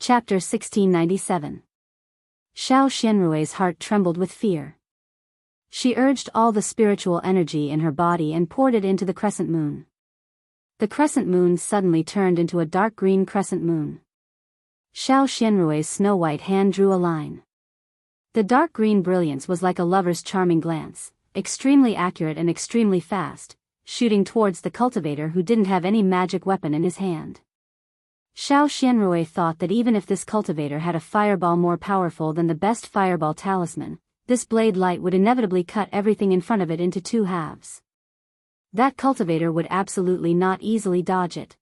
Chapter 1697. Xiao Xianrui's heart trembled with fear. She urged all the spiritual energy in her body and poured it into the crescent moon. The crescent moon suddenly turned into a dark green crescent moon. Xiao Xianrui's snow-white hand drew a line. The dark green brilliance was like a lover's charming glance, extremely accurate and extremely fast, shooting towards the cultivator who didn't have any magic weapon in his hand. Xiao Xianrui thought that even if this cultivator had a fireball more powerful than the best fireball talisman, this blade light would inevitably cut everything in front of it into two halves. That cultivator would absolutely not easily dodge it.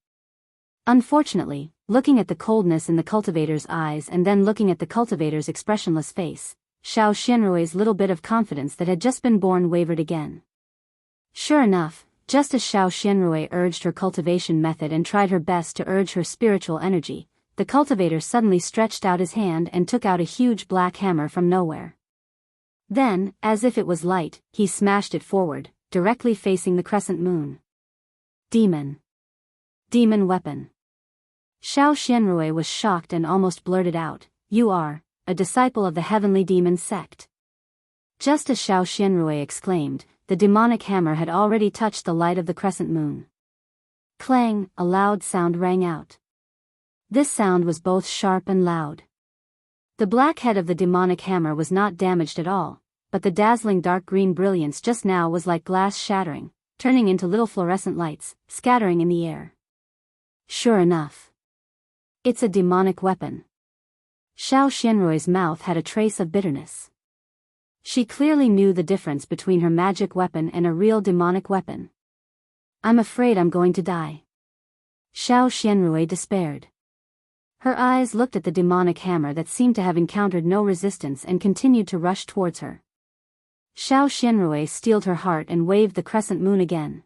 Unfortunately, looking at the coldness in the cultivator's eyes and then looking at the cultivator's expressionless face, Xiao Xianrui's little bit of confidence that had just been born wavered again. Sure enough, just as Xiao Xianrui urged her cultivation method and tried her best to urge her spiritual energy, the cultivator suddenly stretched out his hand and took out a huge black hammer from nowhere. Then, as if it was light, he smashed it forward, directly facing the crescent moon. Demon. Demon weapon. Xiao Xianrui was shocked and almost blurted out, "You are a disciple of the heavenly demon sect." Just as Xiao Xianrui exclaimed, the demonic hammer had already touched the light of the crescent moon. Clang, a loud sound rang out. This sound was both sharp and loud. The black head of the demonic hammer was not damaged at all, but the dazzling dark green brilliance just now was like glass shattering, turning into little fluorescent lights, scattering in the air. Sure enough. It's a demonic weapon. Xiao Xianrui's mouth had a trace of bitterness. She clearly knew the difference between her magic weapon and a real demonic weapon. "I'm afraid I'm going to die." Xiao Xianrui despaired. Her eyes looked at the demonic hammer that seemed to have encountered no resistance and continued to rush towards her. Xiao Xianrui steeled her heart and waved the crescent moon again.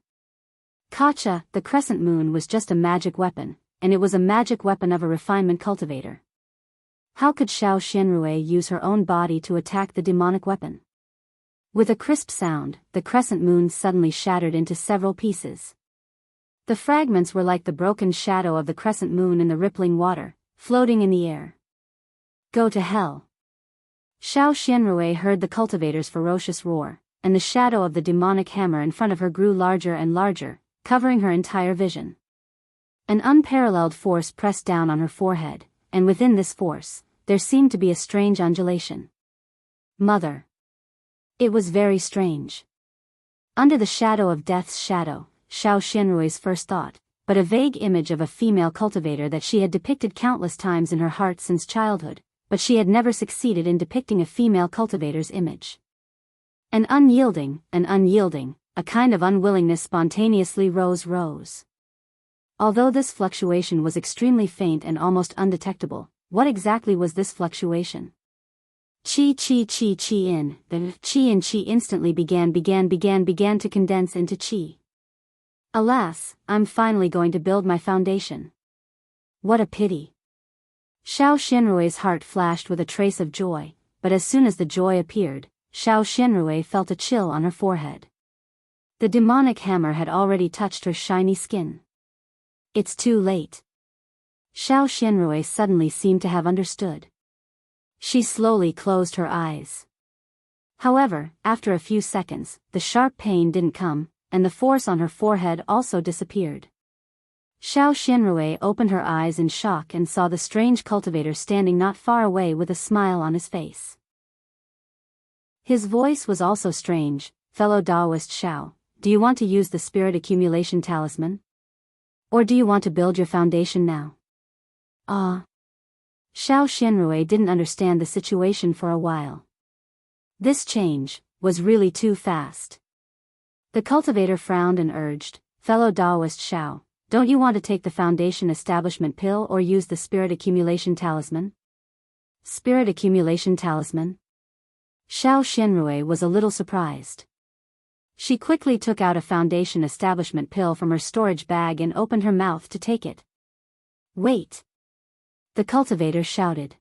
Gotcha, the crescent moon was just a magic weapon, and it was a magic weapon of a refinement cultivator. How could Xiao Xianrui use her own body to attack the demonic weapon? With a crisp sound, the crescent moon suddenly shattered into several pieces. The fragments were like the broken shadow of the crescent moon in the rippling water, floating in the air. Go to hell. Xiao Xianrui heard the cultivator's ferocious roar, and the shadow of the demonic hammer in front of her grew larger and larger, covering her entire vision. An unparalleled force pressed down on her forehead, and within this force, there seemed to be a strange undulation. Mother. It was very strange. Under the shadow of death's shadow, Xiao Xianrui's first thought, but a vague image of a female cultivator that she had depicted countless times in her heart since childhood, but she had never succeeded in depicting a female cultivator's image. An unyielding, a kind of unwillingness spontaneously rose. Although this fluctuation was extremely faint and almost undetectable, what exactly was this fluctuation? Qi in, the qi in qi instantly began to condense into qi. Alas, I'm finally going to build my foundation. What a pity. Xiao Xianrui's heart flashed with a trace of joy, but as soon as the joy appeared, Xiao Xianrui felt a chill on her forehead. The demonic hammer had already touched her shiny skin. It's too late. Xiao Xianrui suddenly seemed to have understood. She slowly closed her eyes. However, after a few seconds, the sharp pain didn't come, and the force on her forehead also disappeared. Xiao Xianrui opened her eyes in shock and saw the strange cultivator standing not far away with a smile on his face. His voice was also strange. "Fellow Daoist Xiao, do you want to use the spirit accumulation talisman? Or do you want to build your foundation now?" Xiao Xianrui didn't understand the situation for a while. This change was really too fast. The cultivator frowned and urged, "Fellow Daoist Xiao, don't you want to take the foundation establishment pill or use the spirit accumulation talisman?" Spirit accumulation talisman? Xiao Xianrui was a little surprised. She quickly took out a foundation establishment pill from her storage bag and opened her mouth to take it. "Wait!" The cultivator shouted.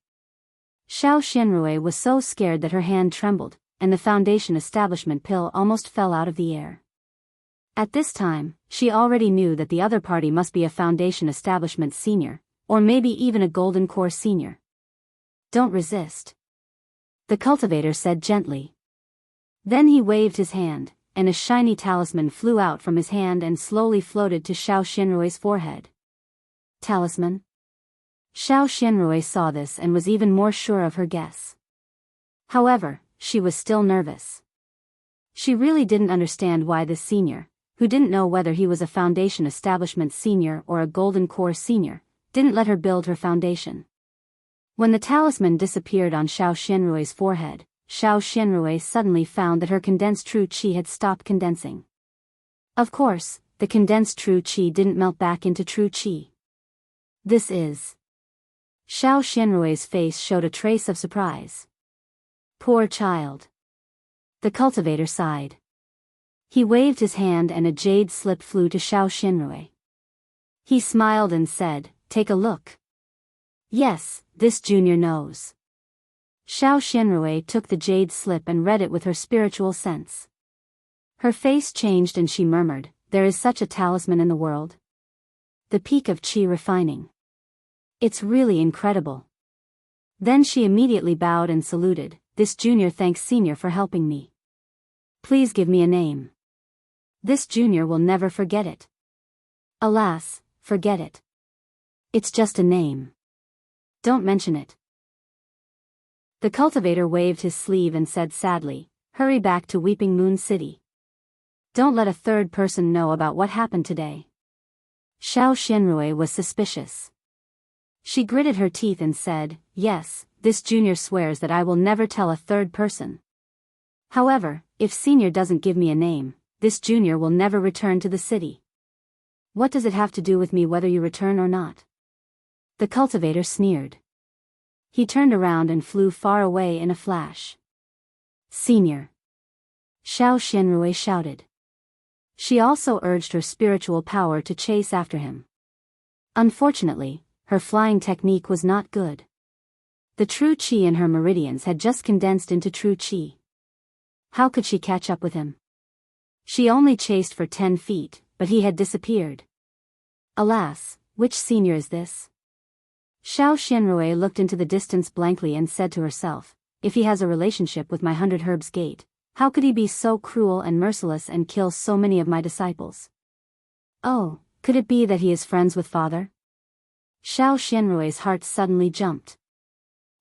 Xiao Xianrui was so scared that her hand trembled, and the foundation establishment pill almost fell out of the air. At this time, she already knew that the other party must be a foundation establishment senior, or maybe even a golden core senior. Don't resist. The cultivator said gently. Then he waved his hand, and a shiny talisman flew out from his hand and slowly floated to Xiao Xianrui's forehead. Talisman? Xiao Xianrui saw this and was even more sure of her guess. However, she was still nervous. She really didn't understand why this senior, who didn't know whether he was a foundation establishment senior or a golden core senior, didn't let her build her foundation. When the talisman disappeared on Xiao Xianrui's forehead, Xiao Xianrui suddenly found that her condensed true qi had stopped condensing. Of course, the condensed true qi didn't melt back into true qi. This is... Xiao Xianrui's face showed a trace of surprise. Poor child. The cultivator sighed. He waved his hand and a jade slip flew to Xiao Xianrui. He smiled and said, "Take a look." Yes, this junior knows. Xiao Xianrui took the jade slip and read it with her spiritual sense. Her face changed and she murmured, "There is such a talisman in the world. The peak of qi refining. It's really incredible." Then she immediately bowed and saluted, "This junior thanks senior for helping me. Please give me a name. This junior will never forget it." "Alas, forget it. It's just a name. Don't mention it." The cultivator waved his sleeve and said sadly, "Hurry back to Weeping Moon City. Don't let a third person know about what happened today." Xiao Xianrui was suspicious. She gritted her teeth and said, "Yes, this junior swears that I will never tell a third person. However, if senior doesn't give me a name, this junior will never return to the city. What does it have to do with me whether you return or not?" The cultivator sneered. He turned around and flew far away in a flash. "Senior!" Xiao Xianrui shouted. She also urged her spiritual power to chase after him. Unfortunately, her flying technique was not good. The true qi in her meridians had just condensed into true qi. How could she catch up with him? She only chased for 10 feet, but he had disappeared. Alas, which senior is this? Xiao Xianrui looked into the distance blankly and said to herself, "If he has a relationship with my 100 Herbs Gate, how could he be so cruel and merciless and kill so many of my disciples? Oh, could it be that he is friends with father?" Xiao Xianrui's heart suddenly jumped.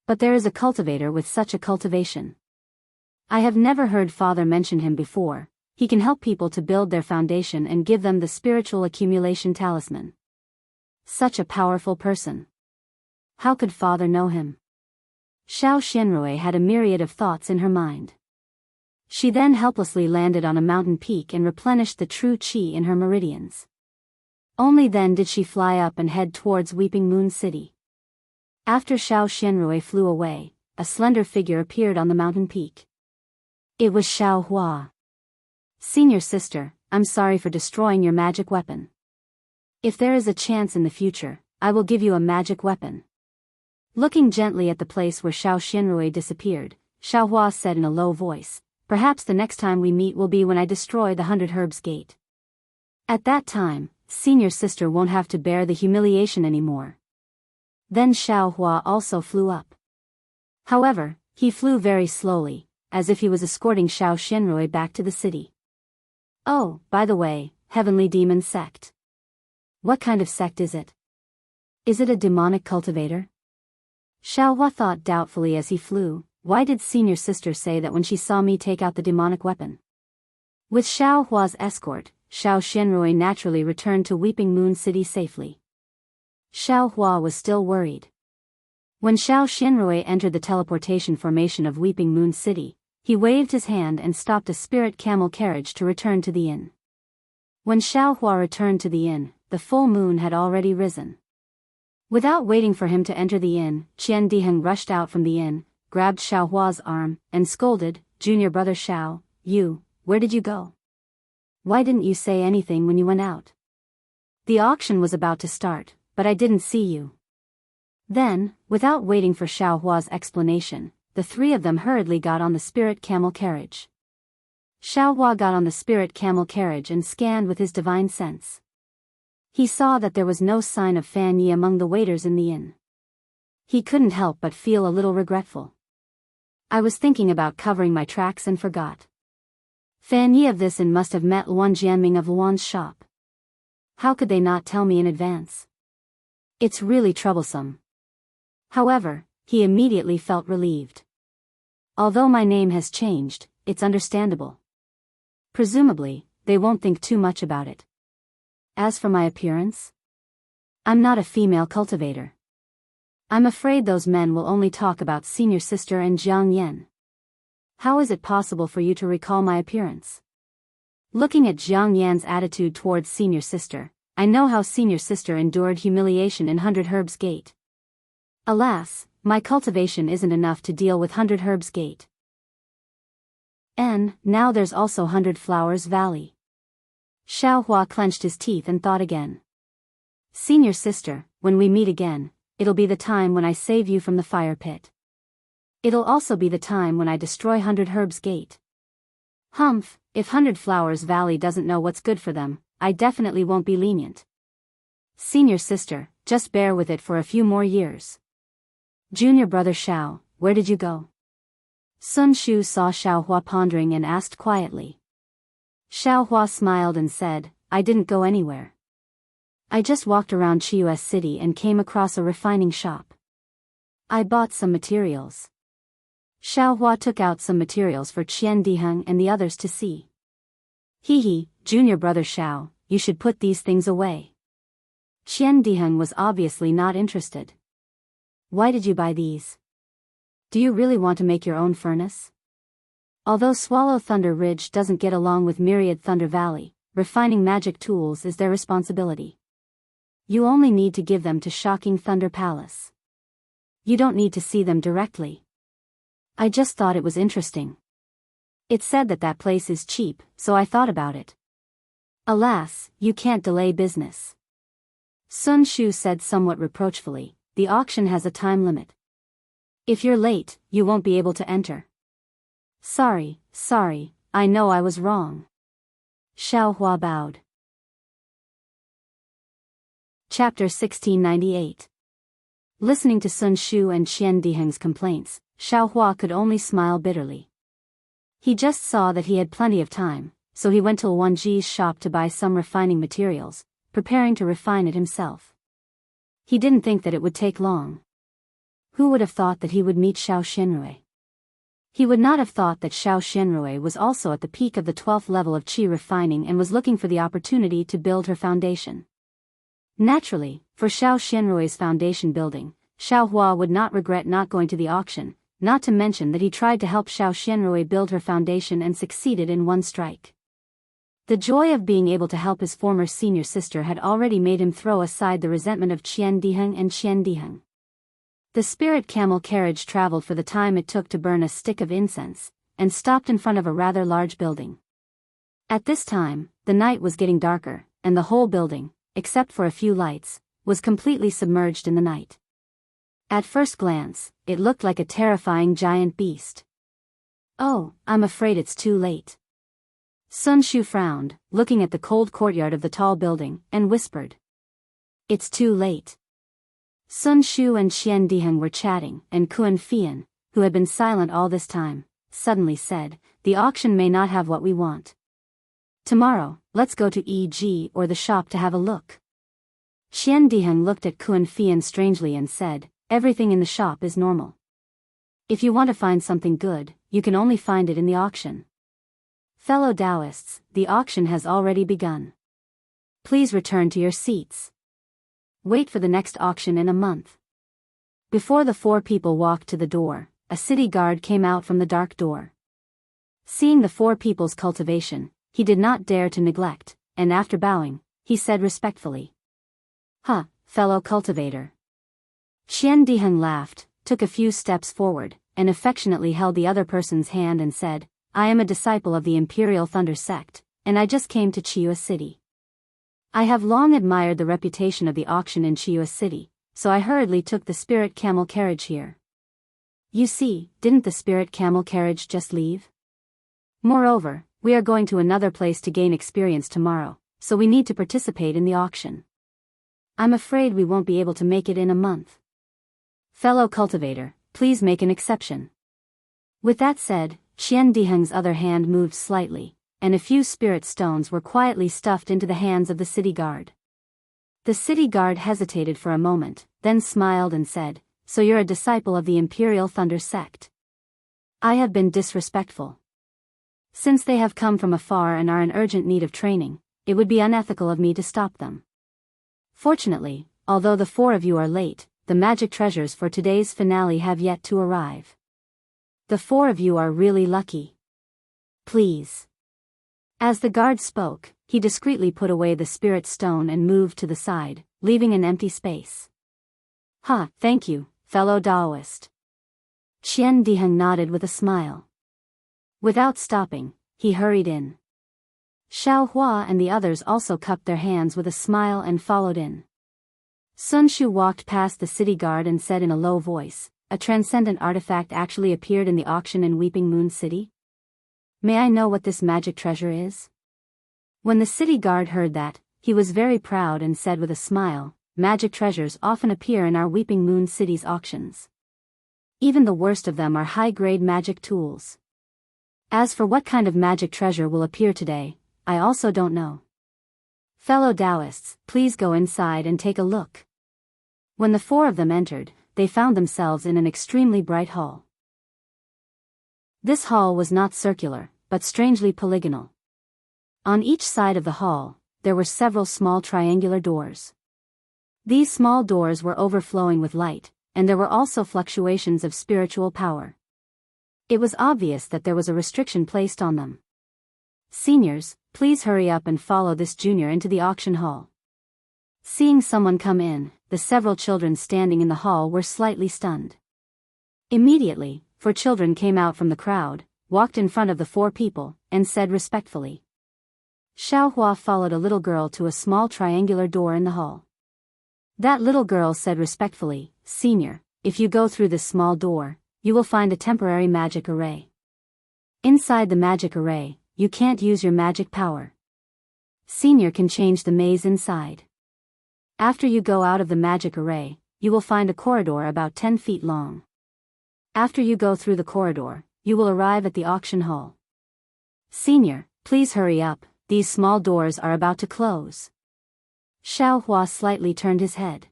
But there is a cultivator with such a cultivation. I have never heard father mention him before. He can help people to build their foundation and give them the spiritual accumulation talisman. Such a powerful person. How could father know him? Xiao Xianrui had a myriad of thoughts in her mind. She then helplessly landed on a mountain peak and replenished the true qi in her meridians. Only then did she fly up and head towards Weeping Moon City. After Xiao Xianrui flew away, a slender figure appeared on the mountain peak. It was Xiao Hua. "Senior sister, I'm sorry for destroying your magic weapon. If there is a chance in the future, I will give you a magic weapon." Looking gently at the place where Xiao Xianrui disappeared, Xiao Hua said in a low voice, "Perhaps the next time we meet will be when I destroy the 100 Herbs Gate. At that time, senior sister won't have to bear the humiliation anymore." Then Xiao Hua also flew up. However, he flew very slowly, as if he was escorting Xiao Xianrui back to the city. "Oh, by the way, Heavenly Demon Sect. What kind of sect is it? Is it a demonic cultivator?" Xiao Hua thought doubtfully as he flew. Why did senior sister say that when she saw me take out the demonic weapon? With Xiao Hua's escort, Xiao Xianrui naturally returned to Weeping Moon City safely. Xiao Hua was still worried. When Xiao Xianrui entered the teleportation formation of Weeping Moon City, he waved his hand and stopped a spirit camel carriage to return to the inn. When Xiao Hua returned to the inn, the full moon had already risen. Without waiting for him to enter the inn, Qian Diheng rushed out from the inn, grabbed Xiao Hua's arm, and scolded, "Junior brother Xiao, where did you go? Why didn't you say anything when you went out? The auction was about to start, but I didn't see you." Then, without waiting for Xiao Hua's explanation, the three of them hurriedly got on the spirit camel carriage. Xiao Hua got on the spirit camel carriage and scanned with his divine sense. He saw that there was no sign of Fan Yi among the waiters in the inn. He couldn't help but feel a little regretful. I was thinking about covering my tracks and forgot. Fan Yi of this inn must have met Luan Jianming of Luan's shop. How could they not tell me in advance? It's really troublesome. However, he immediately felt relieved. Although my name has changed, it's understandable. Presumably, they won't think too much about it. As for my appearance, I'm not a female cultivator. I'm afraid those men will only talk about senior sister and Jiang Yan. How is it possible for you to recall my appearance? Looking at Jiang Yan's attitude towards senior sister, I know how senior sister endured humiliation in 100 Herbs Gate. Alas, my cultivation isn't enough to deal with 100 Herbs Gate. And now there's also 100 Flowers Valley. Xiaohua clenched his teeth and thought again. Senior sister, when we meet again, it'll be the time when I save you from the fire pit. It'll also be the time when I destroy 100 Herbs Gate. Humph, if 100 Flowers Valley doesn't know what's good for them, I definitely won't be lenient. Senior sister, just bear with it for a few more years. Junior brother Xiao, where did you go? Sun Shu saw Xiaohua pondering and asked quietly. Xiaohua smiled and said, I didn't go anywhere. I just walked around Chiu's city and came across a refining shop. I bought some materials. Xiaohua took out some materials for Qian Diheng and the others to see. Hee, junior brother Xiao, you should put these things away. Qian Diheng was obviously not interested. Why did you buy these? Do you really want to make your own furnace? Although Swallow Thunder Ridge doesn't get along with Myriad Thunder Valley, refining magic tools is their responsibility. You only need to give them to Shocking Thunder Palace. You don't need to see them directly. I just thought it was interesting. It said that place is cheap, so I thought about it. Alas, you can't delay business. Sun Shu said somewhat reproachfully, the auction has a time limit. If you're late, you won't be able to enter. Sorry, I know I was wrong. Xiaohua bowed. Chapter 1698. Listening to Sun Shu and Qian Diheng's complaints, Xiaohua could only smile bitterly. He just saw that he had plenty of time, so he went to Wanji's shop to buy some refining materials, preparing to refine it himself. He didn't think that it would take long. Who would have thought that he would meet Xiao Xianrui? He would not have thought that Xiao Xianrui was also at the peak of the 12th level of qi refining and was looking for the opportunity to build her foundation. Naturally, for Xiao Xianrui's foundation building, Xiaohua would not regret not going to the auction, not to mention that he tried to help Xiao Xianrui build her foundation and succeeded in one strike. The joy of being able to help his former senior sister had already made him throw aside the resentment of Qian Diheng and Qian Diheng. The spirit camel carriage traveled for the time it took to burn a stick of incense, and stopped in front of a rather large building. At this time, the night was getting darker, and the whole building, except for a few lights, was completely submerged in the night. At first glance, it looked like a terrifying giant beast. Oh, I'm afraid it's too late. Sun Shu frowned, looking at the cold courtyard of the tall building, and whispered. It's too late. Sun Shu and Qian Diheng were chatting, and Kun Fian, who had been silent all this time, suddenly said, the auction may not have what we want. Tomorrow, let's go to E.G. or the shop to have a look. Qian Diheng looked at Kun Fian strangely and said, everything in the shop is normal. If you want to find something good, you can only find it in the auction. Fellow Daoists, the auction has already begun. Please return to your seats. Wait for the next auction in a month. Before the four people walked to the door, a city guard came out from the dark door. Seeing the four people's cultivation, he did not dare to neglect, and after bowing, he said respectfully. Fellow cultivator. Qian Diheng laughed, took a few steps forward, and affectionately held the other person's hand and said, I am a disciple of the Imperial Thunder Sect, and I just came to Chiu City. I have long admired the reputation of the auction in Chiu City, so I hurriedly took the spirit camel carriage here. You see, didn't the spirit camel carriage just leave? Moreover, we are going to another place to gain experience tomorrow, so we need to participate in the auction. I'm afraid we won't be able to make it in a month. Fellow cultivator, please make an exception. With that said, Qian Diheng's other hand moved slightly, and a few spirit stones were quietly stuffed into the hands of the city guard. The city guard hesitated for a moment, then smiled and said, "So you're a disciple of the Imperial Thunder sect. I have been disrespectful. Since they have come from afar and are in urgent need of training, it would be unethical of me to stop them. Fortunately, although the four of you are late, the magic treasures for today's finale have yet to arrive. The four of you are really lucky. Please." As the guard spoke, he discreetly put away the spirit stone and moved to the side, leaving an empty space. Thank you, fellow Daoist. Qian Diheng nodded with a smile. Without stopping, he hurried in. Xiao Hua and the others also cupped their hands with a smile and followed in. Sun Shu walked past the city guard and said in a low voice, "A transcendent artifact actually appeared in the auction in Weeping Moon City? May I know what this magic treasure is?" When the city guard heard that, he was very proud and said with a smile, "Magic treasures often appear in our Weeping Moon City's auctions. Even the worst of them are high-grade magic tools. As for what kind of magic treasure will appear today, I also don't know. Fellow Daoists, please go inside and take a look." When the four of them entered, they found themselves in an extremely bright hall. This hall was not circular, but strangely polygonal. On each side of the hall, there were several small triangular doors. These small doors were overflowing with light, and there were also fluctuations of spiritual power. It was obvious that there was a restriction placed on them. "Seniors, please hurry up and follow this junior into the auction hall." Seeing someone come in, the several children standing in the hall were slightly stunned. Immediately, four children came out from the crowd, walked in front of the four people, and said respectfully. Xiao Hua followed a little girl to a small triangular door in the hall. That little girl said respectfully, "Senior, if you go through this small door, you will find a temporary magic array. Inside the magic array, you can't use your magic power. Senior can change the maze inside. After you go out of the magic array, you will find a corridor about 10 feet long. After you go through the corridor, you will arrive at the auction hall. Senior, please hurry up, these small doors are about to close." Xiao Hua slightly turned his head.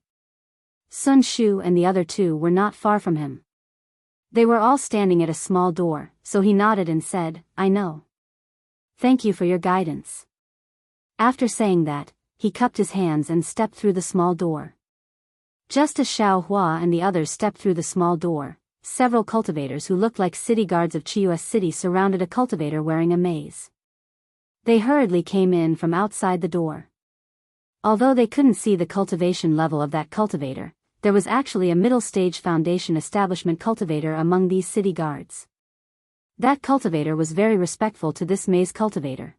Sun Shu and the other two were not far from him. They were all standing at a small door, so he nodded and said, "I know. Thank you for your guidance." After saying that, he cupped his hands and stepped through the small door. Just as Xiao Hua and the others stepped through the small door, several cultivators who looked like city guards of Chiu's city surrounded a cultivator wearing a maze. They hurriedly came in from outside the door. Although they couldn't see the cultivation level of that cultivator, there was actually a middle-stage foundation establishment cultivator among these city guards. That cultivator was very respectful to this maze cultivator.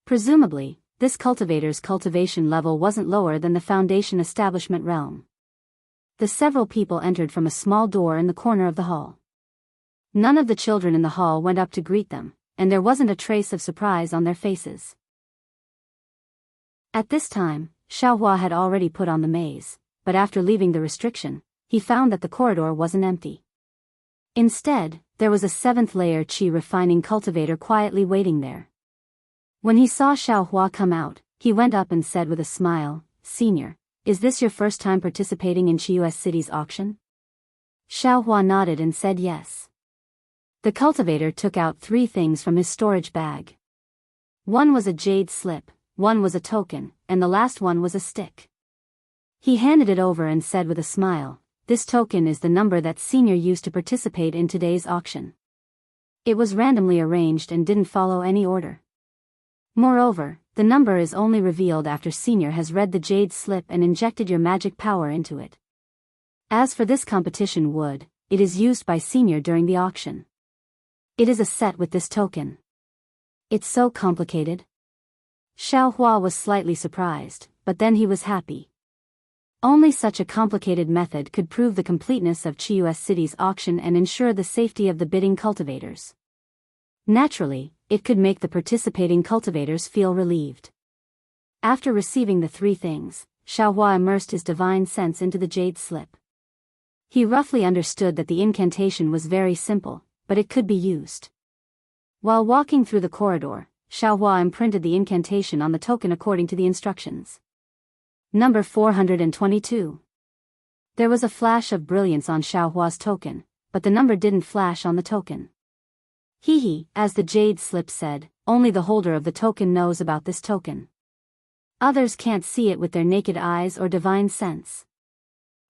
Presumably, this cultivator's cultivation level wasn't lower than the foundation establishment realm. The several people entered from a small door in the corner of the hall. None of the children in the hall went up to greet them, and there wasn't a trace of surprise on their faces. At this time, Xiao Hua had already put on the maze, but after leaving the restriction, he found that the corridor wasn't empty. Instead, there was a 7th-layer qi refining cultivator quietly waiting there. When he saw Xiao Hua come out, he went up and said with a smile, "Senior, is this your first time participating in Chiu's city's auction?" Xiao Hua nodded and said yes. The cultivator took out 3 things from his storage bag. One was a jade slip, one was a token, and the last one was a stick. He handed it over and said with a smile, "This token is the number that Senior used to participate in today's auction. It was randomly arranged and didn't follow any order. Moreover, the number is only revealed after Senior has read the jade slip and injected your magic power into it. As for this competition wood, it is used by Senior during the auction. It is a set with this token." "It's so complicated." Xiao Hua was slightly surprised, but then he was happy. Only such a complicated method could prove the completeness of Chiu's city's auction and ensure the safety of the bidding cultivators. Naturally, it could make the participating cultivators feel relieved. After receiving the 3 things, Xiaohua immersed his divine sense into the jade slip. He roughly understood that the incantation was very simple, but it could be used. While walking through the corridor, Xiaohua imprinted the incantation on the token according to the instructions. Number 422. There was a flash of brilliance on Xiaohua's token, but the number didn't flash on the token. Hee, as the jade slip said, only the holder of the token knows about this token. Others can't see it with their naked eyes or divine sense.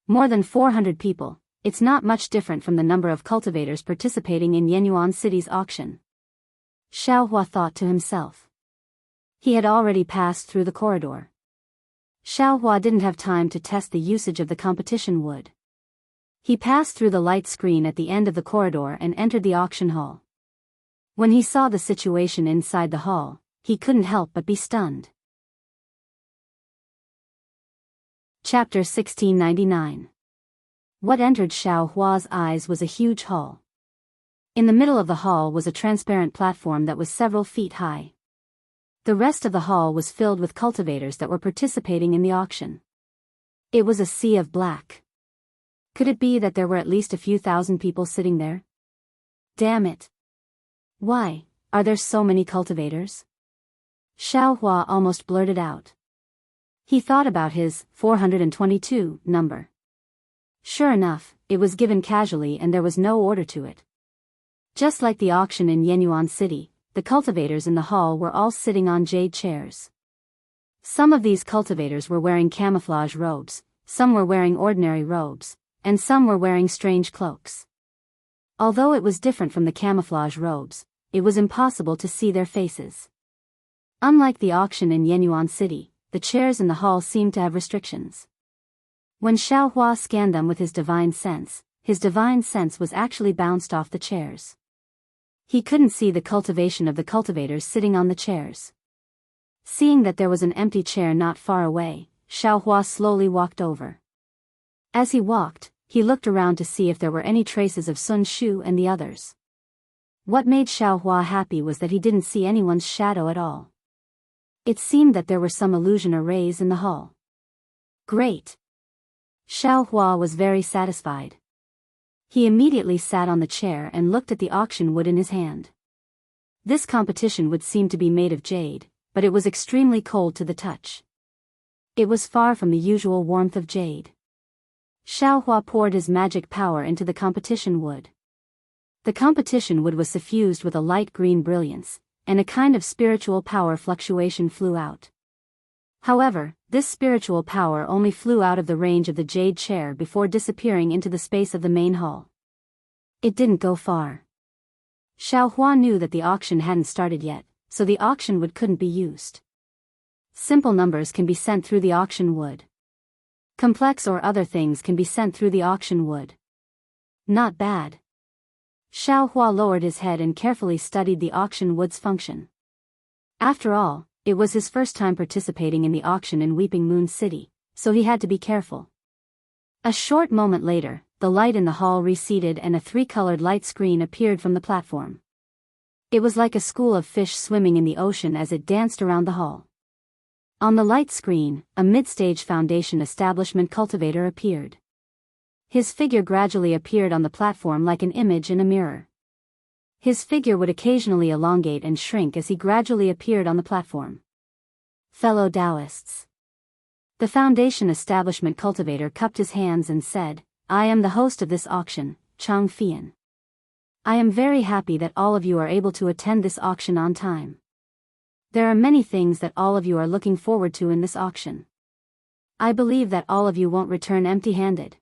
More than 400 people, it's not much different from the number of cultivators participating in Yenyuan City's auction. Xiaohua thought to himself. He had already passed through the corridor. Xiaohua didn't have time to test the usage of the competition wood. He passed through the light screen at the end of the corridor and entered the auction hall. When he saw the situation inside the hall, he couldn't help but be stunned. Chapter 1699. What entered Xiaohua's eyes was a huge hall. In the middle of the hall was a transparent platform that was several feet high. The rest of the hall was filled with cultivators that were participating in the auction. It was a sea of black. Could it be that there were at least a few thousand people sitting there? Damn it. Why are there so many cultivators? Xiaohua almost blurted out. He thought about his 422 number. Sure enough, it was given casually and there was no order to it. Just like the auction in Yenyuan City, the cultivators in the hall were all sitting on jade chairs. Some of these cultivators were wearing camouflage robes, some were wearing ordinary robes, and some were wearing strange cloaks. Although it was different from the camouflage robes, it was impossible to see their faces. Unlike the auction in Yenyuan City, the chairs in the hall seemed to have restrictions. When Xiaohua scanned them with his divine sense was actually bounced off the chairs. He couldn't see the cultivation of the cultivators sitting on the chairs. Seeing that there was an empty chair not far away, Xiaohua slowly walked over. As he walked, he looked around to see if there were any traces of Sun Shu and the others. What made Xiaohua happy was that he didn't see anyone's shadow at all. It seemed that there were some illusion arrays in the hall. Great! Xiaohua was very satisfied. He immediately sat on the chair and looked at the auction wood in his hand. This competition would seem to be made of jade, but it was extremely cold to the touch. It was far from the usual warmth of jade. Xiaohua poured his magic power into the competition wood. The competition wood was suffused with a light green brilliance, and a kind of spiritual power fluctuation flew out. However, this spiritual power only flew out of the range of the jade chair before disappearing into the space of the main hall. It didn't go far. Xiaohua knew that the auction hadn't started yet, so the auction wood couldn't be used. Simple numbers can be sent through the auction wood. Complex or other things can be sent through the auction wood. Not bad. Xiaohua lowered his head and carefully studied the auction wood's function. After all, it was his first time participating in the auction in Weeping Moon City, so he had to be careful. A short moment later, the light in the hall receded and a three-colored light screen appeared from the platform. It was like a school of fish swimming in the ocean as it danced around the hall. On the light screen, a mid-stage foundation establishment cultivator appeared. His figure gradually appeared on the platform like an image in a mirror. His figure would occasionally elongate and shrink as he gradually appeared on the platform. Fellow Daoists. The foundation establishment cultivator cupped his hands and said, I am the host of this auction, Chang Fian. I am very happy that all of you are able to attend this auction on time. There are many things that all of you are looking forward to in this auction. I believe that all of you won't return empty-handed.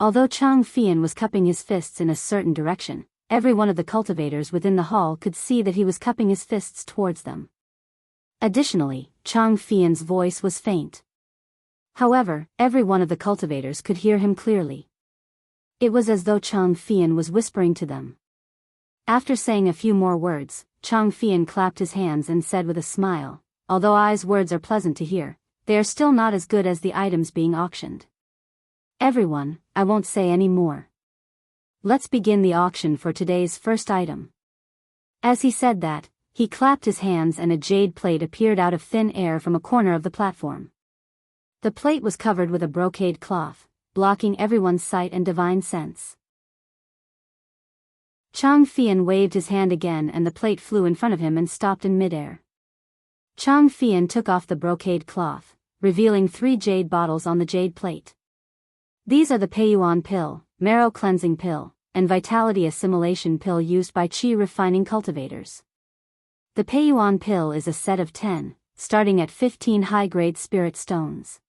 Although Chang Fian was cupping his fists in a certain direction, every one of the cultivators within the hall could see that he was cupping his fists towards them. Additionally, Chang Fian's voice was faint. However, every one of the cultivators could hear him clearly. It was as though Chang Fian was whispering to them. After saying a few more words, Chang Fian clapped his hands and said with a smile, although I's words are pleasant to hear, they are still not as good as the items being auctioned. Everyone, I won't say any more. Let's begin the auction for today's first item. As he said that, he clapped his hands and a jade plate appeared out of thin air from a corner of the platform. The plate was covered with a brocade cloth, blocking everyone's sight and divine sense. Chang Fian waved his hand again and the plate flew in front of him and stopped in midair. Chang Fian took off the brocade cloth, revealing 3 jade bottles on the jade plate. These are the Peiyuan pill, marrow cleansing pill, and vitality assimilation pill used by qi refining cultivators. The Peiyuan pill is a set of 10, starting at 15 high-grade spirit stones.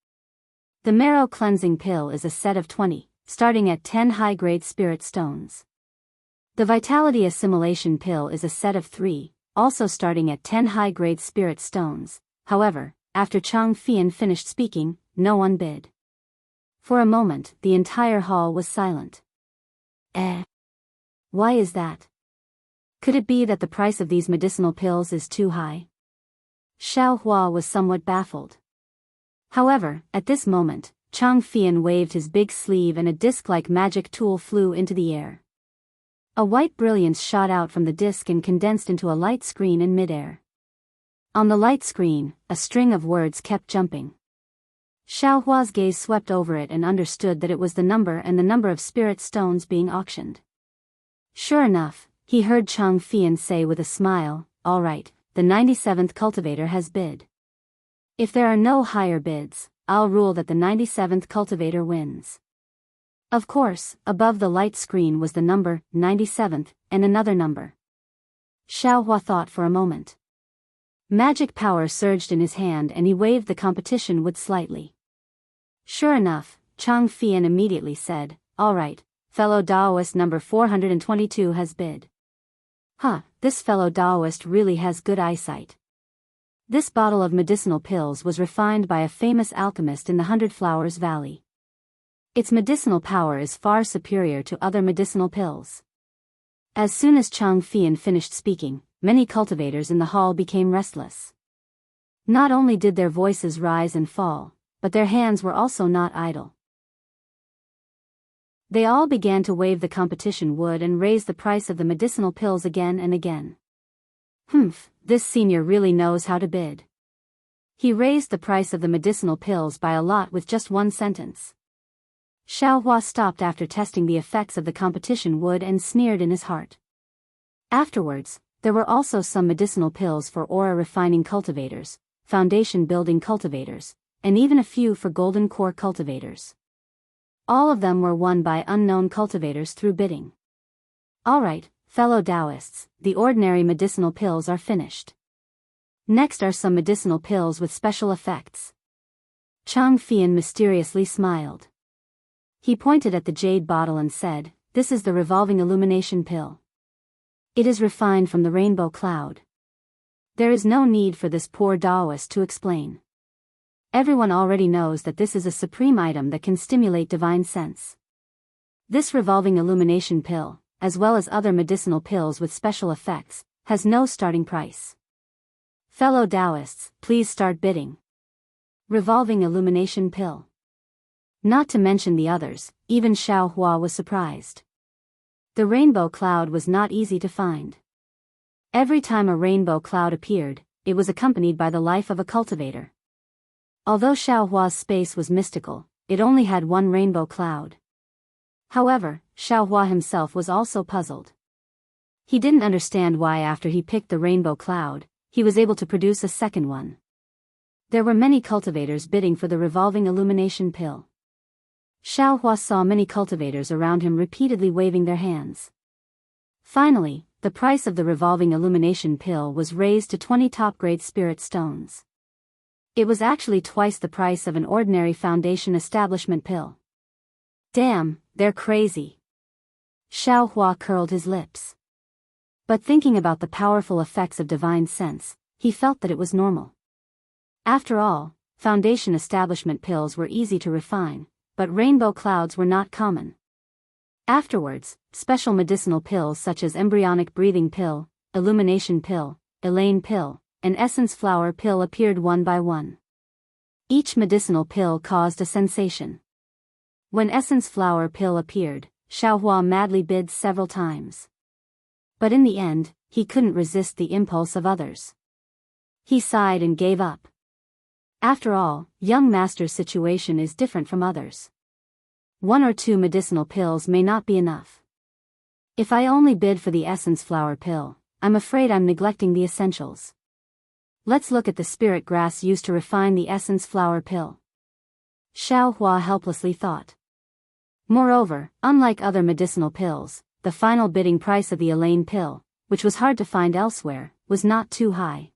The marrow cleansing pill is a set of 20, starting at 10 high-grade spirit stones. The vitality assimilation pill is a set of 3, also starting at 10 high-grade spirit stones. However, after Chang Fian finished speaking, no one bid. For a moment, the entire hall was silent. Why is that? Could it be that the price of these medicinal pills is too high? Xiao Hua was somewhat baffled. However, at this moment, Chang Fian waved his big sleeve and a disc-like magic tool flew into the air. A white brilliance shot out from the disc and condensed into a light screen in midair. On the light screen, a string of words kept jumping. Xiao Hua's gaze swept over it and understood that it was the number and the number of spirit stones being auctioned. Sure enough, he heard Chang Fian say with a smile, "All right, the 97th cultivator has bid. If there are no higher bids, I'll rule that the 97th cultivator wins." Of course, above the light screen was the number 97th and another number. Xiao Hua thought for a moment. Magic power surged in his hand and he waved the competition wood slightly. Sure enough, Chang Fian immediately said, "All right, fellow Daoist number 422 has bid." This fellow Daoist really has good eyesight. This bottle of medicinal pills was refined by a famous alchemist in the 100 Flowers Valley. Its medicinal power is far superior to other medicinal pills. As soon as Chang Fian finished speaking, many cultivators in the hall became restless. Not only did their voices rise and fall, but their hands were also not idle. They all began to wave the competition wood and raise the price of the medicinal pills again and again. This senior really knows how to bid. He raised the price of the medicinal pills by a lot with just one sentence. Xiao Hua stopped after testing the effects of the competition wood and sneered in his heart. Afterwards, there were also some medicinal pills for aura refining cultivators, foundation building cultivators, and even a few for golden core cultivators. All of them were won by unknown cultivators through bidding. All right, fellow Daoists, the ordinary medicinal pills are finished. Next are some medicinal pills with special effects. Chang Fian mysteriously smiled. He pointed at the jade bottle and said, "This is the revolving illumination pill. It is refined from the rainbow cloud." There is no need for this poor Daoist to explain. Everyone already knows that this is a supreme item that can stimulate divine sense. This revolving illumination pill, as well as other medicinal pills with special effects, has no starting price. Fellow Daoists, please start bidding. Revolving illumination pill. Not to mention the others, even Xiao Hua was surprised. The rainbow cloud was not easy to find. Every time a rainbow cloud appeared, it was accompanied by the life of a cultivator. Although Xiao Hua's space was mystical, it only had one rainbow cloud. However, Xiao Hua himself was also puzzled. He didn't understand why after he picked the rainbow cloud, he was able to produce a second one. There were many cultivators bidding for the revolving illumination pill. Xiao Hua saw many cultivators around him repeatedly waving their hands. Finally, the price of the revolving illumination pill was raised to 20 top-grade spirit stones. It was actually twice the price of an ordinary foundation establishment pill. Damn, they're crazy. Xiao Hua curled his lips. But thinking about the powerful effects of divine sense, he felt that it was normal. After all, foundation establishment pills were easy to refine, but rainbow clouds were not common. Afterwards, special medicinal pills such as embryonic breathing pill, illumination pill, Elaine pill, and essence flower pill appeared one by one. Each medicinal pill caused a sensation. When essence flower pill appeared, Xiao Hua madly bid several times. But in the end, he couldn't resist the impulse of others. He sighed and gave up. After all, young master's situation is different from others. 1 or 2 medicinal pills may not be enough. If I only bid for the essence flower pill, I'm afraid I'm neglecting the essentials. Let's look at the spirit grass used to refine the essence flower pill. Xiao Hua helplessly thought. Moreover, unlike other medicinal pills, the final bidding price of the Elaine pill, which was hard to find elsewhere, was not too high.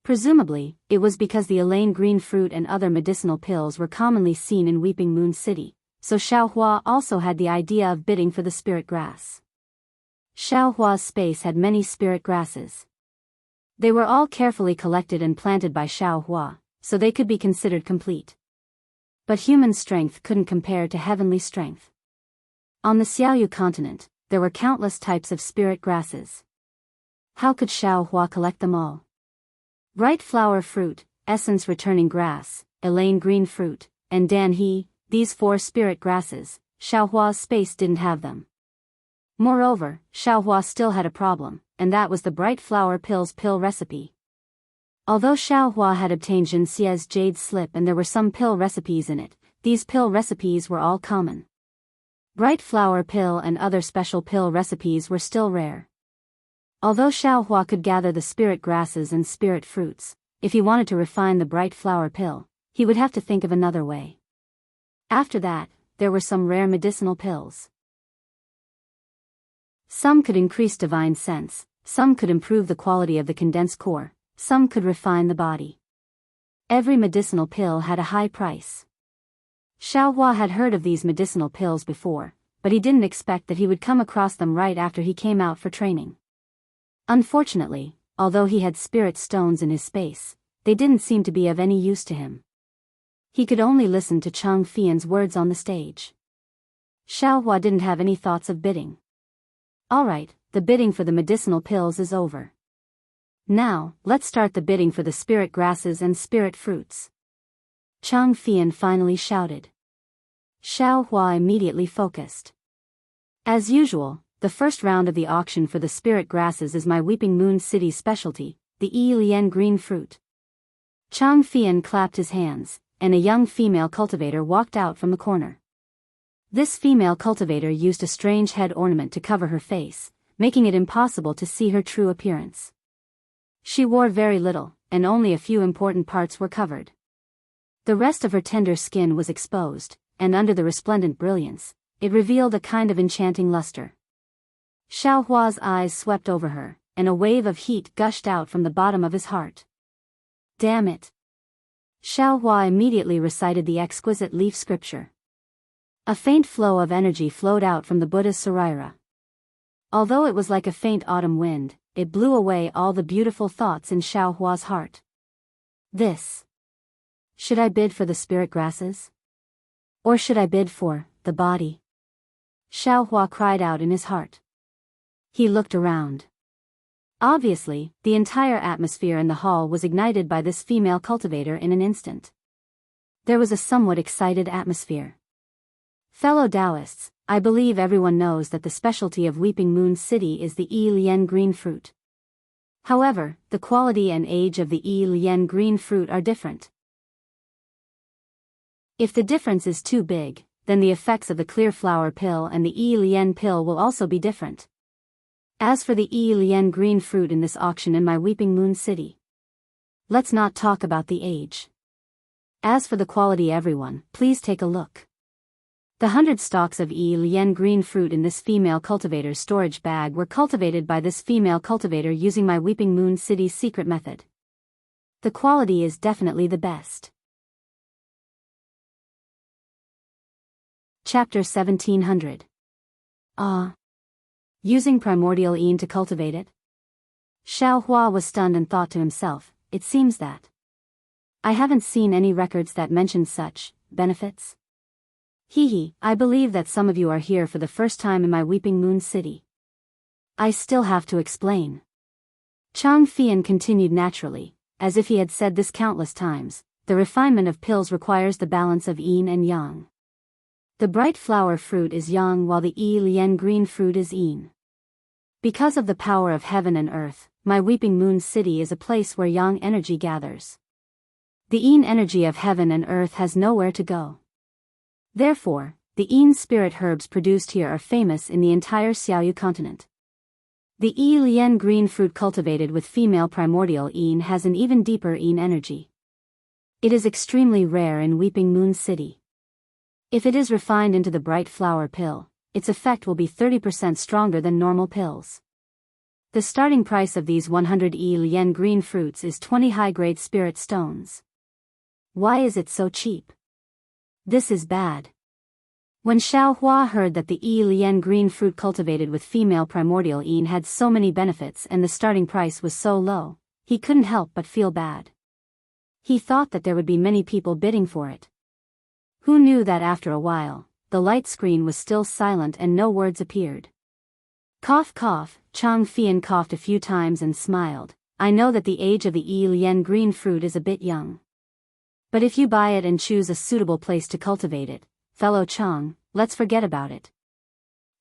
Presumably, it was because the Elaine green fruit and other medicinal pills were commonly seen in Weeping Moon City, so Xiao Hua also had the idea of bidding for the spirit grass. Xiao Hua's space had many spirit grasses. They were all carefully collected and planted by Xiao Hua, so they could be considered complete. But human strength couldn't compare to heavenly strength. On the Xiaoyu continent, there were countless types of spirit grasses. How could Xiao Hua collect them all? Bright flower fruit, essence returning grass, Elaine green fruit, and Dan He, these 4 spirit grasses, Xiao Hua's space didn't have them. Moreover, Xiao Hua still had a problem, and that was the bright flower pill's pill recipe. Although Xiao Hua had obtained Jinxia's jade slip and there were some pill recipes in it, these pill recipes were all common. Bright flower pill and other special pill recipes were still rare. Although Xiao Hua could gather the spirit grasses and spirit fruits, if he wanted to refine the bright flower pill, he would have to think of another way. After that, there were some rare medicinal pills. Some could increase divine sense, some could improve the quality of the condensed core, some could refine the body. Every medicinal pill had a high price. Xiao Hua had heard of these medicinal pills before, but he didn't expect that he would come across them right after he came out for training. Unfortunately, although he had spirit stones in his space, they didn't seem to be of any use to him. He could only listen to Chang Fian's words on the stage. Xiao Hua didn't have any thoughts of bidding. Alright, the bidding for the medicinal pills is over. Now, let's start the bidding for the spirit grasses and spirit fruits. Chang Fian finally shouted. Xiao Hua immediately focused. As usual, the first round of the auction for the spirit grasses is my Weeping Moon City specialty, the Yi Lian green fruit. Chang Fian clapped his hands, and a young female cultivator walked out from the corner. This female cultivator used a strange head ornament to cover her face, making it impossible to see her true appearance. She wore very little, and only a few important parts were covered. The rest of her tender skin was exposed, and under the resplendent brilliance, it revealed a kind of enchanting luster. Xiao Hua's eyes swept over her, and a wave of heat gushed out from the bottom of his heart. Damn it! Xiao Hua immediately recited the exquisite leaf scripture. A faint flow of energy flowed out from the Buddha's saraira. Although it was like a faint autumn wind, it blew away all the beautiful thoughts in Xiao Hua's heart. This. Should I bid for the spirit grasses? Or should I bid for the body? Xiao Hua cried out in his heart. He looked around. Obviously, the entire atmosphere in the hall was ignited by this female cultivator in an instant. There was a somewhat excited atmosphere. Fellow Daoists, I believe everyone knows that the specialty of Weeping Moon City is the Yi Lian green fruit. However, the quality and age of the Yi Lian green fruit are different. If the difference is too big, then the effects of the clear flower pill and the Yi Lian pill will also be different. As for the Yi Lian green fruit in this auction in my Weeping Moon City, let's not talk about the age. As for the quality, everyone, please take a look. The 100 stalks of Yi Lian green fruit in this female cultivator's storage bag were cultivated by this female cultivator using my Weeping Moon City's secret method. The quality is definitely the best. Chapter 1700. Using primordial Yin to cultivate it? Xiao Hua was stunned and thought to himself, it seems that I haven't seen any records that mention such benefits. I believe that some of you are here for the first time in my Weeping Moon City. I still have to explain. Chang Fian continued naturally, as if he had said this countless times, the refinement of pills requires the balance of yin and yang. The bright flower fruit is yang while the Yi Lian green fruit is yin. Because of the power of heaven and earth, my Weeping Moon City is a place where yang energy gathers. The Yin energy of heaven and earth has nowhere to go. Therefore, the Yin spirit herbs produced here are famous in the entire Xiaoyu continent. The Yi Lian green fruit cultivated with female primordial Yin has an even deeper Yin energy. It is extremely rare in Weeping Moon City. If it is refined into the bright flower pill, its effect will be 30% stronger than normal pills. The starting price of these 100 Yi Lian green fruits is 20 high-grade spirit stones. Why is it so cheap? This is bad. When Xiao Hua heard that the Yi Lian green fruit cultivated with female primordial Yin had so many benefits and the starting price was so low, he couldn't help but feel bad. He thought that there would be many people bidding for it. Who knew that after a while, the light screen was still silent and no words appeared. Cough cough, Chang Fian coughed a few times and smiled. I know that the age of the Yi Lian green fruit is a bit young. But if you buy it and choose a suitable place to cultivate it, fellow Chang, let's forget about it.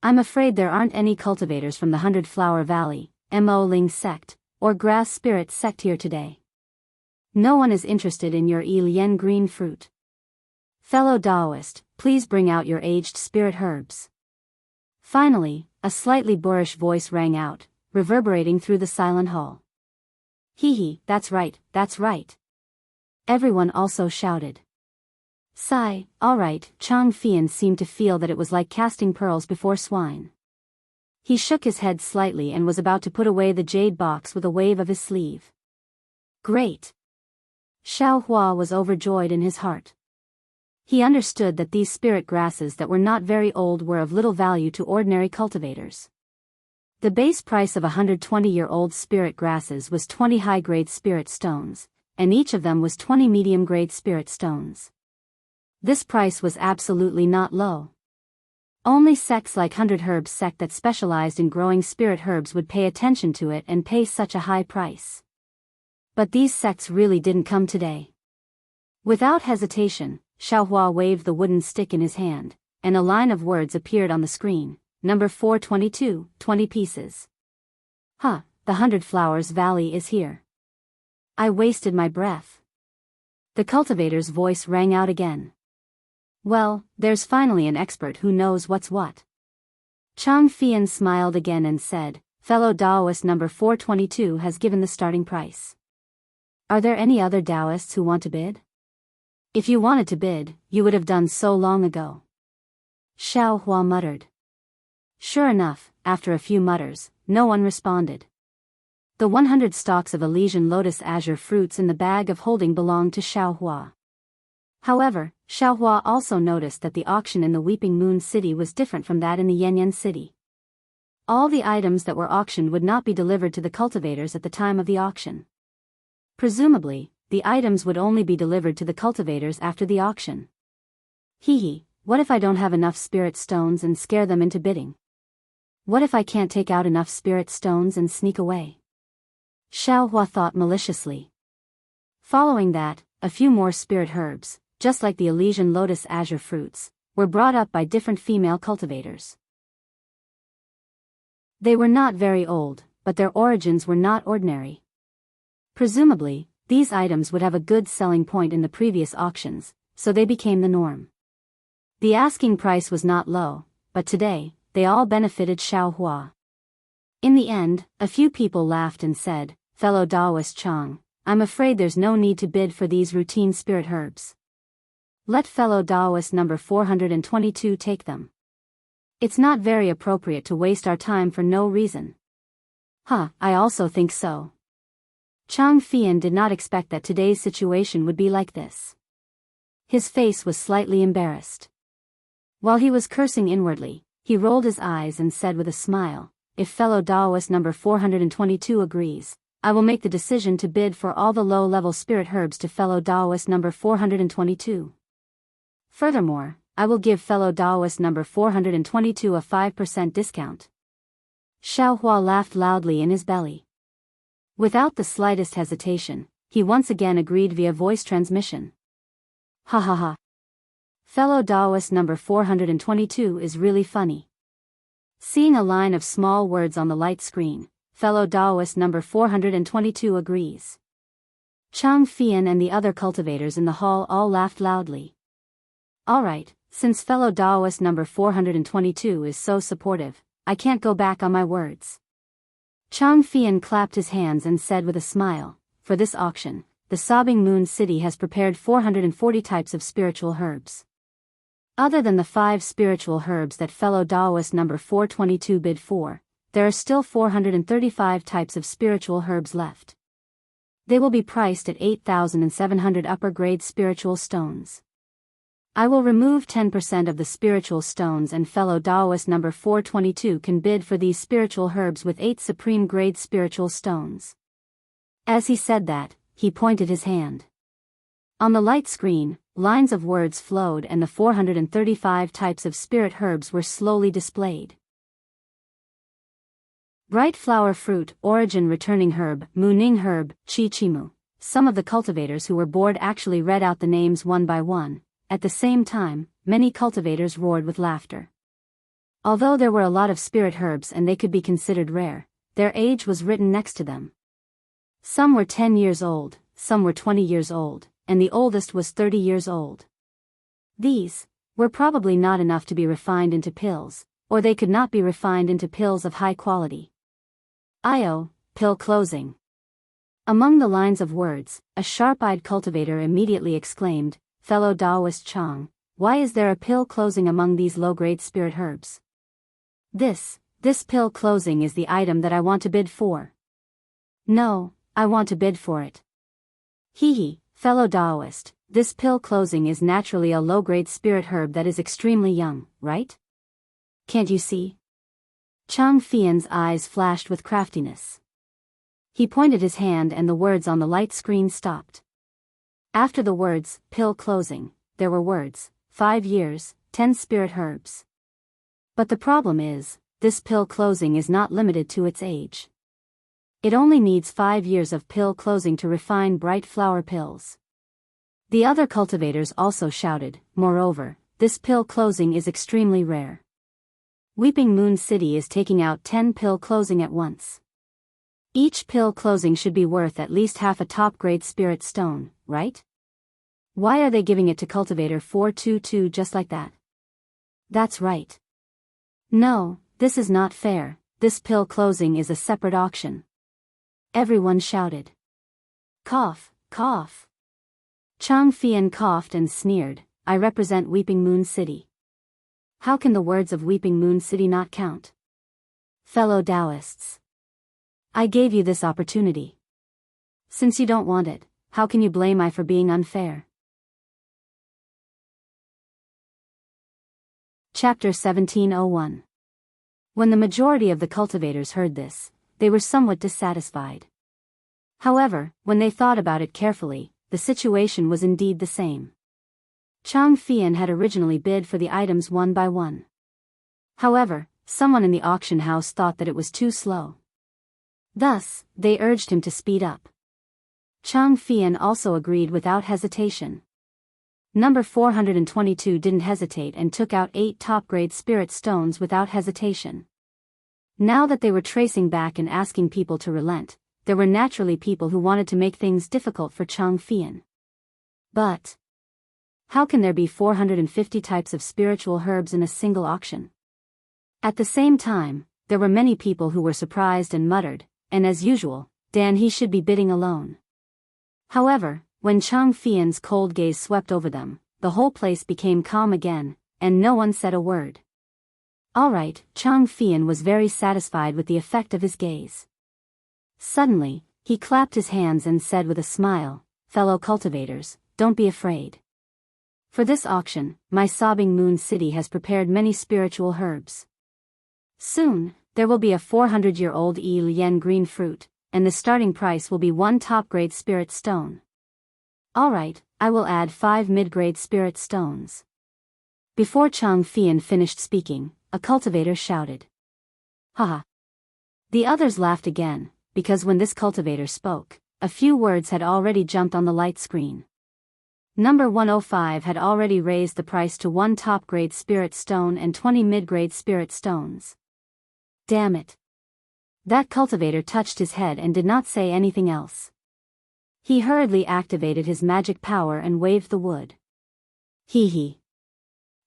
I'm afraid there aren't any cultivators from the 100 Flower Valley, Mo Ling sect, or Grass Spirit sect here today. No one is interested in your Yi Lian green fruit. Fellow Daoist, please bring out your aged spirit herbs. Finally, a slightly boorish voice rang out, reverberating through the silent hall. Hee, that's right, that's right. Everyone also shouted. Sigh, all right. Chang Fian seemed to feel that it was like casting pearls before swine. He shook his head slightly and was about to put away the jade box with a wave of his sleeve. Great! Xiao Hua was overjoyed in his heart. He understood that these spirit grasses that were not very old were of little value to ordinary cultivators. The base price of 120-year-old spirit grasses was 20 high-grade spirit stones, and each of them was 20 medium-grade spirit stones. This price was absolutely not low. Only sects like 100 Herbs sect that specialized in growing spirit herbs would pay attention to it and pay such a high price. But these sects really didn't come today. Without hesitation, Xiaohua waved the wooden stick in his hand, and a line of words appeared on the screen. Number 422, 20 pieces. Huh, the 100 Flowers Valley is here. I wasted my breath. The cultivator's voice rang out again. Well, there's finally an expert who knows what's what. Chang Fian smiled again and said, fellow Daoist number 422 has given the starting price. Are there any other Daoists who want to bid? If you wanted to bid, you would have done so long ago. Xiao Hua muttered. Sure enough, after a few mutters, no one responded. The 100 stalks of Elysian lotus azure fruits in the bag of holding belonged to Xiao Hua. However, Xiao Hua also noticed that the auction in the Weeping Moon City was different from that in the Yanyan City. All the items that were auctioned would not be delivered to the cultivators at the time of the auction. Presumably, the items would only be delivered to the cultivators after the auction. What if I don't have enough spirit stones and scare them into bidding? What if I can't take out enough spirit stones and sneak away? Xiao Hua thought maliciously. Following that, a few more spirit herbs, just like the Elysian lotus azure fruits, were brought up by different female cultivators. They were not very old, but their origins were not ordinary. Presumably, these items would have a good selling point in the previous auctions, so they became the norm. The asking price was not low, but today, they all benefited Xiao Hua. In the end, a few people laughed and said, fellow Daoist Chang, I'm afraid there's no need to bid for these routine spirit herbs. Let fellow Daoist number 422 take them. It's not very appropriate to waste our time for no reason. I also think so. Chang Fian did not expect that today's situation would be like this. His face was slightly embarrassed. While he was cursing inwardly, he rolled his eyes and said with a smile, if fellow Daoist number 422 agrees, I will make the decision to bid for all the low-level spirit herbs to fellow Daoist number 422. Furthermore, I will give fellow Daoist number 422 a 5% discount. Xiao Hua laughed loudly in his belly. Without the slightest hesitation, he once again agreed via voice transmission. Ha ha ha. Fellow Daoist number 422 is really funny. Seeing a line of small words on the light screen, fellow Daoist number 422 agrees. Chang Fian and the other cultivators in the hall all laughed loudly. Alright, since fellow Daoist number 422 is so supportive, I can't go back on my words. Chang Fian clapped his hands and said with a smile, for this auction, the Sobbing Moon City has prepared 440 types of spiritual herbs. Other than the 5 spiritual herbs that fellow Daoist number 422 bid for, there are still 435 types of spiritual herbs left. They will be priced at 8,700 upper-grade spiritual stones. I will remove 10% of the spiritual stones and fellow Daoist number 422 can bid for these spiritual herbs with 8 supreme-grade spiritual stones. As he said that, he pointed his hand. On the light screen, lines of words flowed and the 435 types of spirit herbs were slowly displayed. Bright flower fruit, origin returning herb, Muning herb, Chi Chimu. Some of the cultivators who were bored actually read out the names one by one. At the same time, many cultivators roared with laughter. Although there were a lot of spirit herbs and they could be considered rare, their age was written next to them. Some were 10 years old, some were 20 years old, and the oldest was 30 years old. These were probably not enough to be refined into pills, or they could not be refined into pills of high quality. Pill closing. Among the lines of words, a sharp-eyed cultivator immediately exclaimed, fellow Daoist Chang, why is there a pill closing among these low-grade spirit herbs? This pill closing is the item that I want to bid for. No, I want to bid for it. Fellow Daoist, this pill closing is naturally a low-grade spirit herb that is extremely young, right? Can't you see? Chang Fian's eyes flashed with craftiness. He pointed his hand and the words on the light screen stopped. After the words, pill closing, there were words, 5 years, 10 spirit herbs. But the problem is, this pill closing is not limited to its age. It only needs 5 years of pill closing to refine bright flower pills. The other cultivators also shouted, moreover, this pill closing is extremely rare. Weeping Moon City is taking out 10 pill closing at once. Each pill closing should be worth at least half a top-grade spirit stone, right? Why are they giving it to Cultivator 422 just like that? That's right. No, this is not fair, this pill closing is a separate auction. Everyone shouted. Cough, cough. Chang Fian coughed and sneered, I represent Weeping Moon City. How can the words of Weeping Moon City not count? Fellow Daoists. I gave you this opportunity. Since you don't want it, how can you blame I for being unfair? Chapter 1701. When the majority of the cultivators heard this, they were somewhat dissatisfied. However, when they thought about it carefully, the situation was indeed the same. Chang Fian had originally bid for the items one by one. However, someone in the auction house thought that it was too slow. Thus, they urged him to speed up. Chang Fian also agreed without hesitation. Number 422 didn't hesitate and took out 8 top-grade spirit stones without hesitation. Now that they were tracing back and asking people to relent, there were naturally people who wanted to make things difficult for Chang Fian. But how can there be 450 types of spiritual herbs in a single auction? At the same time, there were many people who were surprised and muttered, and as usual, he should be bidding alone. However, when Chang Fian's cold gaze swept over them, the whole place became calm again, and no one said a word. Alright, Chang Fian was very satisfied with the effect of his gaze. Suddenly, he clapped his hands and said with a smile, fellow cultivators, don't be afraid. For this auction, my Sobbing Moon City has prepared many spiritual herbs. Soon, there will be a 400-year-old Lian green fruit, and the starting price will be 1 top-grade spirit stone. Alright, I will add 5 mid-grade spirit stones. Before Chang Fian finished speaking, a cultivator shouted. Haha. The others laughed again, because when this cultivator spoke, a few words had already jumped on the light screen. Number 105 had already raised the price to 1 top-grade spirit stone and 20 mid-grade spirit stones. Damn it. That cultivator touched his head and did not say anything else. He hurriedly activated his magic power and waved the wood. Hee hee.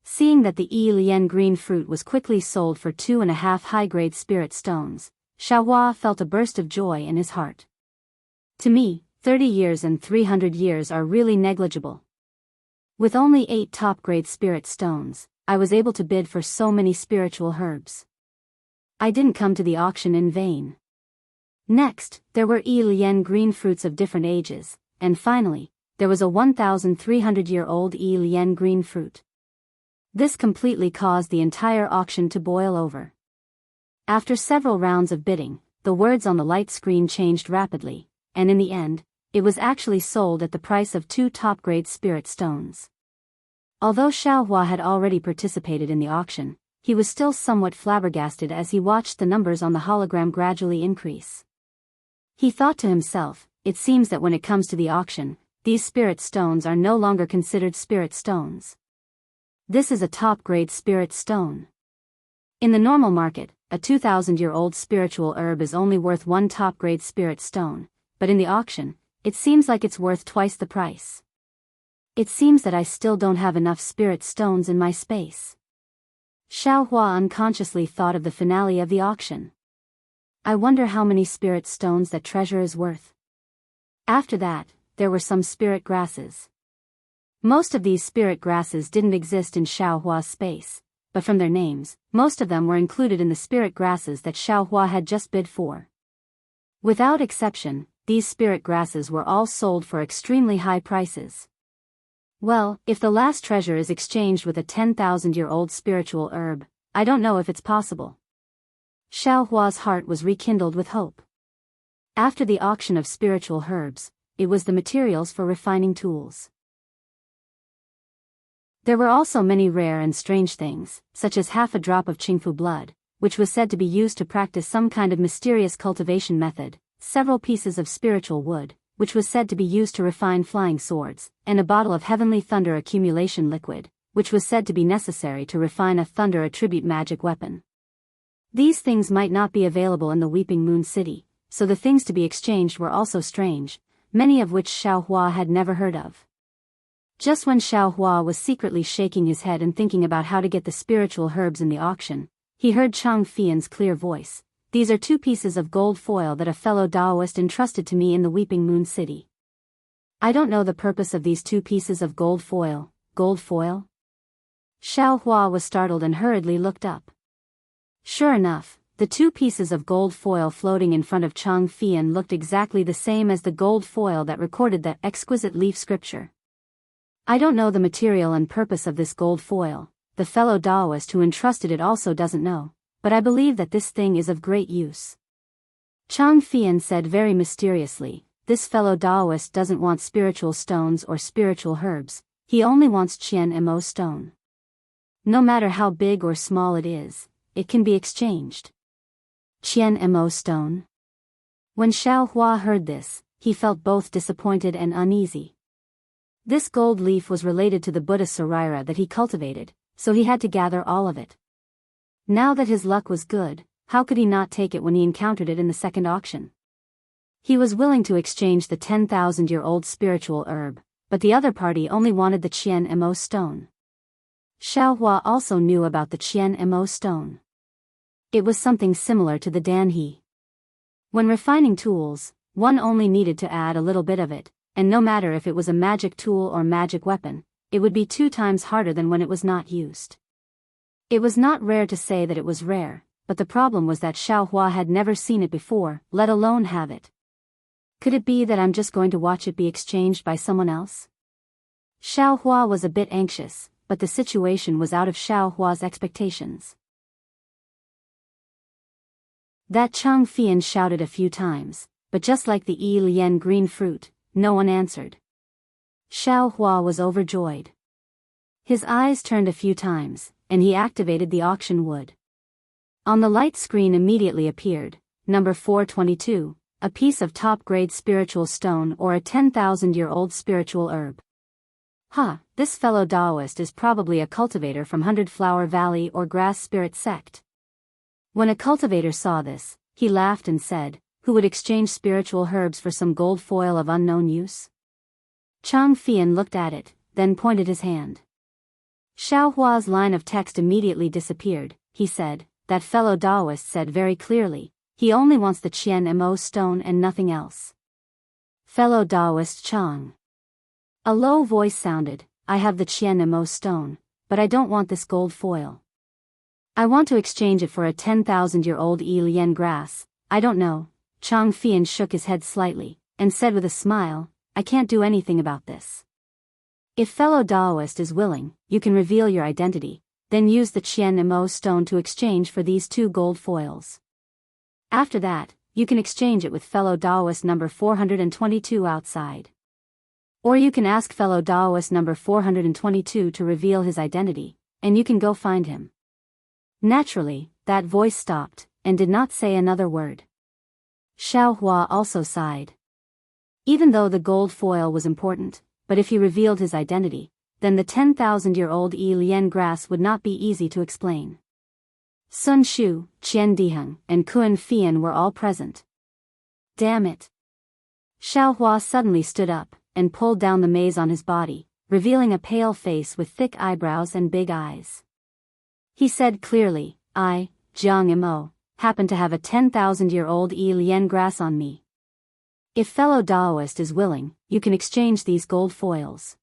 Seeing that the Lien green fruit was quickly sold for 2.5 high-grade spirit stones, Xiaohua felt a burst of joy in his heart. To me, 30 years and 300 years are really negligible. With only 8 top-grade spirit stones, I was able to bid for so many spiritual herbs. I didn't come to the auction in vain. Next, there were Lien green fruits of different ages, and finally, there was a 1,300-year-old Lien green fruit. This completely caused the entire auction to boil over. After several rounds of bidding, the words on the light screen changed rapidly, and in the end, it was actually sold at the price of 2 top-grade spirit stones. Although Xiaohua had already participated in the auction, he was still somewhat flabbergasted as he watched the numbers on the hologram gradually increase. He thought to himself, it seems that when it comes to the auction, these spirit stones are no longer considered spirit stones. This is a top-grade spirit stone. In the normal market, a 2,000-year-old spiritual herb is only worth 1 top-grade spirit stone, but in the auction, it seems like it's worth twice the price. It seems that I still don't have enough spirit stones in my space. Xiaohua unconsciously thought of the finale of the auction. I wonder how many spirit stones that treasure is worth. After that, there were some spirit grasses. Most of these spirit grasses didn't exist in Xiaohua's space, but from their names, most of them were included in the spirit grasses that Xiaohua had just bid for. Without exception, these spirit grasses were all sold for extremely high prices. Well, if the last treasure is exchanged with a 10,000-year-old spiritual herb, I don't know if it's possible. Xiaohua's heart was rekindled with hope. After the auction of spiritual herbs, it was the materials for refining tools. There were also many rare and strange things, such as half a drop of Qingfu blood, which was said to be used to practice some kind of mysterious cultivation method, several pieces of spiritual wood, which was said to be used to refine flying swords, and a bottle of heavenly thunder accumulation liquid, which was said to be necessary to refine a thunder attribute magic weapon. These things might not be available in the Weeping Moon City, so the things to be exchanged were also strange, many of which Xiaohua had never heard of. Just when Xiaohua was secretly shaking his head and thinking about how to get the spiritual herbs in the auction, he heard Chang Fian's clear voice. These are 2 pieces of gold foil that a fellow Daoist entrusted to me in the Weeping Moon City. I don't know the purpose of these 2 pieces of gold foil. Gold foil? Xiaohua was startled and hurriedly looked up. Sure enough, the 2 pieces of gold foil floating in front of Chang Fian looked exactly the same as the gold foil that recorded that exquisite leaf scripture. I don't know the material and purpose of this gold foil, the fellow Daoist who entrusted it also doesn't know, but I believe that this thing is of great use. Chang Fian said very mysteriously, this fellow Daoist doesn't want spiritual stones or spiritual herbs, he only wants Qian Mo stone. No matter how big or small it is, it can be exchanged. Qian Mo stone? When Xiaohua heard this, he felt both disappointed and uneasy. This gold leaf was related to the Buddha Sarira that he cultivated, so he had to gather all of it. Now that his luck was good, how could he not take it when he encountered it in the second auction? He was willing to exchange the 10,000-year-old spiritual herb, but the other party only wanted the Qian Mo stone. Xiaohua also knew about the Qian Mo stone. It was something similar to the Danhe. When refining tools, one only needed to add a little bit of it, and no matter if it was a magic tool or magic weapon, it would be 2 times harder than when it was not used. It was not rare to say that it was rare, but the problem was that Xiaohua had never seen it before, let alone have it. Could it be that I'm just going to watch it be exchanged by someone else? Xiaohua was a bit anxious, but the situation was out of Xiaohua's expectations. That Chang Fian shouted a few times, but just like the Lien green fruit, no one answered. Xiaohua was overjoyed. His eyes turned a few times, and he activated the auction wood. On the light screen immediately appeared, number 422, a piece of top-grade spiritual stone or a 10,000-year-old spiritual herb. This fellow Daoist is probably a cultivator from 100 Flower Valley or Grass Spirit Sect. When a cultivator saw this, he laughed and said, who would exchange spiritual herbs for some gold foil of unknown use? Chang Fian looked at it, then pointed his hand. Xiao Hua's line of text immediately disappeared. He said, "That fellow Daoist said very clearly, he only wants the Qian Mo stone and nothing else." Fellow Daoist Chang. A low voice sounded, "I have the Qian Mo stone, but I don't want this gold foil. I want to exchange it for a 10,000-year-old Lian grass. I don't know." Chang Fian shook his head slightly, and said with a smile, "I can't do anything about this. If fellow Daoist is willing, you can reveal your identity, then use the Qian Mo stone to exchange for these 2 gold foils. After that, you can exchange it with fellow Daoist number 422 outside. Or you can ask fellow Daoist number 422 to reveal his identity, and you can go find him." Naturally, that voice stopped, and did not say another word. Xiao Hua also sighed. Even though the gold foil was important, but if he revealed his identity, then the 10,000-year-old Lian grass would not be easy to explain. Sun Shu, Qian Diheng, and Kun Fian were all present. Damn it. Xiao Hua suddenly stood up, and pulled down the maze on his body, revealing a pale face with thick eyebrows and big eyes. He said clearly, "I, Jiang Mo, happen to have a 10,000-year-old Lian grass on me. If fellow Daoist is willing, you can exchange these gold foils.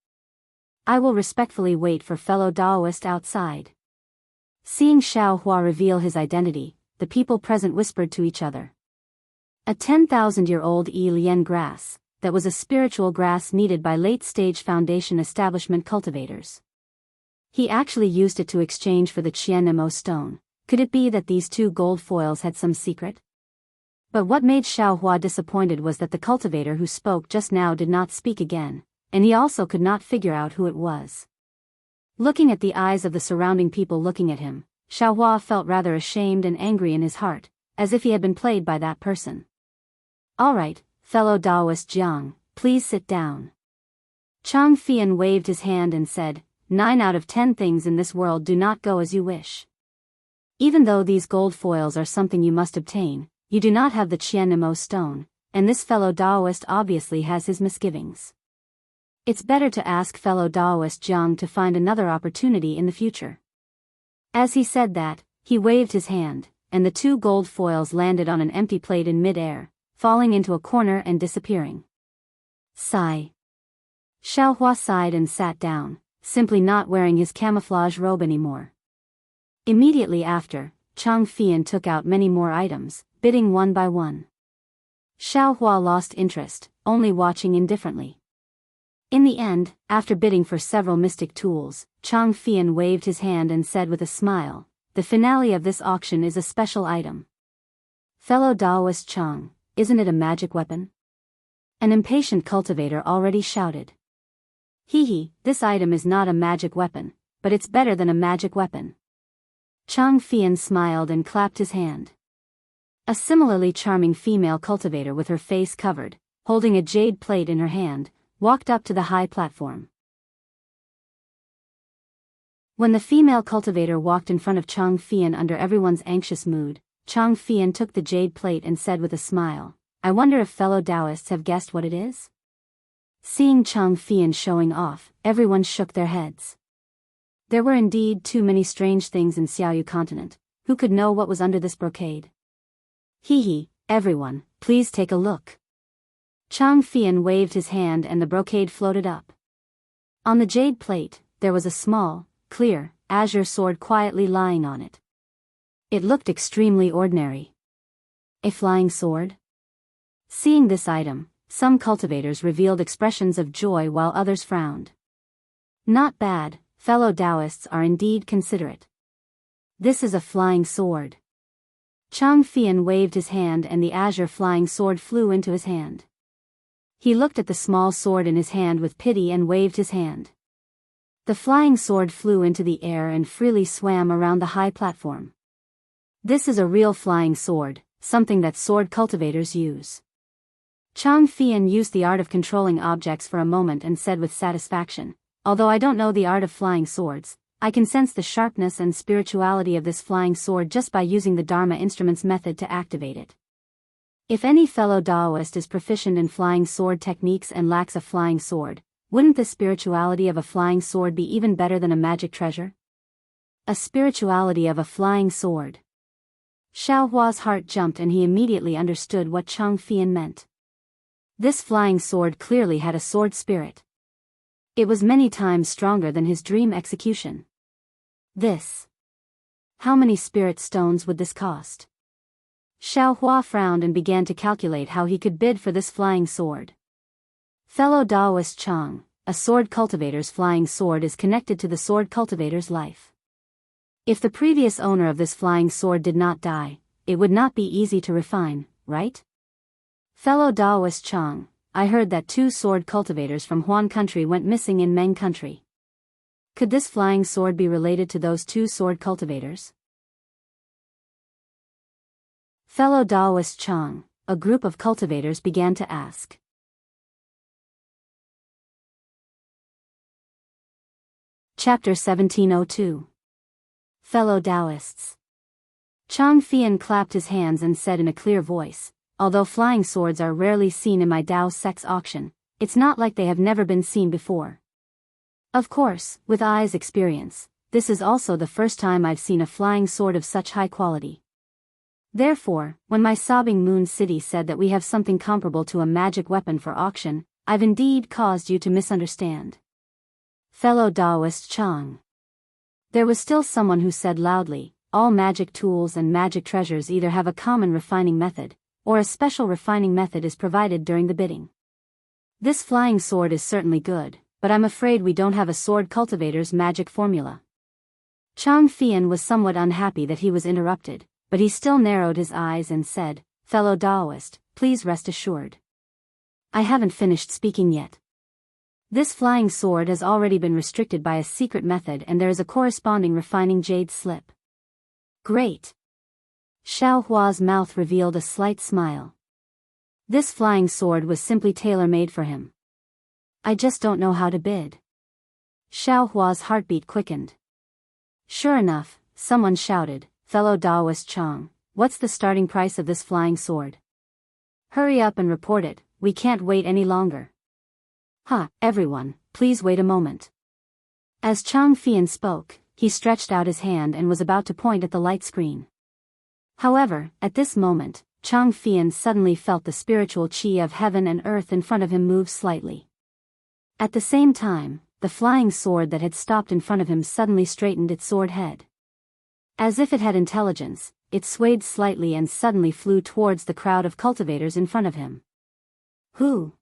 I will respectfully wait for fellow Daoist outside." Seeing Xiao Hua reveal his identity, the people present whispered to each other. A 10,000-year-old Lian grass, that was a spiritual grass needed by late-stage Foundation establishment cultivators. He actually used it to exchange for the Qian Mo stone. Could it be that these 2 gold foils had some secret? But what made Xiao Hua disappointed was that the cultivator who spoke just now did not speak again, and he also could not figure out who it was. Looking at the eyes of the surrounding people looking at him, Xiao Hua felt rather ashamed and angry in his heart, as if he had been played by that person. "All right, fellow Daoist Jiang, please sit down." Chang Fian waved his hand and said, 9 out of 10 things in this world do not go as you wish. Even though these gold foils are something you must obtain, you do not have the Qian Mo stone, and this fellow Daoist obviously has his misgivings. It's better to ask fellow Daoist Jiang to find another opportunity in the future. As he said that, he waved his hand, and the 2 gold foils landed on an empty plate in mid-air, falling into a corner and disappearing. Sigh. Xiao Hua sighed and sat down, simply not wearing his camouflage robe anymore. Immediately after, Chang Fian took out many more items, bidding one by one. Xiao Hua lost interest, only watching indifferently. In the end, after bidding for several mystic tools, Chang Fian waved his hand and said with a smile, "The finale of this auction is a special item." Fellow Daoist Chang, isn't it a magic weapon? An impatient cultivator already shouted. Hee, this item is not a magic weapon, but it's better than a magic weapon. Chang Fian smiled and clapped his hand. A similarly charming female cultivator with her face covered, holding a jade plate in her hand, walked up to the high platform. When the female cultivator walked in front of Chang Fian under everyone's anxious mood, Chang Fian took the jade plate and said with a smile, "I wonder if fellow Daoists have guessed what it is?" Seeing Chang Fian showing off, everyone shook their heads. There were indeed too many strange things in Xiaoyu continent. Who could know what was under this brocade? Hee, everyone, please take a look. Chang Fian waved his hand and the brocade floated up. On the jade plate, there was a small, clear, azure sword quietly lying on it. It looked extremely ordinary. A flying sword? Seeing this item, some cultivators revealed expressions of joy while others frowned. Not bad, fellow Daoists are indeed considerate. This is a flying sword. Chang Fian waved his hand and the azure flying sword flew into his hand. He looked at the small sword in his hand with pity and waved his hand. The flying sword flew into the air and freely swam around the high platform. This is a real flying sword, something that sword cultivators use. Chang Fian used the art of controlling objects for a moment and said with satisfaction, "Although I don't know the art of flying swords, I can sense the sharpness and spirituality of this flying sword just by using the Dharma instruments method to activate it. If any fellow Daoist is proficient in flying sword techniques and lacks a flying sword, wouldn't the spirituality of a flying sword be even better than a magic treasure? A spirituality of a flying sword. Xiao Hua's heart jumped and he immediately understood what Chang Fian meant. This flying sword clearly had a sword spirit. It was many times stronger than his dream execution. This. How many spirit stones would this cost? Xiao Hua frowned and began to calculate how he could bid for this flying sword. Fellow Daoist Chang, a sword cultivator's flying sword is connected to the sword cultivator's life. If the previous owner of this flying sword did not die, it would not be easy to refine, right? Fellow Daoist Chang, I heard that 2 sword cultivators from Huan country went missing in Meng country. Could this flying sword be related to those 2 sword cultivators? Fellow Daoist Chang, a group of cultivators began to ask. Chapter 1702. Fellow Daoists. Chang Fian clapped his hands and said in a clear voice, although flying swords are rarely seen in my Dao sect's auction, it's not like they have never been seen before. Of course, with Ai's experience, this is also the first time I've seen a flying sword of such high quality. Therefore, when my sobbing moon city said that we have something comparable to a magic weapon for auction, I've indeed caused you to misunderstand. Fellow Daoist Chang. There was still someone who said loudly, all magic tools and magic treasures either have a common refining method, or a special refining method is provided during the bidding. This flying sword is certainly good, but I'm afraid we don't have a sword cultivator's magic formula. Chang Fian was somewhat unhappy that he was interrupted, but he still narrowed his eyes and said, Fellow Daoist, please rest assured. I haven't finished speaking yet. This flying sword has already been restricted by a secret method and there is a corresponding refining jade slip. Great. Xiao Hua's mouth revealed a slight smile. This flying sword was simply tailor-made for him. I just don't know how to bid. Xiao Hua's heartbeat quickened. Sure enough, someone shouted, Fellow Daoist Chang, what's the starting price of this flying sword? Hurry up and report it, we can't wait any longer. Everyone, please wait a moment. As Chang Fian spoke, he stretched out his hand and was about to point at the light screen. However, at this moment, Chang Fian suddenly felt the spiritual qi of heaven and earth in front of him move slightly. At the same time, the flying sword that had stopped in front of him suddenly straightened its sword head. As if it had intelligence, it swayed slightly and suddenly flew towards the crowd of cultivators in front of him. Who?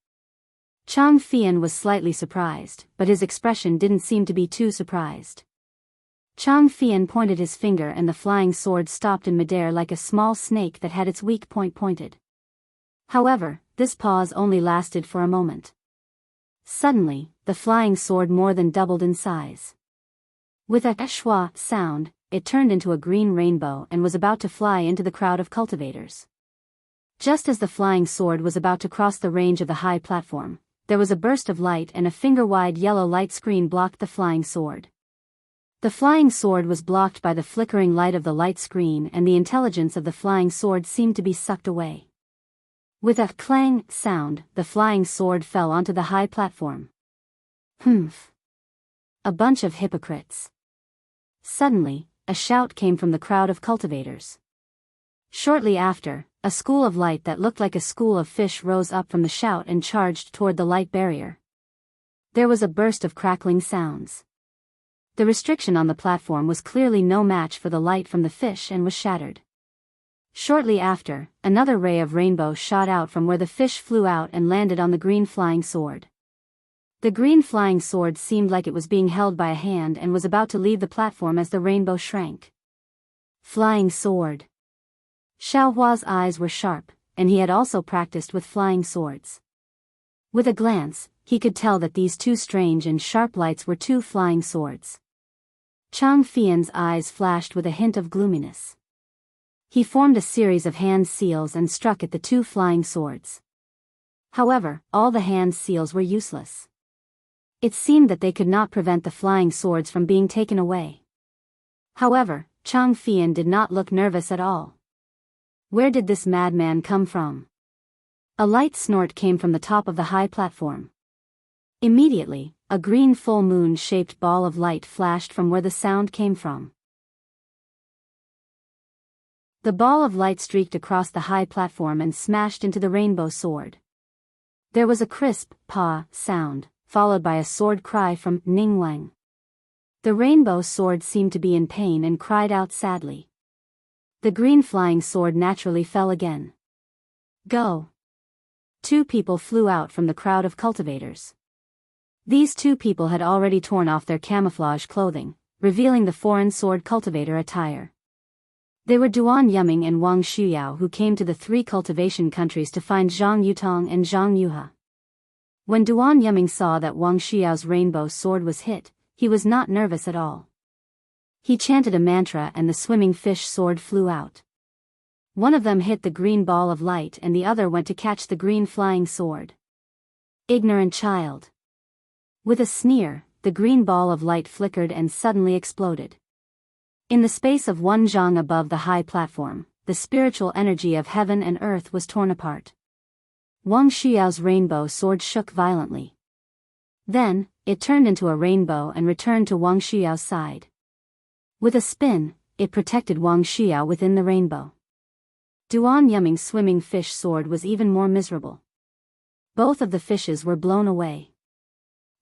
Chang Fian was slightly surprised, but his expression didn't seem to be too surprised. Chang Fian pointed his finger and the flying sword stopped in midair like a small snake that had its weak point pointed. However, this pause only lasted for a moment. Suddenly, the flying sword more than doubled in size. With a schwa sound, it turned into a green rainbow and was about to fly into the crowd of cultivators. Just as the flying sword was about to cross the range of the high platform, there was a burst of light and a finger-wide yellow light screen blocked the flying sword. The flying sword was blocked by the flickering light of the light screen and the intelligence of the flying sword seemed to be sucked away. With a clang sound, the flying sword fell onto the high platform. Humph. A bunch of hypocrites. Suddenly, a shout came from the crowd of cultivators. Shortly after, a school of light that looked like a school of fish rose up from the shout and charged toward the light barrier. There was a burst of crackling sounds. The restriction on the platform was clearly no match for the light from the fish and was shattered. Shortly after, another ray of rainbow shot out from where the fish flew out and landed on the green flying sword. The green flying sword seemed like it was being held by a hand and was about to leave the platform as the rainbow shrank. Flying sword. Xiao Hua's eyes were sharp, and he had also practiced with flying swords. With a glance, he could tell that these 2 strange and sharp lights were 2 flying swords. Chang Fian's eyes flashed with a hint of gloominess. He formed a series of hand seals and struck at the 2 flying swords. However, all the hand seals were useless. It seemed that they could not prevent the flying swords from being taken away. However, Chang Fian did not look nervous at all. Where did this madman come from? A light snort came from the top of the high platform. Immediately, a green full moon-shaped ball of light flashed from where the sound came from. The ball of light streaked across the high platform and smashed into the rainbow sword. There was a crisp, "pa" sound, followed by a sword cry from Ning Wang. The rainbow sword seemed to be in pain and cried out sadly. The green flying sword naturally fell again. Go! 2 people flew out from the crowd of cultivators. These 2 people had already torn off their camouflage clothing, revealing the foreign sword cultivator attire. They were Duan Yuming and Wang Shuyao, who came to the 3 cultivation countries to find Zhang Yutong and Zhang Yuha. When Duan Yuming saw that Wang Shuyao's rainbow sword was hit, he was not nervous at all. He chanted a mantra and the swimming fish sword flew out. One of them hit the green ball of light and the other went to catch the green flying sword. Ignorant child. With a sneer, the green ball of light flickered and suddenly exploded. In the space of 1 zhang above the high platform, the spiritual energy of heaven and earth was torn apart. Wang Shuyao's rainbow sword shook violently. Then, it turned into a rainbow and returned to Wang Shuyao's side. With a spin, it protected Wang Shuyao within the rainbow. Duan Yuming's swimming fish sword was even more miserable. Both of the fishes were blown away.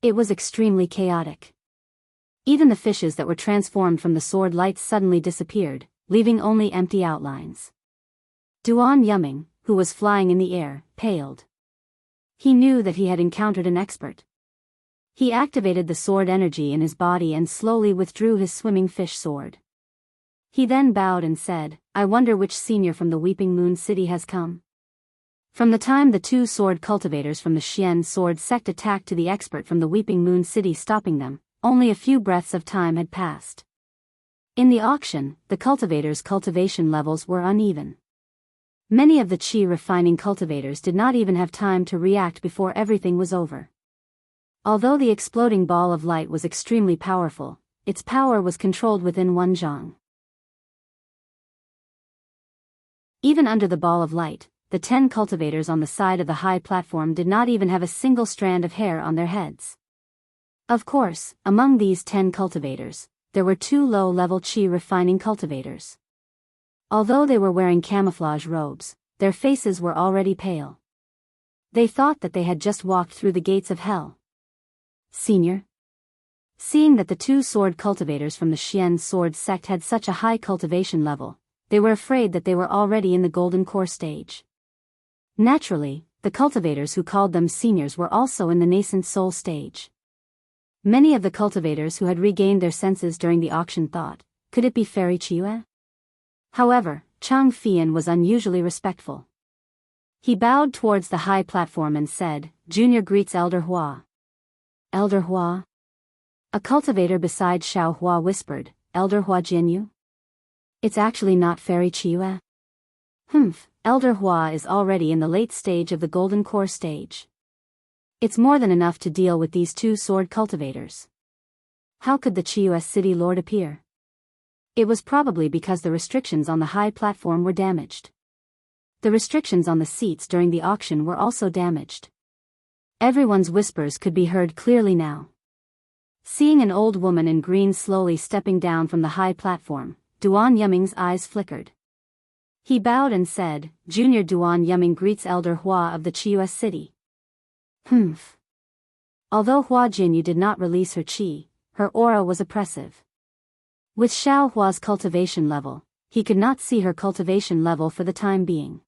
It was extremely chaotic. Even the fishes that were transformed from the sword lights suddenly disappeared, leaving only empty outlines. Duan Yuming, who was flying in the air, paled. He knew that he had encountered an expert. He activated the sword energy in his body and slowly withdrew his swimming fish sword. He then bowed and said, "I wonder which senior from the Weeping Moon City has come." From the time the 2 sword cultivators from the Xian sword sect attacked to the expert from the Weeping Moon City stopping them, only a few breaths of time had passed. In the auction, the cultivators' cultivation levels were uneven. Many of the qi refining cultivators did not even have time to react before everything was over. Although the exploding ball of light was extremely powerful, its power was controlled within 1 zhang. Even under the ball of light, the 10 cultivators on the side of the high platform did not even have a single strand of hair on their heads. Of course, among these 10 cultivators, there were 2 low-level qi refining cultivators. Although they were wearing camouflage robes, their faces were already pale. They thought that they had just walked through the gates of hell. Senior? Seeing that the 2 sword cultivators from the Xian sword sect had such a high cultivation level, they were afraid that they were already in the golden core stage. Naturally, the cultivators who called them seniors were also in the nascent soul stage. Many of the cultivators who had regained their senses during the auction thought, could it be Fairy Chiyue? However, Chang Fian was unusually respectful. He bowed towards the high platform and said, "Junior greets Elder Hua." Elder Hua? A cultivator beside Xiao Hua whispered, "Elder Hua Jianyu? It's actually not Fairy Chiyue." Elder Hua is already in the late stage of the golden core stage. It's more than enough to deal with these 2 sword cultivators. How could the Chiyue city lord appear? It was probably because the restrictions on the high platform were damaged. The restrictions on the seats during the auction were also damaged. Everyone's whispers could be heard clearly now. Seeing an old woman in green slowly stepping down from the high platform, Duan Yuming's eyes flickered. He bowed and said, "Junior Duan Yuming greets Elder Hua of the Chiyue city." Although Hua Jinyu did not release her qi, her aura was oppressive. With Xiao Hua's cultivation level, he could not see her cultivation level for the time being.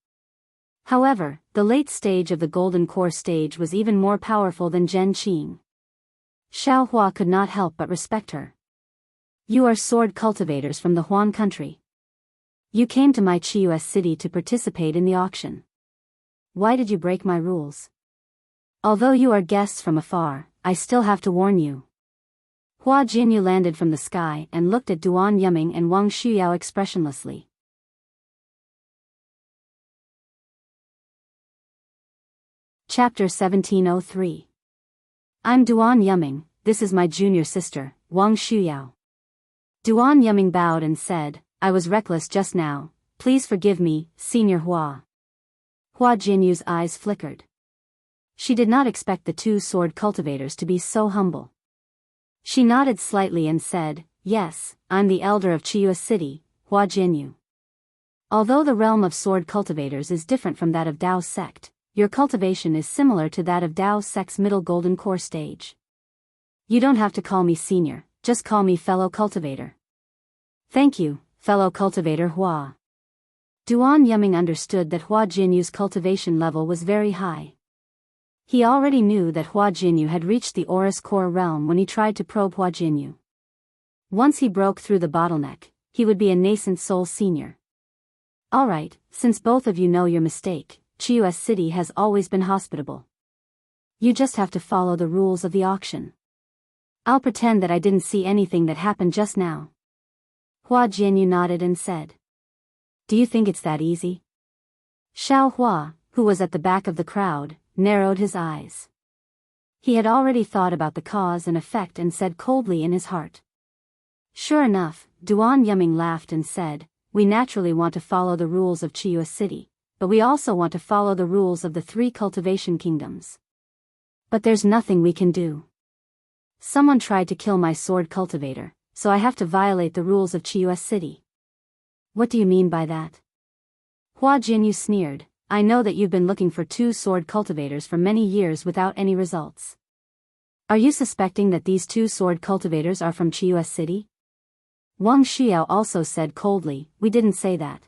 However, the late stage of the golden core stage was even more powerful than Zhen Qing. Xiao Hua could not help but respect her. "You are sword cultivators from the Huan country. You came to my Chiyue city to participate in the auction. Why did you break my rules? Although you are guests from afar, I still have to warn you." Hua Jinyu landed from the sky and looked at Duan Yuming and Wang Shuyao expressionlessly. Chapter 1703. I'm Duan Yuming, this is my junior sister, Wang Shuyao. Duan Yuming bowed and said, "I was reckless just now, please forgive me, Senior Hua." Hua Jianyu's eyes flickered. She did not expect the two sword cultivators to be so humble. She nodded slightly and said, "Yes, I'm the elder of Chiyu City, Hua Jianyu. Although the realm of sword cultivators is different from that of Dao sect, your cultivation is similar to that of Dao sect's middle golden core stage. You don't have to call me senior, just call me fellow cultivator." "Thank you, fellow cultivator Hua." Duan Yiming understood that Hua Jianyu's cultivation level was very high. He already knew that Hua Jianyu had reached the Aurous core realm when he tried to probe Hua Jianyu. Once he broke through the bottleneck, he would be a nascent soul senior. "Alright, since both of you know your mistake, Chiyu City has always been hospitable. You just have to follow the rules of the auction. I'll pretend that I didn't see anything that happened just now." Hua Jianyu nodded and said, "Do you think it's that easy?" Xiao Hua, who was at the back of the crowd, narrowed his eyes. He had already thought about the cause and effect and said coldly in his heart. "Sure enough," Duan Yiming laughed and said, "We naturally want to follow the rules of Chiyu City, but we also want to follow the rules of the 3 cultivation kingdoms. But there's nothing we can do. Someone tried to kill my sword cultivator, so I have to violate the rules of Chiyu City." "What do you mean by that?" Hua Jianyu sneered. "I know that you've been looking for 2 sword cultivators for many years without any results. Are you suspecting that these 2 sword cultivators are from Chiyu City?" Wang Xiao also said coldly, "We didn't say that.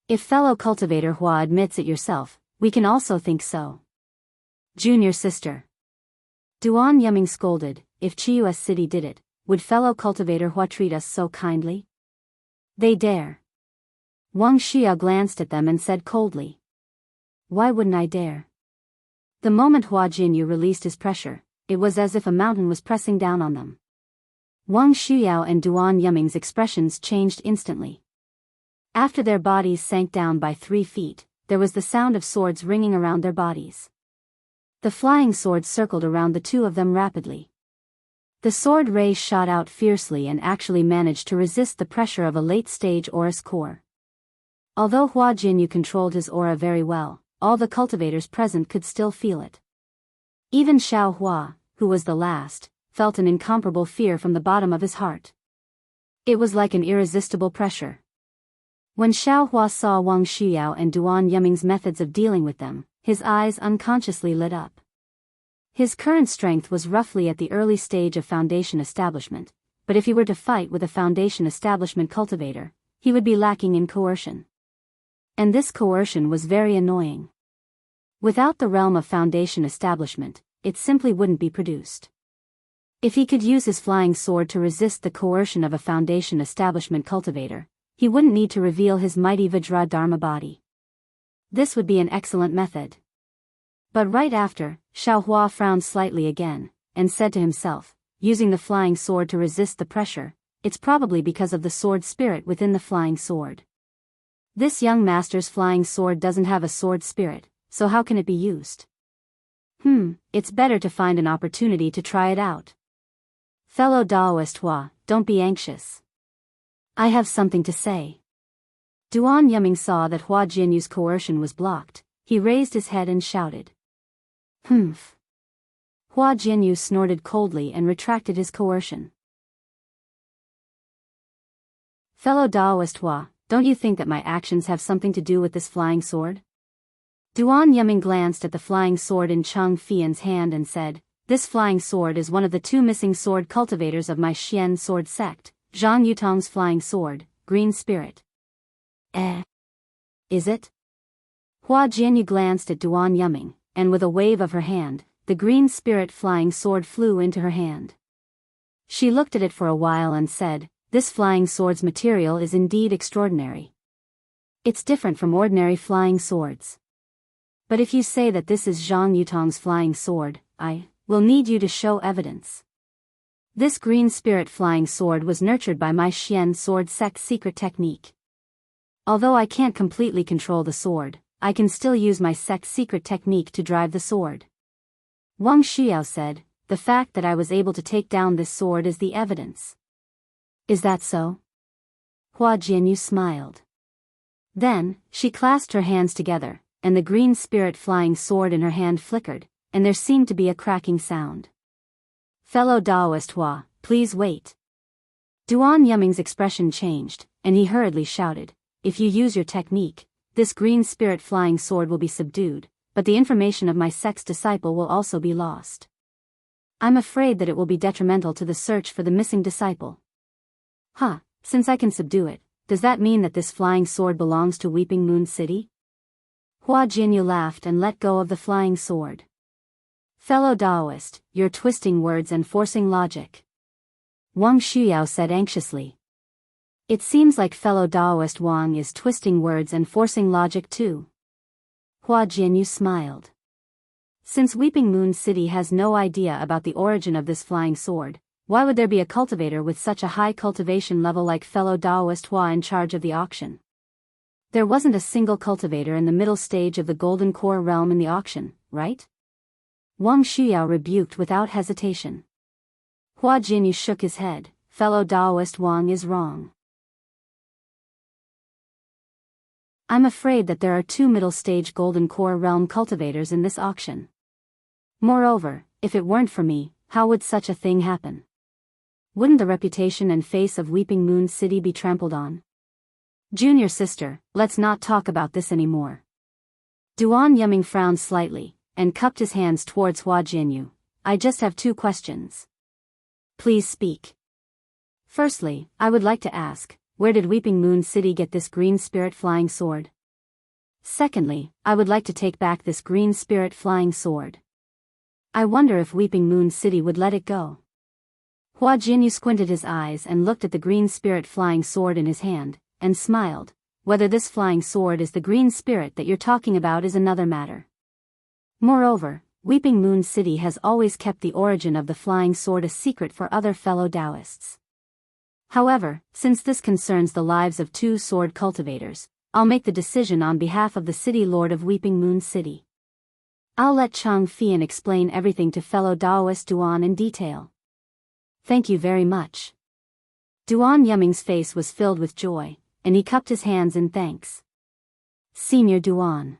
If fellow cultivator Hua admits it yourself, we can also think so." "Junior sister." Duan Yiming scolded, "If Chiyu City did it, would fellow cultivator Hua treat us so kindly? They dare." Wang Xiao glanced at them and said coldly, "Why wouldn't I dare?" The moment Hua Jianyu released his pressure, it was as if a mountain was pressing down on them. Wang Xiao and Duan Yiming's expressions changed instantly. After their bodies sank down by 3 feet, there was the sound of swords ringing around their bodies. The flying sword circled around the 2 of them rapidly. The sword rays shot out fiercely and actually managed to resist the pressure of a late-stage Aurous core. Although Hua Jianyu controlled his aura very well, all the cultivators present could still feel it. Even Xiao Hua, who was the last, felt an incomparable fear from the bottom of his heart. It was like an irresistible pressure. When Xiao Hua saw Wang Xiao and Duan Yiming's methods of dealing with them, his eyes unconsciously lit up. His current strength was roughly at the early stage of foundation establishment, but if he were to fight with a foundation establishment cultivator, he would be lacking in coercion. And this coercion was very annoying. Without the realm of foundation establishment, it simply wouldn't be produced. If he could use his flying sword to resist the coercion of a foundation establishment cultivator, he wouldn't need to reveal his mighty Vajra Dharma body. This would be an excellent method. But right after, Xiao Hua frowned slightly again, and said to himself, using the flying sword to resist the pressure, it's probably because of the sword spirit within the flying sword. This young master's flying sword doesn't have a sword spirit, so how can it be used? It's better to find an opportunity to try it out. Fellow Daoist Hua, don't be anxious. I have something to say. Duan Yiming saw that Hua Jianyu's coercion was blocked. He raised his head and shouted. Humph. Hua Jianyu snorted coldly and retracted his coercion. Fellow Daoist Hua, don't you think that my actions have something to do with this flying sword? Duan Yiming glanced at the flying sword in Cheng Fian's hand and said, this flying sword is one of the 2 missing sword cultivators of my Xian sword sect, Zhang Yutong's flying sword, Green Spirit. Is it? Hua Jianyu glanced at Duan Yiming, and with a wave of her hand, the Green Spirit flying sword flew into her hand. She looked at it for a while and said, this flying sword's material is indeed extraordinary. It's different from ordinary flying swords. But if you say that this is Zhang Yutong's flying sword, I will need you to show evidence. This Green Spirit flying sword was nurtured by my Xian sword sect's secret technique. Although I can't completely control the sword, I can still use my sect's secret technique to drive the sword. Wang Xiao said, the fact that I was able to take down this sword is the evidence. Is that so? Hua Jianyu smiled. Then, she clasped her hands together, and the green spirit flying sword in her hand flickered, and there seemed to be a cracking sound. Fellow Daoist Hua, please wait. Duan Yuming's expression changed, and he hurriedly shouted, if you use your technique, this green spirit flying sword will be subdued, but the information of my sex disciple will also be lost. I'm afraid that it will be detrimental to the search for the missing disciple. Since I can subdue it, does that mean that this flying sword belongs to Weeping Moon City? Hua Jianyu laughed and let go of the flying sword. Fellow Daoist, you're twisting words and forcing logic. Wang Shuyao said anxiously. It seems like fellow Daoist Wang is twisting words and forcing logic too. Hua Jianyu smiled. Since Weeping Moon City has no idea about the origin of this flying sword, why would there be a cultivator with such a high cultivation level like fellow Daoist Hua in charge of the auction? There wasn't a single cultivator in the middle stage of the Golden Core realm in the auction, right? Wang Shuyao rebuked without hesitation. Hua Jinyu shook his head. Fellow Daoist Wang is wrong. I'm afraid that there are 2 middle-stage Golden Core realm cultivators in this auction. Moreover, if it weren't for me, how would such a thing happen? Wouldn't the reputation and face of Weeping Moon City be trampled on? Junior sister, let's not talk about this anymore. Duan Yuming frowned slightly, and cupped his hands towards Hua Jianyu. I just have 2 questions. Please speak. Firstly, I would like to ask, where did Weeping Moon City get this green spirit flying sword? Secondly, I would like to take back this green spirit flying sword. I wonder if Weeping Moon City would let it go. Hua Jianyu squinted his eyes and looked at the green spirit flying sword in his hand, and smiled. Whether this flying sword is the green spirit that you're talking about is another matter. Moreover, Weeping Moon City has always kept the origin of the flying sword a secret for other fellow Daoists. However, since this concerns the lives of 2 sword cultivators, I'll make the decision on behalf of the city lord of Weeping Moon City. I'll let Chang Fian explain everything to fellow Daoist Duan in detail. Thank you very much. Duan Yuming's face was filled with joy, and he cupped his hands in thanks. Senior Duan.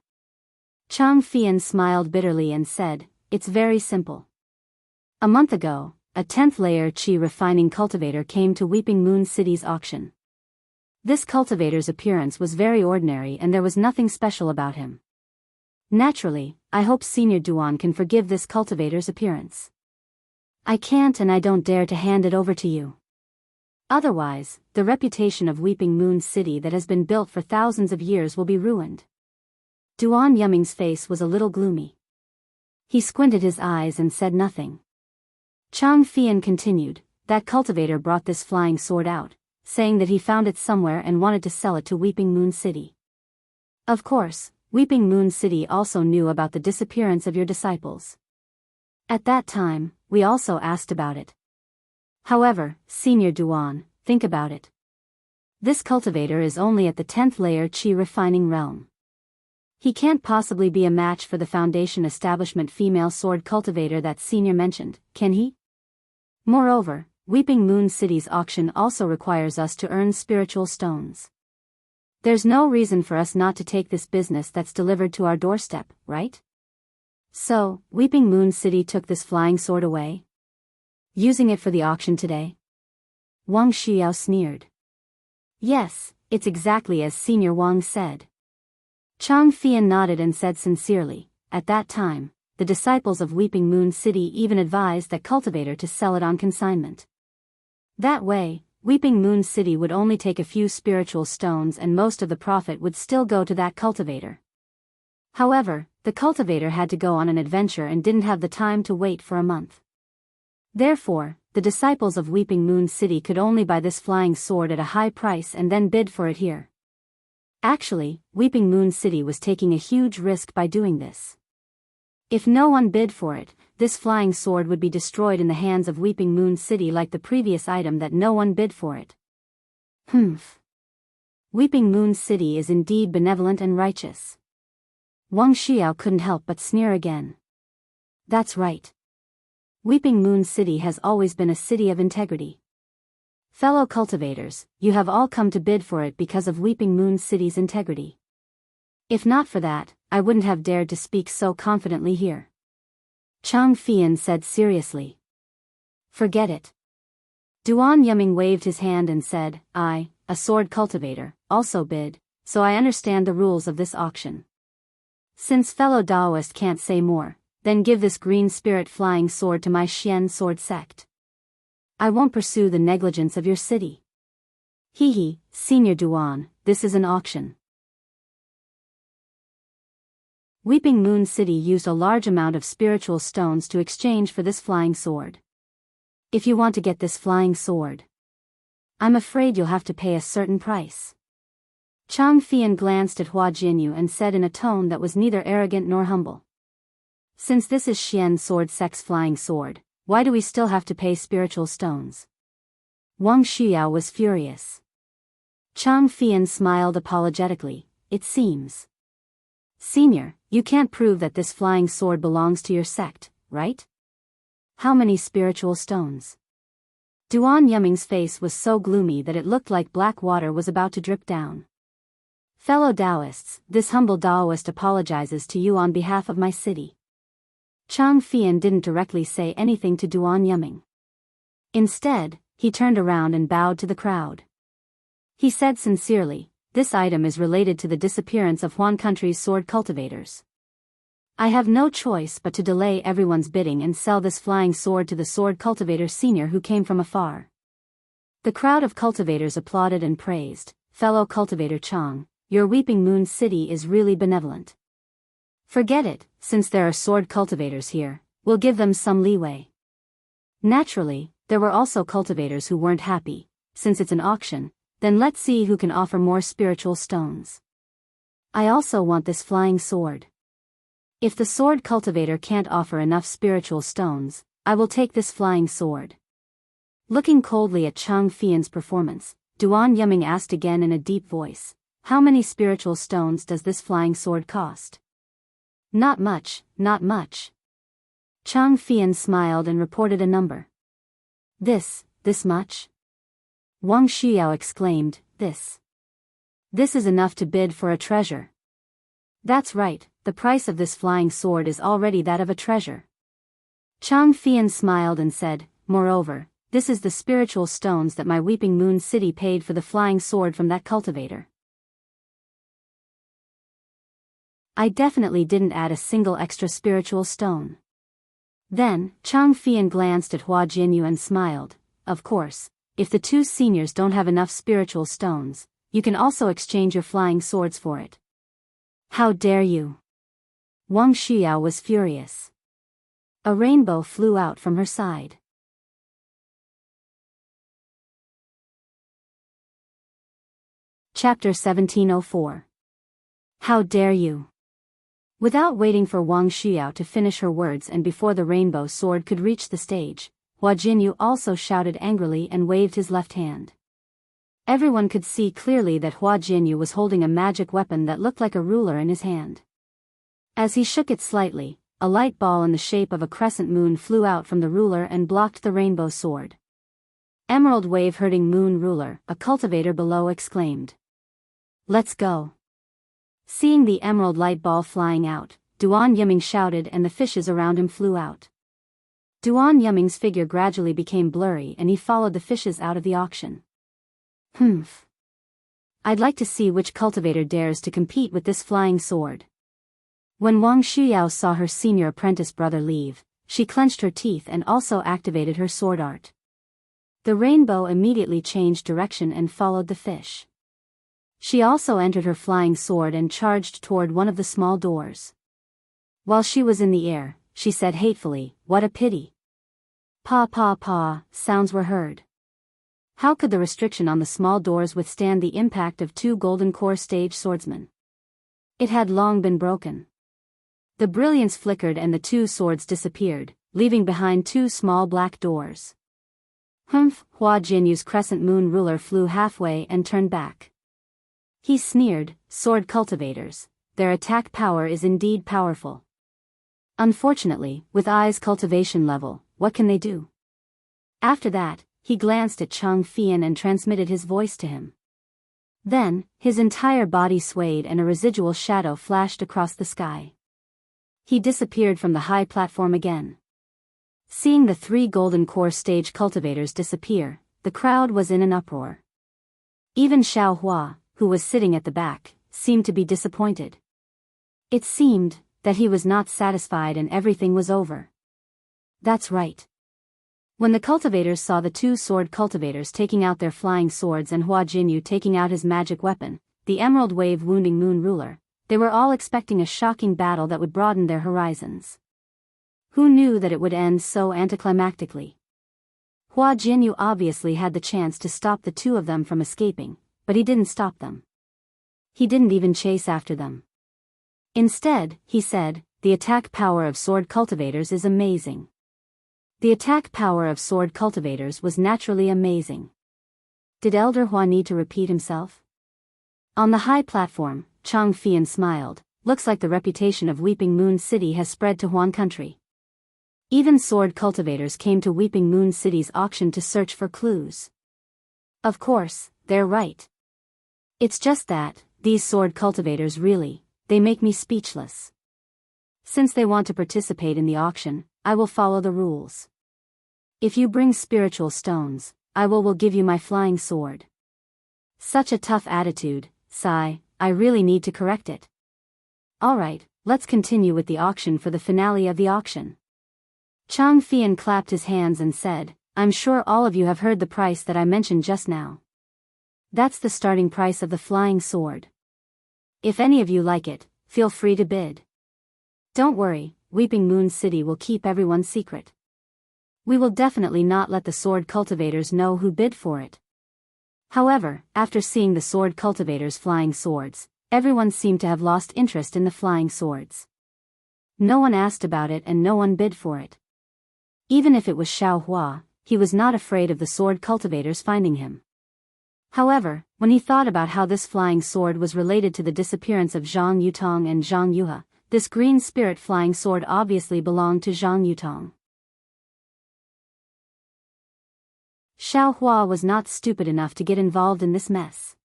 Chang Fian smiled bitterly and said, it's very simple. A month ago, a 10th layer Qi refining cultivator came to Weeping Moon City's auction. This cultivator's appearance was very ordinary and there was nothing special about him. Naturally, I hope Senior Duan can forgive this cultivator's appearance. I can't and I don't dare to hand it over to you. Otherwise, the reputation of Weeping Moon City that has been built for thousands of years will be ruined. Duan Yuming's face was a little gloomy. He squinted his eyes and said nothing. Chang Fian continued, that cultivator brought this flying sword out, saying that he found it somewhere and wanted to sell it to Weeping Moon City. Of course, Weeping Moon City also knew about the disappearance of your disciples. At that time, we also asked about it. However, Senior Duan, think about it. This cultivator is only at the 10th layer Qi refining realm. He can't possibly be a match for the Foundation Establishment female sword cultivator that Senior mentioned, can he? Moreover, Weeping Moon City's auction also requires us to earn spiritual stones. There's no reason for us not to take this business that's delivered to our doorstep, right? So, Weeping Moon City took this flying sword away? Using it for the auction today? Wang Xiao sneered. Yes, it's exactly as Senior Wang said. Chang Fian nodded and said sincerely, at that time, the disciples of Weeping Moon City even advised that cultivator to sell it on consignment. That way, Weeping Moon City would only take a few spiritual stones and most of the profit would still go to that cultivator. However, the cultivator had to go on an adventure and didn't have the time to wait for a month. Therefore, the disciples of Weeping Moon City could only buy this flying sword at a high price and then bid for it here. Actually, Weeping Moon City was taking a huge risk by doing this. If no one bid for it, this flying sword would be destroyed in the hands of Weeping Moon City like the previous item that no one bid for it. Weeping Moon City is indeed benevolent and righteous. Wang Xiao couldn't help but sneer again. That's right. Weeping Moon City has always been a city of integrity. Fellow cultivators, you have all come to bid for it because of Weeping Moon City's integrity. If not for that, I wouldn't have dared to speak so confidently here. Chang Fian said seriously. Forget it. Duan Yiming waved his hand and said, I, a sword cultivator, also bid, so I understand the rules of this auction. Since fellow Daoist can't say more, then give this green spirit flying sword to my Xian sword sect. I won't pursue the negligence of your city. Hee, Senior Duan, this is an auction. Weeping Moon City used a large amount of spiritual stones to exchange for this flying sword. If you want to get this flying sword, I'm afraid you'll have to pay a certain price. Chang Fian glanced at Hua Jinyu and said in a tone that was neither arrogant nor humble. Since this is Xian sword sect's flying sword, why do we still have to pay spiritual stones? Wang Xiao was furious. Chang Fian smiled apologetically, it seems. Senior, you can't prove that this flying sword belongs to your sect, right? How many spiritual stones? Duan Yiming's face was so gloomy that it looked like black water was about to drip down. Fellow Daoists, this humble Daoist apologizes to you on behalf of my city. Chang Fian didn't directly say anything to Duan Yiming. Instead, he turned around and bowed to the crowd. He said sincerely, this item is related to the disappearance of Huan Country's sword cultivators. I have no choice but to delay everyone's bidding and sell this flying sword to the sword cultivator senior who came from afar. The crowd of cultivators applauded and praised, fellow cultivator Chang, your Weeping Moon City is really benevolent. Forget it, since there are sword cultivators here, we'll give them some leeway. Naturally, there were also cultivators who weren't happy, since it's an auction, then let's see who can offer more spiritual stones. I also want this flying sword. If the sword cultivator can't offer enough spiritual stones, I will take this flying sword. Looking coldly at Chang Fian's performance, Duan Yiming asked again in a deep voice, how many spiritual stones does this flying sword cost? Not much, not much. Chang Fian smiled and reported a number. This much? Wang Xiao exclaimed, This is enough to bid for a treasure. That's right, the price of this flying sword is already that of a treasure. Chang Fian smiled and said, moreover, this is the spiritual stones that my Weeping Moon City paid for the flying sword from that cultivator. I definitely didn't add a single extra spiritual stone. Then, Chang Fian glanced at Hua Jinyu and smiled, of course, if the two seniors don't have enough spiritual stones, you can also exchange your flying swords for it. How dare you? Wang Xiao was furious. A rainbow flew out from her side. Chapter 1704. How dare you? Without waiting for Wang Xiao to finish her words and before the rainbow sword could reach the stage, Hua Jinyu also shouted angrily and waved his left hand. Everyone could see clearly that Hua Jinyu was holding a magic weapon that looked like a ruler in his hand. As he shook it slightly, a light ball in the shape of a crescent moon flew out from the ruler and blocked the rainbow sword. Emerald wave-herding moon ruler, a cultivator below exclaimed. Let's go. Seeing the emerald light ball flying out, Duan Yiming shouted and the fishes around him flew out. Duan Yiming's figure gradually became blurry and he followed the fishes out of the auction. Humph. I'd like to see which cultivator dares to compete with this flying sword. When Wang Xiao saw her senior apprentice brother leave, she clenched her teeth and also activated her sword art. The rainbow immediately changed direction and followed the fish. She also entered her flying sword and charged toward one of the small doors. While she was in the air, she said hatefully, what a pity. Pa pa pa, sounds were heard. How could the restriction on the small doors withstand the impact of two golden core stage swordsmen? It had long been broken. The brilliance flickered and the two swords disappeared, leaving behind two small black doors. Humph, Hua Jinyu's crescent moon ruler flew halfway and turned back. He sneered, sword cultivators, their attack power is indeed powerful. Unfortunately, with Ai's cultivation level, what can they do? After that, he glanced at Chang Fian and transmitted his voice to him. Then, his entire body swayed and a residual shadow flashed across the sky. He disappeared from the high platform again. Seeing the 3 golden core stage cultivators disappear, the crowd was in an uproar. Even Xiao Hua, who was sitting at the back, seemed to be disappointed. It seemed that he was not satisfied and everything was over. That's right. When the cultivators saw the 2 sword cultivators taking out their flying swords and Hua Jinyu taking out his magic weapon, the Emerald Wave wounding Moon Ruler, they were all expecting a shocking battle that would broaden their horizons. Who knew that it would end so anticlimactically? Hua Jinyu obviously had the chance to stop the 2 of them from escaping, but he didn't stop them. He didn't even chase after them. Instead, he said, the attack power of sword cultivators is amazing. The attack power of sword cultivators was naturally amazing. Did Elder Hua need to repeat himself? On the high platform, Chang Fian smiled. Looks like the reputation of Weeping Moon City has spread to Huan country. Even sword cultivators came to Weeping Moon City's auction to search for clues. Of course, they're right. It's just that, these sword cultivators really, they make me speechless. Since they want to participate in the auction, I will follow the rules. If you bring spiritual stones, I will give you my flying sword. Such a tough attitude, sigh, I really need to correct it. Alright, let's continue with the auction for the finale of the auction. Chang Fian clapped his hands and said, I'm sure all of you have heard the price that I mentioned just now. That's the starting price of the flying sword. If any of you like it, feel free to bid. Don't worry, Weeping Moon City will keep everyone's secret. We will definitely not let the sword cultivators know who bid for it. However, after seeing the sword cultivators' flying swords, everyone seemed to have lost interest in the flying swords. No one asked about it and no one bid for it. Even if it was Xiao Hua, he was not afraid of the sword cultivators finding him. However, when he thought about how this flying sword was related to the disappearance of Zhang Yutong and Zhang Yuhe, this green spirit flying sword obviously belonged to Zhang Yutong. Xiao Hua was not stupid enough to get involved in this mess.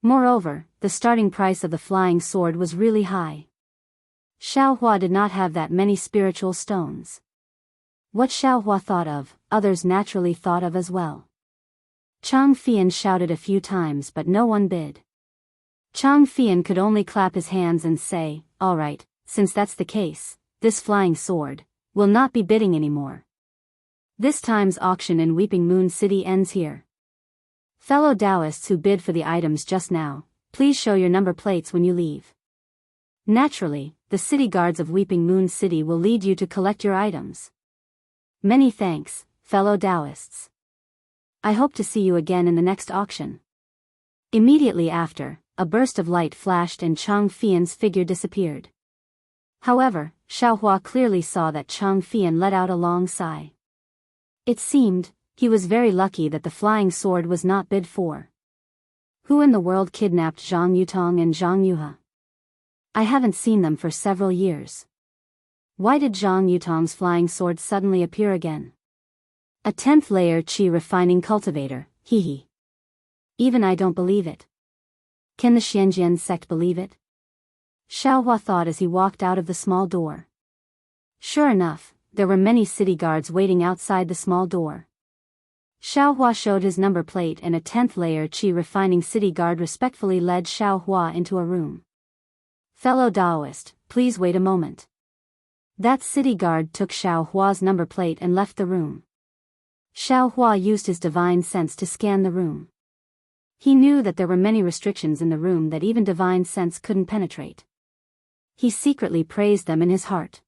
Moreover, the starting price of the flying sword was really high. Xiao Hua did not have that many spiritual stones. What Xiao Hua thought of, others naturally thought of as well. Chang Fian shouted a few times but no one bid. Chang Fian could only clap his hands and say, alright, since that's the case, this flying sword will not be bidding anymore. This time's auction in Weeping Moon City ends here. Fellow Daoists who bid for the items just now, please show your number plates when you leave. Naturally, the city guards of Weeping Moon City will lead you to collect your items. Many thanks, fellow Daoists. I hope to see you again in the next auction. Immediately after, a burst of light flashed and Chang Fian's figure disappeared. However, Xiao Hua clearly saw that Chang Fian let out a long sigh. It seemed, he was very lucky that the flying sword was not bid for. Who in the world kidnapped Zhang Yutong and Zhang Yuhe? I haven't seen them for several years. Why did Zhang Yutong's flying sword suddenly appear again? A 10th layer Qi refining cultivator, hee. Even I don't believe it. Can the Xianjian sect believe it? Xiao Hua thought as he walked out of the small door. Sure enough, there were many city guards waiting outside the small door. Xiao Hua showed his number plate and a 10th layer Qi refining city guard respectfully led Xiao Hua into a room. Fellow Daoist, please wait a moment. That city guard took Xiao Hua's number plate and left the room. Xiao Hua used his divine sense to scan the room. He knew that there were many restrictions in the room that even divine sense couldn't penetrate. He secretly praised them in his heart.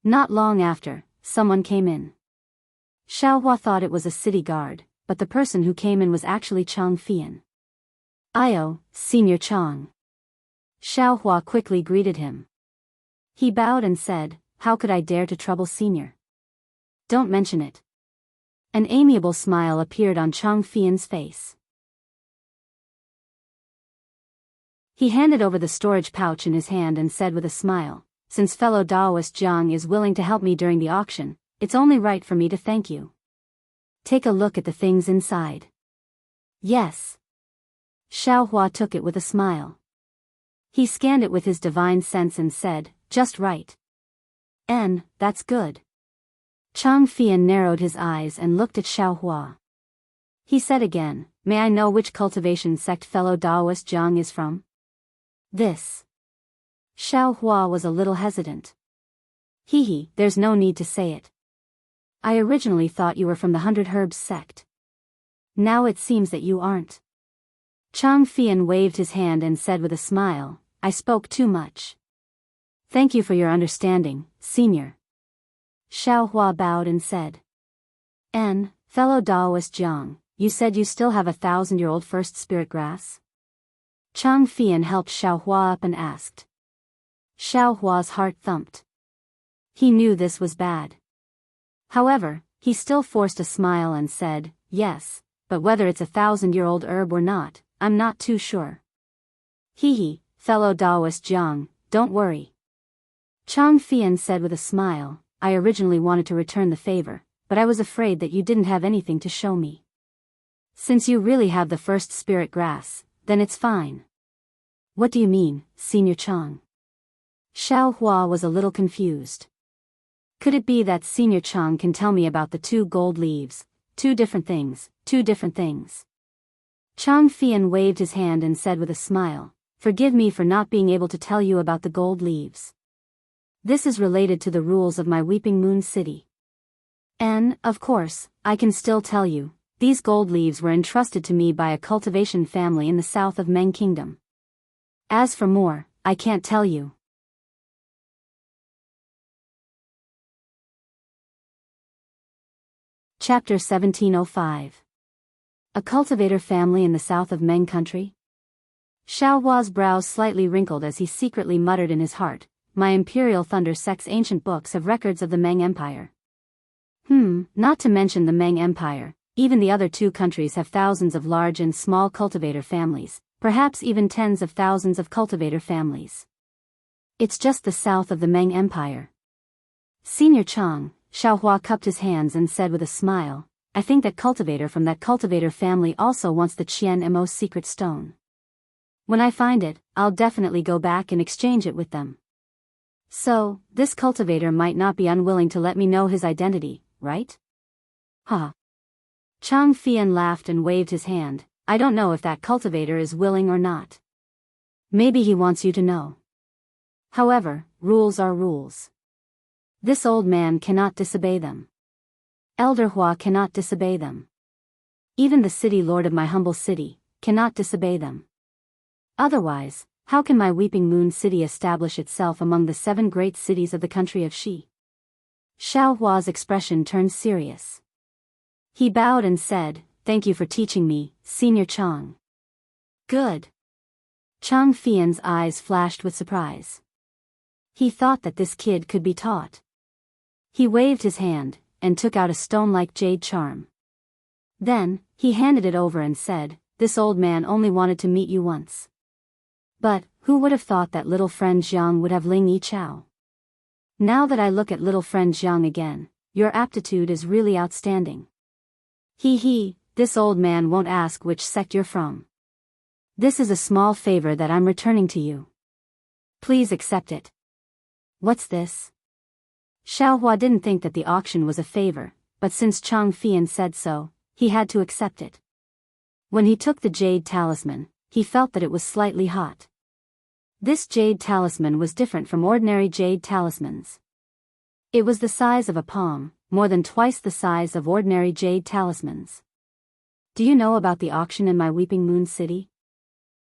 Not long after, someone came in. Xiao Hua thought it was a city guard, but the person who came in was actually Chang Fian. Io, Senior Chang. Xiao Hua quickly greeted him. He bowed and said, how could I dare to trouble Senior? Don't mention it. An amiable smile appeared on Chang Fian's face. He handed over the storage pouch in his hand and said with a smile, since fellow Daoist Jiang is willing to help me during the auction, it's only right for me to thank you. Take a look at the things inside. Yes. Xiao Hua took it with a smile. He scanned it with his divine sense and said, just right. That's good. Chang Fian narrowed his eyes and looked at Xiao Hua. He said again, may I know which cultivation sect fellow Daoist Jiang is from? This. Xiao Hua was a little hesitant. There's no need to say it. I originally thought you were from the 100 Herbs sect. Now it seems that you aren't. Chang Fian waved his hand and said with a smile, I spoke too much. Thank you for your understanding, senior. Xiao Hua bowed and said. Fellow Daoist Jiang, you said you still have 1,000-year-old first spirit grass? Chang Fian helped Xiao Hua up and asked. Xiao Hua's heart thumped. He knew this was bad. However, he still forced a smile and said, yes, but whether it's 1,000-year-old herb or not, I'm not too sure. Fellow Daoist Jiang, don't worry. Chang Fian said with a smile, I originally wanted to return the favor, but I was afraid that you didn't have anything to show me. Since you really have the first spirit grass, then it's fine. What do you mean, Senior Chang? Xiao Hua was a little confused. Could it be that Senior Chang can tell me about the 2 gold leaves, 2 different things, 2 different things? Chang Fian waved his hand and said with a smile, forgive me for not being able to tell you about the gold leaves. This is related to the rules of my Weeping Moon City. Of course, I can still tell you, these gold leaves were entrusted to me by a cultivation family in the south of Meng Kingdom. As for more, I can't tell you. Chapter 1705. A cultivator family in the south of Meng country? Xiao Hua's brows slightly wrinkled as he secretly muttered in his heart, my Imperial Thunder sect's ancient books have records of the Meng Empire. Not to mention the Meng Empire, even the other 2 countries have thousands of large and small cultivator families, perhaps even tens of thousands of cultivator families. It's just the south of the Meng Empire. Senior Chang, Xiao Hua cupped his hands and said with a smile, I think that cultivator from that cultivator family also wants the Qian Mo secret stone. When I find it, I'll definitely go back and exchange it with them. So, this cultivator might not be unwilling to let me know his identity, right? Chang Fian laughed and waved his hand, I don't know if that cultivator is willing or not. Maybe he wants you to know. However, rules are rules. This old man cannot disobey them. Elder Hua cannot disobey them. Even the city lord of my humble city cannot disobey them. Otherwise, how can my Weeping Moon City establish itself among the 7 great cities of the country of Xi? Xiao Hua's expression turned serious. He bowed and said, thank you for teaching me, Senior Chang. Good. Chang Fian's eyes flashed with surprise. He thought that this kid could be taught. He waved his hand, and took out a stone-like jade charm. Then, he handed it over and said, this old man only wanted to meet you once. But, who would have thought that little friend Jiang would have Ling Yi Chao? Now that I look at little friend Jiang again, your aptitude is really outstanding. This old man won't ask which sect you're from. This is a small favor that I'm returning to you. Please accept it. What's this? Xiao Hua didn't think that the auction was a favor, but since Chang Fian said so, he had to accept it. When he took the jade talisman, he felt that it was slightly hot. This jade talisman was different from ordinary jade talismans. It was the size of a palm, more than twice the size of ordinary jade talismans. Do you know about the auction in my Weeping Moon City?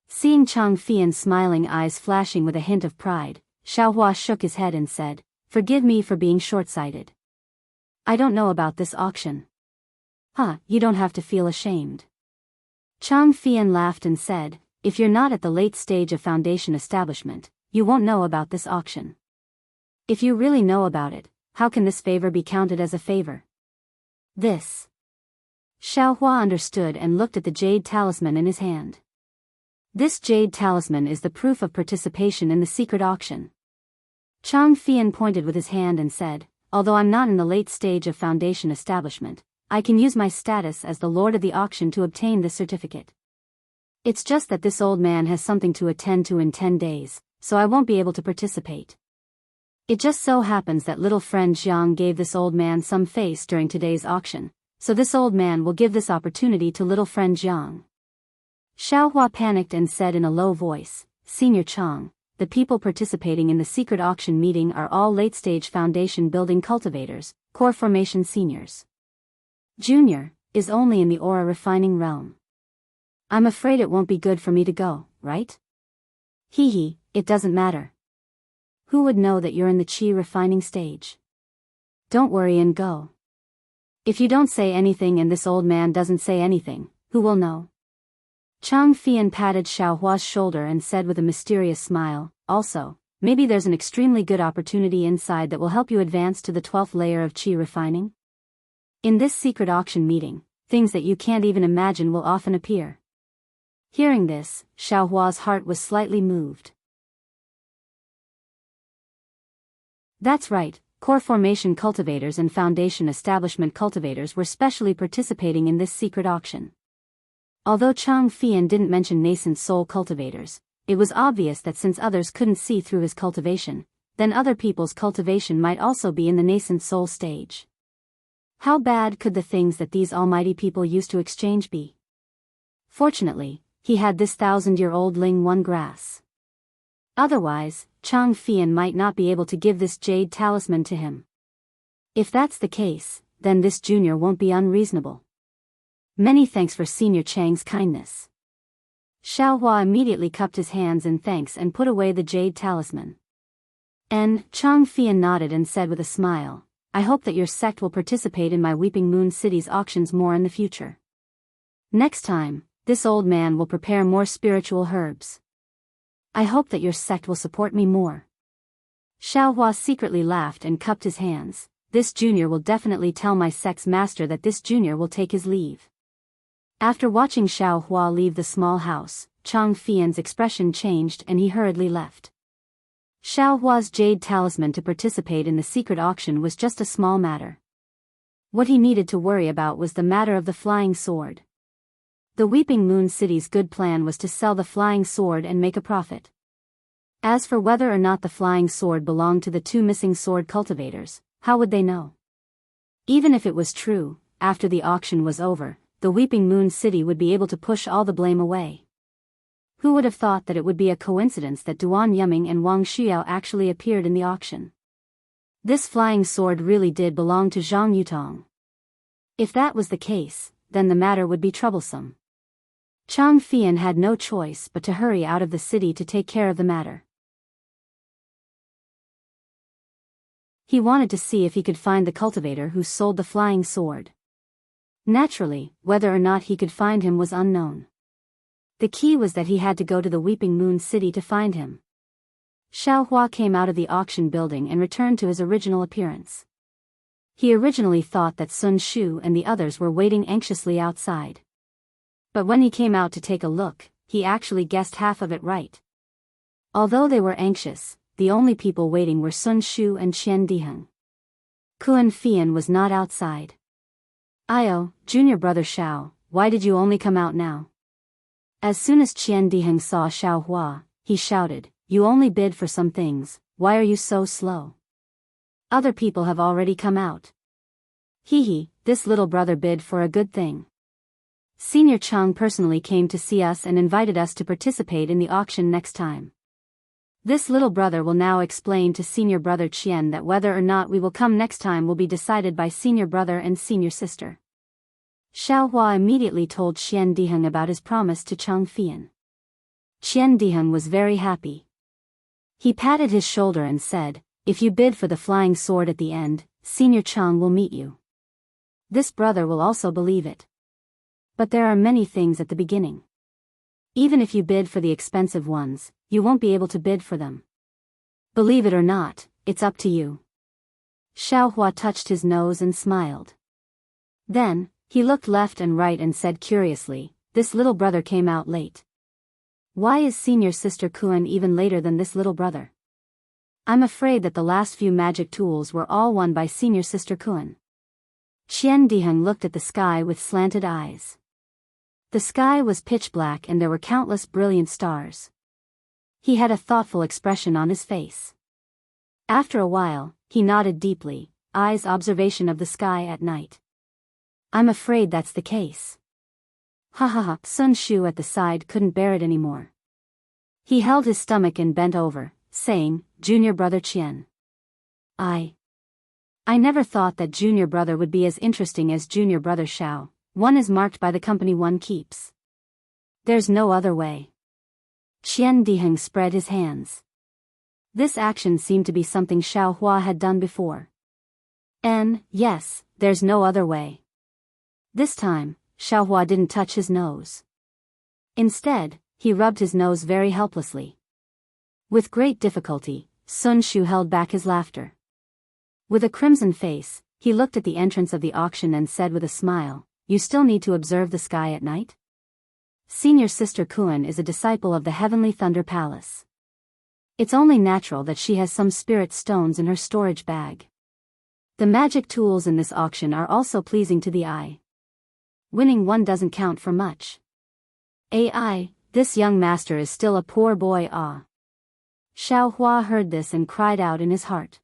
Seeing Chang Fian's smiling eyes flashing with a hint of pride, Xiao Hua shook his head and said, forgive me for being short-sighted. I don't know about this auction. You don't have to feel ashamed. Chang Fian laughed and said, if you're not at the late stage of foundation establishment, you won't know about this auction. If you really know about it, how can this favor be counted as a favor? This. Xiao Hua understood and looked at the jade talisman in his hand. This jade talisman is the proof of participation in the secret auction. Chang Fian pointed with his hand and said, although I'm not in the late stage of foundation establishment, I can use my status as the lord of the auction to obtain this certificate. It's just that this old man has something to attend to in 10 days, so I won't be able to participate. It just so happens that little friend Jiang gave this old man some face during today's auction, so this old man will give this opportunity to little friend Jiang. Xiaohua panicked and said in a low voice, Senior Chang, the people participating in the secret auction meeting are all late-stage foundation building cultivators, core formation seniors. Junior is only in the aura refining realm. I'm afraid it won't be good for me to go, right? Hee, it doesn't matter. Who would know that you're in the qi refining stage? Don't worry and go. If you don't say anything and this old man doesn't say anything, who will know? Chang Fian patted Xiaohua's shoulder and said with a mysterious smile, also, maybe there's an extremely good opportunity inside that will help you advance to the 12th layer of qi refining. In this secret auction meeting, things that you can't even imagine will often appear. Hearing this, Xiaohua's heart was slightly moved. That's right, core formation cultivators and foundation establishment cultivators were specially participating in this secret auction. Although Chang Fian didn't mention nascent soul cultivators, it was obvious that since others couldn't see through his cultivation, then other people's cultivation might also be in the nascent soul stage. How bad could the things that these almighty people used to exchange be? Fortunately, he had this 1,000-year-old Ling One grass. Otherwise, Chang Fian might not be able to give this jade talisman to him. If that's the case, then this junior won't be unreasonable. Many thanks for Senior Chang's kindness. Xiaohua immediately cupped his hands in thanks and put away the jade talisman. And Chang Fian nodded and said with a smile, I hope that your sect will participate in my Weeping Moon City's auctions more in the future. Next time, this old man will prepare more spiritual herbs. I hope that your sect will support me more. Xiaohua secretly laughed and cupped his hands. This junior will definitely tell my sect's master that this junior will take his leave. After watching Xiaohua leave the small house, Chang Fian's expression changed and he hurriedly left. Xiaohua's jade talisman to participate in the secret auction was just a small matter. What he needed to worry about was the matter of the flying sword. The Weeping Moon City's good plan was to sell the flying sword and make a profit. As for whether or not the flying sword belonged to the two missing sword cultivators, how would they know? Even if it was true, after the auction was over, the Weeping Moon City would be able to push all the blame away. Who would have thought that it would be a coincidence that Duan Yuming and Wang Xiao actually appeared in the auction? This flying sword really did belong to Zhang Yutong. If that was the case, then the matter would be troublesome. Chang Fian had no choice but to hurry out of the city to take care of the matter. He wanted to see if he could find the cultivator who sold the flying sword. Naturally, whether or not he could find him was unknown. The key was that he had to go to the Weeping Moon City to find him. Xiaohua came out of the auction building and returned to his original appearance. He originally thought that Sun Shu and the others were waiting anxiously outside. But when he came out to take a look, he actually guessed half of it right. Although they were anxious, the only people waiting were Sun Shu and Qian Diheng. Kuan Fian was not outside. Io, junior brother Xiao, why did you only come out now? As soon as Qian Diheng saw Xiaohua, he shouted, you only bid for some things, why are you so slow? Other people have already come out. Hee, this little brother bid for a good thing. Senior Chang personally came to see us and invited us to participate in the auction next time. This little brother will now explain to senior brother Qian that whether or not we will come next time will be decided by senior brother and senior sister. Xiaohua immediately told Qian Diheng about his promise to Chang Fian. Qian Diheng was very happy. He patted his shoulder and said, if you bid for the flying sword at the end, senior Chang will meet you. This brother will also believe it. But there are many things at the beginning. Even if you bid for the expensive ones, you won't be able to bid for them. Believe it or not, it's up to you. Xiaohua touched his nose and smiled. Then, he looked left and right and said curiously, this little brother came out late. Why is senior sister Kuan even later than this little brother? I'm afraid that the last few magic tools were all won by senior sister Kuan. Qian Diheng looked at the sky with slanted eyes. The sky was pitch black and there were countless brilliant stars. He had a thoughtful expression on his face. After a while, he nodded deeply, eyes observation of the sky at night. I'm afraid that's the case. Ha ha ha. Sun Shu at the side couldn't bear it anymore. He held his stomach and bent over, saying, Junior brother Qian. I never thought that junior brother would be as interesting as junior brother Xiao. One is marked by the company one keeps. There's no other way. Qian Diheng spread his hands. This action seemed to be something Xiao Hua had done before. Yes, there's no other way. This time, Xiao Hua didn't touch his nose. Instead, he rubbed his nose very helplessly. With great difficulty, Sun Shu held back his laughter. With a crimson face, he looked at the entrance of the auction and said with a smile, You still need to observe the sky at night? Senior sister Kuan is a disciple of the Heavenly Thunder Palace. It's only natural that she has some spirit stones in her storage bag. The magic tools in this auction are also pleasing to the eye. Winning one doesn't count for much. This young master is still a poor boy. Xiao Hua heard this and cried out in his heart.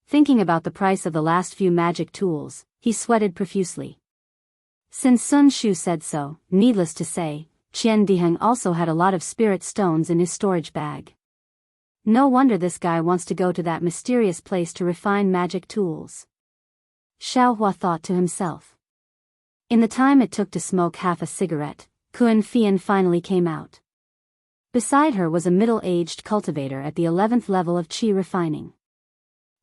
Thinking about the price of the last few magic tools, he sweated profusely. Since Sun Shu said so, needless to say, Qian Diheng also had a lot of spirit stones in his storage bag. No wonder this guy wants to go to that mysterious place to refine magic tools. Xiao Hua thought to himself. In the time it took to smoke half a cigarette, Kuan Fian finally came out. Beside her was a middle-aged cultivator at the 11th level of qi refining.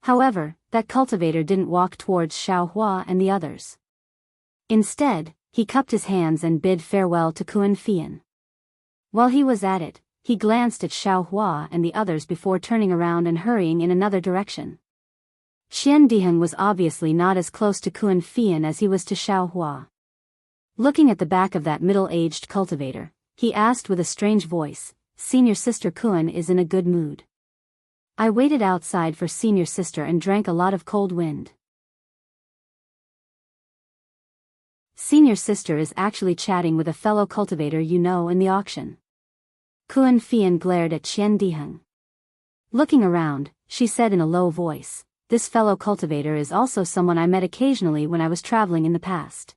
However, that cultivator didn't walk towards Xiao Hua and the others. Instead, he cupped his hands and bid farewell to Kuan Fian. While he was at it, he glanced at Xiao Hua and the others before turning around and hurrying in another direction. Qian Diheng was obviously not as close to Kuan Fian as he was to Xiao Hua. Looking at the back of that middle-aged cultivator, he asked with a strange voice, Senior sister Kuan is in a good mood. I waited outside for senior sister and drank a lot of cold wind. Senior sister is actually chatting with a fellow cultivator you know in the auction. Kuan Fian glared at Qian Diheng. Looking around, she said in a low voice, This fellow cultivator is also someone I met occasionally when I was traveling in the past.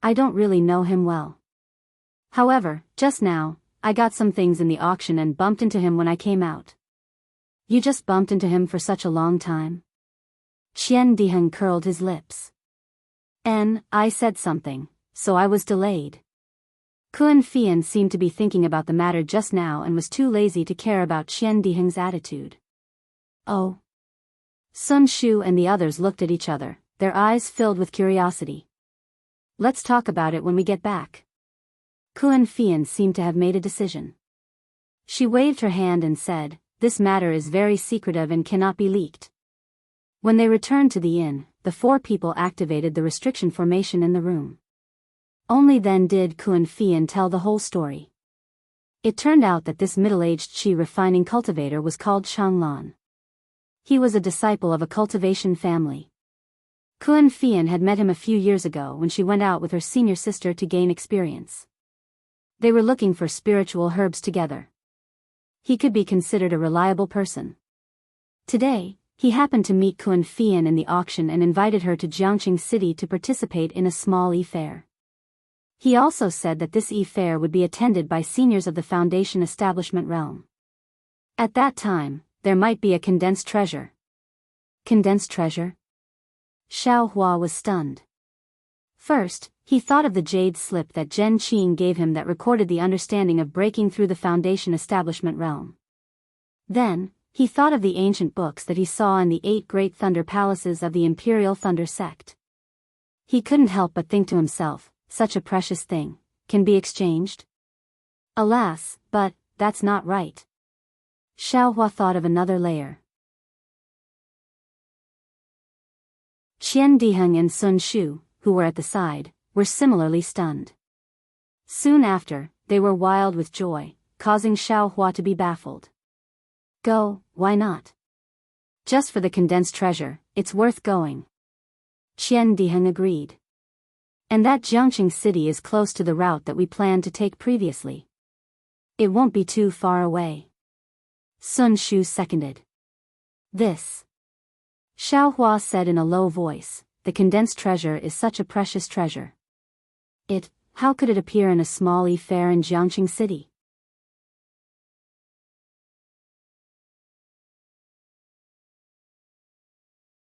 I don't really know him well. However, just now, I got some things in the auction and bumped into him when I came out. You just bumped into him for such a long time? Qian Diheng curled his lips. I said something, so I was delayed. Kuan Fian seemed to be thinking about the matter just now and was too lazy to care about Qian Diheng's attitude. Oh. Sun Shu and the others looked at each other, their eyes filled with curiosity. Let's talk about it when we get back. Kuan Fian seemed to have made a decision. She waved her hand and said, This matter is very secretive and cannot be leaked. When they returned to the inn, the four people activated the restriction formation in the room. Only then did Kuan Fian tell the whole story. It turned out that this middle-aged qi refining cultivator was called Changlan. He was a disciple of a cultivation family. Kuan Fian had met him a few years ago when she went out with her senior sister to gain experience. They were looking for spiritual herbs together. He could be considered a reliable person. Today, he happened to meet Kuan Fian in the auction and invited her to Jianghu City to participate in a small e-fair. He also said that this e-fair would be attended by seniors of the Foundation establishment realm. At that time, there might be a condensed treasure. Condensed treasure? Xiao Hua was stunned. First, he thought of the jade slip that Zhen Qing gave him that recorded the understanding of breaking through the Foundation establishment realm. Then, he thought of the ancient books that he saw in the 8 great thunder palaces of the Imperial Thunder sect. He couldn't help but think to himself, such a precious thing, can be exchanged? Alas, but, that's not right. Xiao Hua thought of another layer. Qian Diheng and Sun Shu, who were at the side, were similarly stunned. Soon after, they were wild with joy, causing Xiao Hua to be baffled. Go, why not? Just for the condensed treasure, it's worth going. Qian Diheng agreed. And that Jianghu city is close to the route that we planned to take previously. It won't be too far away. Sun Shu seconded. This. Xiao Hua said in a low voice, the condensed treasure is such a precious treasure. How could it appear in a small fair in Jianghu city?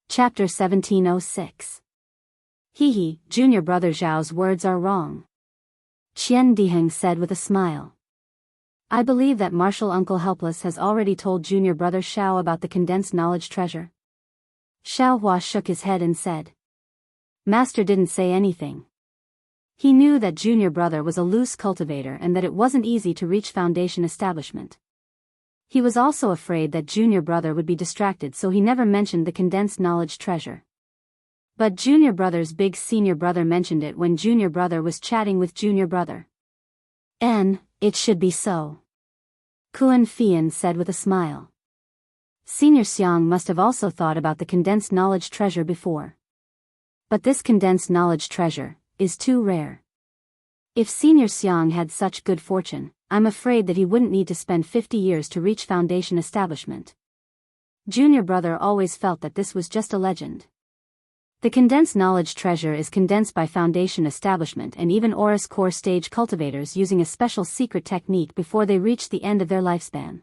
Chapter 1706. He, junior brother Zhao's words are wrong. Qian Diheng said with a smile. I believe that Martial Uncle Helpless has already told junior brother Xiao about the condensed knowledge treasure. Xiao Hua shook his head and said. Master didn't say anything. He knew that junior brother was a loose cultivator and that it wasn't easy to reach foundation establishment. He was also afraid that junior brother would be distracted, so he never mentioned the condensed knowledge treasure. But junior brother's big senior brother mentioned it when junior brother was chatting with junior brother. It should be so. Kuan Fian said with a smile. Senior Xiang must have also thought about the condensed knowledge treasure before. But this condensed knowledge treasure is too rare. If Senior Xiang had such good fortune, I'm afraid that he wouldn't need to spend 50 years to reach foundation establishment. Junior brother always felt that this was just a legend. The condensed knowledge treasure is condensed by foundation establishment and even Oris core stage cultivators using a special secret technique before they reach the end of their lifespan.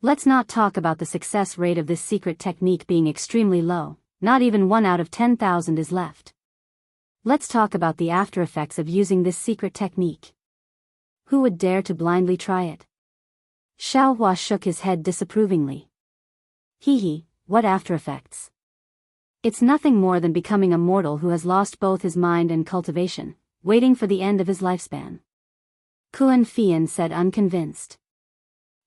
Let's not talk about the success rate of this secret technique being extremely low, not even 1 out of 10,000 is left. Let's talk about the after effects of using this secret technique. Who would dare to blindly try it? Xiao Hua shook his head disapprovingly. What after effects? It's nothing more than becoming a mortal who has lost both his mind and cultivation, waiting for the end of his lifespan. Kuan Fian said unconvinced.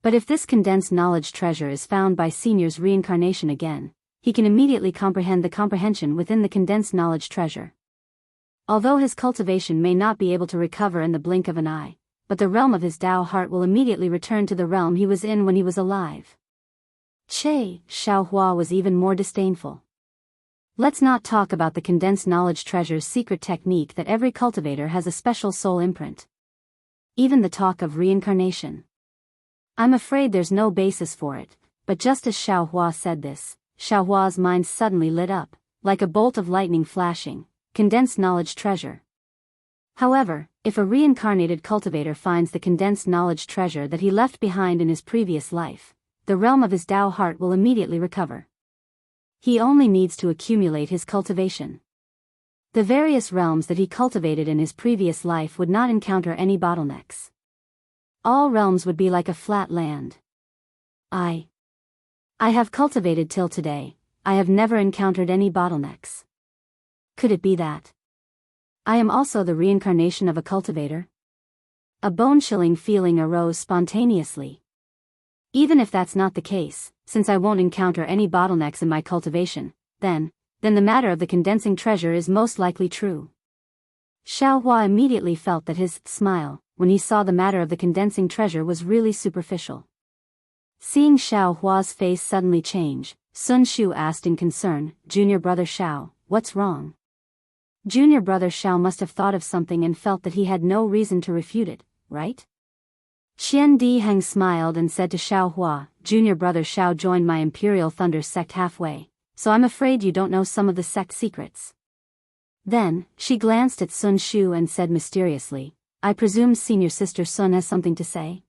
But if this condensed knowledge treasure is found by Senior's reincarnation again, he can immediately comprehend the comprehension within the condensed knowledge treasure. Although his cultivation may not be able to recover in the blink of an eye, but the realm of his Tao heart will immediately return to the realm he was in when he was alive. Xiao Hua was even more disdainful. Let's not talk about the condensed knowledge treasure's secret technique that every cultivator has a special soul imprint. Even the talk of reincarnation. I'm afraid there's no basis for it, but just as Xiao Hua said this, Xiao Hua's mind suddenly lit up, like a bolt of lightning flashing, condensed knowledge treasure. However, if a reincarnated cultivator finds the condensed knowledge treasure that he left behind in his previous life, the realm of his Tao heart will immediately recover. He only needs to accumulate his cultivation. The various realms that he cultivated in his previous life would not encounter any bottlenecks. All realms would be like a flat land. I have cultivated till today, I have never encountered any bottlenecks. Could it be that I am also the reincarnation of a cultivator? A bone-chilling feeling arose spontaneously. Even if that's not the case, since I won't encounter any bottlenecks in my cultivation, then the matter of the condensing treasure is most likely true. Xiao Hua immediately felt that his smile, when he saw the matter of the condensing treasure, was really superficial. Seeing Xiao Hua's face suddenly change, Sun Shu asked in concern, Junior brother Xiao, what's wrong? Junior brother Xiao must have thought of something and felt that he had no reason to refute it, right? Qian Diheng smiled and said to Xiao Hua, Junior brother Xiao joined my Imperial Thunder sect halfway, so I'm afraid you don't know some of the sect secrets. Then, she glanced at Sun Shu and said mysteriously, I presume senior sister Sun has something to say?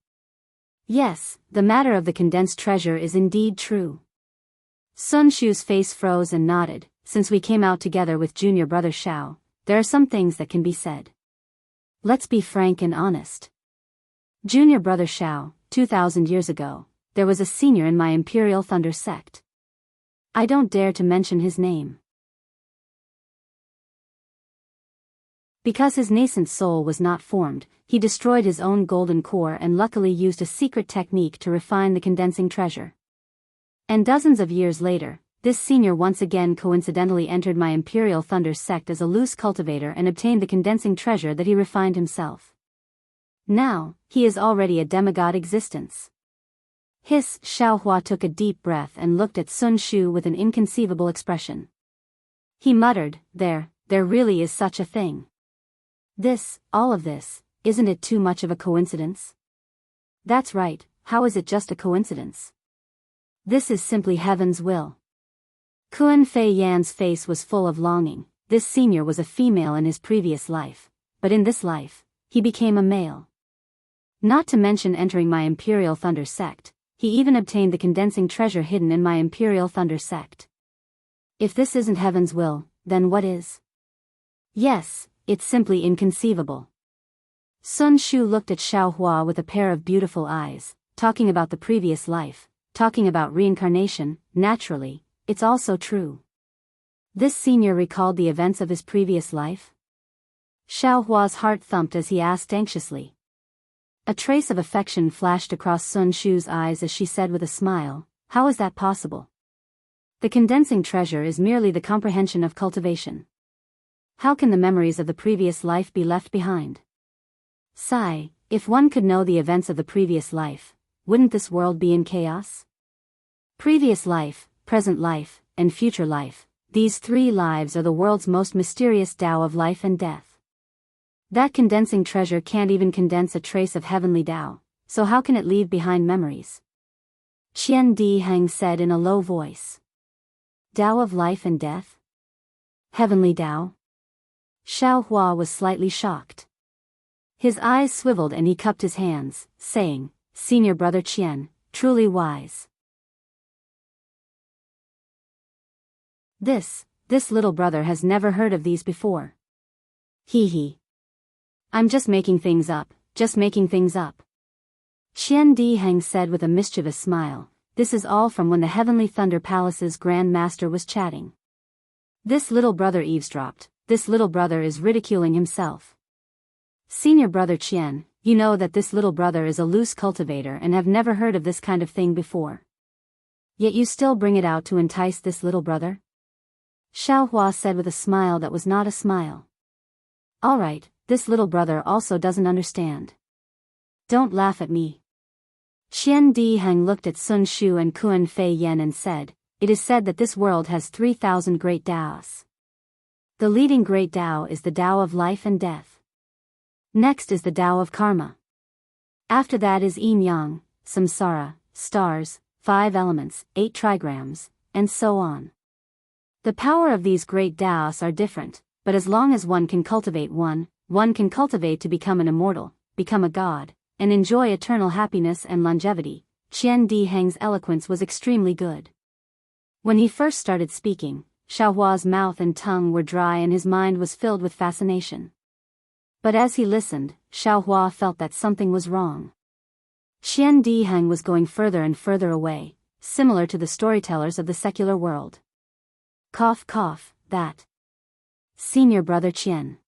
Yes, the matter of the condensed treasure is indeed true. Sun Shu's face froze and nodded. Since we came out together with junior brother Xiao, there are some things that can be said. Let's be frank and honest. Junior brother Xiao, 2,000 years ago, there was a senior in my Imperial Thunder sect. I don't dare to mention his name. Because his nascent soul was not formed, he destroyed his own golden core and luckily used a secret technique to refine the condensing treasure. And dozens of years later, this senior once again coincidentally entered my Imperial Thunder sect as a loose cultivator and obtained the condensing treasure that he refined himself. Now, he is already a demigod existence. Xiao Hua took a deep breath and looked at Sun Shu with an inconceivable expression. He muttered, there really is such a thing. All of this, isn't it too much of a coincidence? That's right, how is it just a coincidence? This is simply heaven's will. Kun Fei Yan's face was full of longing. This senior was a female in his previous life, but in this life, he became a male. Not to mention entering my Imperial Thunder sect, he even obtained the condensing treasure hidden in my Imperial Thunder sect. If this isn't heaven's will, then what is? Yes, it's simply inconceivable. Sun Shu looked at Xiao Hua with a pair of beautiful eyes, talking about the previous life, talking about reincarnation. Naturally, it's also true. This senior recalled the events of his previous life? Xiao Hua's heart thumped as he asked anxiously. A trace of affection flashed across Sun Shu's eyes as she said with a smile, "How is that possible? The condensing treasure is merely the comprehension of cultivation. How can the memories of the previous life be left behind? Sigh, if one could know the events of the previous life, wouldn't this world be in chaos? Previous life, present life, and future life, these three lives are the world's most mysterious Tao of life and death. That condensing treasure can't even condense a trace of heavenly Tao, so how can it leave behind memories?" Qian Di Heng said in a low voice. "Tao of life and death? Heavenly Tao?" Xiao Hua was slightly shocked. His eyes swiveled and he cupped his hands, saying, "Senior brother Qian, truly wise. This little brother has never heard of these before. He. I'm just making things up, Qian Di Heng said with a mischievous smile. This is all from when the Heavenly Thunder Palace's Grand Master was chatting. This little brother eavesdropped, this little brother is ridiculing himself. Senior brother Qian, you know that this little brother is a loose cultivator and have never heard of this kind of thing before. Yet you still bring it out to entice this little brother?" Xiao Hua said with a smile that was not a smile. "All right, this little brother also doesn't understand. Don't laugh at me." Qian Di Heng looked at Sun Shu and Kun Fei Yan and said, "It is said that this world has 3,000 great Taos. The leading great Tao is the Tao of life and death. Next is the Tao of karma. After that is yin-yang, samsara, stars, 5 elements, 8 trigrams, and so on. The power of these great Taos are different, but as long as one can cultivate one can cultivate to become an immortal, become a god, and enjoy eternal happiness and longevity." Qian Di Heng's eloquence was extremely good. When he first started speaking, Xiao Hua's mouth and tongue were dry and his mind was filled with fascination. But as he listened, Xiao Hua felt that something was wrong. Qian Di Heng was going further and further away, similar to the storytellers of the secular world. Cough, that. Senior brother Qian.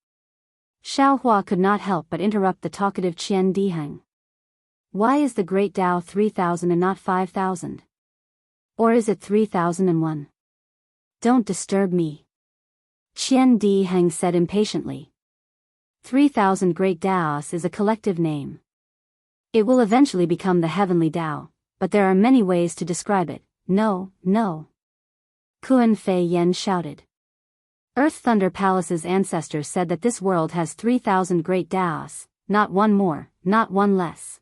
Xiao Hua could not help but interrupt the talkative Qian Di Heng. Why is the great Tao 3,000 and not 5,000? Or is it 3,001? Don't disturb me. Qian Di Heng said impatiently. 3,000 great Taos is a collective name. It will eventually become the heavenly Tao, but there are many ways to describe it. No. Kun Fei Yan shouted. Earth Thunder Palace's ancestors said that this world has 3,000 great Taos, not one more, not one less.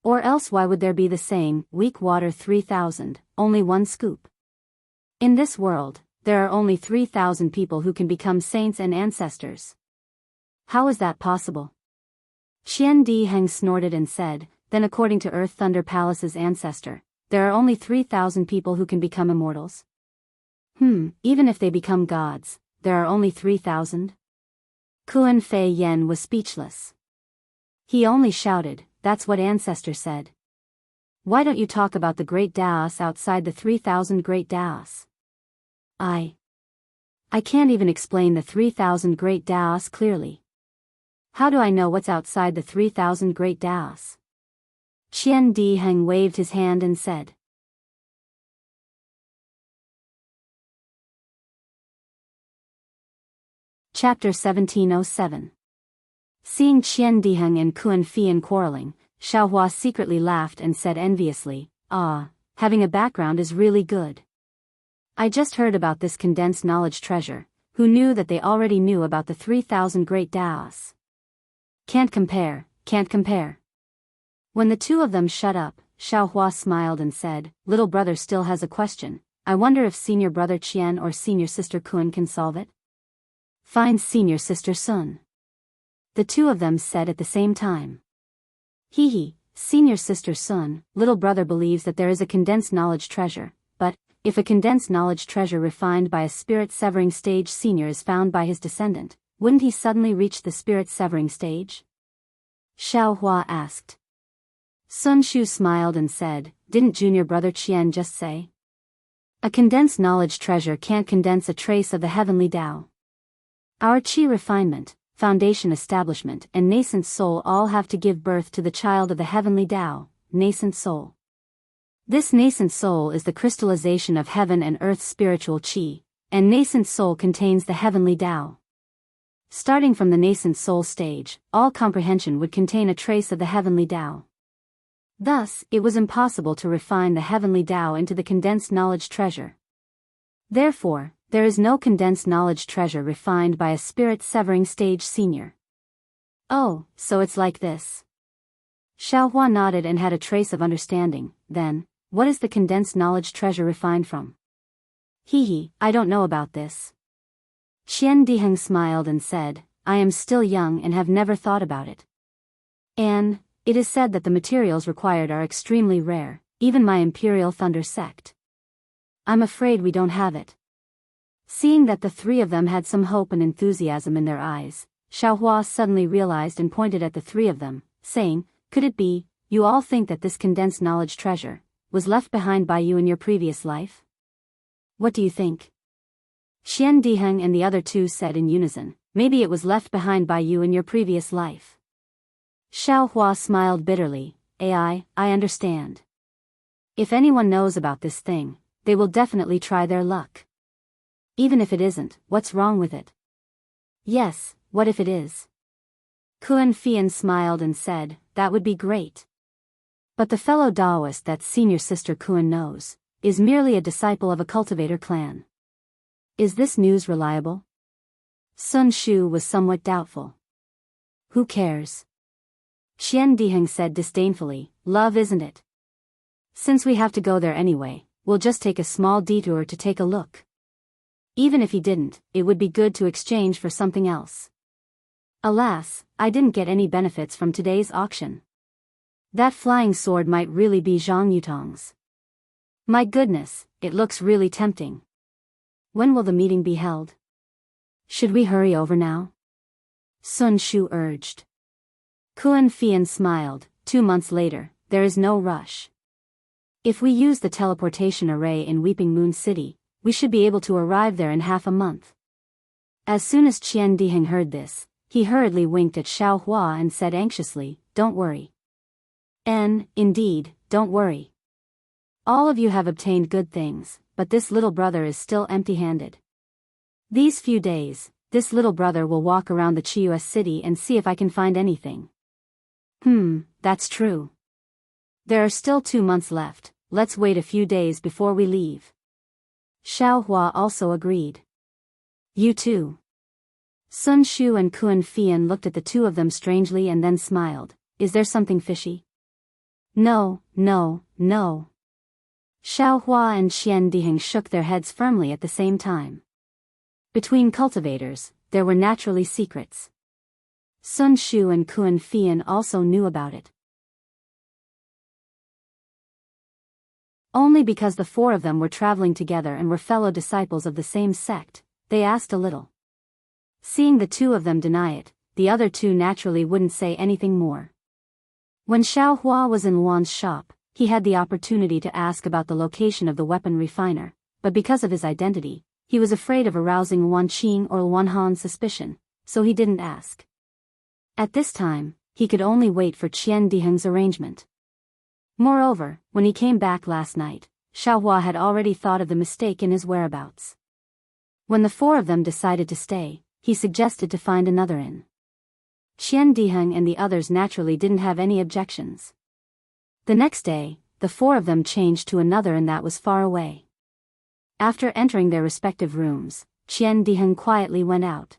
Or else why would there be the saying, weak water 3,000, only one scoop? In this world, there are only 3,000 people who can become saints and ancestors. How is that possible? Qian Di Heng snorted and said, then according to Earth Thunder Palace's ancestor, there are only 3,000 people who can become immortals? Even if they become gods, there are only 3,000? Kun Fei Yan was speechless. He only shouted, that's what ancestor said. Why don't you talk about the great Taos outside the 3,000 great Taos? I can't even explain the 3,000 great Taos clearly. How do I know what's outside the 3,000 great Taos? Qian Di Heng waved his hand and said. Chapter 1707. Seeing Qian Di Heng and Kun Fei quarreling, Xiao Hua secretly laughed and said enviously, having a background is really good. I just heard about this condensed knowledge treasure. who knew that they already knew about the 3,000 great Daoists. Can't compare, can't compare. When the two of them shut up, Xiaohua smiled and said, little brother still has a question. I wonder if senior brother Qian or senior sister Kun can solve it? Find senior sister Sun. The two of them said at the same time. Hee, senior sister Sun, little brother believes that there is a condensed knowledge treasure, but, if a condensed knowledge treasure refined by a spirit-severing stage senior is found by his descendant, wouldn't he suddenly reach the spirit-severing stage? Xiaohua asked. Sun Shu smiled and said, didn't junior brother Qian just say? A condensed knowledge treasure can't condense a trace of the heavenly Tao. Our qi refinement, foundation establishment and nascent soul all have to give birth to the child of the heavenly Tao, nascent soul. This nascent soul is the crystallization of heaven and earth's spiritual qi, and nascent soul contains the heavenly Tao. Starting from the nascent soul stage, all comprehension would contain a trace of the heavenly Tao. Thus, it was impossible to refine the heavenly Tao into the condensed knowledge treasure. Therefore, there is no condensed knowledge treasure refined by a spirit-severing stage senior. Oh, so it's like this. Xiaohua nodded and had a trace of understanding. Then, what is the condensed knowledge treasure refined from? Hee, I don't know about this. Qian Diheng smiled and said, I am still young and have never thought about it. And, it is said that the materials required are extremely rare, even my Imperial Thunder sect. I'm afraid we don't have it. Seeing that the three of them had some hope and enthusiasm in their eyes, Xiaohua suddenly realized and pointed at the three of them, saying, could it be, you all think that this condensed knowledge treasure was left behind by you in your previous life? What do you think? Qian Diheng and the other two said in unison, maybe it was left behind by you in your previous life. Xiaohua smiled bitterly, I understand. If anyone knows about this thing, they will definitely try their luck. Even if it isn't, what's wrong with it? Yes, what if it is? Kun Fian smiled and said, that would be great. But the fellow Daoist that senior sister Kun knows, is merely a disciple of a cultivator clan. Is this news reliable? Sun Shu was somewhat doubtful. Who cares? Qian Diheng said disdainfully, love isn't it? Since we have to go there anyway, we'll just take a small detour to take a look. Even if he didn't, it would be good to exchange for something else. Alas, I didn't get any benefits from today's auction. That flying sword might really be Zhang Yutong's. My goodness, it looks really tempting. When will the meeting be held? Should we hurry over now? Sun Shu urged. Kun Fian smiled, 2 months later, there is no rush. If we use the teleportation array in Weeping Moon City, we should be able to arrive there in half a month. As soon as Qian Diheng heard this, he hurriedly winked at Xiaohua and said anxiously, don't worry. Indeed, don't worry. All of you have obtained good things, but this little brother is still empty-handed. These few days, this little brother will walk around the Chius city and see if I can find anything. That's true. There are still 2 months left, let's wait a few days before we leave. Xiaohua also agreed. You too. Sun Shu and Kun Fian looked at the two of them strangely and then smiled. Is there something fishy? No. Xiaohua and Qian Diheng shook their heads firmly at the same time. Between cultivators, there were naturally secrets. Sun Shu and Kun Fian also knew about it. Only because the four of them were traveling together and were fellow disciples of the same sect, they asked a little. Seeing the two of them deny it, the other two naturally wouldn't say anything more. When Xiaohua was in Luan's shop, he had the opportunity to ask about the location of the weapon refiner, but because of his identity, he was afraid of arousing Luan Qing or Luan Han's suspicion, so he didn't ask. At this time, he could only wait for Qian Diheng's arrangement. Moreover, when he came back last night, Xiaohua had already thought of the mistake in his whereabouts. When the four of them decided to stay, he suggested to find another inn. Qian Diheng and the others naturally didn't have any objections. The next day, the four of them changed to another inn that was far away. After entering their respective rooms, Qian Diheng quietly went out.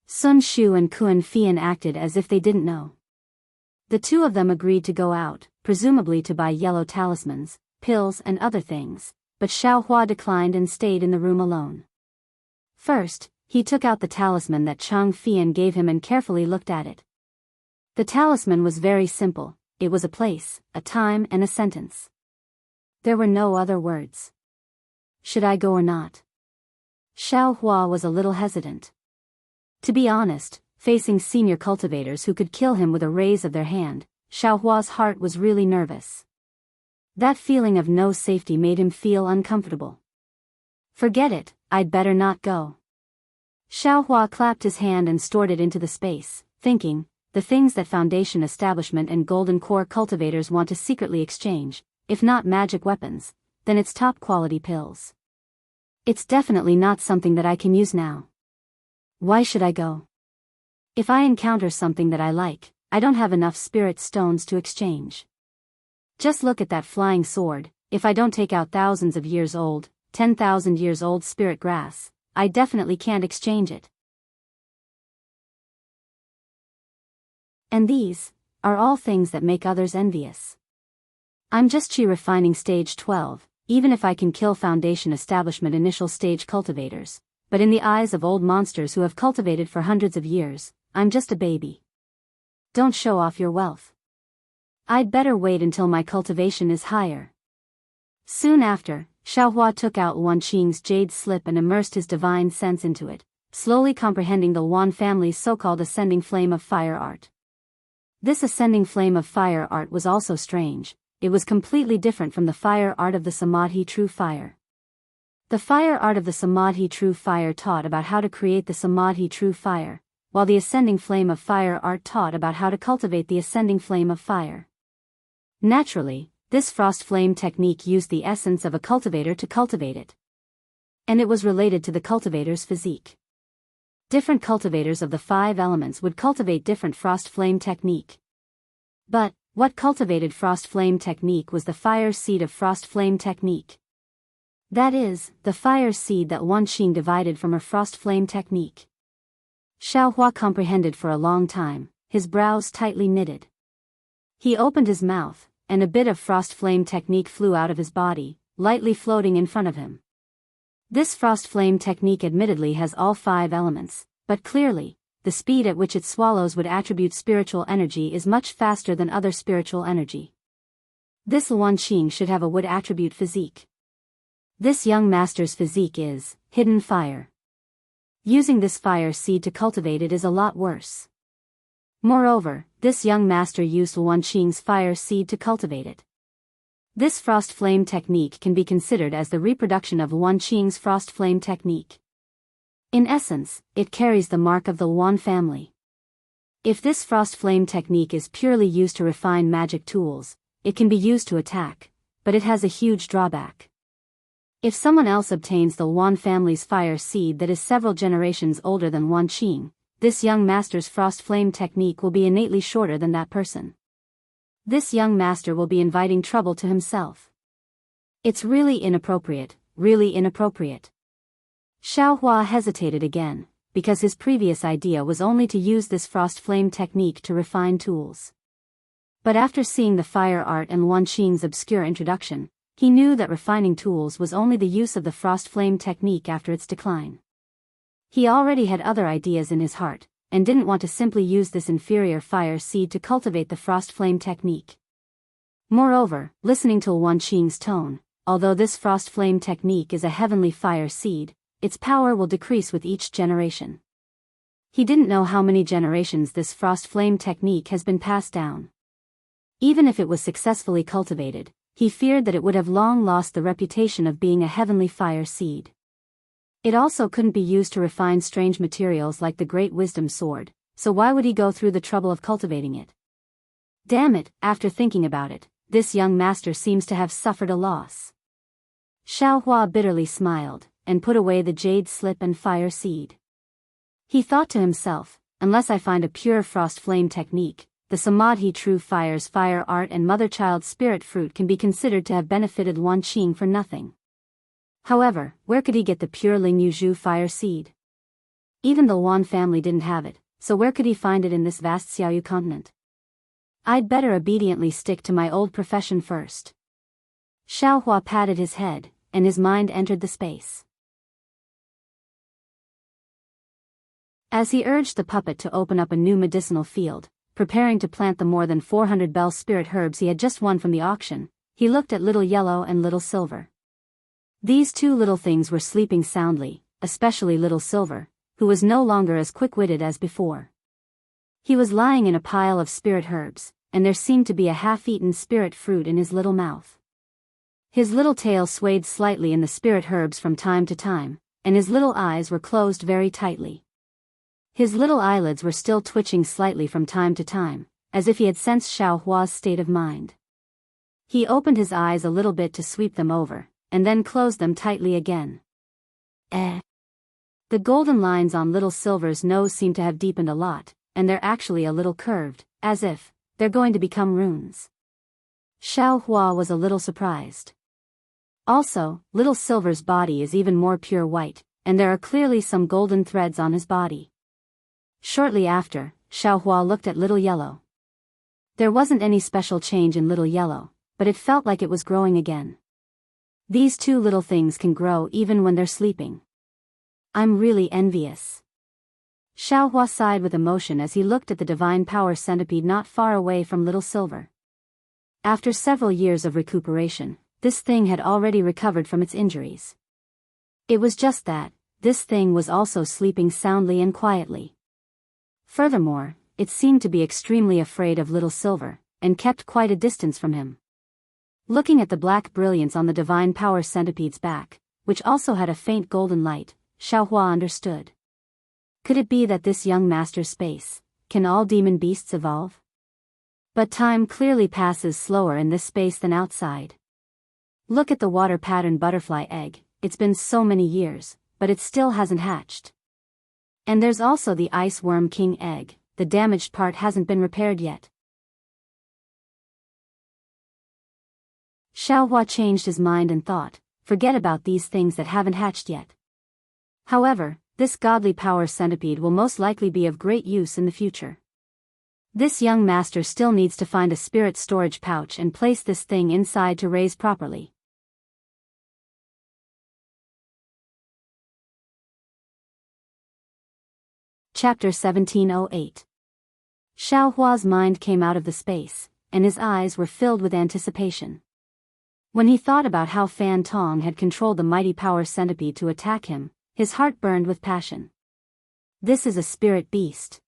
Sun Shu and Kun Fian acted as if they didn't know. The two of them agreed to go out, presumably to buy yellow talismans, pills and other things, but Xiao Hua declined and stayed in the room alone. First, he took out the talisman that Chang Fian gave him and carefully looked at it. The talisman was very simple. It was a place, a time and a sentence. There were no other words. Should I go or not? Xiao Hua was a little hesitant. To be honest, facing senior cultivators who could kill him with a raise of their hand, Xiao Hua's heart was really nervous. That feeling of no safety made him feel uncomfortable. Forget it, I'd better not go. Xiao Hua clapped his hand and stored it into the space, thinking, the things that Foundation Establishment and Golden Core cultivators want to secretly exchange, if not magic weapons, then it's top-quality pills. It's definitely not something that I can use now. Why should I go? If I encounter something that I like, I don't have enough spirit stones to exchange. Just look at that flying sword. If I don't take out thousands of years old, 10,000 years old spirit grass, I definitely can't exchange it. And these are all things that make others envious. I'm just Chi refining stage 12, even if I can kill Foundation Establishment initial stage cultivators, but in the eyes of old monsters who have cultivated for hundreds of years, I'm just a baby. Don't show off your wealth. I'd better wait until my cultivation is higher. Soon after, Xiaohua took out Wan Qing's jade slip and immersed his divine sense into it, slowly comprehending the Wan family's so-called ascending flame of fire art. This ascending flame of fire art was also strange. It was completely different from the fire art of the Samadhi True Fire. The fire art of the Samadhi True Fire taught about how to create the Samadhi True Fire, while the ascending flame of fire art taught about how to cultivate the ascending flame of fire. Naturally, this frost flame technique used the essence of a cultivator to cultivate it. And it was related to the cultivator's physique. Different cultivators of the 5 elements would cultivate different frost flame technique. But, what cultivated frost flame technique was the fire seed of frost flame technique. That is, the fire seed that Wan Qing divided from her frost flame technique. Xiao Hua comprehended for a long time, his brows tightly knitted. He opened his mouth, and a bit of frost flame technique flew out of his body, lightly floating in front of him. This frost flame technique admittedly has all 5 elements, but clearly, the speed at which it swallows wood attribute spiritual energy is much faster than other spiritual energy. This Wan Qing should have a wood attribute physique. This young master's physique is hidden fire. Using this fire seed to cultivate it is a lot worse. Moreover, this young master used Wan Qing's fire seed to cultivate it. This frost flame technique can be considered as the reproduction of Wan Qing's frost flame technique. In essence, it carries the mark of the Wan family. If this frost flame technique is purely used to refine magic tools, it can be used to attack, but it has a huge drawback. If someone else obtains the Wan family's fire seed that is several generations older than Wan Qing, this young master's frost flame technique will be innately shorter than that person. This young master will be inviting trouble to himself. It's really inappropriate, really inappropriate. Xiao Hua hesitated again, because his previous idea was only to use this frost flame technique to refine tools. But after seeing the fire art and Wan Qing's obscure introduction, he knew that refining tools was only the use of the frost flame technique after its decline. He already had other ideas in his heart, and didn't want to simply use this inferior fire seed to cultivate the frost flame technique. Moreover, listening to Wan Qing's tone, although this frost flame technique is a heavenly fire seed, its power will decrease with each generation. He didn't know how many generations this frost flame technique has been passed down. Even if it was successfully cultivated, he feared that it would have long lost the reputation of being a heavenly fire seed. It also couldn't be used to refine strange materials like the Great Wisdom Sword, so why would he go through the trouble of cultivating it? Damn it, after thinking about it, this young master seems to have suffered a loss. Xiao Hua bitterly smiled, and put away the jade slip and fire seed. He thought to himself, unless I find a pure frost flame technique, the Samadhi True Fire's fire art and mother-child spirit fruit can be considered to have benefited Wan Qing for nothing. However, where could he get the pure Ling Yuzhu fire seed? Even the Wan family didn't have it, so where could he find it in this vast Xiaoyu continent? I'd better obediently stick to my old profession first. Xiaohua patted his head, and his mind entered the space. As he urged the puppet to open up a new medicinal field, preparing to plant the more than 400 bell spirit herbs he had just won from the auction, he looked at Little Yellow and Little Silver. These two little things were sleeping soundly, especially Little Silver, who was no longer as quick-witted as before. He was lying in a pile of spirit herbs, and there seemed to be a half-eaten spirit fruit in his little mouth. His little tail swayed slightly in the spirit herbs from time to time, and his little eyes were closed very tightly. His little eyelids were still twitching slightly from time to time, as if he had sensed Xiaohua's state of mind. He opened his eyes a little bit to sweep them over, and then closed them tightly again. The golden lines on Little Silver's nose seemed to have deepened a lot, and they're actually a little curved, as if they're going to become runes. Xiaohua was a little surprised. Also, Little Silver's body is even more pure white, and there are clearly some golden threads on his body. Shortly after, Xiaohua looked at Little Yellow. There wasn't any special change in Little Yellow, but it felt like it was growing again. These two little things can grow even when they're sleeping. I'm really envious. Xiaohua sighed with emotion as he looked at the divine power centipede not far away from Little Silver. After several years of recuperation, this thing had already recovered from its injuries. It was just that, this thing was also sleeping soundly and quietly. Furthermore, it seemed to be extremely afraid of Little Silver, and kept quite a distance from him. Looking at the black brilliance on the divine power centipede's back, which also had a faint golden light, Xiaohua understood. Could it be that this young master's space, can all demon beasts evolve? But time clearly passes slower in this space than outside. Look at the water-patterned butterfly egg, it's been so many years, but it still hasn't hatched. And there's also the ice worm king egg, the damaged part hasn't been repaired yet. Xiaohua changed his mind and thought, forget about these things that haven't hatched yet. However, this godly power centipede will most likely be of great use in the future. This young master still needs to find a spirit storage pouch and place this thing inside to raise properly. Chapter 1708. Xiaohua's mind came out of the space, and his eyes were filled with anticipation. When he thought about how Fan Tong had controlled the mighty power centipede to attack him, his heart burned with passion. This is a spirit beast.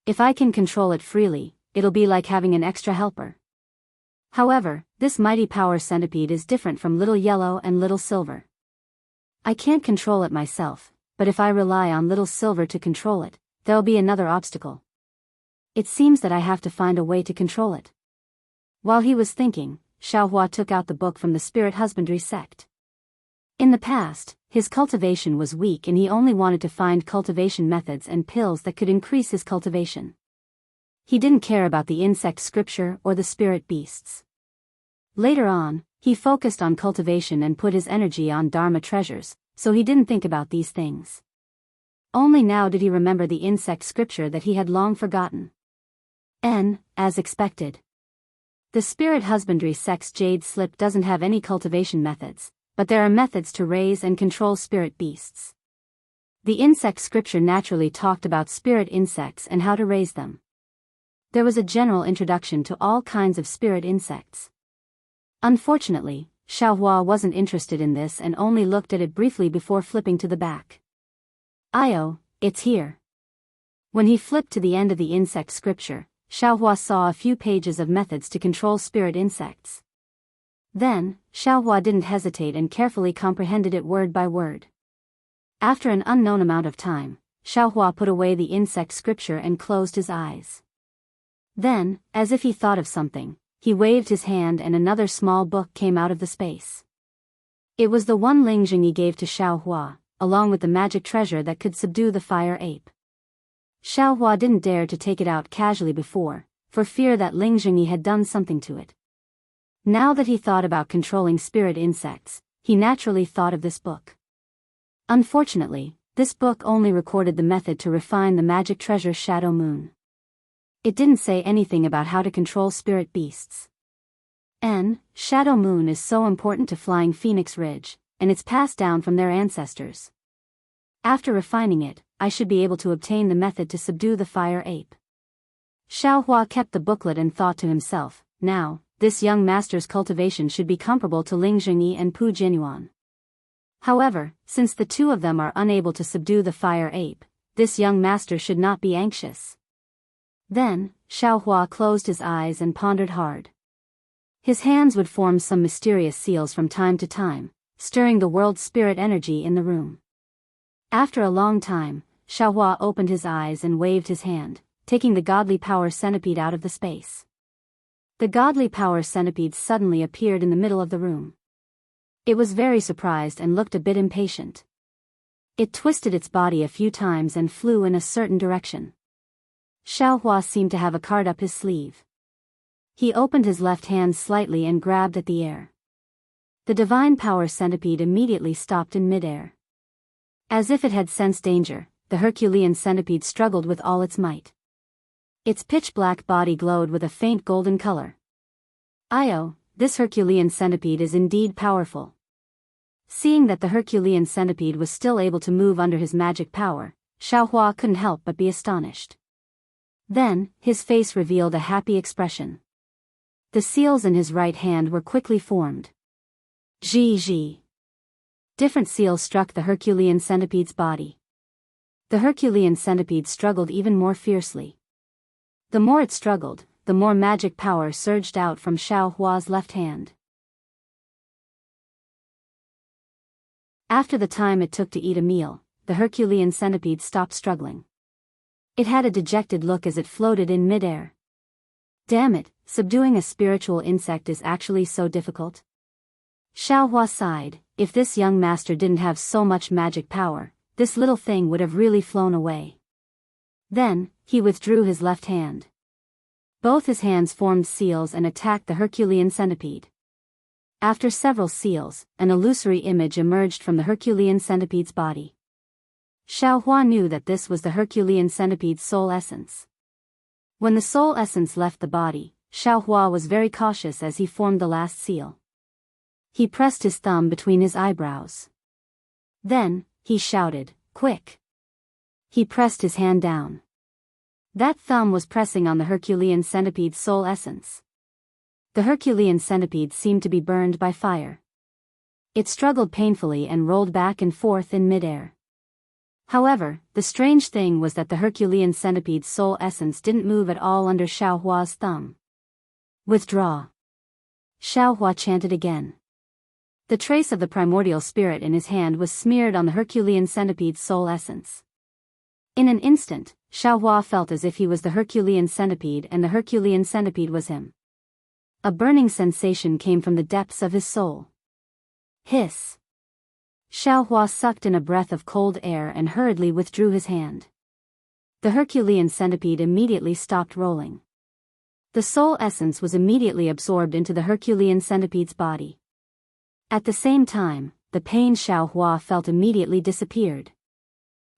If I can control it freely, it'll be like having an extra helper. However, this mighty power centipede is different from Little Yellow and Little Silver. I can't control it myself, but if I rely on Little Silver to control it, there'll be another obstacle. It seems that I have to find a way to control it. While he was thinking, Xiaohua took out the book from the spirit husbandry sect. In the past, his cultivation was weak and he only wanted to find cultivation methods and pills that could increase his cultivation. He didn't care about the insect scripture or the spirit beasts. Later on, he focused on cultivation and put his energy on Dharma treasures, so he didn't think about these things. Only now did he remember the insect scripture that he had long forgotten. As expected. The spirit husbandry sect's jade slip doesn't have any cultivation methods, but there are methods to raise and control spirit beasts. The insect scripture naturally talked about spirit insects and how to raise them. There was a general introduction to all kinds of spirit insects. Unfortunately, Xiaohua wasn't interested in this and only looked at it briefly before flipping to the back. It's here. When he flipped to the end of the insect scripture, Xiaohua saw a few pages of methods to control spirit insects. Then, Xiaohua didn't hesitate and carefully comprehended it word by word. After an unknown amount of time, Xiaohua put away the insect scripture and closed his eyes. Then, as if he thought of something, he waved his hand and another small book came out of the space. It was the one Ling Jingyi gave to Xiaohua, along with the magic treasure that could subdue the fire ape. Xiaohua didn't dare to take it out casually before, for fear that Ling Jingyi had done something to it. Now that he thought about controlling spirit insects, he naturally thought of this book. Unfortunately, this book only recorded the method to refine the magic treasure Shadow Moon. It didn't say anything about how to control spirit beasts. Shadow Moon is so important to Flying Phoenix Ridge, and it's passed down from their ancestors. After refining it, I should be able to obtain the method to subdue the fire ape. Xiaohua kept the booklet and thought to himself, now, this young master's cultivation should be comparable to Ling Zhengyi and Pu Jinyuan. However, since the two of them are unable to subdue the fire ape, this young master should not be anxious. Then, Xiaohua closed his eyes and pondered hard. His hands would form some mysterious seals from time to time, stirring the world spirit energy in the room. After a long time, Xiaohua opened his eyes and waved his hand, taking the godly power centipede out of the space. The godly power centipede suddenly appeared in the middle of the room. It was very surprised and looked a bit impatient. It twisted its body a few times and flew in a certain direction. Xiaohua seemed to have a card up his sleeve. He opened his left hand slightly and grabbed at the air. The divine power centipede immediately stopped in midair. As if it had sensed danger, the Herculean centipede struggled with all its might. Its pitch-black body glowed with a faint golden color. "Io, this Herculean centipede is indeed powerful." Seeing that the Herculean centipede was still able to move under his magic power, Xiaohua couldn't help but be astonished. Then, his face revealed a happy expression. The seals in his right hand were quickly formed. Zhi. Different seals struck the Herculean centipede's body. The Herculean centipede struggled even more fiercely. The more it struggled, the more magic power surged out from Xiaohua's left hand. After the time it took to eat a meal, the Herculean centipede stopped struggling. It had a dejected look as it floated in midair. Damn it, subduing a spiritual insect is actually so difficult. Xiaohua sighed, if this young master didn't have so much magic power, this little thing would have really flown away. Then, he withdrew his left hand. Both his hands formed seals and attacked the Herculean centipede. After several seals, an illusory image emerged from the Herculean centipede's body. Xiaohua knew that this was the Herculean centipede's soul essence. When the soul essence left the body, Xiaohua was very cautious as he formed the last seal. He pressed his thumb between his eyebrows. Then, he shouted, "Quick!" He pressed his hand down. That thumb was pressing on the Herculean centipede's soul essence. The Herculean centipede seemed to be burned by fire. It struggled painfully and rolled back and forth in midair. However, the strange thing was that the Herculean centipede's soul essence didn't move at all under Xiaohua's thumb. "Withdraw!" Xiaohua chanted again. The trace of the primordial spirit in his hand was smeared on the Herculean centipede's soul essence. In an instant, Xiaohua felt as if he was the Herculean centipede and the Herculean centipede was him. A burning sensation came from the depths of his soul. Hiss! Xiaohua sucked in a breath of cold air and hurriedly withdrew his hand. The Herculean centipede immediately stopped rolling. The soul essence was immediately absorbed into the Herculean centipede's body. At the same time, the pain Xiaohua felt immediately disappeared.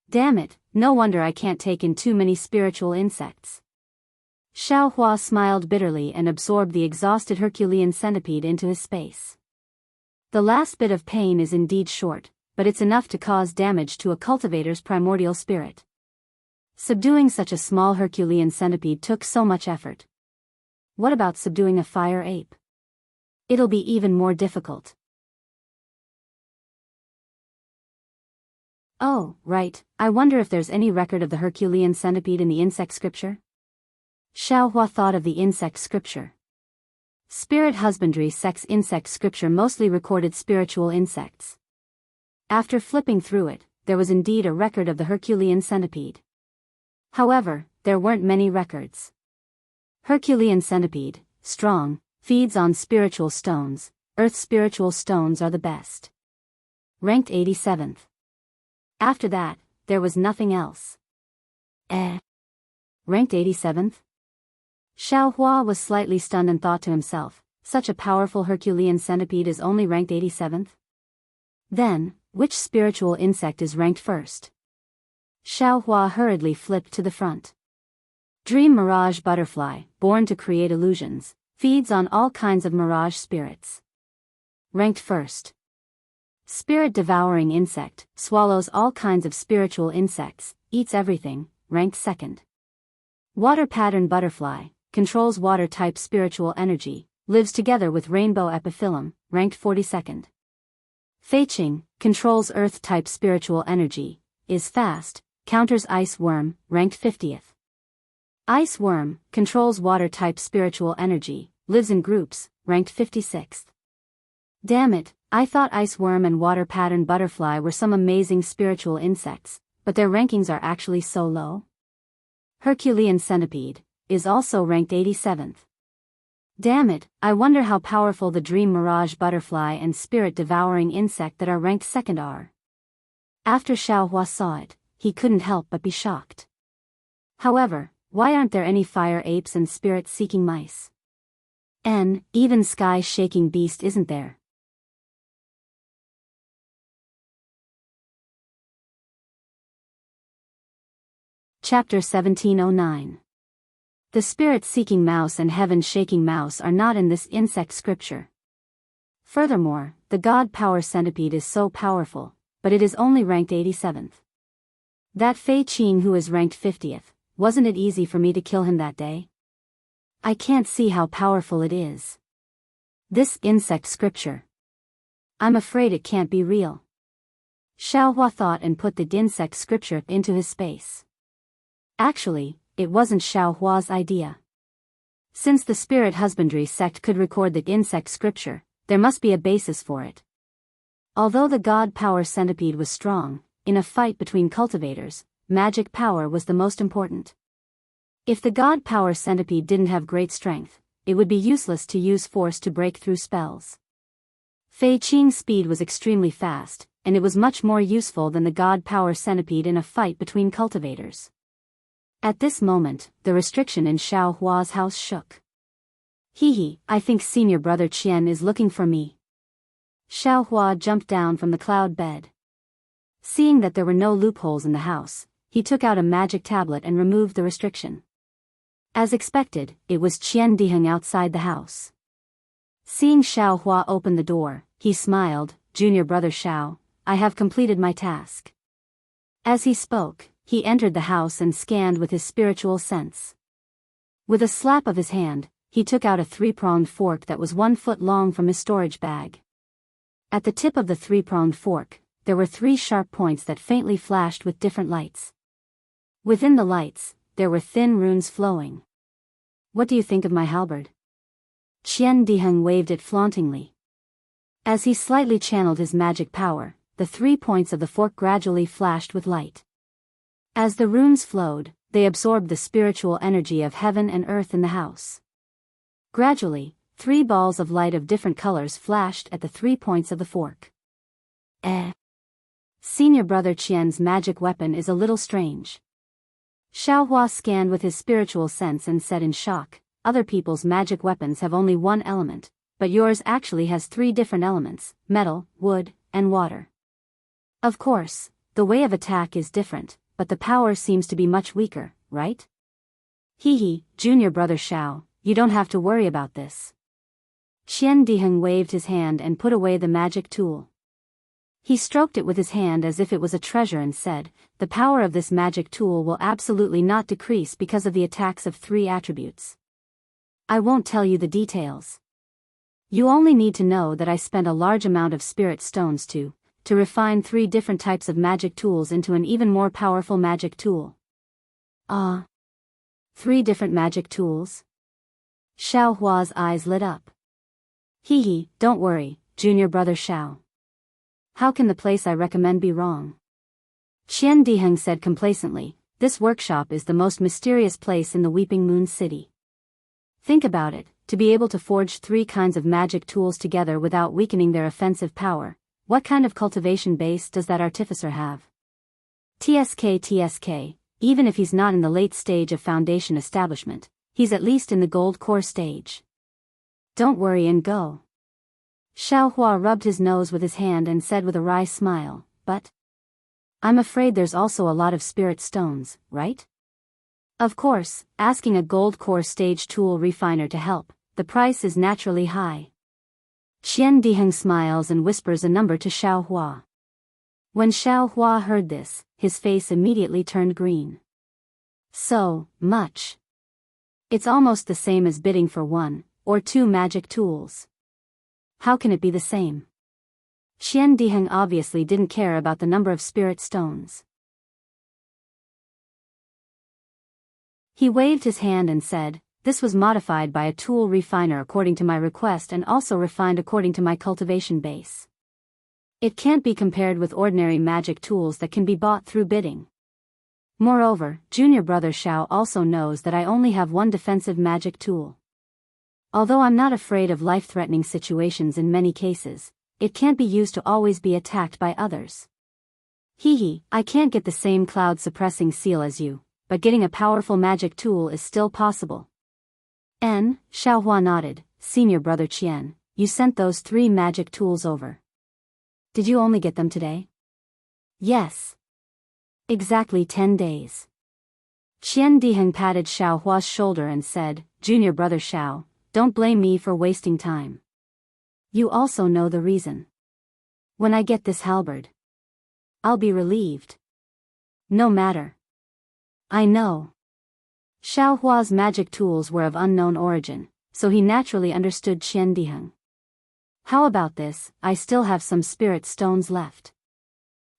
Damn it, no wonder I can't take in too many spiritual insects. Xiaohua smiled bitterly and absorbed the exhausted Herculean centipede into his space. The last bit of pain is indeed short, but it's enough to cause damage to a cultivator's primordial spirit. Subduing such a small Herculean centipede took so much effort. What about subduing a fire ape? It'll be even more difficult. Oh, right, I wonder if there's any record of the Herculean centipede in the insect scripture? Xiaohua thought of the insect scripture. Spirit husbandry sex insect scripture mostly recorded spiritual insects. After flipping through it, there was indeed a record of the Herculean centipede. However, there weren't many records. Herculean centipede, strong, feeds on spiritual stones, earth spiritual stones are the best. Ranked 87th. After that, there was nothing else. Ranked 87th? Xiaohua was slightly stunned and thought to himself, such a powerful Herculean centipede is only ranked 87th? Then, which spiritual insect is ranked first? Xiao Hua hurriedly flipped to the front. Dream Mirage Butterfly, born to create illusions, feeds on all kinds of mirage spirits. Ranked first. Spirit Devouring Insect, swallows all kinds of spiritual insects, eats everything, ranked second. Water Pattern Butterfly, controls water-type spiritual energy, lives together with Rainbow Epiphyllum, ranked 42nd. Fei Qing, controls earth-type spiritual energy, is fast, counters Ice Worm, ranked 50th. Ice Worm, controls water-type spiritual energy, lives in groups, ranked 56th. Damn it, I thought Ice Worm and Water Pattern Butterfly were some amazing spiritual insects, but their rankings are actually so low. Herculean Centipede, is also ranked 87th. Damn it, I wonder how powerful the Dream Mirage Butterfly and Spirit Devouring Insect that are ranked second are. After Xiao Hua saw it, he couldn't help but be shocked. However, why aren't there any fire apes and spirit-seeking mice? Even sky-shaking beast isn't there. Chapter 1709. The spirit-seeking mouse and heaven-shaking mouse are not in this insect scripture. Furthermore, the god power centipede is so powerful, but it is only ranked 87th. That Fei Qing who is ranked 50th, wasn't it easy for me to kill him that day? I can't see how powerful it is. This insect scripture. I'm afraid it can't be real. Xiao Hua thought and put the insect scripture into his space. Actually, it wasn't Xiao Hua's idea. Since the spirit husbandry sect could record the insect scripture, there must be a basis for it. Although the god power centipede was strong, in a fight between cultivators, magic power was the most important. If the god power centipede didn't have great strength, it would be useless to use force to break through spells. Fei Qing's speed was extremely fast, and it was much more useful than the god power centipede in a fight between cultivators. At this moment, the restriction in Xiao Hua's house shook. Hee, I think senior brother Qian is looking for me. Xiao Hua jumped down from the cloud bed. Seeing that there were no loopholes in the house, he took out a magic tablet and removed the restriction. As expected, it was Qian Diheng outside the house. Seeing Xiao Hua open the door, he smiled, "Junior brother Xiao, I have completed my task." As he spoke, he entered the house and scanned with his spiritual sense. With a slap of his hand, he took out a 3-pronged fork that was 1 foot long from his storage bag. At the tip of the 3-pronged fork, there were 3 sharp points that faintly flashed with different lights. Within the lights, there were thin runes flowing. "What do you think of my halberd?" Qian Diheng waved it flauntingly. As he slightly channeled his magic power, the 3 points of the fork gradually flashed with light. As the runes flowed, they absorbed the spiritual energy of heaven and earth in the house. Gradually, 3 balls of light of different colors flashed at the 3 points of the fork. Senior brother Qian's magic weapon is a little strange. Xiao Hua scanned with his spiritual sense and said in shock, "Other people's magic weapons have only 1 element, but yours actually has 3 different elements, metal, wood, and water. Of course, the way of attack is different, but the power seems to be much weaker, right?" Hee, junior brother Xiao, you don't have to worry about this. Qian Diheng waved his hand and put away the magic tool. He stroked it with his hand as if it was a treasure and said, "The power of this magic tool will absolutely not decrease because of the attacks of 3 attributes. I won't tell you the details. You only need to know that I spent a large amount of spirit stones to refine 3 different types of magic tools into an even more powerful magic tool." 3 different magic tools? Xiao Hua's eyes lit up. Hee, don't worry, junior brother Xiao. How can the place I recommend be wrong? Qian Diheng said complacently, "This workshop is the most mysterious place in the Weeping Moon City. Think about it, to be able to forge 3 kinds of magic tools together without weakening their offensive power. What kind of cultivation base does that artificer have? TSK, even if he's not in the late stage of foundation establishment, he's at least in the gold core stage. Don't worry and go." Xiao Hua rubbed his nose with his hand and said with a wry smile, but I'm afraid there's also a lot of spirit stones, right? Of course, asking a gold core stage tool refiner to help, the price is naturally high. Qian Diheng smiles and whispers a number to Xiao Hua. When Xiao Hua heard this, his face immediately turned green. So much. It's almost the same as bidding for 1 or 2 magic tools. How can it be the same? Qian Diheng obviously didn't care about the number of spirit stones. He waved his hand and said, "This was modified by a tool refiner according to my request and also refined according to my cultivation base. It can't be compared with ordinary magic tools that can be bought through bidding. Moreover, junior brother Xiao also knows that I only have 1 defensive magic tool. Although I'm not afraid of life-threatening situations in many cases, it can't be used to always be attacked by others. Hehe, I can't get the same cloud-suppressing seal as you, but getting a powerful magic tool is still possible." Xiao Hua nodded. "Senior brother Qian, you sent those 3 magic tools over. Did you only get them today?" "Yes. Exactly 10 days. Qian Diheng patted Xiao Hua's shoulder and said, "Junior brother Xiao, don't blame me for wasting time. You also know the reason. When I get this halberd, I'll be relieved." "No matter. I know." Xiao Hua's magic tools were of unknown origin, so he naturally understood Qian Diheng. "How about this? I still have some spirit stones left.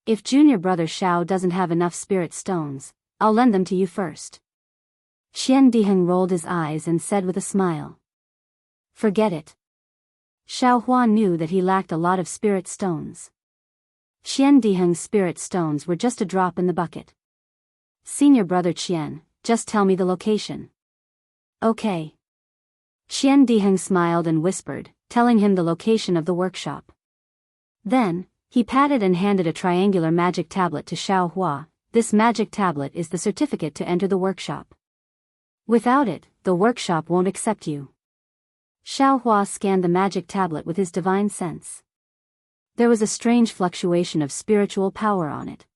If junior brother Xiao doesn't have enough spirit stones, I'll lend them to you first." Qian Diheng rolled his eyes and said with a smile, "Forget it." Xiao Hua knew that he lacked a lot of spirit stones. Qian Diheng's spirit stones were just a drop in the bucket. "Senior brother Qian, just tell me the location." "Okay." Qian Diheng smiled and whispered, telling him the location of the workshop. Then, he patted and handed a triangular magic tablet to Xiao Hua. "This magic tablet is the certificate to enter the workshop. Without it, the workshop won't accept you." Xiao Hua scanned the magic tablet with his divine sense. There was a strange fluctuation of spiritual power on it.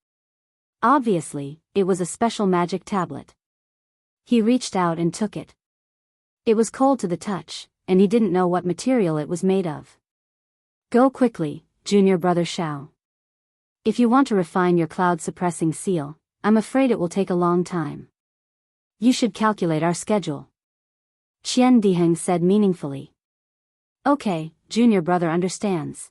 Obviously, it was a special magic tablet. He reached out and took it. It was cold to the touch, and he didn't know what material it was made of. "Go quickly, junior brother Xiao. If you want to refine your cloud-suppressing seal, I'm afraid it will take a long time. You should calculate our schedule." Qian Diheng said meaningfully. "Okay, junior brother understands."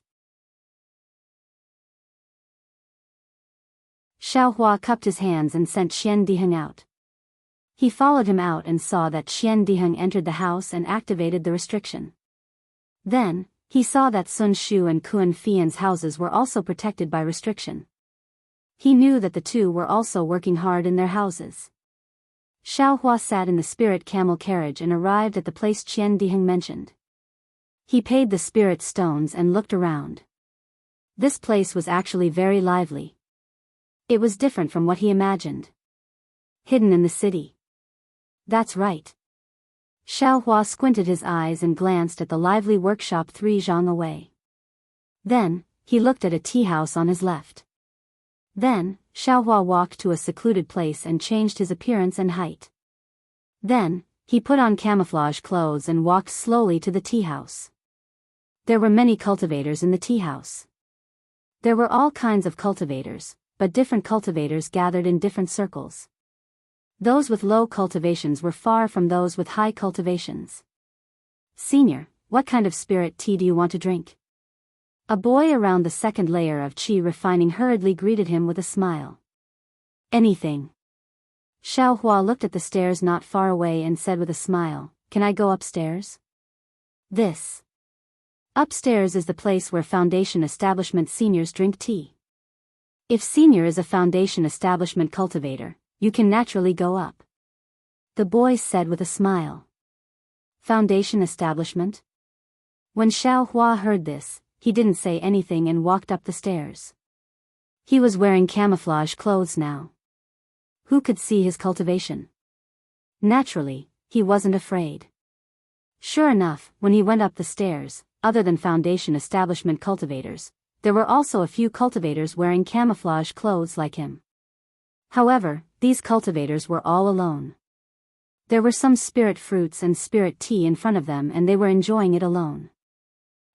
Xiao Hua cupped his hands and sent Qian Diheng out. He followed him out and saw that Qian Diheng entered the house and activated the restriction. Then, he saw that Sun Shu and Kuan Fian's houses were also protected by restriction. He knew that the two were also working hard in their houses. Xiao Hua sat in the spirit camel carriage and arrived at the place Qian Diheng mentioned. He paid the spirit stones and looked around. This place was actually very lively. It was different from what he imagined. Hidden in the city. That's right. Xiao Hua squinted his eyes and glanced at the lively workshop 3 zhang away. Then, he looked at a tea house on his left. Then, Xiao Hua walked to a secluded place and changed his appearance and height. Then, he put on camouflage clothes and walked slowly to the tea house. There were many cultivators in the tea house. There were all kinds of cultivators, but different cultivators gathered in different circles. Those with low cultivations were far from those with high cultivations. "Senior, what kind of spirit tea do you want to drink?" A boy around the second layer of qi refining hurriedly greeted him with a smile. "Anything." Xiao Hua looked at the stairs not far away and said with a smile, "Can I go upstairs?" This. Upstairs is the place where Foundation Establishment seniors drink tea. If senior is a Foundation Establishment cultivator, you can naturally go up. The boy said with a smile. Foundation Establishment? When Xiao Hua heard this, he didn't say anything and walked up the stairs. He was wearing camouflage clothes now. Who could see his cultivation? Naturally, he wasn't afraid. Sure enough, when he went up the stairs, other than Foundation establishment cultivators, there were also a few cultivators wearing camouflage clothes like him. However, these cultivators were all alone. There were some spirit fruits and spirit tea in front of them and they were enjoying it alone.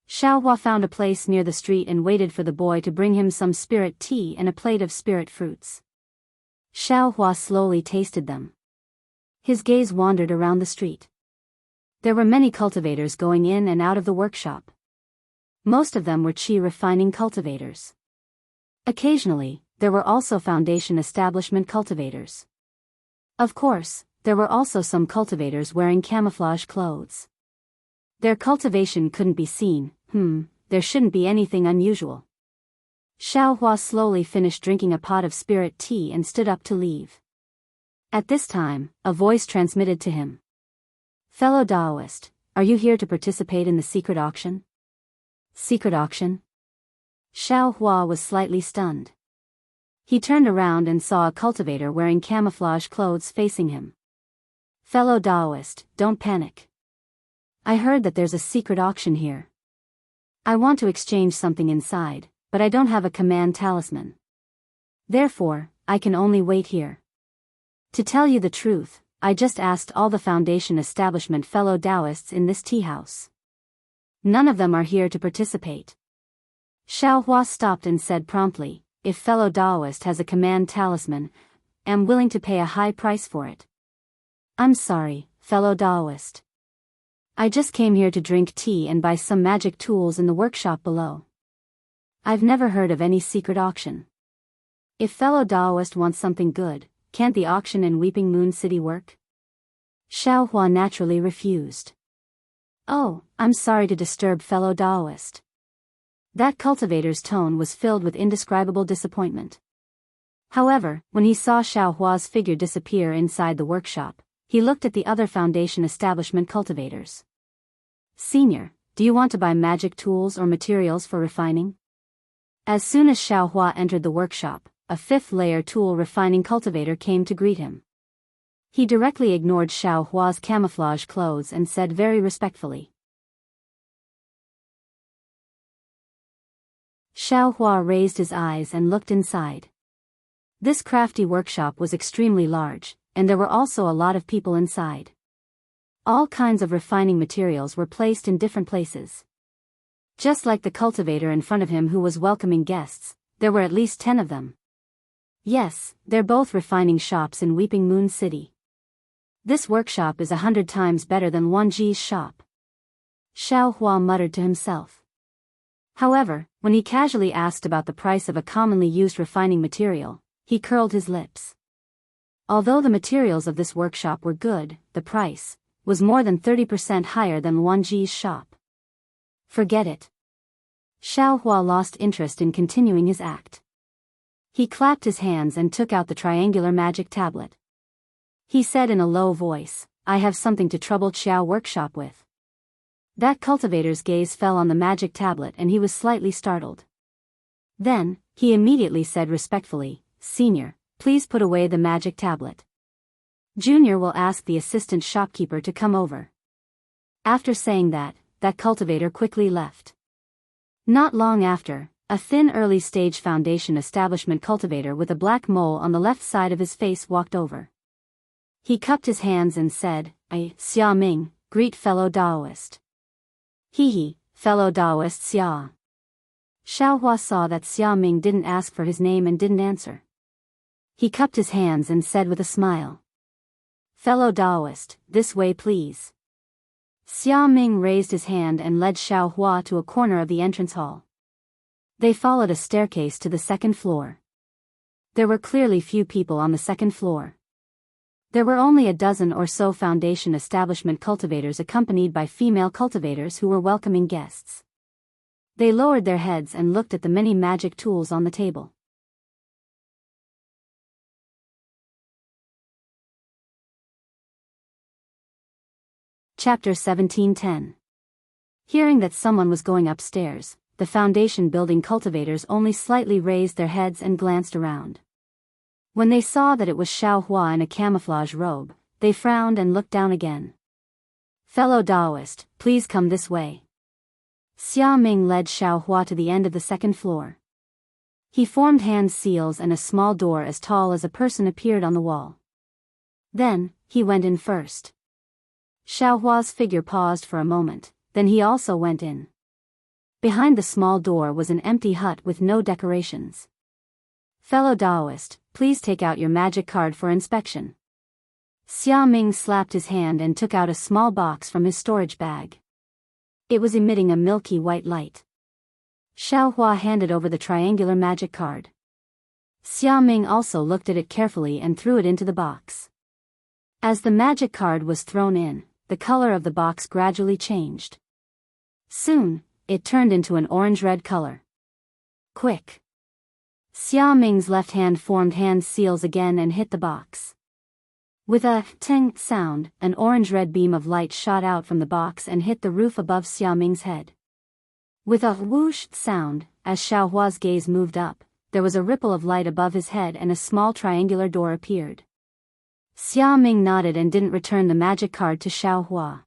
Xiaohua found a place near the street and waited for the boy to bring him some spirit tea and a plate of spirit fruits. Xiaohua slowly tasted them. His gaze wandered around the street. There were many cultivators going in and out of the workshop. Most of them were qi refining cultivators. Occasionally, there were also Foundation establishment cultivators. Of course, there were also some cultivators wearing camouflage clothes. Their cultivation couldn't be seen. There shouldn't be anything unusual. Xiaohua slowly finished drinking a pot of spirit tea and stood up to leave. At this time, a voice transmitted to him. Fellow Daoist, are you here to participate in the secret auction? Secret auction? Xiaohua was slightly stunned. He turned around and saw a cultivator wearing camouflage clothes facing him. Fellow Daoist, don't panic. I heard that there's a secret auction here. I want to exchange something inside, but I don't have a command talisman. Therefore, I can only wait here. To tell you the truth, I just asked all the Foundation establishment fellow Daoists in this tea house. None of them are here to participate. Xiaohua stopped and said promptly, if fellow Daoist has a command talisman, I'm willing to pay a high price for it. I'm sorry, fellow Daoist. I just came here to drink tea and buy some magic tools in the workshop below. I've never heard of any secret auction. If fellow Daoist wants something good, can't the auction in Weeping Moon City work? Xiaohua naturally refused. Oh, I'm sorry to disturb fellow Daoist. That cultivator's tone was filled with indescribable disappointment. However, when he saw Xiaohua's figure disappear inside the workshop, he looked at the other Foundation establishment cultivators. Senior, do you want to buy magic tools or materials for refining? As soon as Xiaohua entered the workshop, a fifth-layer tool refining cultivator came to greet him. He directly ignored Xiaohua's camouflage clothes and said very respectfully. Xiaohua raised his eyes and looked inside. This crafty workshop was extremely large, and there were also a lot of people inside. All kinds of refining materials were placed in different places. Just like the cultivator in front of him who was welcoming guests, there were at least 10 of them. Yes, they're both refining shops in Weeping Moon City. This workshop is 100 times better than Wanji's shop. Xiaohua muttered to himself. However, when he casually asked about the price of a commonly used refining material, he curled his lips. Although the materials of this workshop were good, the price was more than 30% higher than Wanji's shop. Forget it. Xiaohua lost interest in continuing his act. He clapped his hands and took out the triangular magic tablet. He said in a low voice, I have something to trouble Qiao workshop with. That cultivator's gaze fell on the magic tablet and he was slightly startled. Then, he immediately said respectfully, Senior, please put away the magic tablet. Junior will ask the assistant shopkeeper to come over. After saying that, that cultivator quickly left. Not long after, a thin early-stage Foundation establishment cultivator with a black mole on the left side of his face walked over. He cupped his hands and said, Xia Ming, greet fellow Daoist. He, fellow Daoist Xia. Xiaohua saw that Xia Ming didn't ask for his name and didn't answer. He cupped his hands and said with a smile. Fellow Daoist, this way please. Xia Ming raised his hand and led Xiaohua to a corner of the entrance hall. They followed a staircase to the second floor. There were clearly few people on the second floor. There were only a dozen or so Foundation establishment cultivators accompanied by female cultivators who were welcoming guests. They lowered their heads and looked at the many magic tools on the table. Chapter 1710. Hearing that someone was going upstairs, the Foundation building cultivators only slightly raised their heads and glanced around. When they saw that it was Xiaohua in a camouflage robe, they frowned and looked down again. Fellow Daoist, please come this way. Xia Ming led Xiao Hua to the end of the second floor. He formed hand seals and a small door as tall as a person appeared on the wall. Then, he went in first. Xiao Hua's figure paused for a moment, then he also went in. Behind the small door was an empty hut with no decorations. Fellow Daoist, please take out your magic card for inspection. Xia Ming slapped his hand and took out a small box from his storage bag. It was emitting a milky white light. Xiao Hua handed over the triangular magic card. Xia Ming also looked at it carefully and threw it into the box. As the magic card was thrown in, the color of the box gradually changed. Soon, it turned into an orange-red color. Quick! Xia Ming's left hand formed hand seals again and hit the box. With a ting sound, an orange-red beam of light shot out from the box and hit the roof above Xia Ming's head. With a whoosh sound, as Xiao Hua's gaze moved up, there was a ripple of light above his head and a small triangular door appeared. Xia Ming nodded and didn't return the magic card to Xiao Hua.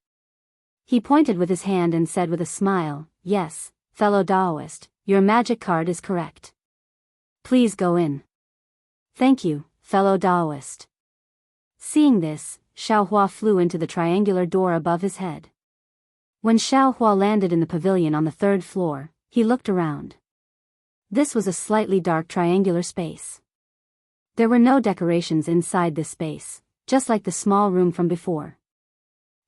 He pointed with his hand and said with a smile, "Yes, fellow Daoist, your magic card is correct. Please go in." "Thank you, fellow Daoist." Seeing this, Xiao Hua flew into the triangular door above his head. When Xiao Hua landed in the pavilion on the third floor, he looked around. This was a slightly dark triangular space. There were no decorations inside this space, just like the small room from before.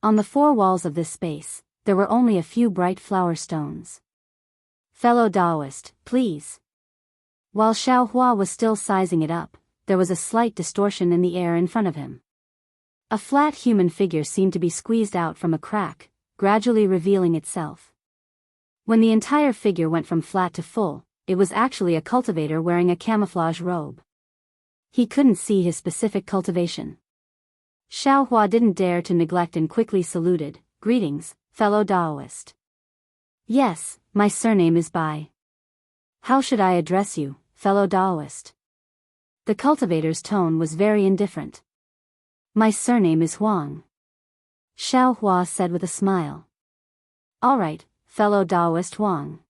On the four walls of this space, there were only a few bright flower stones. "Fellow Daoist, please." While Xiao Hua was still sizing it up, there was a slight distortion in the air in front of him. A flat human figure seemed to be squeezed out from a crack, gradually revealing itself. When the entire figure went from flat to full, it was actually a cultivator wearing a camouflage robe. He couldn't see his specific cultivation. Xiao Hua didn't dare to neglect and quickly saluted, "Greetings, fellow Daoist." "Yes, my surname is Bai. How should I address you, fellow Daoist?" The cultivator's tone was very indifferent. "My surname is Huang," Xiao Hua said with a smile. "All right, fellow Daoist Huang."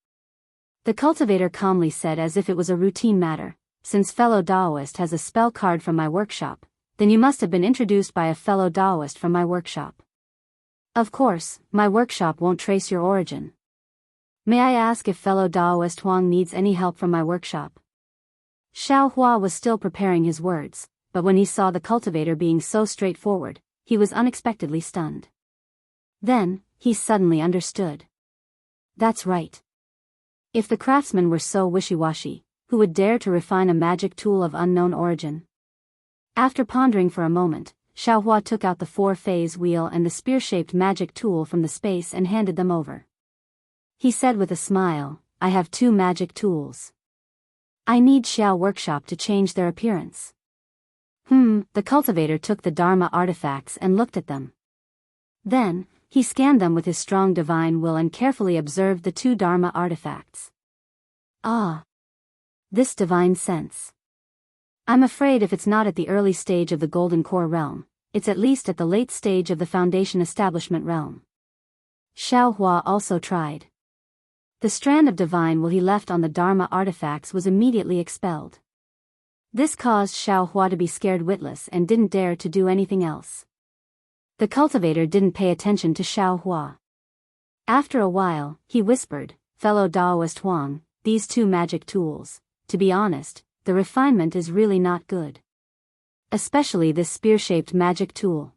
The cultivator calmly said as if it was a routine matter, "Since fellow Daoist has a spell card from my workshop, then you must have been introduced by a fellow Daoist from my workshop. Of course, my workshop won't trace your origin. May I ask if fellow Daoist Huang needs any help from my workshop?" Xiao Hua was still preparing his words, but when he saw the cultivator being so straightforward, he was unexpectedly stunned. Then, he suddenly understood. That's right. If the craftsman were so wishy-washy, who would dare to refine a magic tool of unknown origin? After pondering for a moment, Xiao Hua took out the four-phase wheel and the spear-shaped magic tool from the space and handed them over. He said with a smile, "I have two magic tools. I need Xiao Workshop to change their appearance." The cultivator took the Dharma artifacts and looked at them. Then, he scanned them with his strong divine will and carefully observed the two Dharma artifacts. "Ah. This divine sense. I'm afraid if it's not at the early stage of the Golden Core realm, it's at least at the late stage of the Foundation Establishment realm." Xiao Hua also tried. The strand of divine will he left on the Dharma artifacts was immediately expelled. This caused Xiao Hua to be scared witless and didn't dare to do anything else. The cultivator didn't pay attention to Xiao Hua. After a while, he whispered, "Fellow Daoist Huang, these two magic tools, to be honest, the refinement is really not good. Especially this spear-shaped magic tool.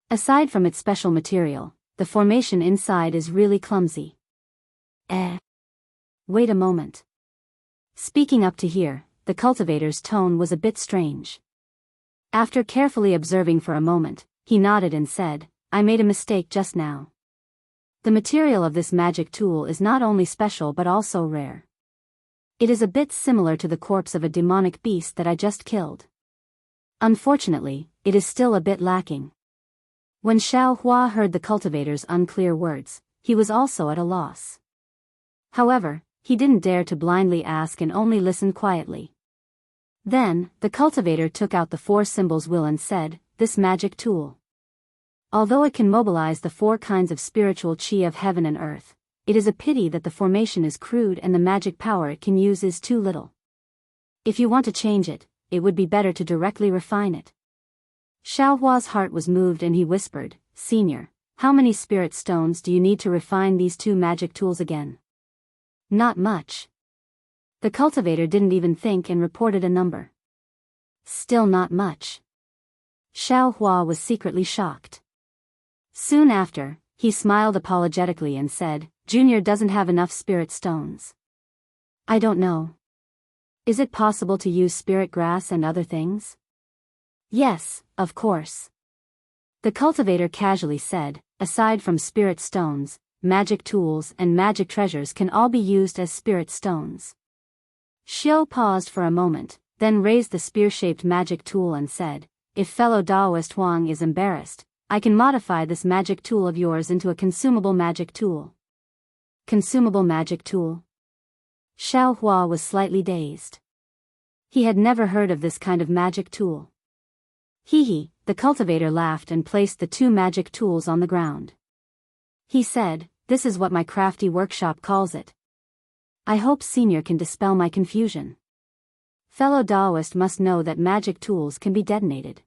Aside from its special material, the formation inside is really clumsy." Wait a moment. Speaking up to here, the cultivator's tone was a bit strange. After carefully observing for a moment, he nodded and said, "I made a mistake just now. The material of this magic tool is not only special but also rare. It is a bit similar to the corpse of a demonic beast that I just killed. Unfortunately, it is still a bit lacking." When Xiao Hua heard the cultivator's unclear words, he was also at a loss. However, he didn't dare to blindly ask and only listened quietly. Then, the cultivator took out the four symbols wheel and said, "This magic tool. Although it can mobilize the 4 kinds of spiritual chi of heaven and earth, it is a pity that the formation is crude and the magic power it can use is too little. If you want to change it, it would be better to directly refine it. Xiaohua's heart was moved and he whispered, Senior, how many spirit stones do you need to refine these 2 magic tools again? Not much. The cultivator didn't even think and reported a number. Still not much. Xiaohua was secretly shocked. Soon after, he smiled apologetically and said, Junior doesn't have enough spirit stones. I don't know. Is it possible to use spirit grass and other things? Yes, of course. The cultivator casually said, aside from spirit stones, magic tools and magic treasures can all be used as spirit stones. Xiao paused for a moment, then raised the spear-shaped magic tool and said, If fellow Daoist Huang is embarrassed, I can modify this magic tool of yours into a consumable magic tool. Consumable magic tool? Xiao Hua was slightly dazed. He had never heard of this kind of magic tool. Hee, the cultivator laughed and placed the 2 magic tools on the ground. He said, This is what my crafty workshop calls it. I hope Senior can dispel my confusion. Fellow Daoist must know that magic tools can be detonated.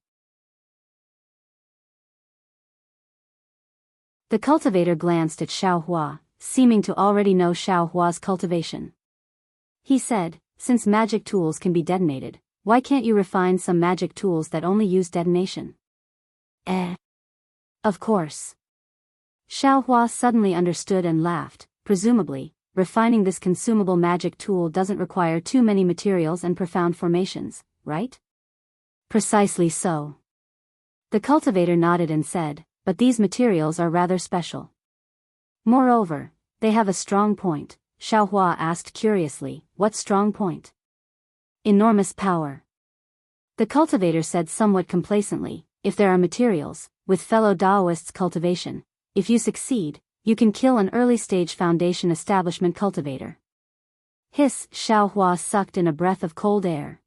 The cultivator glanced at Xiaohua, seeming to already know Xiaohua's cultivation. He said, Since magic tools can be detonated, why can't you refine some magic tools that only use detonation? Of course. Xiaohua suddenly understood and laughed. Presumably, refining this consumable magic tool doesn't require too many materials and profound formations, right? Precisely so. The cultivator nodded and said, But these materials are rather special. Moreover, they have a strong point. Xiaohua asked curiously, What strong point? Enormous power. The cultivator said somewhat complacently, If there are materials, with fellow Daoists' cultivation, if you succeed, you can kill an early-stage foundation establishment cultivator. Hiss, Xiaohua sucked in a breath of cold air.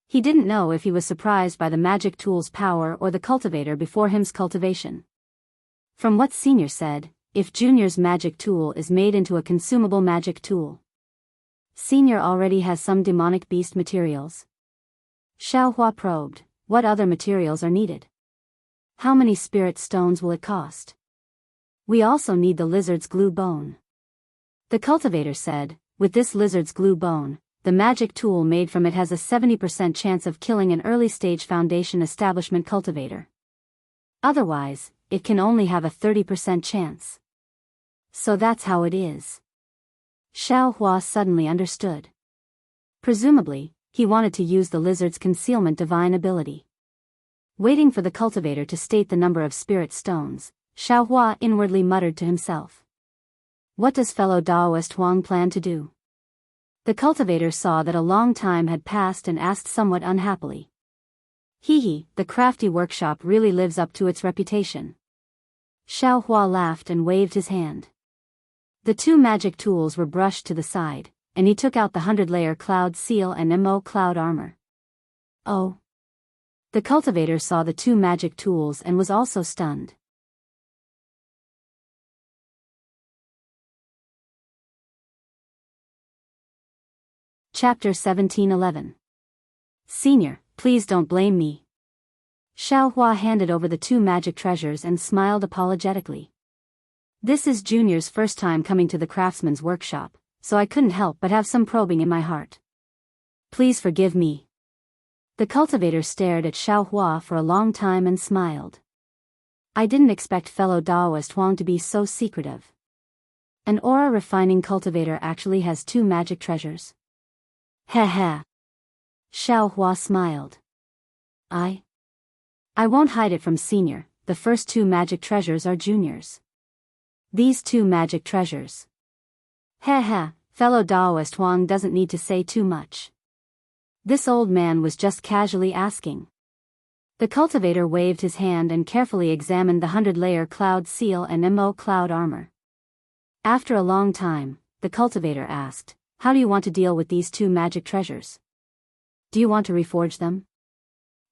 He didn't know if he was surprised by the magic tool's power or the cultivator before him's cultivation. From what Senior said, if Junior's magic tool is made into a consumable magic tool, Senior already has some demonic beast materials. Xiaohua probed, What other materials are needed? How many spirit stones will it cost? We also need the lizard's glue bone. The cultivator said, With this lizard's glue bone, the magic tool made from it has a 70% chance of killing an early-stage foundation establishment cultivator. Otherwise, it can only have a 30% chance. So that's how it is. Xiaohua suddenly understood. Presumably, he wanted to use the lizard's concealment divine ability. Waiting for the cultivator to state the number of spirit stones, Xiaohua inwardly muttered to himself. What does fellow Daoist Huang plan to do? The cultivator saw that a long time had passed and asked somewhat unhappily. Hee, the crafty workshop really lives up to its reputation. Xiaohua laughed and waved his hand. The 2 magic tools were brushed to the side, and he took out the 100-layer cloud seal and MO cloud armor. Oh. The cultivator saw the 2 magic tools and was also stunned. Chapter 1711. Senior, please don't blame me. Xiaohua handed over the 2 magic treasures and smiled apologetically. This is Junior's first time coming to the craftsman's workshop, so I couldn't help but have some probing in my heart. Please forgive me. The cultivator stared at Xiaohua for a long time and smiled. I didn't expect fellow Daoist Huang to be so secretive. An aura refining cultivator actually has 2 magic treasures. Heh. Xiaohua smiled. I won't hide it from Senior, the first 2 magic treasures are Junior's. These 2 magic treasures. Heh, fellow Daoist Huang doesn't need to say too much. This old man was just casually asking. The cultivator waved his hand and carefully examined the 100-layer cloud seal and MO cloud armor. After a long time, the cultivator asked, How do you want to deal with these 2 magic treasures? Do you want to reforge them?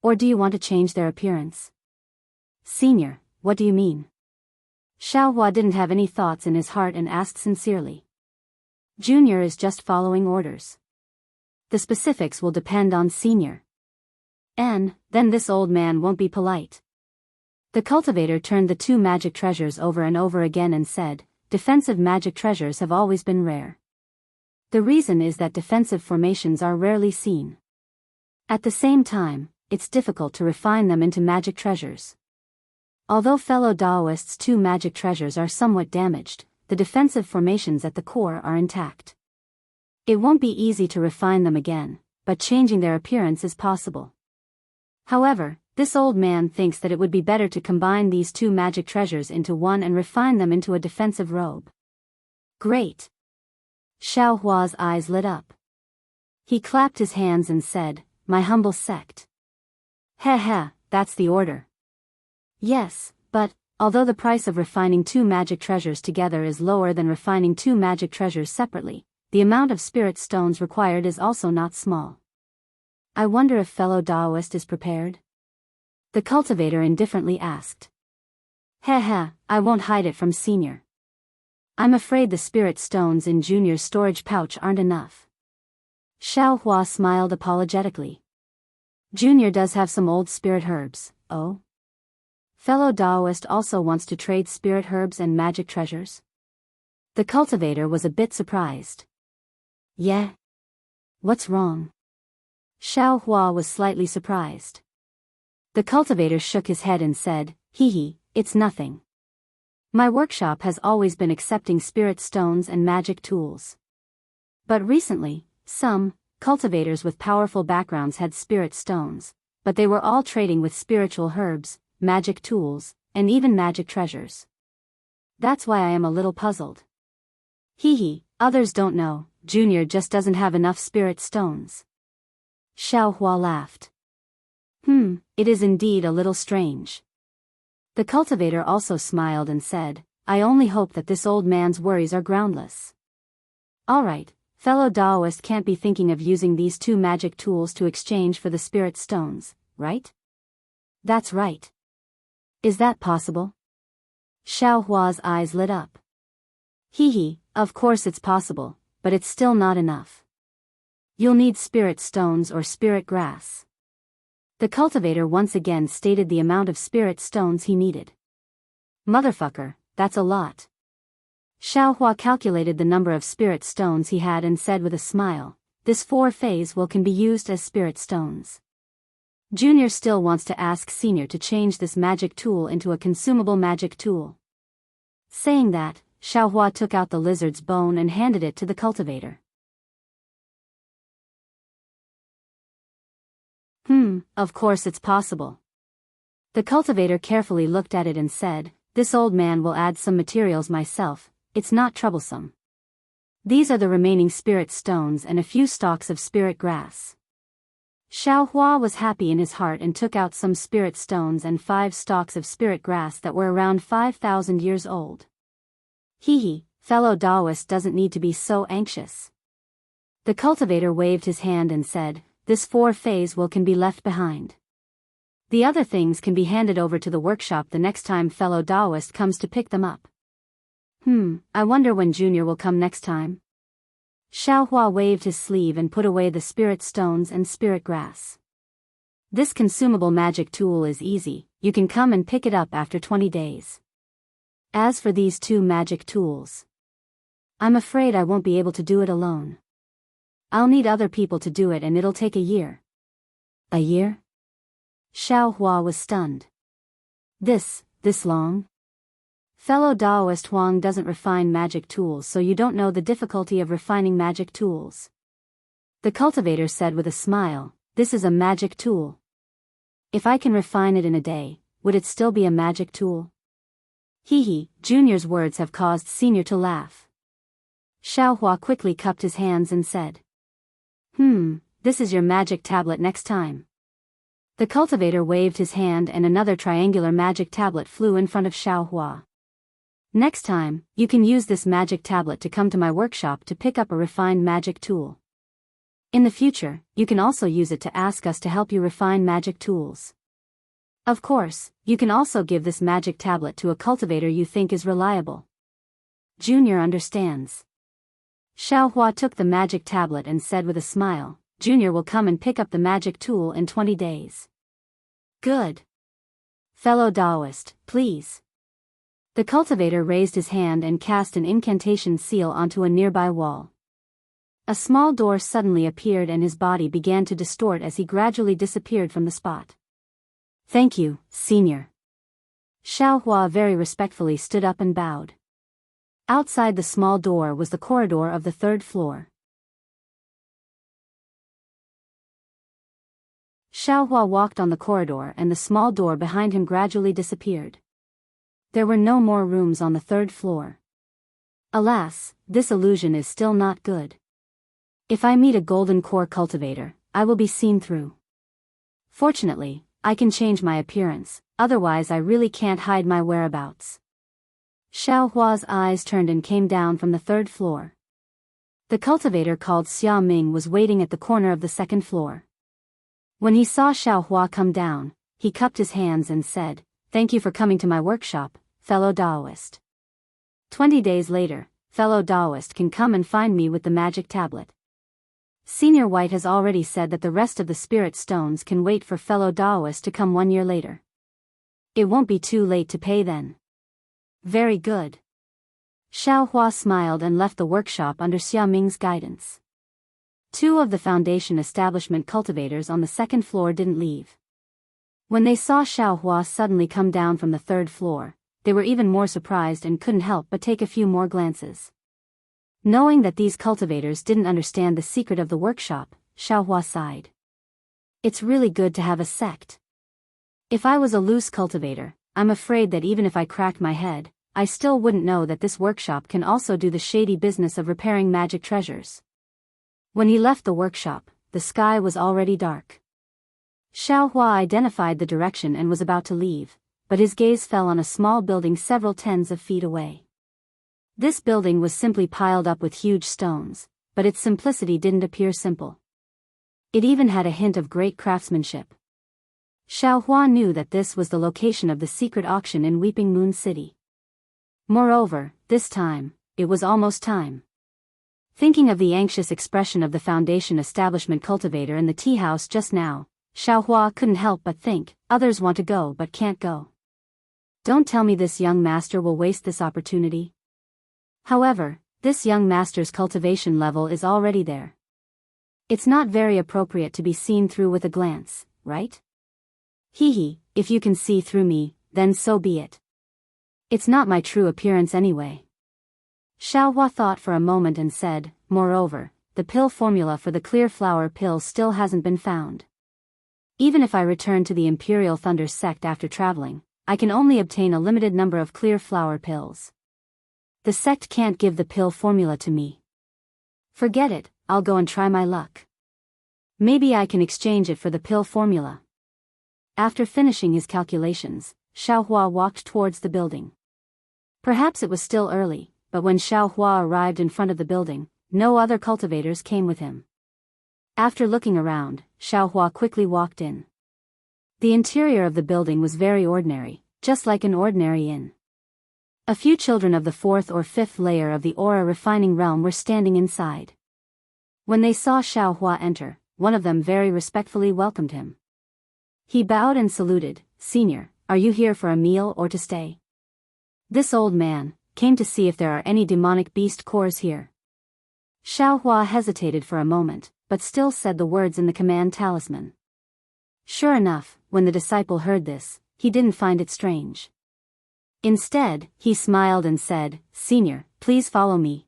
Or do you want to change their appearance? Senior, what do you mean? Xiaohua didn't have any thoughts in his heart and asked sincerely. Junior is just following orders. The specifics will depend on Senior. And then this old man won't be polite. The cultivator turned the two magic treasures over and over again and said, defensive magic treasures have always been rare. The reason is that defensive formations are rarely seen. At the same time, it's difficult to refine them into magic treasures. Although fellow Daoists' two magic treasures are somewhat damaged, the defensive formations at the core are intact. It won't be easy to refine them again, but changing their appearance is possible. However, this old man thinks that it would be better to combine these two magic treasures into one and refine them into a defensive robe. Great! Xiaohua's eyes lit up. He clapped his hands and said, my humble sect. Heh, that's the order. Yes, but, although the price of refining two magic treasures together is lower than refining two magic treasures separately, the amount of spirit stones required is also not small. I wonder if fellow Daoist is prepared? The cultivator indifferently asked. Heh, I won't hide it from Senior. I'm afraid the spirit stones in Junior's storage pouch aren't enough. Xiaohua smiled apologetically. Junior does have some old spirit herbs, oh? Fellow Daoist also wants to trade spirit herbs and magic treasures? The cultivator was a bit surprised. Yeah? What's wrong? Xiaohua was slightly surprised. The cultivator shook his head and said, it's nothing. My workshop has always been accepting spirit stones and magic tools. But recently, some cultivators with powerful backgrounds had spirit stones, but they were all trading with spiritual herbs, magic tools, and even magic treasures. That's why I am a little puzzled. Others don't know, Junior just doesn't have enough spirit stones. Xiaohua laughed. It is indeed a little strange. The cultivator also smiled and said, I only hope that this old man's worries are groundless. Alright, fellow Daoist can't be thinking of using these two magic tools to exchange for the spirit stones, right? That's right. Is that possible? Xiaohua's eyes lit up. Of course it's possible, but it's still not enough. You'll need spirit stones or spirit grass. The cultivator once again stated the amount of spirit stones he needed. Motherfucker, that's a lot. Xiaohua calculated the number of spirit stones he had and said with a smile, this 4-phase will can be used as spirit stones. Junior still wants to ask Senior to change this magic tool into a consumable magic tool. Saying that, Xiaohua took out the lizard's bone and handed it to the cultivator. Of course it's possible. The cultivator carefully looked at it and said, this old man will add some materials myself, it's not troublesome. These are the remaining spirit stones and a few stalks of spirit grass. Xiaohua was happy in his heart and took out some spirit stones and 5 stalks of spirit grass that were around 5,000 years old. Fellow Daoist doesn't need to be so anxious. The cultivator waved his hand and said, this 4-phase will can be left behind. The other things can be handed over to the workshop the next time fellow Daoist comes to pick them up. I wonder when Junior will come next time. Xiaohua waved his sleeve and put away the spirit stones and spirit grass. This consumable magic tool is easy, you can come and pick it up after 20 days. As for these 2 magic tools, I'm afraid I won't be able to do it alone. I'll need other people to do it and it'll take a year. A year? Xiaohua was stunned. This long? Fellow Daoist Huang doesn't refine magic tools, so you don't know the difficulty of refining magic tools. The cultivator said with a smile, this is a magic tool. If I can refine it in a day, would it still be a magic tool? Junior's words have caused Senior to laugh. Xiaohua quickly cupped his hands and said, this is your magic tablet next time. The cultivator waved his hand and another triangular magic tablet flew in front of Xiaohua. Next time, you can use this magic tablet to come to my workshop to pick up a refined magic tool. In the future, you can also use it to ask us to help you refine magic tools. Of course, you can also give this magic tablet to a cultivator you think is reliable. Junior understands. Xiaohua took the magic tablet and said with a smile, Junior will come and pick up the magic tool in 20 days. Good. Fellow Daoist, please. The cultivator raised his hand and cast an incantation seal onto a nearby wall. A small door suddenly appeared and his body began to distort as he gradually disappeared from the spot. Thank you, Senior. Xiaohua very respectfully stood up and bowed. Outside the small door was the corridor of the 3rd floor. Xiaohua walked on the corridor and the small door behind him gradually disappeared. There were no more rooms on the 3rd floor. Alas, this illusion is still not good. If I meet a golden core cultivator, I will be seen through. Fortunately, I can change my appearance, otherwise I really can't hide my whereabouts. Xiaohua's eyes turned and came down from the 3rd floor. The cultivator called Xia Ming was waiting at the corner of the 2nd floor. When he saw Xiaohua come down, he cupped his hands and said, Thank you for coming to my workshop, fellow Daoist. 20 days later, fellow Daoist can come and find me with the magic tablet. Senior White has already said that the rest of the spirit stones can wait for fellow Daoist to come 1 year later. It won't be too late to pay then. Very good. Xiaohua smiled and left the workshop under Xia Ming's guidance. 2 of the foundation establishment cultivators on the 2nd floor didn't leave. When they saw Xiaohua suddenly come down from the 3rd floor, they were even more surprised and couldn't help but take a few more glances. Knowing that these cultivators didn't understand the secret of the workshop, Xiaohua sighed. It's really good to have a sect. If I was a loose cultivator, I'm afraid that even if I cracked my head, I still wouldn't know that this workshop can also do the shady business of repairing magic treasures. When he left the workshop, the sky was already dark. Xiaohua identified the direction and was about to leave, but his gaze fell on a small building several tens of feet away. This building was simply piled up with huge stones, but its simplicity didn't appear simple. It even had a hint of great craftsmanship. Xiaohua knew that this was the location of the secret auction in Weeping Moon City. Moreover, this time, it was almost time. Thinking of the anxious expression of the foundation establishment cultivator in the tea house just now, Xiaohua couldn't help but think, others want to go but can't go. Don't tell me this young master will waste this opportunity. However, this young master's cultivation level is already there. It's not very appropriate to be seen through with a glance, right? Hee, if you can see through me, then so be it. It's not my true appearance anyway. Xiaohua thought for a moment and said, moreover, the pill formula for the clear flower pill still hasn't been found. Even if I return to the Imperial Thunder sect after traveling, I can only obtain a limited number of clear flower pills. The sect can't give the pill formula to me. Forget it, I'll go and try my luck. Maybe I can exchange it for the pill formula. After finishing his calculations, Xiaohua walked towards the building. Perhaps it was still early, but when Xiaohua arrived in front of the building, no other cultivators came with him. After looking around, Xiaohua quickly walked in. The interior of the building was very ordinary, just like an ordinary inn. A few children of the 4th or 5th layer of the aura refining realm were standing inside. When they saw Xiaohua enter, one of them very respectfully welcomed him. He bowed and saluted, Senior, are you here for a meal or to stay? This old man came to see if there are any demonic beast cores here. Xiaohua hesitated for a moment, but still said the words in the command talisman. Sure enough, when the disciple heard this, he didn't find it strange. Instead, he smiled and said, Senior, please follow me.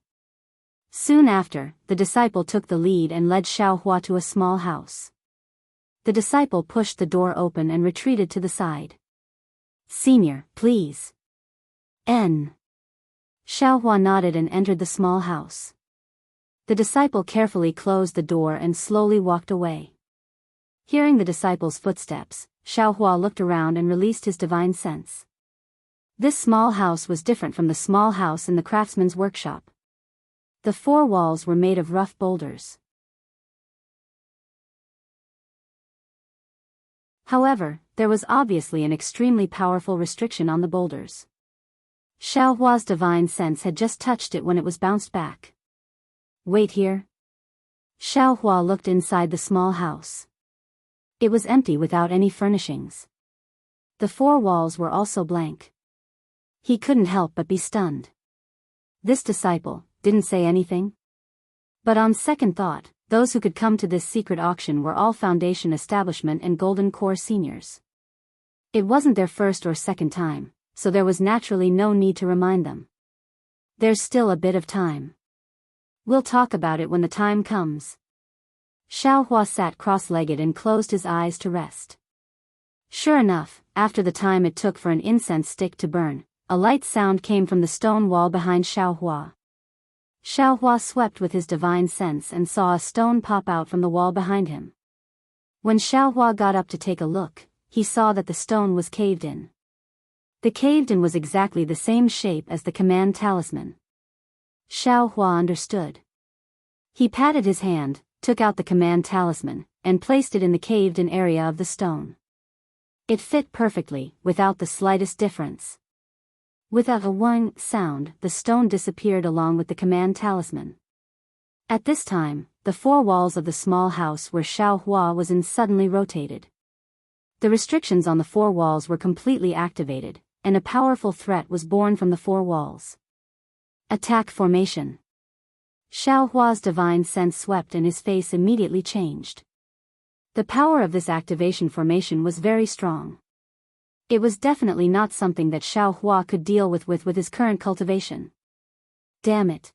Soon after, the disciple took the lead and led Xiaohua to a small house. The disciple pushed the door open and retreated to the side. Senior, please. Xiaohua nodded and entered the small house. The disciple carefully closed the door and slowly walked away. Hearing the disciple's footsteps, Xiaohua looked around and released his divine sense. This small house was different from the small house in the craftsman's workshop. The 4 walls were made of rough boulders. However, there was obviously an extremely powerful restriction on the boulders. Xiao Hua's divine sense had just touched it when it was bounced back. Wait here. Xiao Hua looked inside the small house. It was empty without any furnishings. The four walls were also blank. He couldn't help but be stunned. This disciple didn't say anything. But on second thought, those who could come to this secret auction were all Foundation Establishment and Golden Core seniors. It wasn't their first or second time, so there was naturally no need to remind them. There's still a bit of time. We'll talk about it when the time comes. Xiao Hua sat cross-legged and closed his eyes to rest. Sure enough, after the time it took for an incense stick to burn, a light sound came from the stone wall behind Xiao Hua. Xiao Hua swept with his divine sense and saw a stone pop out from the wall behind him. When Xiao Hua got up to take a look, he saw that the stone was caved in. The caved in was exactly the same shape as the command talisman. Xiao Hua understood. He patted his hand, took out the command talisman, and placed it in the caved-in area of the stone. It fit perfectly, without the slightest difference. Without a whing sound, the stone disappeared along with the command talisman. At this time, the four walls of the small house where Xiao Hua was in suddenly rotated. The restrictions on the four walls were completely activated, and a powerful threat was born from the four walls. Attack formation. Xiao Hua's divine sense swept and his face immediately changed. The power of this activation formation was very strong. It was definitely not something that Xiao Hua could deal with his current cultivation. Damn it.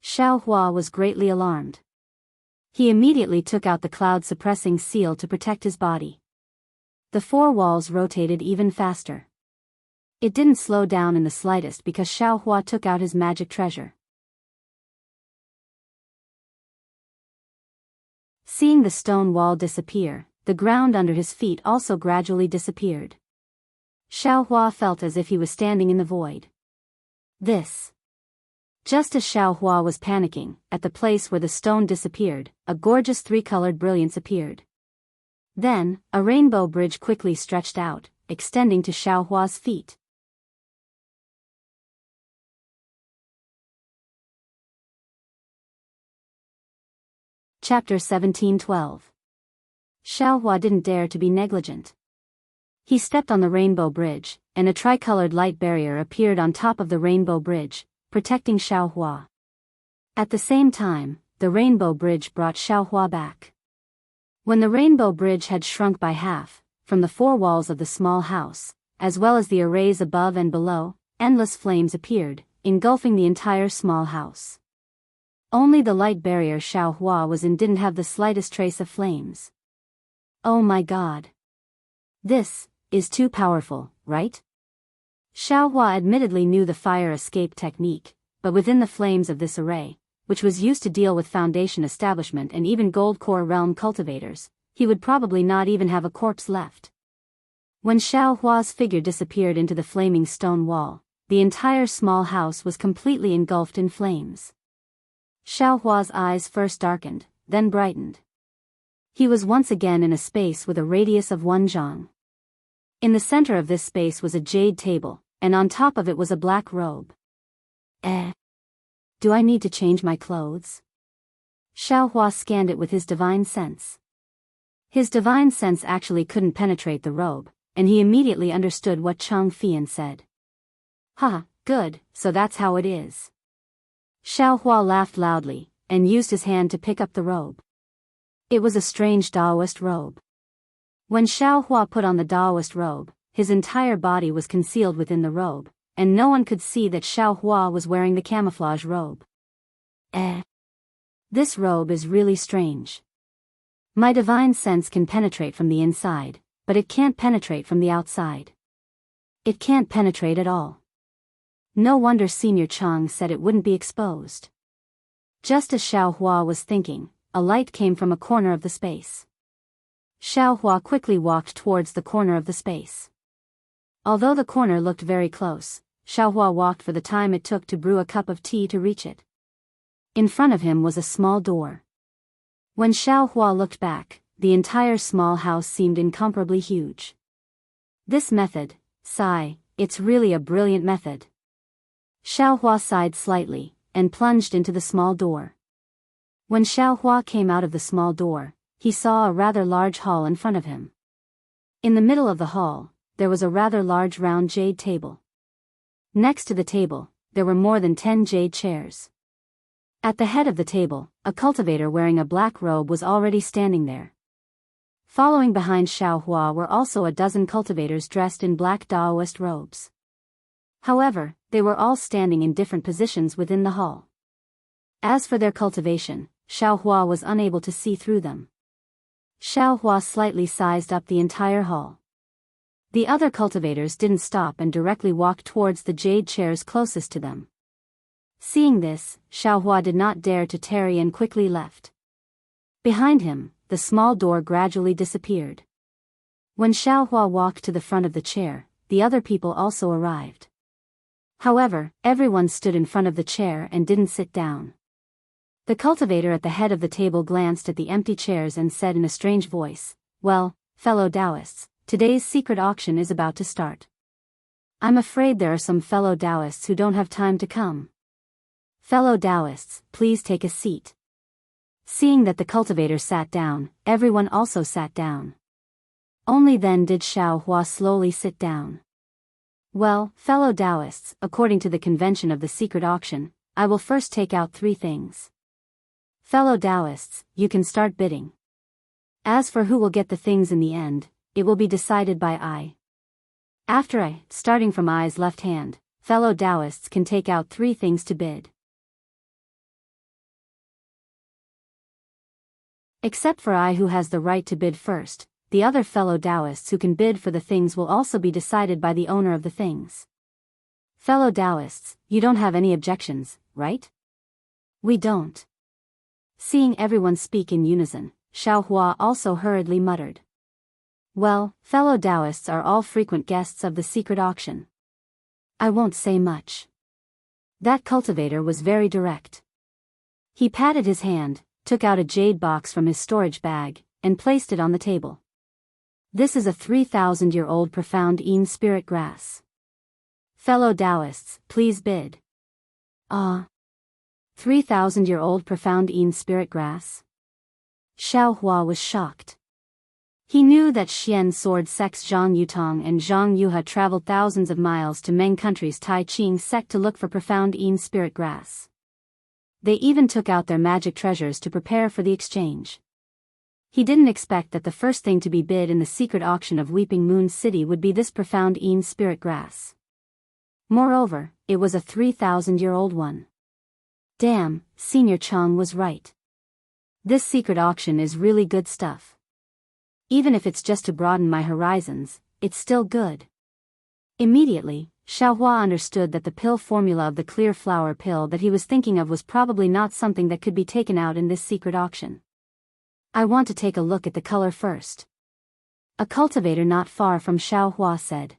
Xiao Hua was greatly alarmed. He immediately took out the cloud-suppressing seal to protect his body. The four walls rotated even faster. It didn't slow down in the slightest because Xiao Hua took out his magic treasure. Seeing the stone wall disappear, the ground under his feet also gradually disappeared. Xiao Hua felt as if he was standing in the void. Just as Xiao Hua was panicking, at the place where the stone disappeared, a gorgeous three-colored brilliance appeared. Then, a rainbow bridge quickly stretched out, extending to Xiao Hua's feet. Chapter 17:12. Xiao Hua didn't dare to be negligent. He stepped on the rainbow bridge, and a tricolored light barrier appeared on top of the rainbow bridge, protecting Xiao Hua. At the same time, the rainbow bridge brought Xiao Hua back. When the rainbow bridge had shrunk by half, from the four walls of the small house, as well as the arrays above and below, endless flames appeared, engulfing the entire small house. Only the light barrier Xiao Hua was in didn't have the slightest trace of flames. Oh my god. This is too powerful, right? Xiao Hua admittedly knew the fire escape technique, but within the flames of this array, which was used to deal with Foundation Establishment and even Gold Core Realm cultivators, he would probably not even have a corpse left. When Xiao Hua's figure disappeared into the flaming stone wall, the entire small house was completely engulfed in flames. Xiao Hua's eyes first darkened, then brightened. He was once again in a space with a radius of 1 zhang. In the center of this space was a jade table, and on top of it was a black robe. Do I need to change my clothes? Xiao Hua scanned it with his divine sense. His divine sense actually couldn't penetrate the robe, and he immediately understood what Chang Fian said. Ha, good, so that's how it is. Xiao Hua laughed loudly, and used his hand to pick up the robe. It was a strange Daoist robe. When Xiao Hua put on the Daoist robe, his entire body was concealed within the robe, and no one could see that Xiao Hua was wearing the camouflage robe. This robe is really strange. My divine sense can penetrate from the inside, but it can't penetrate from the outside. It can't penetrate at all. No wonder Senior Chang said it wouldn't be exposed. Just as Xiao Hua was thinking, a light came from a corner of the space. Xiao Hua quickly walked towards the corner of the space. Although the corner looked very close, Xiao Hua walked for the time it took to brew a cup of tea to reach it. In front of him was a small door. When Xiao Hua looked back, the entire small house seemed incomparably huge. This method, sigh, it's really a brilliant method. Xiaohua sighed slightly, and plunged into the small door. When Xiaohua came out of the small door, he saw a rather large hall in front of him. In the middle of the hall, there was a rather large round jade table. Next to the table, there were more than 10 jade chairs. At the head of the table, a cultivator wearing a black robe was already standing there. Following behind Xiaohua were also a dozen cultivators dressed in black Daoist robes. However, they were all standing in different positions within the hall. As for their cultivation, Xiaohua was unable to see through them. Xiaohua slightly sized up the entire hall. The other cultivators didn't stop and directly walked towards the jade chairs closest to them. Seeing this, Xiaohua did not dare to tarry and quickly left. Behind him, the small door gradually disappeared. When Xiaohua walked to the front of the chair, the other people also arrived. However, everyone stood in front of the chair and didn't sit down. The cultivator at the head of the table glanced at the empty chairs and said in a strange voice, "Well, fellow Daoists, today's secret auction is about to start. I'm afraid there are some fellow Daoists who don't have time to come. Fellow Daoists, please take a seat." Seeing that the cultivator sat down, everyone also sat down. Only then did Xiaohua slowly sit down. "Well, fellow Daoists, according to the convention of the secret auction, I will first take out 3 things. Fellow Daoists, you can start bidding. As for who will get the things in the end, it will be decided by I. After I, starting from I's left hand, fellow Daoists can take out 3 things to bid. Except for I who has the right to bid first, the other fellow Daoists who can bid for the things will also be decided by the owner of the things. Fellow Daoists, you don't have any objections, right?" "We don't." Seeing everyone speak in unison, Xiaohua also hurriedly muttered, "Well, fellow Daoists are all frequent guests of the secret auction. I won't say much." That cultivator was very direct. He patted his hand, took out a jade box from his storage bag, and placed it on the table. "This is a 3,000-year-old profound Yin spirit grass. Fellow Daoists, please bid." "Ah. 3,000-year-old profound Yin spirit grass?" Xiaohua was shocked. He knew that Xian sword sects Zhang Yutong and Zhang Yuha traveled thousands of miles to Meng country's Tai Ching sect to look for profound Yin spirit grass. They even took out their magic treasures to prepare for the exchange. He didn't expect that the first thing to be bid in the secret auction of Weeping Moon City would be this profound Yin spirit grass. Moreover, it was a 3,000-year-old one. Damn, Senior Chang was right. This secret auction is really good stuff. Even if it's just to broaden my horizons, it's still good. Immediately, Xiaohua understood that the pill formula of the clear flower pill that he was thinking of was probably not something that could be taken out in this secret auction. "I want to take a look at the color first." A cultivator not far from Xiaohua said.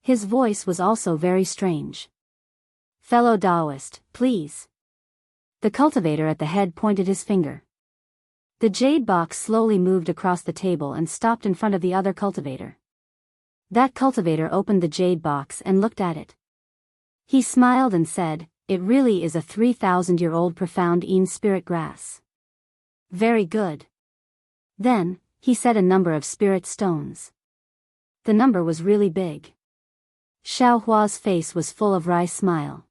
His voice was also very strange. "Fellow Daoist, please." The cultivator at the head pointed his finger. The jade box slowly moved across the table and stopped in front of the other cultivator. That cultivator opened the jade box and looked at it. He smiled and said, "It really is a 3,000-year-old profound Yin spirit grass. Very good." Then, he said a number of spirit stones. The number was really big. Xiaohua's face was full of wry smile.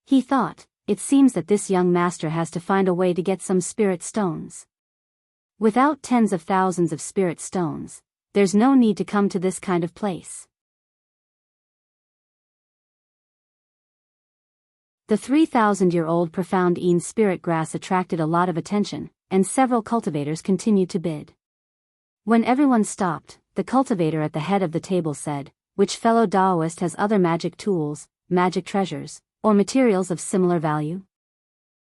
He thought, it seems that this young master has to find a way to get some spirit stones. Without tens of thousands of spirit stones, there's no need to come to this kind of place. The 3,000-year-old profound Yin spirit grass attracted a lot of attention, and several cultivators continued to bid. When everyone stopped, the cultivator at the head of the table said, "Which fellow Daoist has other magic tools, magic treasures, or materials of similar value?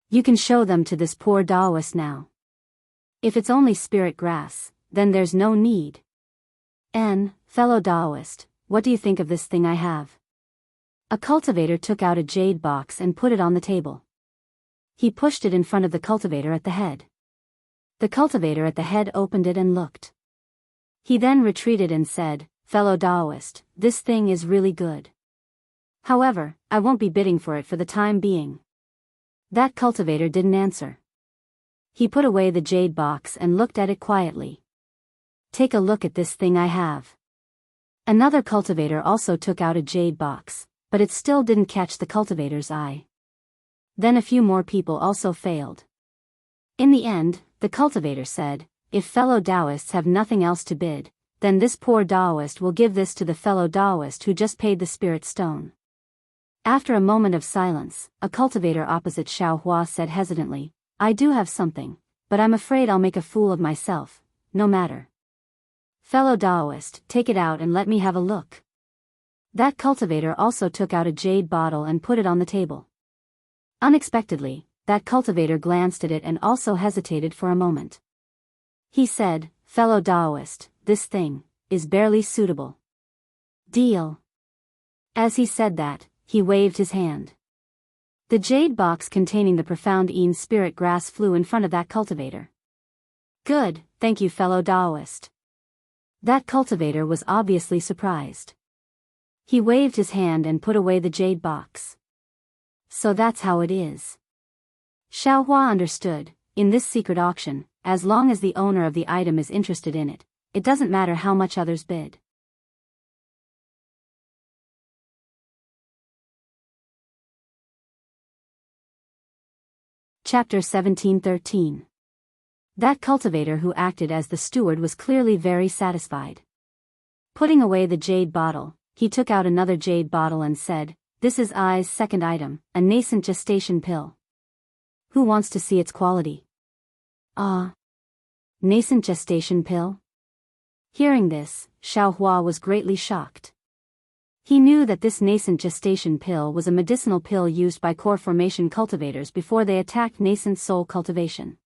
You can show them to this poor Daoist now. If it's only spirit grass, then there's no need. Fellow Daoist, what do you think of this thing I have?" A cultivator took out a jade box and put it on the table. He pushed it in front of the cultivator at the head. The cultivator at the head opened it and looked. He then retreated and said, "Fellow Daoist, this thing is really good. However, I won't be bidding for it for the time being." That cultivator didn't answer. He put away the jade box and looked at it quietly. "Take a look at this thing I have." Another cultivator also took out a jade box, but it still didn't catch the cultivator's eye. Then a few more people also failed. In the end, the cultivator said, "If fellow Daoists have nothing else to bid, then this poor Daoist will give this to the fellow Daoist who just paid the spirit stone." After a moment of silence, a cultivator opposite Xiaohua said hesitantly, "I do have something, but I'm afraid I'll make a fool of myself, no matter. Fellow Daoist, take it out and let me have a look." That cultivator also took out a jade bottle and put it on the table. Unexpectedly, that cultivator glanced at it and also hesitated for a moment. He said, "Fellow Daoist, this thing is barely suitable. Deal." As he said that, he waved his hand. The jade box containing the profound Een spirit grass flew in front of that cultivator. "Good, thank you, fellow Daoist." That cultivator was obviously surprised. He waved his hand and put away the jade box. "So that's how it is." Xiaohua understood, in this secret auction, as long as the owner of the item is interested in it, it doesn't matter how much others bid. Chapter 17:13. That cultivator who acted as the steward was clearly very satisfied. Putting away the jade bottle, he took out another jade bottle and said, "This is I's second item, a nascent gestation pill. Who wants to see its quality?" "Ah. Nascent gestation pill?" Hearing this, Xiaohua was greatly shocked. He knew that this nascent gestation pill was a medicinal pill used by core formation cultivators before they attacked nascent soul cultivation.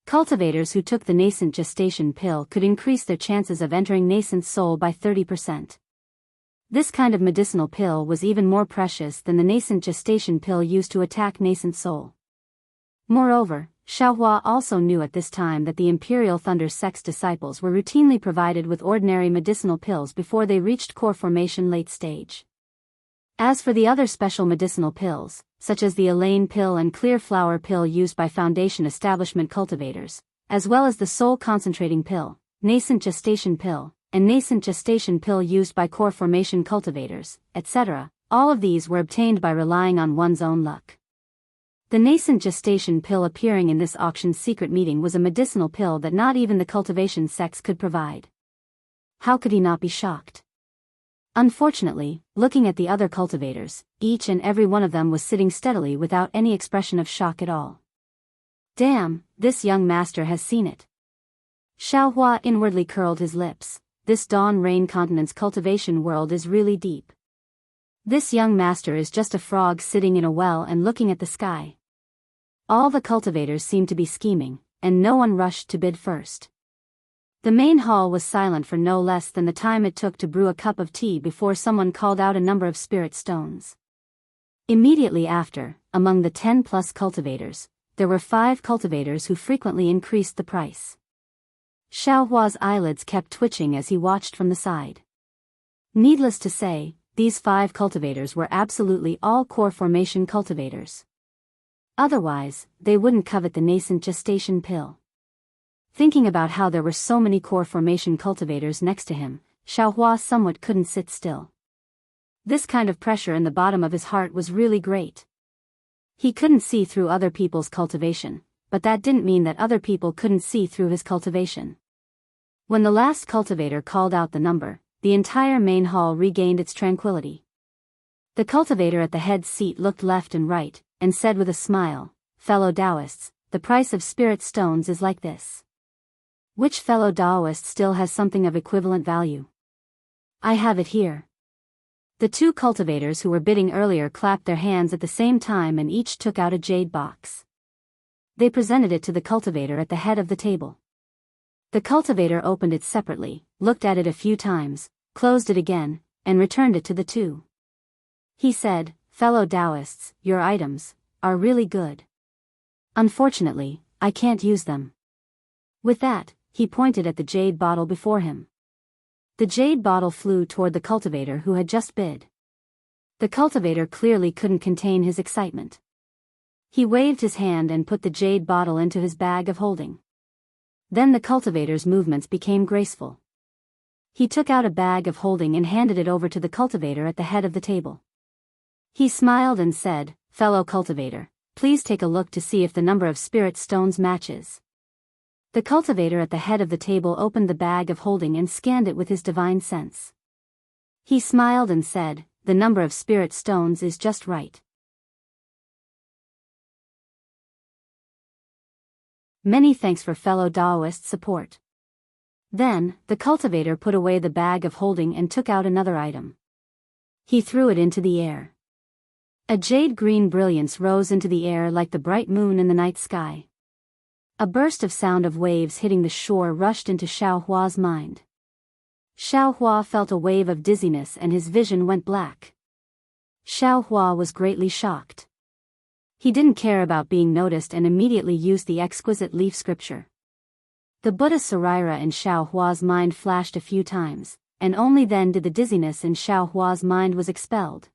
Cultivators who took the nascent gestation pill could increase their chances of entering nascent soul by 30%. This kind of medicinal pill was even more precious than the nascent gestation pill used to attack nascent soul. Moreover, Xiaohua also knew at this time that the Imperial Thunder Sect's disciples were routinely provided with ordinary medicinal pills before they reached core formation late stage. As for the other special medicinal pills, such as the Elaine pill and clear flower pill used by Foundation establishment cultivators, as well as the soul concentrating pill, nascent gestation pill, and nascent gestation pill used by core formation cultivators, etc., all of these were obtained by relying on one's own luck. The nascent gestation pill appearing in this auction's secret meeting was a medicinal pill that not even the cultivation sects could provide. How could he not be shocked? Unfortunately, looking at the other cultivators, each and every one of them was sitting steadily without any expression of shock at all. "Damn, this young master has seen it." Xiaohua inwardly curled his lips. This Dawn Rain Continent's cultivation world is really deep. This young master is just a frog sitting in a well and looking at the sky. All the cultivators seemed to be scheming, and no one rushed to bid first. The main hall was silent for no less than the time it took to brew a cup of tea before someone called out a number of spirit stones. Immediately after, among the 10+ cultivators, there were 5 cultivators who frequently increased the price. Xiaohua's eyelids kept twitching as he watched from the side. Needless to say, these 5 cultivators were absolutely all core formation cultivators. Otherwise, they wouldn't covet the nascent gestation pill. Thinking about how there were so many core formation cultivators next to him, Xiaohua somewhat couldn't sit still. This kind of pressure in the bottom of his heart was really great. He couldn't see through other people's cultivation, but that didn't mean that other people couldn't see through his cultivation. When the last cultivator called out the number, the entire main hall regained its tranquility. The cultivator at the head seat looked left and right, and said with a smile, "Fellow Daoists, the price of spirit stones is like this. Which fellow Daoist still has something of equivalent value? I have it here." The 2 cultivators who were bidding earlier clapped their hands at the same time and each took out a jade box. They presented it to the cultivator at the head of the table. The cultivator opened it separately, looked at it a few times, closed it again, and returned it to the 2. He said, "Fellow Daoists, your items are really good. Unfortunately, I can't use them. With that, he pointed at the jade bottle before him. The jade bottle flew toward the cultivator who had just bid. The cultivator clearly couldn't contain his excitement. He waved his hand and put the jade bottle into his bag of holding. Then the cultivator's movements became graceful. He took out a bag of holding and handed it over to the cultivator at the head of the table. He smiled and said, "Fellow cultivator, please take a look to see if the number of spirit stones matches." The cultivator at the head of the table opened the bag of holding and scanned it with his divine sense. He smiled and said, "The number of spirit stones is just right." Many thanks for fellow Daoist support. Then, the cultivator put away the bag of holding and took out another item. He threw it into the air. A jade-green brilliance rose into the air like the bright moon in the night sky. A burst of sound of waves hitting the shore rushed into Xiao Hua's mind. Xiao Hua felt a wave of dizziness and his vision went black. Xiao Hua was greatly shocked. He didn't care about being noticed and immediately used the exquisite leaf scripture. The Buddha Sarira in Xiao Hua's mind flashed a few times, and only then did the dizziness in Xiao Hua's mind was expelled.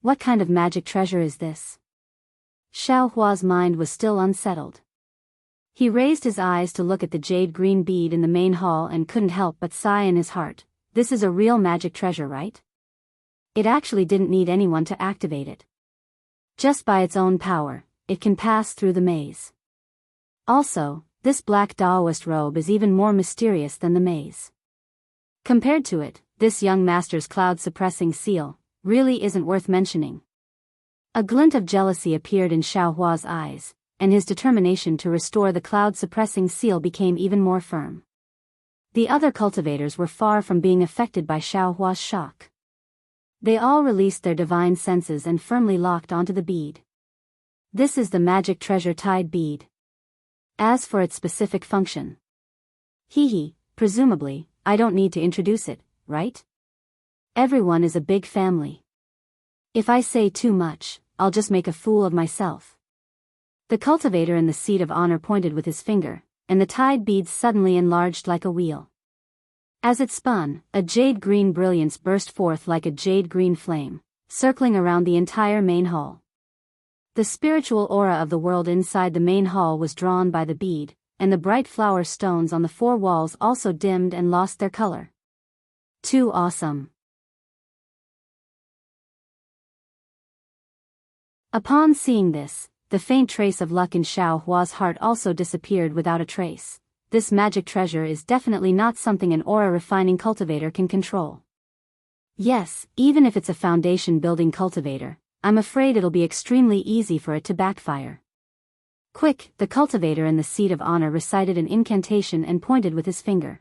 What kind of magic treasure is this? Xiao Hua's mind was still unsettled. He raised his eyes to look at the jade-green bead in the main hall and couldn't help but sigh in his heart. This is a real magic treasure, right? It actually didn't need anyone to activate it. Just by its own power, it can pass through the maze. Also, this black Daoist robe is even more mysterious than the maze. Compared to it, this young master's cloud-suppressing seal really isn't worth mentioning. A glint of jealousy appeared in Xiao Hua's eyes, and his determination to restore the cloud-suppressing seal became even more firm. The other cultivators were far from being affected by Xiao Hua's shock. They all released their divine senses and firmly locked onto the bead. This is the magic treasure tied bead. As for its specific function, presumably, I don't need to introduce it, right? Everyone is a big family. If I say too much, I'll just make a fool of myself. The cultivator in the seat of honor pointed with his finger, and the tied beads suddenly enlarged like a wheel. As it spun, a jade-green brilliance burst forth like a jade-green flame, circling around the entire main hall. The spiritual aura of the world inside the main hall was drawn by the bead, and the bright flower stones on the four walls also dimmed and lost their color. Too awesome. Upon seeing this, the faint trace of luck in Xiao Hua's heart also disappeared without a trace. This magic treasure is definitely not something an aura-refining cultivator can control. Yes, even if it's a foundation-building cultivator, I'm afraid it'll be extremely easy for it to backfire. Quick, the cultivator in the seat of honor recited an incantation and pointed with his finger.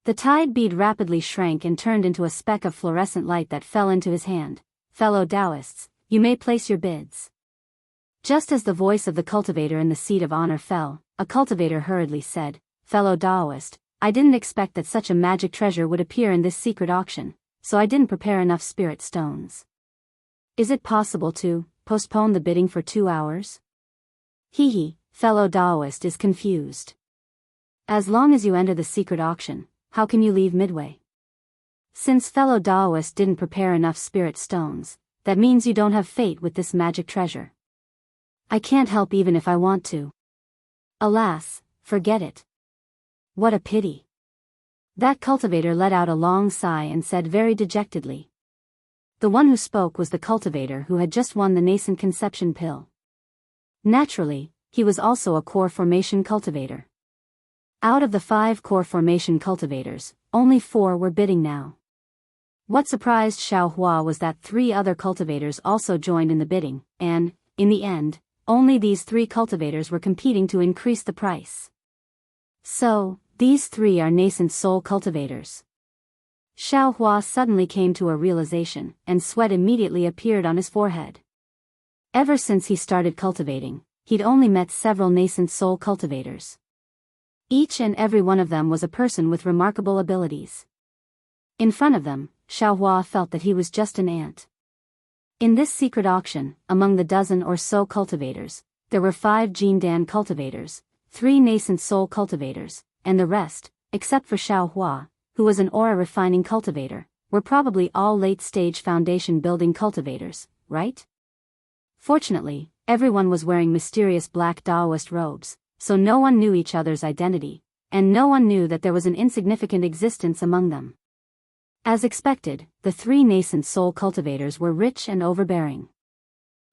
The tied bead rapidly shrank and turned into a speck of fluorescent light that fell into his hand. Fellow Daoists, you may place your bids. Just as the voice of the cultivator in the seat of honor fell, a cultivator hurriedly said, Fellow Daoist, I didn't expect that such a magic treasure would appear in this secret auction, so I didn't prepare enough spirit stones. Is it possible to postpone the bidding for 2 hours? Fellow Daoist is confused. As long as you enter the secret auction, how can you leave midway? Since fellow Daoist didn't prepare enough spirit stones, that means you don't have fate with this magic treasure. I can't help even if I want to. Alas, forget it. What a pity. That cultivator let out a long sigh and said very dejectedly. The one who spoke was the cultivator who had just won the nascent conception pill. Naturally, he was also a core formation cultivator. Out of the 5 core formation cultivators, only 4 were bidding now. What surprised Xiao Hua was that 3 other cultivators also joined in the bidding, and, in the end, only these 3 cultivators were competing to increase the price. So, these 3 are nascent soul cultivators. Xiao Hua suddenly came to a realization, and sweat immediately appeared on his forehead. Ever since he started cultivating, he'd only met several nascent soul cultivators. Each and every one of them was a person with remarkable abilities. In front of them, Xiao Hua felt that he was just an ant. In this secret auction, among the dozen or so cultivators, there were 5 Jindan cultivators, 3 nascent soul cultivators, and the rest, except for Xiao Hua, who was an aura-refining cultivator, were probably all late-stage foundation-building cultivators, right? Fortunately, everyone was wearing mysterious black Daoist robes, so no one knew each other's identity, and no one knew that there was an insignificant existence among them. As expected, the 3 nascent soul cultivators were rich and overbearing.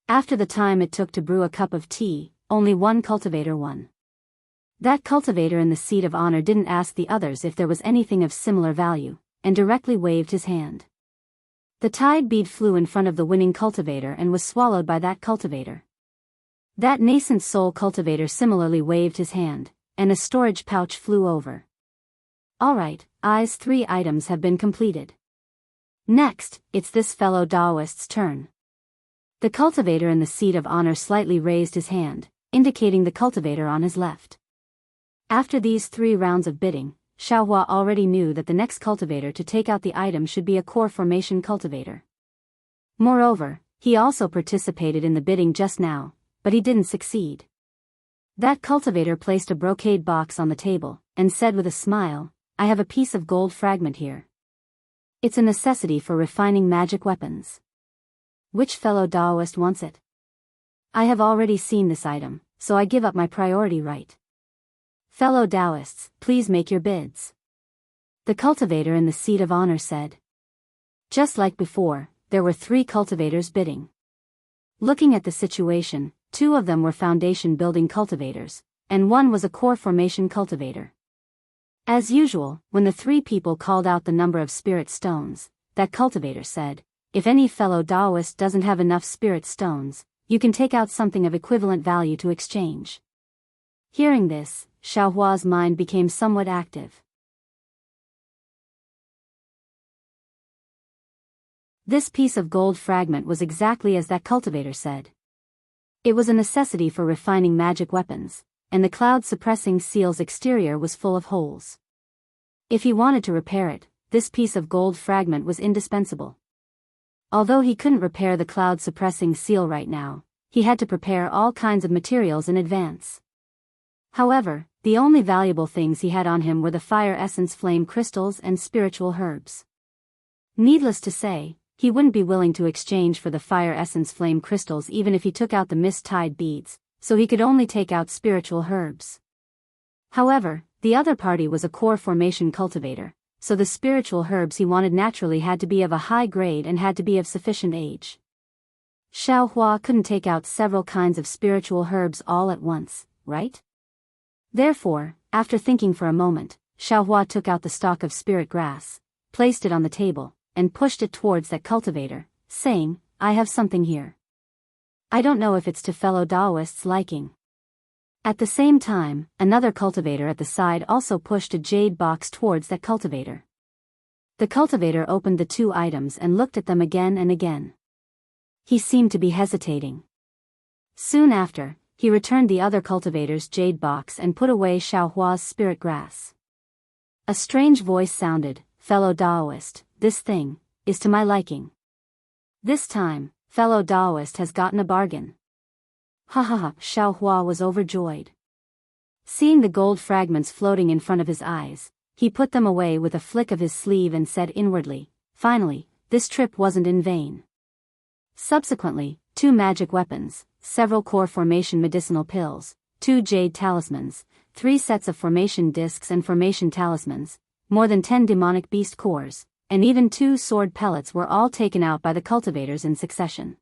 After the time it took to brew a cup of tea, only one cultivator won. That cultivator in the seat of honor didn't ask the others if there was anything of similar value, and directly waved his hand. The tide bead flew in front of the winning cultivator and was swallowed by that cultivator. That nascent soul cultivator similarly waved his hand, and a storage pouch flew over. Alright, I's 3 items have been completed. Next, it's this fellow Daoist's turn. The cultivator in the seat of honor slightly raised his hand, indicating the cultivator on his left. After these 3 rounds of bidding, Xiaohua already knew that the next cultivator to take out the item should be a core formation cultivator. Moreover, he also participated in the bidding just now, but he didn't succeed. That cultivator placed a brocade box on the table, and said with a smile, "I have a piece of gold fragment here. It's a necessity for refining magic weapons. Which fellow Daoist wants it? I have already seen this item, so I give up my priority right. Fellow Daoists, please make your bids." The cultivator in the seat of honor said. Just like before, there were 3 cultivators bidding. Looking at the situation, 2 of them were foundation-building cultivators, and 1 was a core formation cultivator. As usual, when the 3 people called out the number of spirit stones, that cultivator said, "If any fellow Daoist doesn't have enough spirit stones, you can take out something of equivalent value to exchange." Hearing this, Xiaohua's mind became somewhat active. This piece of gold fragment was exactly as that cultivator said. It was a necessity for refining magic weapons, and the cloud-suppressing seal's exterior was full of holes. If he wanted to repair it, this piece of gold fragment was indispensable. Although he couldn't repair the cloud-suppressing seal right now, he had to prepare all kinds of materials in advance. However, the only valuable things he had on him were the fire essence flame crystals and spiritual herbs. Needless to say, he wouldn't be willing to exchange for the fire essence flame crystals even if he took out the mist tide beads, so he could only take out spiritual herbs. However, the other party was a core formation cultivator, so the spiritual herbs he wanted naturally had to be of a high grade and had to be of sufficient age. Xiao Hua couldn't take out several kinds of spiritual herbs all at once, right? Therefore, after thinking for a moment, Xiao Hua took out the stalk of spirit grass, placed it on the table, and pushed it towards that cultivator, saying, "I have something here. I don't know if it's to fellow Daoist's liking." At the same time, another cultivator at the side also pushed a jade box towards that cultivator. The cultivator opened the 2 items and looked at them again and again. He seemed to be hesitating. Soon after, he returned the other cultivator's jade box and put away Xiao Hua's spirit grass. A strange voice sounded, "Fellow Daoist, this thing is to my liking. This time, fellow Daoist has gotten a bargain." Ha ha ha, Xiao Hua was overjoyed. Seeing the gold fragments floating in front of his eyes, he put them away with a flick of his sleeve and said inwardly, "Finally, this trip wasn't in vain." Subsequently, 2 magic weapons, several core formation medicinal pills, 2 jade talismans, 3 sets of formation discs and formation talismans, more than 10 demonic beast cores, and even 2 sword pellets were all taken out by the cultivators in succession.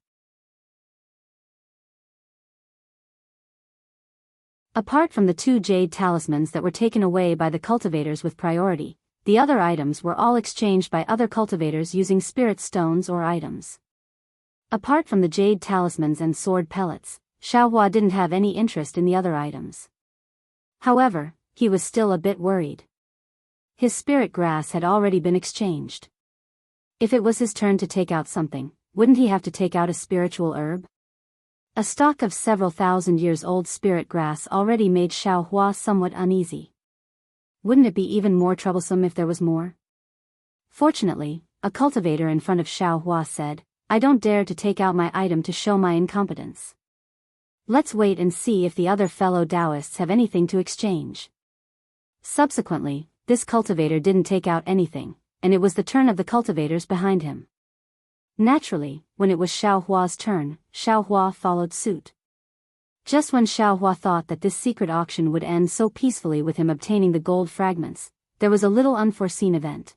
Apart from the 2 jade talismans that were taken away by the cultivators with priority, the other items were all exchanged by other cultivators using spirit stones or items. Apart from the jade talismans and sword pellets, Xiaohua didn't have any interest in the other items. However, he was still a bit worried. His spirit grass had already been exchanged. If it was his turn to take out something, wouldn't he have to take out a spiritual herb? A stalk of several thousand years old spirit grass already made Xiaohua somewhat uneasy. Wouldn't it be even more troublesome if there was more? Fortunately, a cultivator in front of Xiaohua said, "I don't dare to take out my item to show my incompetence." Let's wait and see if the other fellow Daoists have anything to exchange. Subsequently, this cultivator didn't take out anything, and it was the turn of the cultivators behind him. Naturally, when it was Xiaohua's turn, Xiaohua followed suit. Just when Xiaohua thought that this secret auction would end so peacefully with him obtaining the gold fragments, there was a little unforeseen event.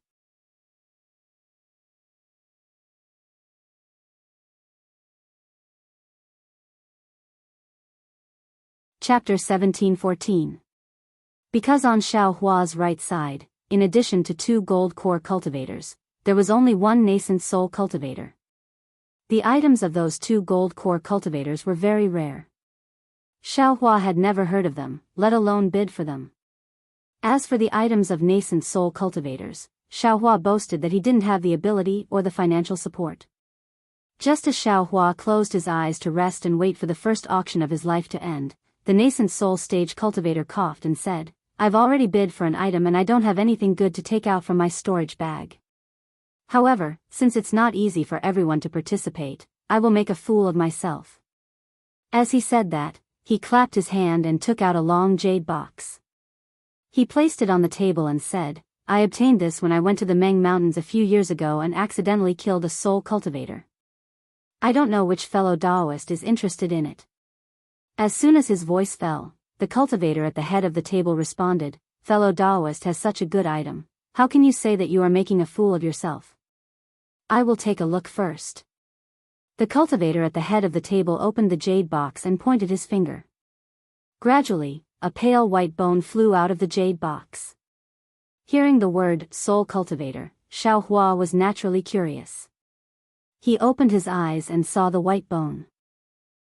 Chapter 1714. Because on Xiaohua's right side, in addition to 2 gold core cultivators, there was only 1 nascent soul cultivator. The items of those 2 gold core cultivators were very rare. Xiaohua had never heard of them, let alone bid for them. As for the items of nascent soul cultivators, Xiaohua boasted that he didn't have the ability or the financial support. Just as Xiaohua closed his eyes to rest and wait for the first auction of his life to end, the nascent soul stage cultivator coughed and said, "I've already bid for an item and I don't have anything good to take out from my storage bag. However, since it's not easy for everyone to participate, I will make a fool of myself." As he said that, he clapped his hand and took out a long jade box. He placed it on the table and said, "I obtained this when I went to the Meng Mountains a few years ago and accidentally killed a soul cultivator. I don't know which fellow Daoist is interested in it." As soon as his voice fell, the cultivator at the head of the table responded, "Fellow Daoist has such a good item, how can you say that you are making a fool of yourself? I will take a look first." The cultivator at the head of the table opened the jade box and pointed his finger. Gradually, a pale white bone flew out of the jade box. Hearing the word soul cultivator, Xiaohua was naturally curious. He opened his eyes and saw the white bone.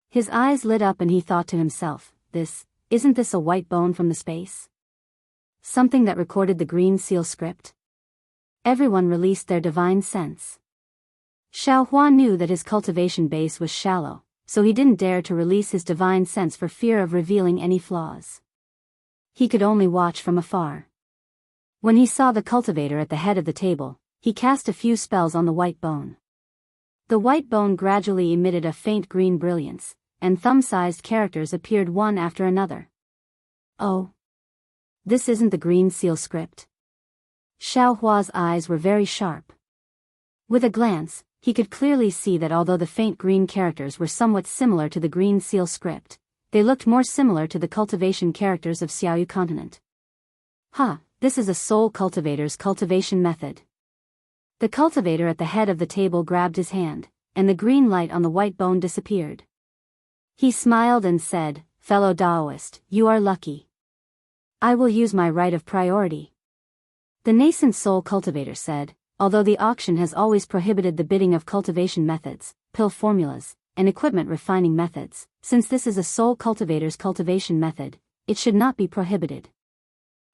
His eyes lit up and he thought to himself, isn't this a white bone from the space? Something that recorded the green seal script? Everyone released their divine sense. Xiaohua knew that his cultivation base was shallow, so he didn't dare to release his divine sense for fear of revealing any flaws. He could only watch from afar. When he saw the cultivator at the head of the table, he cast a few spells on the white bone. The white bone gradually emitted a faint green brilliance, and thumb-sized characters appeared one after another. Oh! This isn't the green seal script. Xiaohua's eyes were very sharp. With a glance, he could clearly see that although the faint green characters were somewhat similar to the green seal script, they looked more similar to the cultivation characters of Xiaoyu continent. This is a soul cultivator's cultivation method. The cultivator at the head of the table grabbed his hand, and the green light on the white bone disappeared. He smiled and said, "Fellow Daoist, you are lucky. I will use my right of priority." The nascent soul cultivator said, "Although the auction has always prohibited the bidding of cultivation methods, pill formulas, and equipment refining methods, since this is a soul cultivator's cultivation method, it should not be prohibited.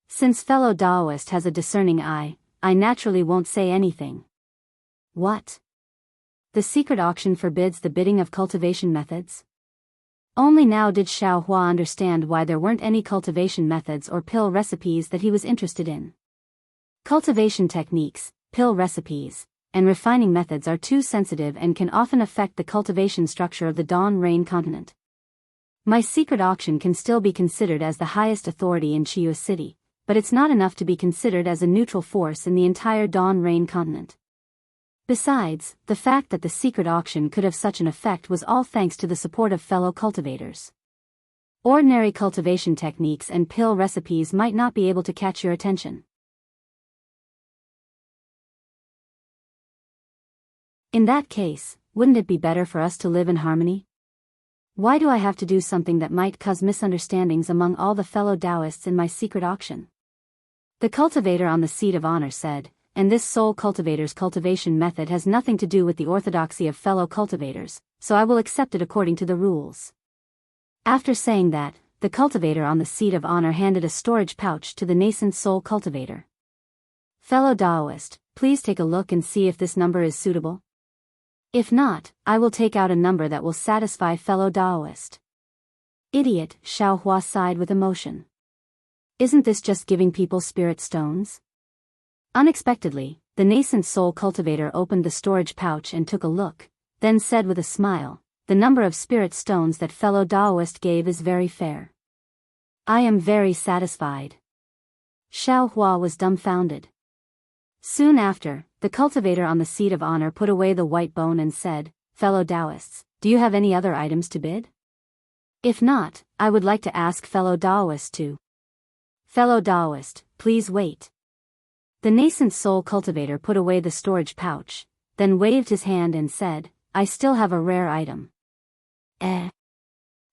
Since fellow Daoist has a discerning eye, I naturally won't say anything." What? The secret auction forbids the bidding of cultivation methods? Only now did Xiaohua understand why there weren't any cultivation methods or pill recipes that he was interested in. Cultivation techniques, pill recipes, and refining methods are too sensitive and can often affect the cultivation structure of the Dawn Rain continent. My secret auction can still be considered as the highest authority in Chiyu City, but it's not enough to be considered as a neutral force in the entire Dawn Rain continent. Besides, the fact that the secret auction could have such an effect was all thanks to the support of fellow cultivators. Ordinary cultivation techniques and pill recipes might not be able to catch your attention. In that case, wouldn't it be better for us to live in harmony? Why do I have to do something that might cause misunderstandings among all the fellow Daoists in my secret auction? The cultivator on the seat of honor said, and this soul cultivator's cultivation method has nothing to do with the orthodoxy of fellow cultivators, so I will accept it according to the rules. After saying that, the cultivator on the seat of honor handed a storage pouch to the nascent soul cultivator. Fellow Daoist, please take a look and see if this number is suitable. If not, I will take out a number that will satisfy fellow Daoist. Idiot, Xiaohua sighed with emotion. Isn't this just giving people spirit stones? Unexpectedly, the nascent soul cultivator opened the storage pouch and took a look, then said with a smile, the number of spirit stones that fellow Daoist gave is very fair. I am very satisfied. Xiao Hua was dumbfounded. Soon after, the cultivator on the seat of honor put away the white bone and said, "Fellow Daoists, do you have any other items to bid? If not, I would like to ask fellow Daoist to." "Fellow Daoist, please wait." The nascent soul cultivator put away the storage pouch, then waved his hand and said, "I still have a rare item."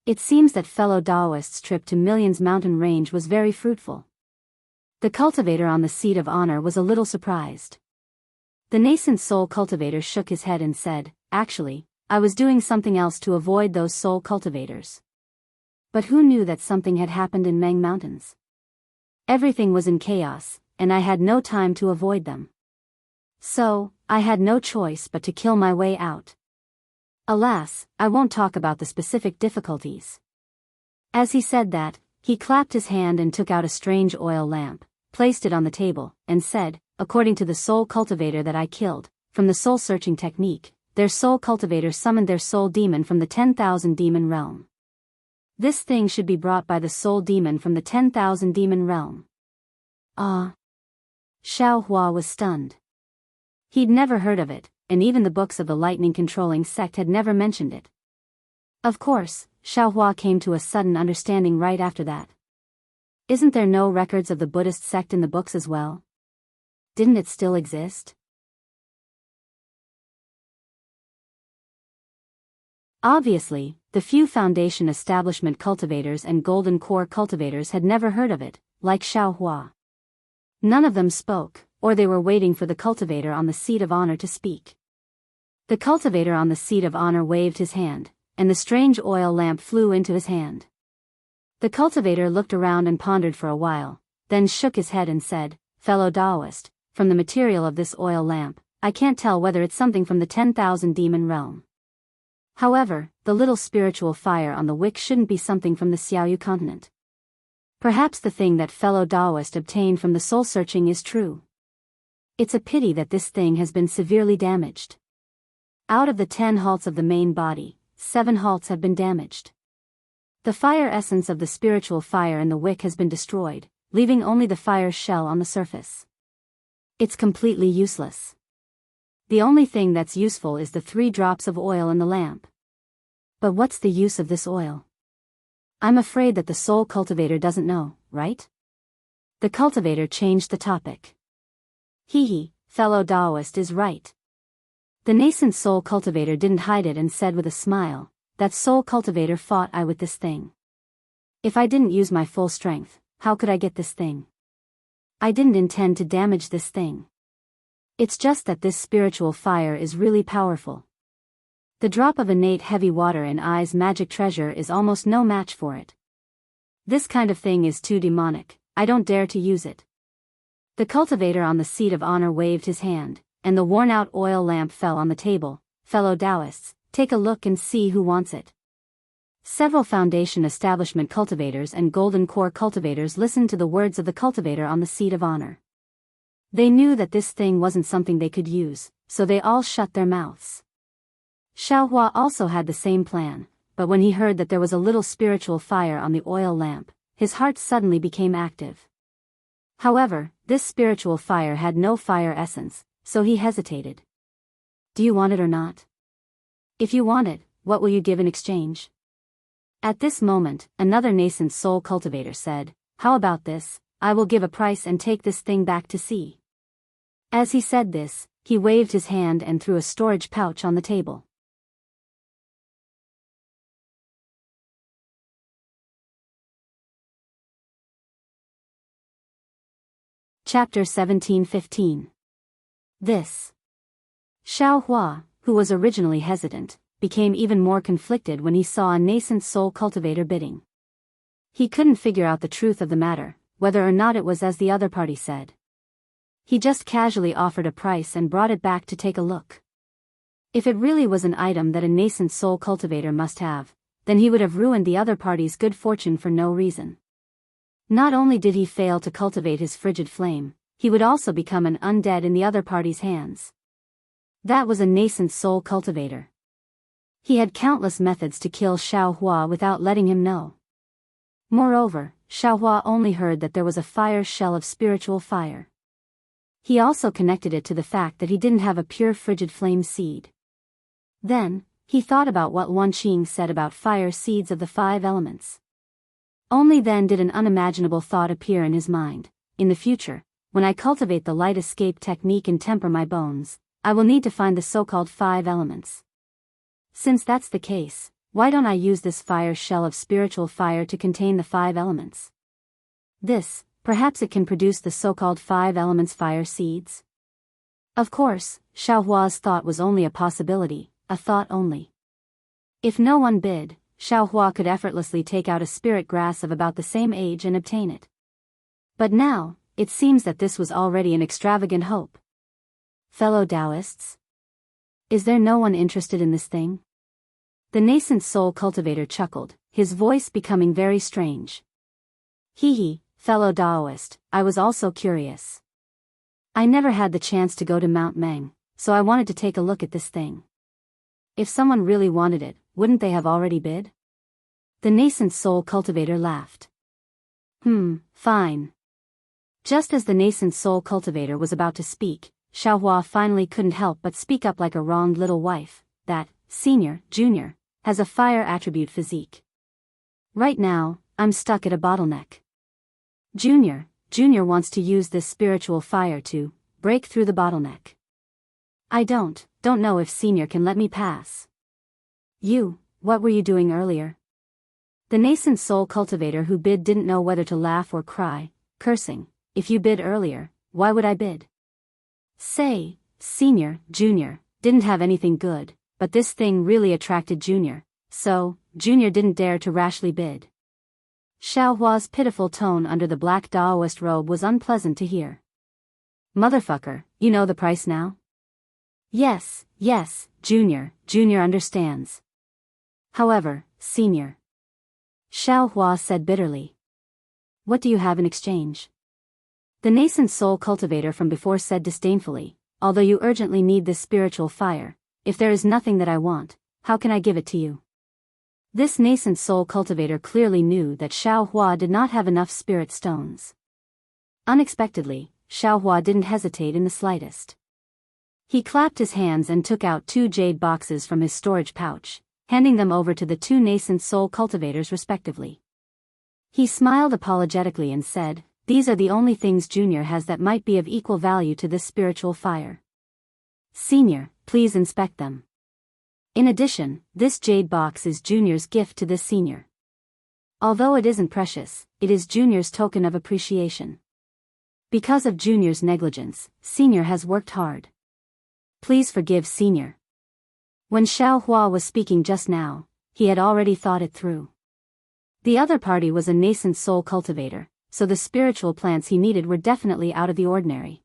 It seems that fellow Daoist's trip to Millions Mountain Range was very fruitful. The cultivator on the seat of honor was a little surprised. The nascent soul cultivator shook his head and said, "Actually, I was doing something else to avoid those soul cultivators." But who knew that something had happened in Meng Mountains? Everything was in chaos, and I had no time to avoid them. So, I had no choice but to kill my way out. Alas, I won't talk about the specific difficulties. As he said that, he clapped his hand and took out a strange oil lamp, placed it on the table, and said, "According to the soul cultivator that I killed, from the soul-searching technique, their soul cultivator summoned their soul demon from the 10,000 demon realm. This thing should be brought by the soul demon from the 10,000 demon realm." Ah! Xiao Hua was stunned. He'd never heard of it, and even the books of the lightning-controlling sect had never mentioned it. Of course, Xiao Hua came to a sudden understanding right after that. Isn't there no records of the Buddhist sect in the books as well? Didn't it still exist? Obviously, the few Foundation establishment cultivators and Golden Core cultivators had never heard of it, like Xiao Hua. None of them spoke, or they were waiting for the cultivator on the seat of honor to speak. The cultivator on the seat of honor waved his hand, and the strange oil lamp flew into his hand. The cultivator looked around and pondered for a while, then shook his head and said, "Fellow Daoist, from the material of this oil lamp, I can't tell whether it's something from the 10,000 demon realm. However, the little spiritual fire on the wick shouldn't be something from the Xiaoyu continent. Perhaps the thing that fellow Daoist obtained from the soul-searching is true. It's a pity that this thing has been severely damaged. Out of the 10 halts of the main body, 7 halts have been damaged. The fire essence of the spiritual fire in the wick has been destroyed, leaving only the fire shell on the surface. It's completely useless. The only thing that's useful is the 3 drops of oil in the lamp. But what's the use of this oil? I'm afraid that the soul cultivator doesn't know, right?" The cultivator changed the topic. "Hee, fellow Daoist is right." The nascent soul cultivator didn't hide it and said with a smile, "That soul cultivator fought I with this thing. If I didn't use my full strength, how could I get this thing? I didn't intend to damage this thing. It's just that this spiritual fire is really powerful. The drop of innate heavy water in Ai's magic treasure is almost no match for it. This kind of thing is too demonic, I don't dare to use it." The cultivator on the seat of honor waved his hand, and the worn-out oil lamp fell on the table. "Fellow Daoists, take a look and see who wants it." Several Foundation establishment cultivators and Golden Core cultivators listened to the words of the cultivator on the seat of honor. They knew that this thing wasn't something they could use, so they all shut their mouths. Xiao Hua also had the same plan, but when he heard that there was a little spiritual fire on the oil lamp, his heart suddenly became active. However, this spiritual fire had no fire essence, so he hesitated. "Do you want it or not? If you want it, what will you give in exchange?" At this moment, another nascent soul cultivator said, "How about this? I will give a price and take this thing back to sea." As he said this, he waved his hand and threw a storage pouch on the table. Chapter 17:15. This. Xiao Hua, who was originally hesitant, became even more conflicted when he saw a nascent soul cultivator bidding. He couldn't figure out the truth of the matter, whether or not it was as the other party said. He just casually offered a price and brought it back to take a look. If it really was an item that a nascent soul cultivator must have, then he would have ruined the other party's good fortune for no reason. Not only did he fail to cultivate his frigid flame, he would also become an undead in the other party's hands. That was a nascent soul cultivator. He had countless methods to kill Xiao Hua without letting him know. Moreover, Xiao Hua only heard that there was a fire shell of spiritual fire. He also connected it to the fact that he didn't have a pure frigid flame seed. Then, he thought about what Wan Qing said about fire seeds of the 5 elements. Only then did an unimaginable thought appear in his mind. In the future, when I cultivate the light escape technique and temper my bones, I will need to find the so-called 5 elements. Since that's the case, why don't I use this fire shell of spiritual fire to contain the 5 elements? Perhaps it can produce the so-called 5 elements fire seeds? Of course, Xiao Hua's thought was only a possibility, a thought only. If no one bid, Xiao Hua could effortlessly take out a spirit grass of about the same age and obtain it. But now, it seems that this was already an extravagant hope. Fellow Daoists? Is there no one interested in this thing? The nascent soul cultivator chuckled, his voice becoming very strange. Hee, fellow Daoist, I was also curious. I never had the chance to go to Mount Meng, so I wanted to take a look at this thing. If someone really wanted it, wouldn't they have already bid? The nascent soul cultivator laughed. Fine. Just as the nascent soul cultivator was about to speak, Xiao Hua finally couldn't help but speak up like a wronged little wife, that, senior, junior, has a fire attribute physique. Right now, I'm stuck at a bottleneck. Junior wants to use this spiritual fire to break through the bottleneck. I don't know if senior can let me pass. What were you doing earlier? The nascent soul cultivator who bid didn't know whether to laugh or cry, cursing. If you bid earlier, why would I bid? Say, senior, junior, didn't have anything good, but this thing really attracted junior, so, junior didn't dare to rashly bid. Xiao Hua's pitiful tone under the black Daoist robe was unpleasant to hear. Motherfucker, you know the price now? Yes, junior understands. However, senior. Xiao Hua said bitterly. What do you have in exchange? The nascent soul cultivator from before said disdainfully, although you urgently need this spiritual fire, if there is nothing that I want, how can I give it to you? This nascent soul cultivator clearly knew that Xiao Hua did not have enough spirit stones. Unexpectedly, Xiao Hua didn't hesitate in the slightest. He clapped his hands and took out 2 jade boxes from his storage pouch, handing them over to the 2 nascent soul cultivators respectively. He smiled apologetically and said, these are the only things Junior has that might be of equal value to this spiritual fire. Senior, please inspect them. In addition, this jade box is Junior's gift to this senior. Although it isn't precious, it is Junior's token of appreciation. Because of Junior's negligence, Senior has worked hard. Please forgive Senior. When Xiao Hua was speaking just now, he had already thought it through. The other party was a nascent soul cultivator, so the spiritual plants he needed were definitely out of the ordinary.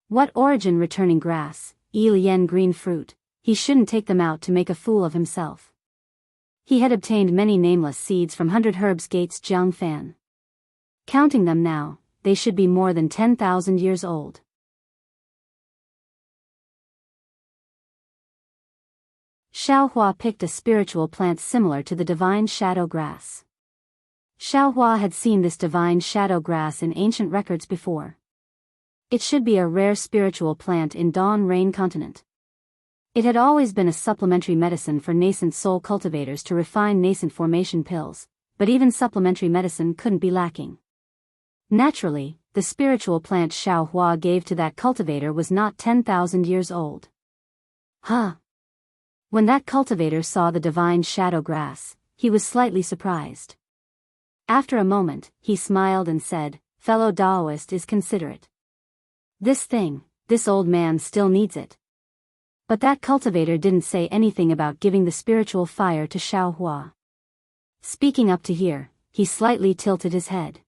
What origin returning grass, Ilian green fruit, he shouldn't take them out to make a fool of himself. He had obtained many nameless seeds from 100 Herbs Gates Jiangfan. Counting them now, they should be more than 10,000 years old. Xiao Hua picked a spiritual plant similar to the divine shadow grass. Xiao Hua had seen this divine shadow grass in ancient records before. It should be a rare spiritual plant in Dawn Rain continent. It had always been a supplementary medicine for nascent soul cultivators to refine nascent formation pills, but even supplementary medicine couldn't be lacking. Naturally, the spiritual plant Xiao Hua gave to that cultivator was not 10,000 years old. When that cultivator saw the divine shadow grass, he was slightly surprised. After a moment, he smiled and said, fellow Daoist is considerate. This old man still needs it. But that cultivator didn't say anything about giving the spiritual fire to Xiao Hua. Speaking up to here, he slightly tilted his head.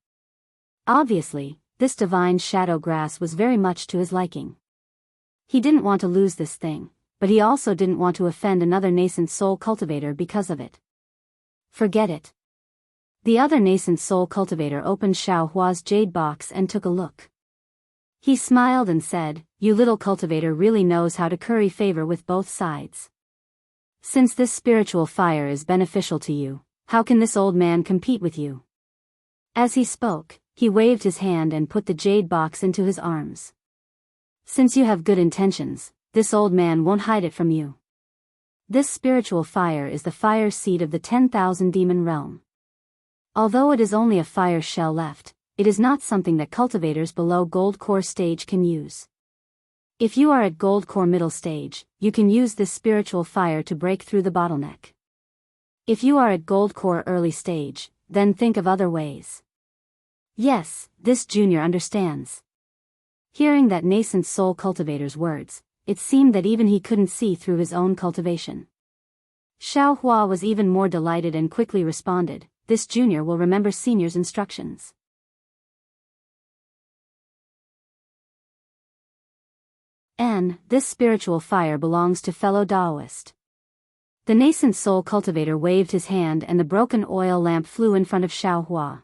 Obviously, this divine shadow grass was very much to his liking. He didn't want to lose this thing, but he also didn't want to offend another nascent soul cultivator because of it. Forget it. The other nascent soul cultivator opened Xiao Hua's jade box and took a look. He smiled and said, you little cultivator really knows how to curry favor with both sides. Since this spiritual fire is beneficial to you, how can this old man compete with you? As he spoke, he waved his hand and put the jade box into his arms. Since you have good intentions, this old man won't hide it from you. This spiritual fire is the fire seed of the 10,000 demon realm. Although it is only a fire shell left, it is not something that cultivators below gold core stage can use. If you are at gold core middle stage, you can use this spiritual fire to break through the bottleneck. If you are at gold core early stage, then think of other ways. Yes, this junior understands. Hearing that nascent soul cultivator's words, it seemed that even he couldn't see through his own cultivation. Xiao Hua was even more delighted and quickly responded, this junior will remember senior's instructions. This spiritual fire belongs to fellow Daoist. The nascent soul cultivator waved his hand and the broken oil lamp flew in front of Xiao Hua.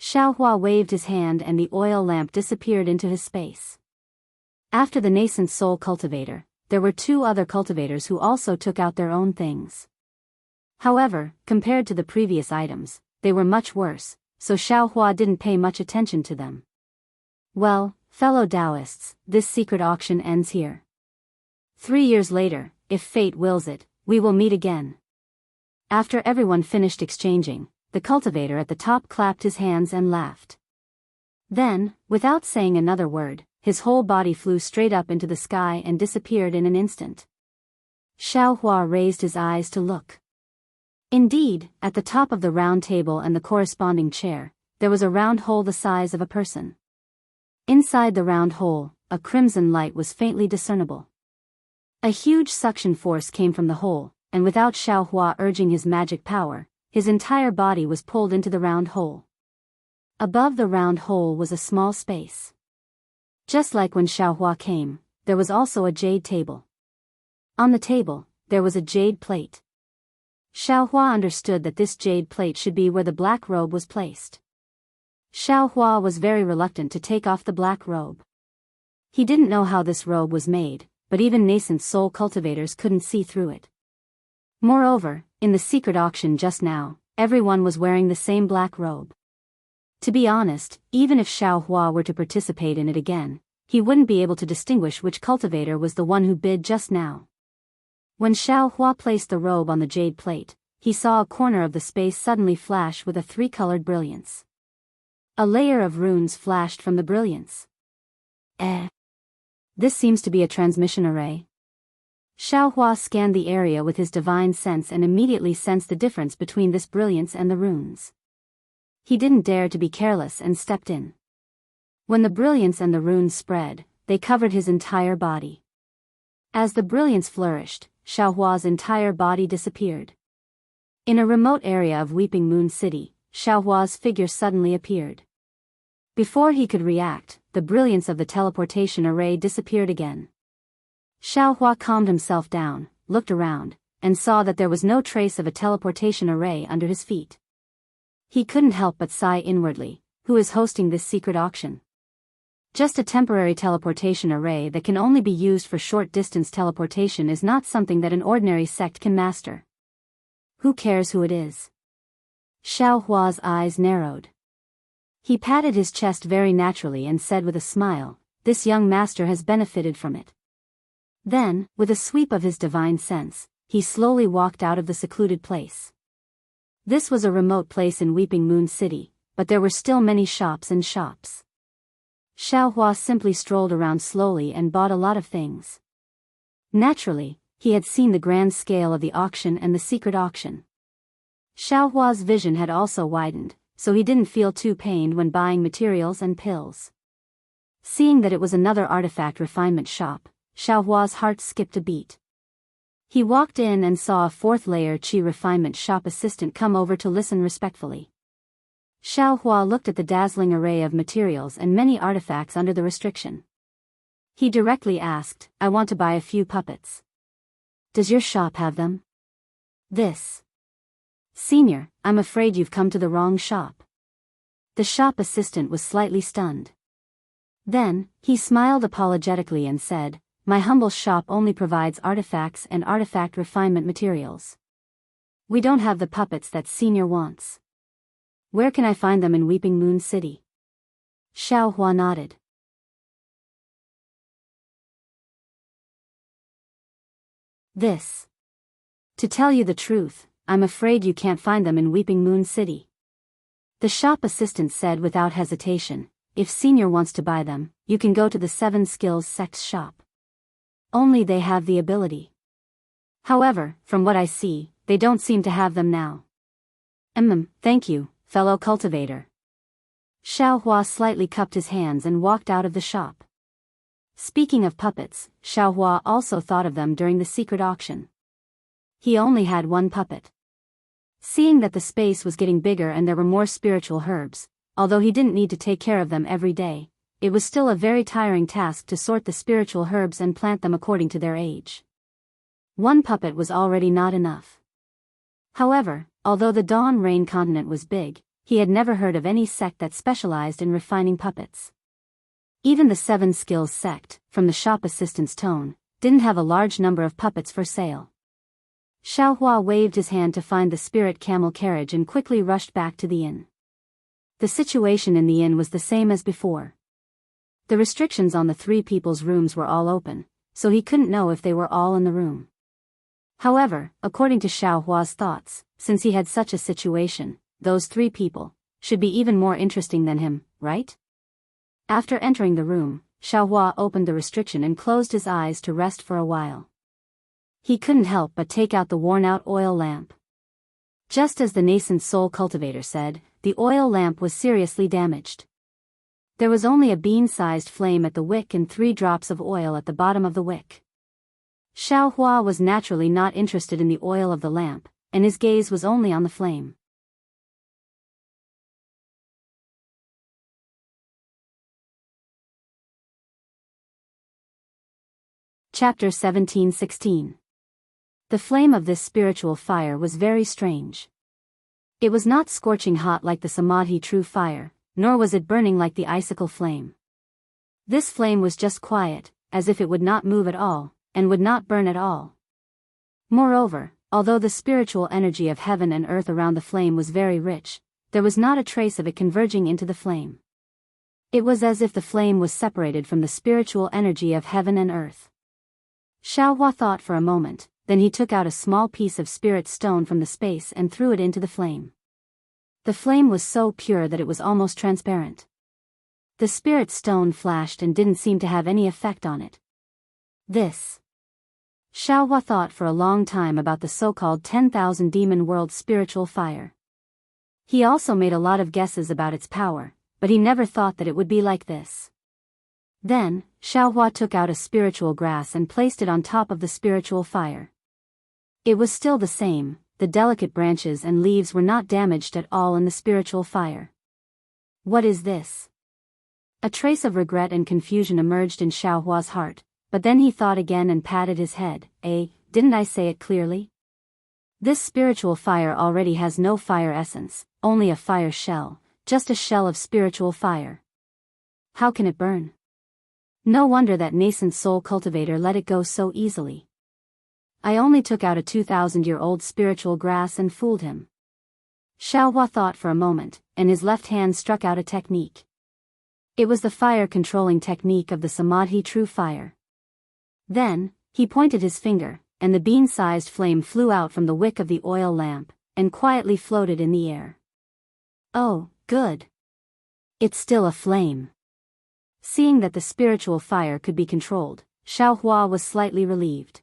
Xiao Hua waved his hand and the oil lamp disappeared into his space. After the nascent soul cultivator, there were two other cultivators who also took out their own things. However, compared to the previous items, they were much worse, so Xiao Hua didn't pay much attention to them. Well, fellow Daoists, this secret auction ends here. 3 years later, if fate wills it, we will meet again. After everyone finished exchanging, the cultivator at the top clapped his hands and laughed. Then, without saying another word, his whole body flew straight up into the sky and disappeared in an instant. Xiao Hua raised his eyes to look. Indeed, at the top of the round table and the corresponding chair, there was a round hole the size of a person. Inside the round hole, a crimson light was faintly discernible. A huge suction force came from the hole, and without Xiao Hua urging his magic power, his entire body was pulled into the round hole. Above the round hole was a small space. Just like when Xiao Hua came, there was also a jade table. On the table, there was a jade plate. Xiao Hua understood that this jade plate should be where the black robe was placed. Xiao Hua was very reluctant to take off the black robe. He didn't know how this robe was made, but even nascent soul cultivators couldn't see through it. Moreover, in the secret auction just now, everyone was wearing the same black robe. To be honest, even if Xiao Hua were to participate in it again, he wouldn't be able to distinguish which cultivator was the one who bid just now. When Xiao Hua placed the robe on the jade plate, he saw a corner of the space suddenly flash with a three-colored brilliance. A layer of runes flashed from the brilliance. This seems to be a transmission array. Xiao Hua scanned the area with his divine sense and immediately sensed the difference between this brilliance and the runes. He didn't dare to be careless and stepped in. When the brilliance and the runes spread, they covered his entire body. As the brilliance flourished, Xiao Hua's entire body disappeared. In a remote area of Weeping Moon City, Xiao Hua's figure suddenly appeared. Before he could react, the brilliance of the teleportation array disappeared again. Xiao Hua calmed himself down, looked around, and saw that there was no trace of a teleportation array under his feet. He couldn't help but sigh inwardly, who is hosting this secret auction? Just a temporary teleportation array that can only be used for short-distance teleportation is not something that an ordinary sect can master. Who cares who it is? Xiao Hua's eyes narrowed. He patted his chest very naturally and said with a smile, this young master has benefited from it. Then, with a sweep of his divine sense, he slowly walked out of the secluded place. This was a remote place in Weeping Moon City, but there were still many shops and shops. Xiao Hua simply strolled around slowly and bought a lot of things. Naturally, he had seen the grand scale of the auction and the secret auction. Xiao Hua's vision had also widened, so he didn't feel too pained when buying materials and pills. Seeing that it was another artifact refinement shop, Xiao Hua's heart skipped a beat. He walked in and saw a fourth-layer Qi refinement shop assistant come over to listen respectfully. Xiao Hua looked at the dazzling array of materials and many artifacts under the restriction. He directly asked, I want to buy a few puppets. Does your shop have them? This. Senior, I'm afraid you've come to the wrong shop. The shop assistant was slightly stunned. Then, he smiled apologetically and said, My humble shop only provides artifacts and artifact refinement materials. We don't have the puppets that Senior wants. Where can I find them in Weeping Moon City? Xiao Hua nodded. To tell you the truth, I'm afraid you can't find them in Weeping Moon City. The shop assistant said without hesitation, if Senior wants to buy them, you can go to the 7 Skills Sect's shop. Only they have the ability. However, from what I see, they don't seem to have them now. Thank you, fellow cultivator. Xiao Hua slightly cupped his hands and walked out of the shop. Speaking of puppets, Xiao Hua also thought of them during the secret auction. He only had one puppet. Seeing that the space was getting bigger and there were more spiritual herbs, although he didn't need to take care of them every day, it was still a very tiring task to sort the spiritual herbs and plant them according to their age. One puppet was already not enough. However, although the Dawn Rain continent was big, he had never heard of any sect that specialized in refining puppets. Even the 7 Skills sect, from the shop assistant's tone, didn't have a large number of puppets for sale. Xiao Hua waved his hand to find the spirit camel carriage and quickly rushed back to the inn. The situation in the inn was the same as before. The restrictions on the 3 people's rooms were all open, so he couldn't know if they were all in the room. However, according to Xiao Hua's thoughts, since he had such a situation, those 3 people should be even more interesting than him, right? After entering the room, Xiao Hua opened the restriction and closed his eyes to rest for a while. He couldn't help but take out the worn-out oil lamp. Just as the nascent soul cultivator said, the oil lamp was seriously damaged. There was only a bean-sized flame at the wick and 3 drops of oil at the bottom of the wick. Xiao Hua was naturally not interested in the oil of the lamp, and his gaze was only on the flame. Chapter 17:16. The flame of this spiritual fire was very strange. It was not scorching hot like the Samadhi true fire, nor was it burning like the icicle flame. This flame was just quiet, as if it would not move at all, and would not burn at all. Moreover, although the spiritual energy of heaven and earth around the flame was very rich, there was not a trace of it converging into the flame. It was as if the flame was separated from the spiritual energy of heaven and earth. Xiao Hua thought for a moment, then he took out a small piece of spirit stone from the space and threw it into the flame. The flame was so pure that it was almost transparent. The spirit stone flashed and didn't seem to have any effect on it. Xiao Hua thought for a long time about the so-called 10,000 demon world spiritual fire. He also made a lot of guesses about its power, but he never thought that it would be like this. Then, Xiao Hua took out a spiritual grass and placed it on top of the spiritual fire. It was still the same, the delicate branches and leaves were not damaged at all in the spiritual fire. What is this? A trace of regret and confusion emerged in Xiao Hua's heart, but then he thought again and patted his head. Didn't I say it clearly? This spiritual fire already has no fire essence, only a fire shell, just a shell of spiritual fire. How can it burn? No wonder that nascent soul cultivator let it go so easily. I only took out a 2,000-year-old spiritual grass and fooled him. Xiao Hua thought for a moment, and his left hand struck out a technique. It was the fire-controlling technique of the Samadhi true fire. Then, he pointed his finger, and the bean-sized flame flew out from the wick of the oil lamp, and quietly floated in the air. Oh, good. It's still a flame. Seeing that the spiritual fire could be controlled, Xiao Hua was slightly relieved.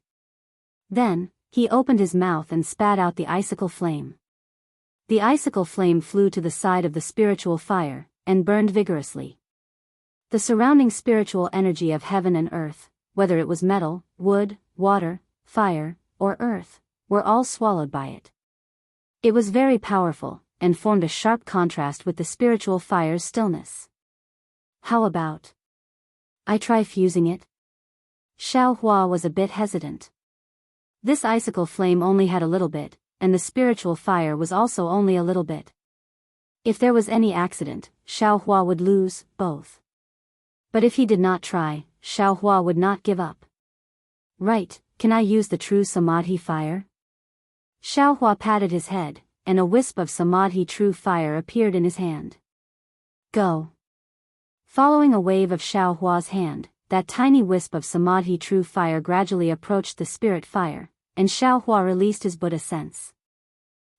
Then, he opened his mouth and spat out the icicle flame. The icicle flame flew to the side of the spiritual fire, and burned vigorously. The surrounding spiritual energy of heaven and earth, whether it was metal, wood, water, fire, or earth, were all swallowed by it. It was very powerful, and formed a sharp contrast with the spiritual fire's stillness. How about I try fusing it? Xiao Hua was a bit hesitant. This icicle flame only had a little bit, and the spiritual fire was also only a little bit. If there was any accident, Xiao Hua would lose both. But if he did not try, Xiao Hua would not give up. Right, can I use the true Samadhi fire? Xiaohua patted his head, and a wisp of Samadhi true fire appeared in his hand. Go. Following a wave of Xiaohua's hand, that tiny wisp of Samadhi true fire gradually approached the spirit fire, and Xiaohua released his Buddha sense.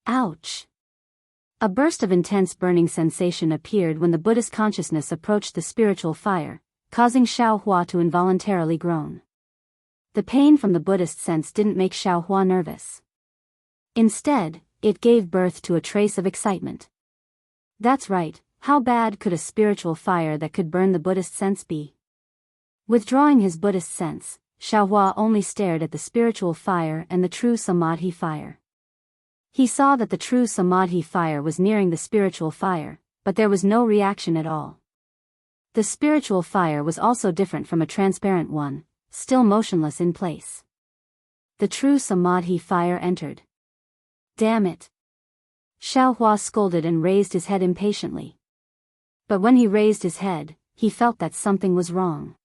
Ouch! A burst of intense burning sensation appeared when the Buddhist consciousness approached the spiritual fire, causing Xiaohua to involuntarily groan. The pain from the Buddhist sense didn't make Xiaohua nervous. Instead, it gave birth to a trace of excitement. That's right, how bad could a spiritual fire that could burn the Buddhist sense be? Withdrawing his Buddhist sense, Xiaohua only stared at the spiritual fire and the true Samadhi fire. He saw that the true Samadhi fire was nearing the spiritual fire, but there was no reaction at all. The spiritual fire was also different from a transparent one, still motionless in place. The true Samadhi fire entered. Damn it! Xiaohua scolded and raised his head impatiently. But when he raised his head, he felt that something was wrong.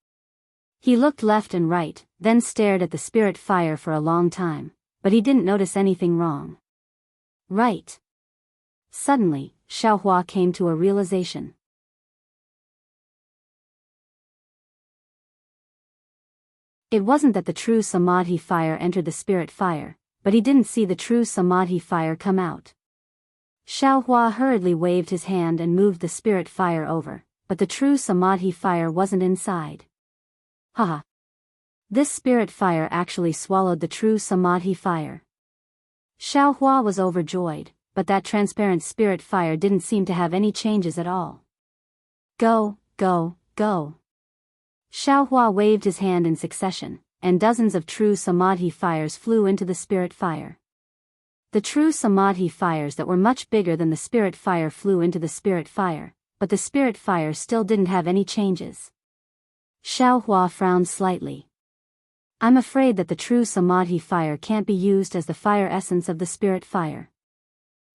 He looked left and right, then stared at the spirit fire for a long time, but he didn't notice anything wrong. Right. Suddenly, Xiaohua came to a realization. It wasn't that the true Samadhi fire entered the spirit fire, but he didn't see the true Samadhi fire come out. Xiaohua hurriedly waved his hand and moved the spirit fire over, but the true Samadhi fire wasn't inside. Haha! This spirit fire actually swallowed the true Samadhi fire. Xiaohua was overjoyed, but that transparent spirit fire didn't seem to have any changes at all. Go, go, go! Xiaohua waved his hand in succession, and dozens of true Samadhi fires flew into the spirit fire. The true Samadhi fires that were much bigger than the spirit fire flew into the spirit fire, but the spirit fire still didn't have any changes. Xiaohua frowned slightly. I'm afraid that the true Samadhi fire can't be used as the fire essence of the spirit fire.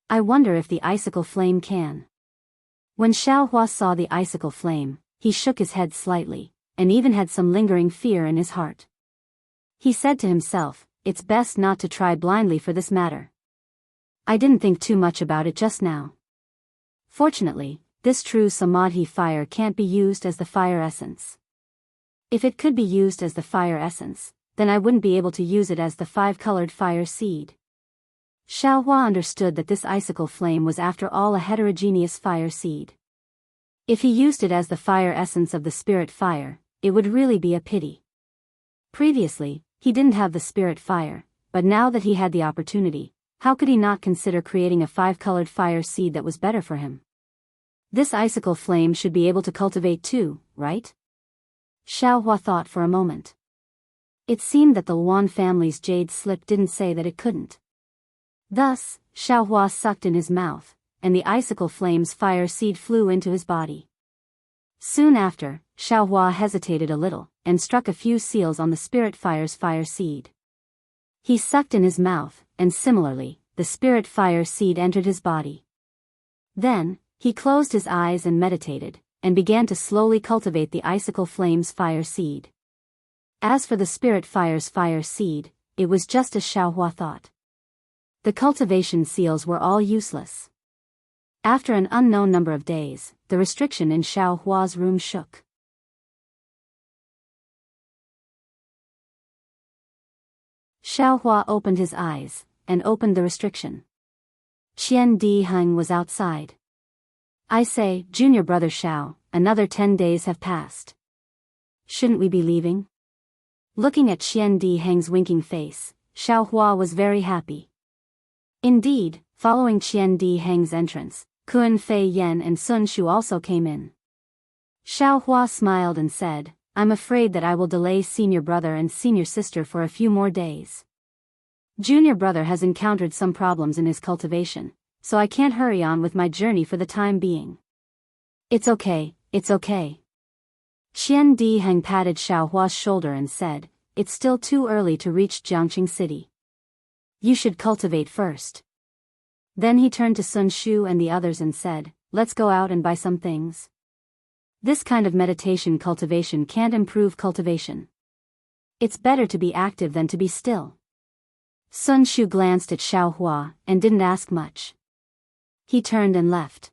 I wonder if the icicle flame can. When Xiaohua saw the icicle flame, he shook his head slightly, and even had some lingering fear in his heart. He said to himself, it's best not to try blindly for this matter. I didn't think too much about it just now. Fortunately, this true Samadhi fire can't be used as the fire essence. If it could be used as the fire essence, then I wouldn't be able to use it as the five-colored fire seed. Xiaohua understood that this icicle flame was after all a heterogeneous fire seed. If he used it as the fire essence of the spirit fire, it would really be a pity. Previously, he didn't have the spirit fire, but now that he had the opportunity, how could he not consider creating a five-colored fire seed that was better for him? This icicle flame should be able to cultivate too, right? Xiaohua thought for a moment. It seemed that the Luan family's jade slip didn't say that it couldn't. Thus, Xiaohua sucked in his mouth, and the icicle flame's fire seed flew into his body. Soon after, Xiaohua hesitated a little, and struck a few seals on the spirit fire's fire seed. He sucked in his mouth, and similarly, the spirit fire seed entered his body. Then, he closed his eyes and meditated, and began to slowly cultivate the icicle flame's fire seed. As for the spirit fire's fire seed, it was just as Xiaohua thought. The cultivation seals were all useless. After an unknown number of days, the restriction in Xiaohua's room shook. Xiaohua opened his eyes, and opened the restriction. Qian Diheng was outside. I say, junior brother Xiao, another 10 days have passed. Shouldn't we be leaving? Looking at Qian Diheng's winking face, Xiaohua was very happy. Indeed, following Qian Diheng's entrance, Kun Fei Yan and Sun Shu also came in. Xiaohua smiled and said, I'm afraid that I will delay senior brother and senior sister for a few more days. Junior brother has encountered some problems in his cultivation, so I can't hurry on with my journey for the time being. It's okay, it's okay. Qian Diheng patted Xiaohua's shoulder and said, it's still too early to reach Jiangqing City. You should cultivate first. Then he turned to Sun Shu and the others and said, let's go out and buy some things. This kind of meditation cultivation can't improve cultivation. It's better to be active than to be still. Sun Shu glanced at Xiao Hua and didn't ask much. He turned and left.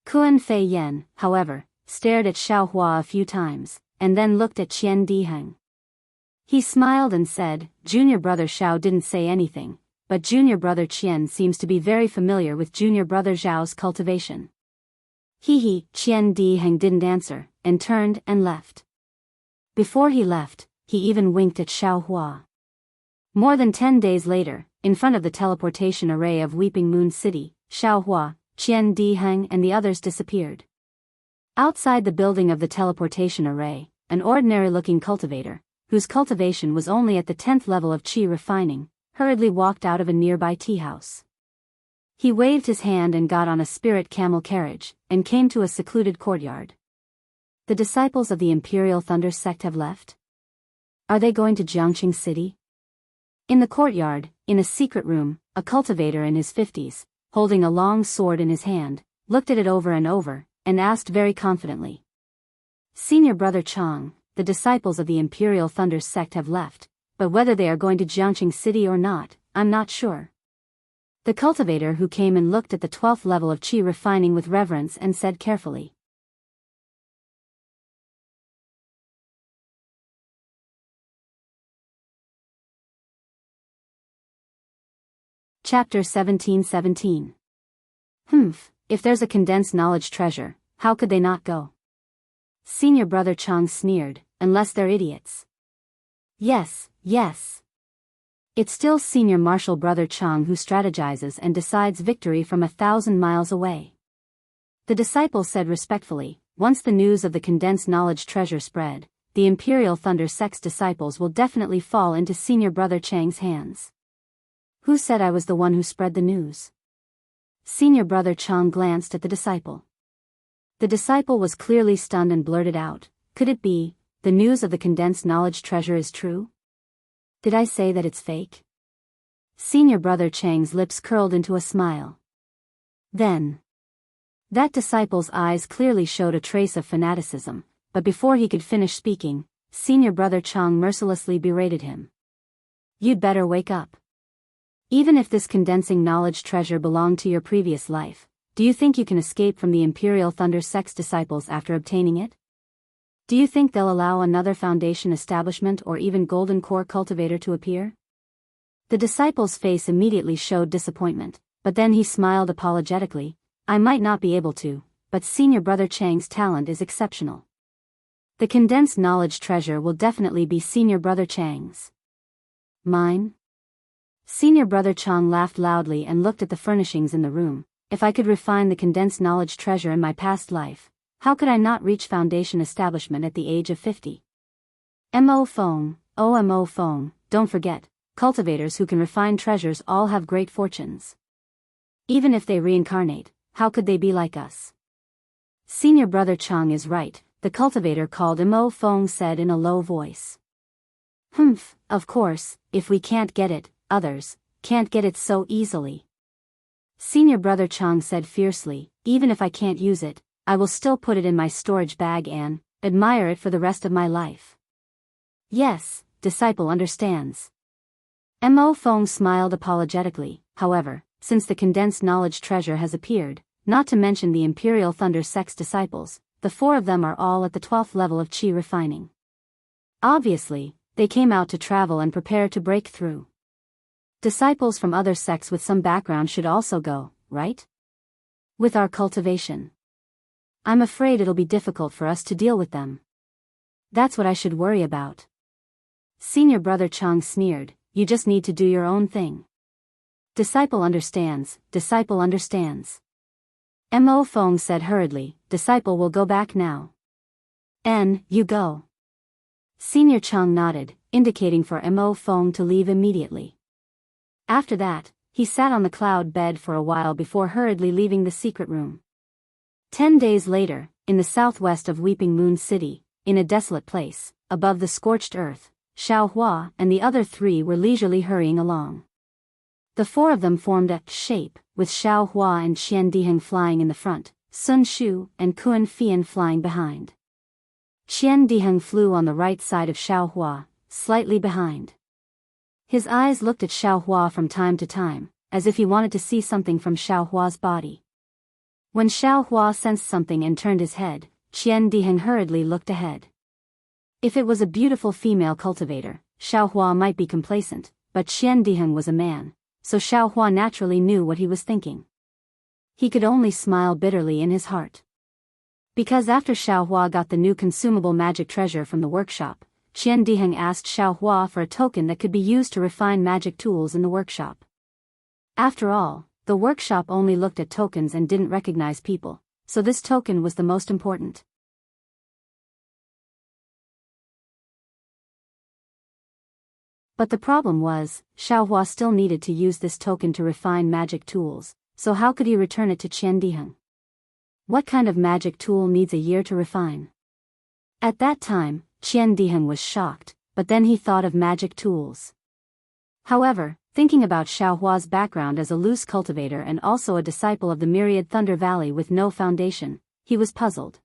Kuan Fei Yan, however, stared at Xiao Hua a few times, and then looked at Qian Diheng. He smiled and said, "Junior brother Xiao didn't say anything, but junior brother Qian seems to be very familiar with junior brother Zhao's cultivation." Qian Diheng didn't answer, and turned and left. Before he left, he even winked at Xiao Hua. More than 10 days later, in front of the teleportation array of Weeping Moon City, Xiao Hua, Qian Diheng and the others disappeared. Outside the building of the teleportation array, an ordinary-looking cultivator, whose cultivation was only at the 10th level of qi refining, hurriedly walked out of a nearby tea house. He waved his hand and got on a spirit camel carriage, and came to a secluded courtyard. The disciples of the Imperial Thunder sect have left? Are they going to Jianghu City? In the courtyard, in a secret room, a cultivator in his 50s, holding a long sword in his hand, looked at it over and over, and asked very confidently. "Senior brother Chang, the disciples of the Imperial Thunder sect have left, but whether they are going to Jianghu City or not, I'm not sure." The cultivator who came and looked at the 12th level of qi refining with reverence and said carefully. Chapter 17:17. If there's a condensed knowledge treasure, how could they not go? Senior brother Chang sneered, unless they're idiots. Yes. It's still senior martial brother Chang who strategizes and decides victory from 1,000 miles away. The disciple said respectfully, once the news of the condensed knowledge treasure spread, the Imperial Thunder sect's disciples will definitely fall into senior brother Chang's hands. Who said I was the one who spread the news? Senior brother Chang glanced at the disciple. The disciple was clearly stunned and blurted out, "Could it be, the news of the condensed knowledge treasure is true? Did I say that it's fake?" Senior brother Chang's lips curled into a smile. Then, that disciple's eyes clearly showed a trace of fanaticism, but before he could finish speaking, senior brother Chang mercilessly berated him. "You'd better wake up. Even if this condensing knowledge treasure belonged to your previous life, do you think you can escape from the Imperial Thunder sect's disciples after obtaining it? Do you think they'll allow another foundation establishment or even golden core cultivator to appear?" The disciple's face immediately showed disappointment, but then he smiled apologetically. "I might not be able to, but senior brother Chang's talent is exceptional. The condensed knowledge treasure will definitely be senior brother Chang's." "Mine?" Senior brother Chang laughed loudly and looked at the furnishings in the room. "If I could refine the condensed knowledge treasure in my past life, how could I not reach foundation establishment at the age of 50? Mo Feng, Mo Feng, don't forget, cultivators who can refine treasures all have great fortunes. Even if they reincarnate, how could they be like us?" Senior brother Chang is right, the cultivator called Mo Feng said in a low voice. Of course, if we can't get it, others can't get it so easily." Senior brother Chang said fiercely, "Even if I can't use it, I will still put it in my storage bag and admire it for the rest of my life." "Yes, disciple understands." Mo Feng smiled apologetically. However, since the condensed knowledge treasure has appeared, not to mention the Imperial Thunder sect's disciples, the 4 of them are all at the 12th level of qi refining. Obviously, they came out to travel and prepare to break through. Disciples from other sects with some background should also go, right? With our cultivation. I'm afraid it'll be difficult for us to deal with them. That's what I should worry about. Senior brother Chang sneered, "You just need to do your own thing." Disciple understands, disciple understands. Mo Feng said hurriedly, "Disciple will go back now." You go." Senior Chang nodded, indicating for Mo Feng to leave immediately. After that, he sat on the cloud bed for a while before hurriedly leaving the secret room. 10 days later, in the southwest of Weeping Moon City, in a desolate place, above the scorched earth, Xiao Hua and the other 3 were leisurely hurrying along. The 4 of them formed a shape, with Xiao Hua and Qian Diheng flying in the front, Sun Shu and Kuan Fian flying behind. Qian Diheng flew on the right side of Xiao Hua, slightly behind. His eyes looked at Xiaohua from time to time, as if he wanted to see something from Xiaohua's body. When Xiaohua sensed something and turned his head, Qian Diheng hurriedly looked ahead. If it was a beautiful female cultivator, Xiaohua might be complacent, but Qian Diheng was a man, so Xiaohua naturally knew what he was thinking. He could only smile bitterly in his heart. Because after Xiaohua got the new consumable magic treasure from the workshop, Qian Diheng asked Xiaohua for a token that could be used to refine magic tools in the workshop. After all, the workshop only looked at tokens and didn't recognize people, so this token was the most important. But the problem was, Xiaohua still needed to use this token to refine magic tools, so how could he return it to Qian Diheng? What kind of magic tool needs a year to refine? At that time, Qian Diheng was shocked, but then he thought of magic tools. However, thinking about Xiaohua's background as a loose cultivator and also a disciple of the myriad Thunder Valley with no foundation, he was puzzled.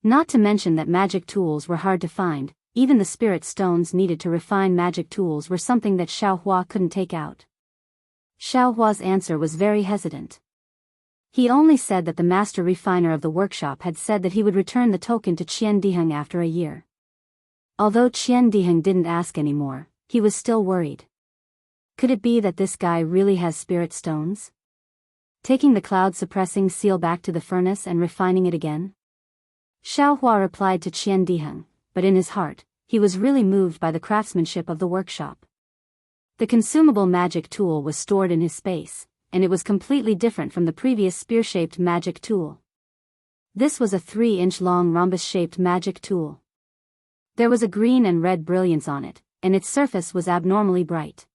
Not to mention that magic tools were hard to find, even the spirit stones needed to refine magic tools were something that Xiaohua couldn't take out. Xiaohua's answer was very hesitant. He only said that the master refiner of the workshop had said that he would return the token to Qian Diheng after a year. Although Qian Diheng didn't ask anymore, he was still worried. Could it be that this guy really has spirit stones? Taking the cloud-suppressing seal back to the furnace and refining it again? Xiaohua replied to Qian Diheng, but in his heart, he was really moved by the craftsmanship of the workshop. The consumable magic tool was stored in his space, and it was completely different from the previous spear-shaped magic tool. This was a 3-inch long rhombus-shaped magic tool. There was a green and red brilliance on it, and its surface was abnormally bright.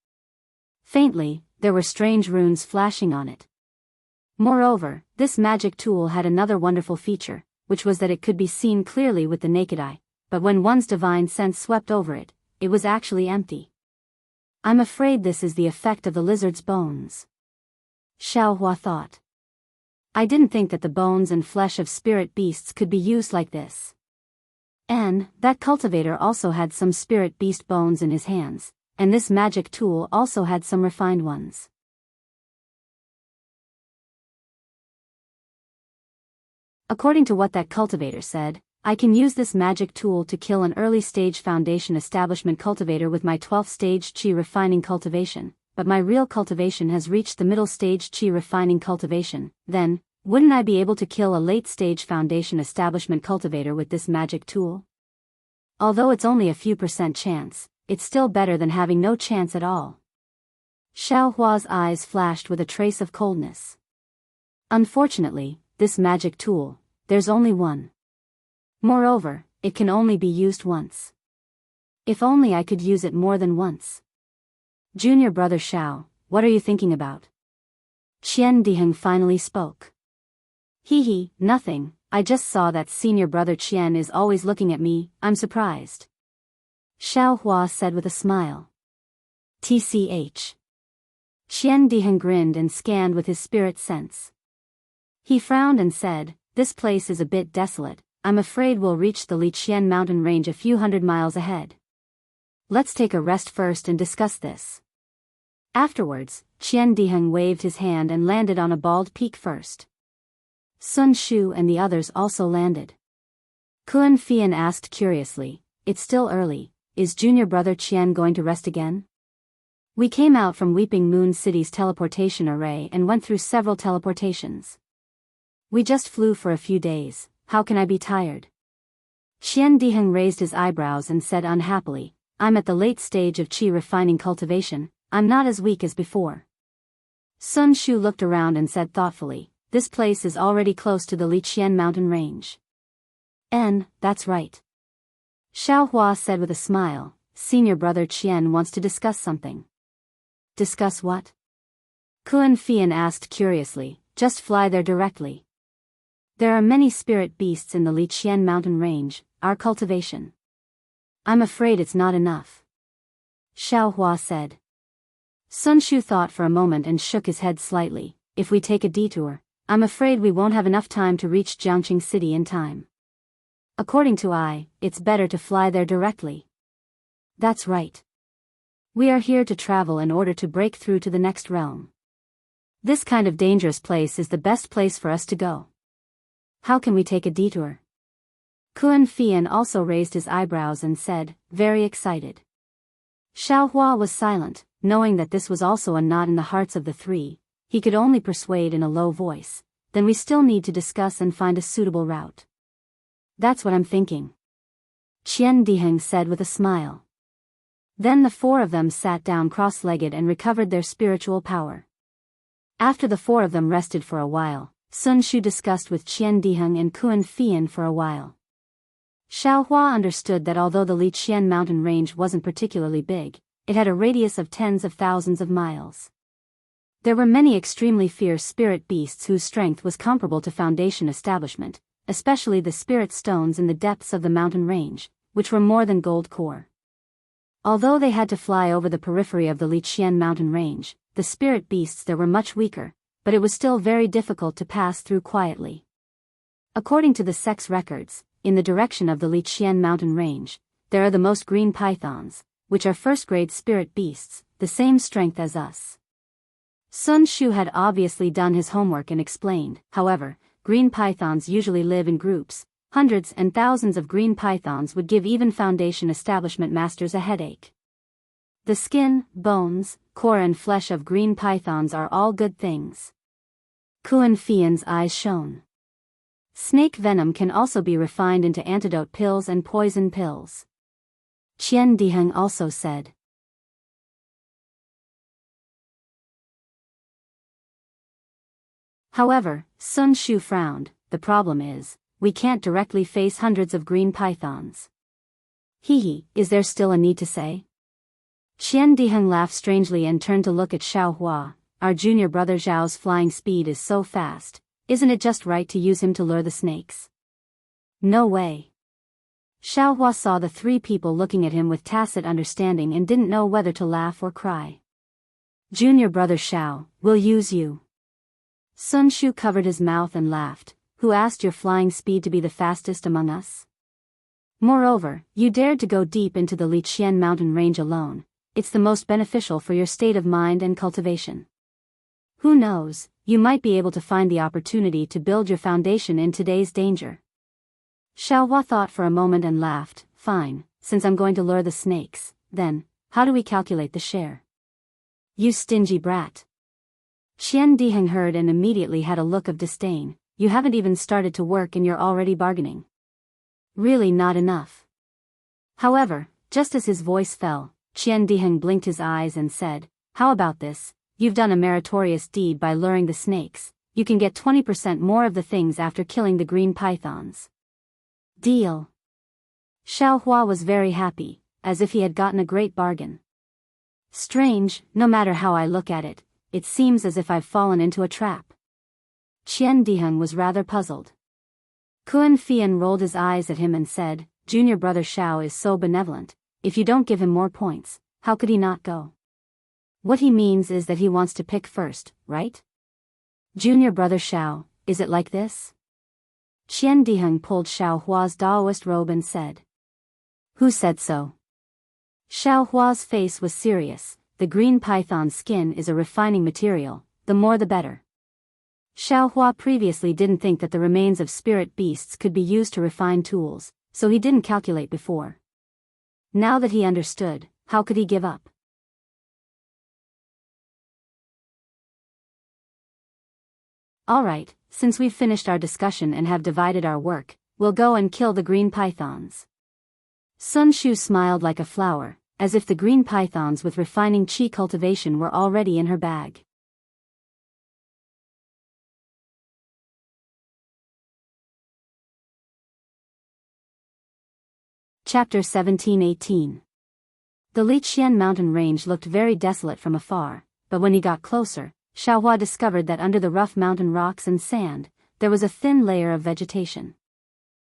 Faintly, there were strange runes flashing on it. Moreover, this magic tool had another wonderful feature, which was that it could be seen clearly with the naked eye, but when one's divine sense swept over it, it was actually empty. I'm afraid this is the effect of the lizard's bones. Xiaohua thought. I didn't think that the bones and flesh of spirit beasts could be used like this. And that cultivator also had some spirit beast bones in his hands, and this magic tool also had some refined ones. According to what that cultivator said, I can use this magic tool to kill an early-stage foundation establishment cultivator with my 12th-stage Qi refining cultivation, but my real cultivation has reached the middle-stage Qi refining cultivation. Then, wouldn't I be able to kill a late-stage foundation establishment cultivator with this magic tool? Although it's only a few % chance, it's still better than having no chance at all. Xiaohua's eyes flashed with a trace of coldness. Unfortunately, this magic tool, there's only one. Moreover, it can only be used once. If only I could use it more than once. Junior brother Xiao, what are you thinking about? Qian Diheng finally spoke. Hee, nothing, I just saw that senior brother Qian is always looking at me, I'm surprised. Xiaohua said with a smile. TCH. Qian Diheng grinned and scanned with his spirit sense. He frowned and said, this place is a bit desolate, I'm afraid we'll reach the Liqian mountain range a few hundred miles ahead. Let's take a rest first and discuss this. Afterwards, Qian Diheng waved his hand and landed on a bald peak first. Sun Shu and the others also landed. Kun Fian asked curiously, it's still early, is junior brother Qian going to rest again? We came out from Weeping Moon City's teleportation array and went through several teleportations. We just flew for a few days, how can I be tired? Qian Diheng raised his eyebrows and said unhappily, I'm at the late stage of Qi refining cultivation, I'm not as weak as before. Sun Shu looked around and said thoughtfully, this place is already close to the Liqian mountain range. That's right. Xiaohua said with a smile, senior brother Qian wants to discuss something. Discuss what? Kun Fian asked curiously, just fly there directly. There are many spirit beasts in the Liqian mountain range, our cultivation. I'm afraid it's not enough. Xiaohua said. Sun Shu thought for a moment and shook his head slightly, if we take a detour, I'm afraid we won't have enough time to reach Jianghu City in time. According to I, it's better to fly there directly. That's right. We are here to travel in order to break through to the next realm. This kind of dangerous place is the best place for us to go. How can we take a detour? Kun Fian also raised his eyebrows and said, very excited. Xiao Hua was silent, knowing that this was also a knot in the hearts of the three. He could only persuade in a low voice. Then we still need to discuss and find a suitable route. That's what I'm thinking. Qian Diheng said with a smile. Then the four of them sat down cross-legged and recovered their spiritual power. After the four of them rested for a while, Sun Shu discussed with Qian Diheng and Kun Fian for a while. Xiao Hua understood that although the Liqian mountain range wasn't particularly big, it had a radius of tens of thousands of miles. There were many extremely fierce spirit beasts whose strength was comparable to Foundation establishment, especially the spirit stones in the depths of the mountain range, which were more than gold core. Although they had to fly over the periphery of the Liqian mountain range, the spirit beasts there were much weaker, but it was still very difficult to pass through quietly. According to the sex records, in the direction of the Liqian mountain range, there are the most green pythons, which are first-grade spirit beasts, the same strength as us. Sun Shu had obviously done his homework and explained, however, green pythons usually live in groups. Hundreds and thousands of green pythons would give even Foundation establishment masters a headache. The skin, bones, core and flesh of green pythons are all good things. Kun Fian's eyes shone. Snake venom can also be refined into antidote pills and poison pills. Qian Diheng also said. However, Sun Shu frowned. The problem is, we can't directly face hundreds of green pythons. Hee, is there still a need to say? Qian Diheng laughed strangely and turned to look at Xiao Hua. Our junior brother Zhao's flying speed is so fast, isn't it just right to use him to lure the snakes? No way. Xiao Hua saw the three people looking at him with tacit understanding and didn't know whether to laugh or cry. Junior brother Xiao, we'll use you. Sun Shu covered his mouth and laughed. Who asked your flying speed to be the fastest among us? Moreover, you dared to go deep into the Liqian mountain range alone. It's the most beneficial for your state of mind and cultivation. Who knows, you might be able to find the opportunity to build your foundation in today's danger. Xiao Hua thought for a moment and laughed. Fine, since I'm going to lure the snakes, then, how do we calculate the share? You stingy brat. Qian Diheng heard and immediately had a look of disdain. You haven't even started to work and you're already bargaining. Really not enough. However, just as his voice fell, Qian Diheng blinked his eyes and said, how about this? You've done a meritorious deed by luring the snakes. You can get 20% more of the things after killing the green pythons. Deal. Xiao Hua was very happy, as if he had gotten a great bargain. Strange, no matter how I look at it, it seems as if I've fallen into a trap. Qian Diheng was rather puzzled. Kun Fian rolled his eyes at him and said, Junior brother Xiao is so benevolent, if you don't give him more points, how could he not go? What he means is that he wants to pick first, right? Junior brother Xiao, is it like this? Qian Diheng pulled Xiao Hua's Daoist robe and said. Who said so? Xiao Hua's face was serious. The green python skin is a refining material, the more the better. Xiao Hua previously didn't think that the remains of spirit beasts could be used to refine tools, so he didn't calculate before. Now that he understood, how could he give up? Alright, since we've finished our discussion and have divided our work, we'll go and kill the green pythons. Sun Shu smiled like a flower, as if the green pythons with refining qi cultivation were already in her bag. Chapter 17-18. The Liqian mountain range looked very desolate from afar, but when he got closer, Xiao Hua discovered that under the rough mountain rocks and sand, there was a thin layer of vegetation.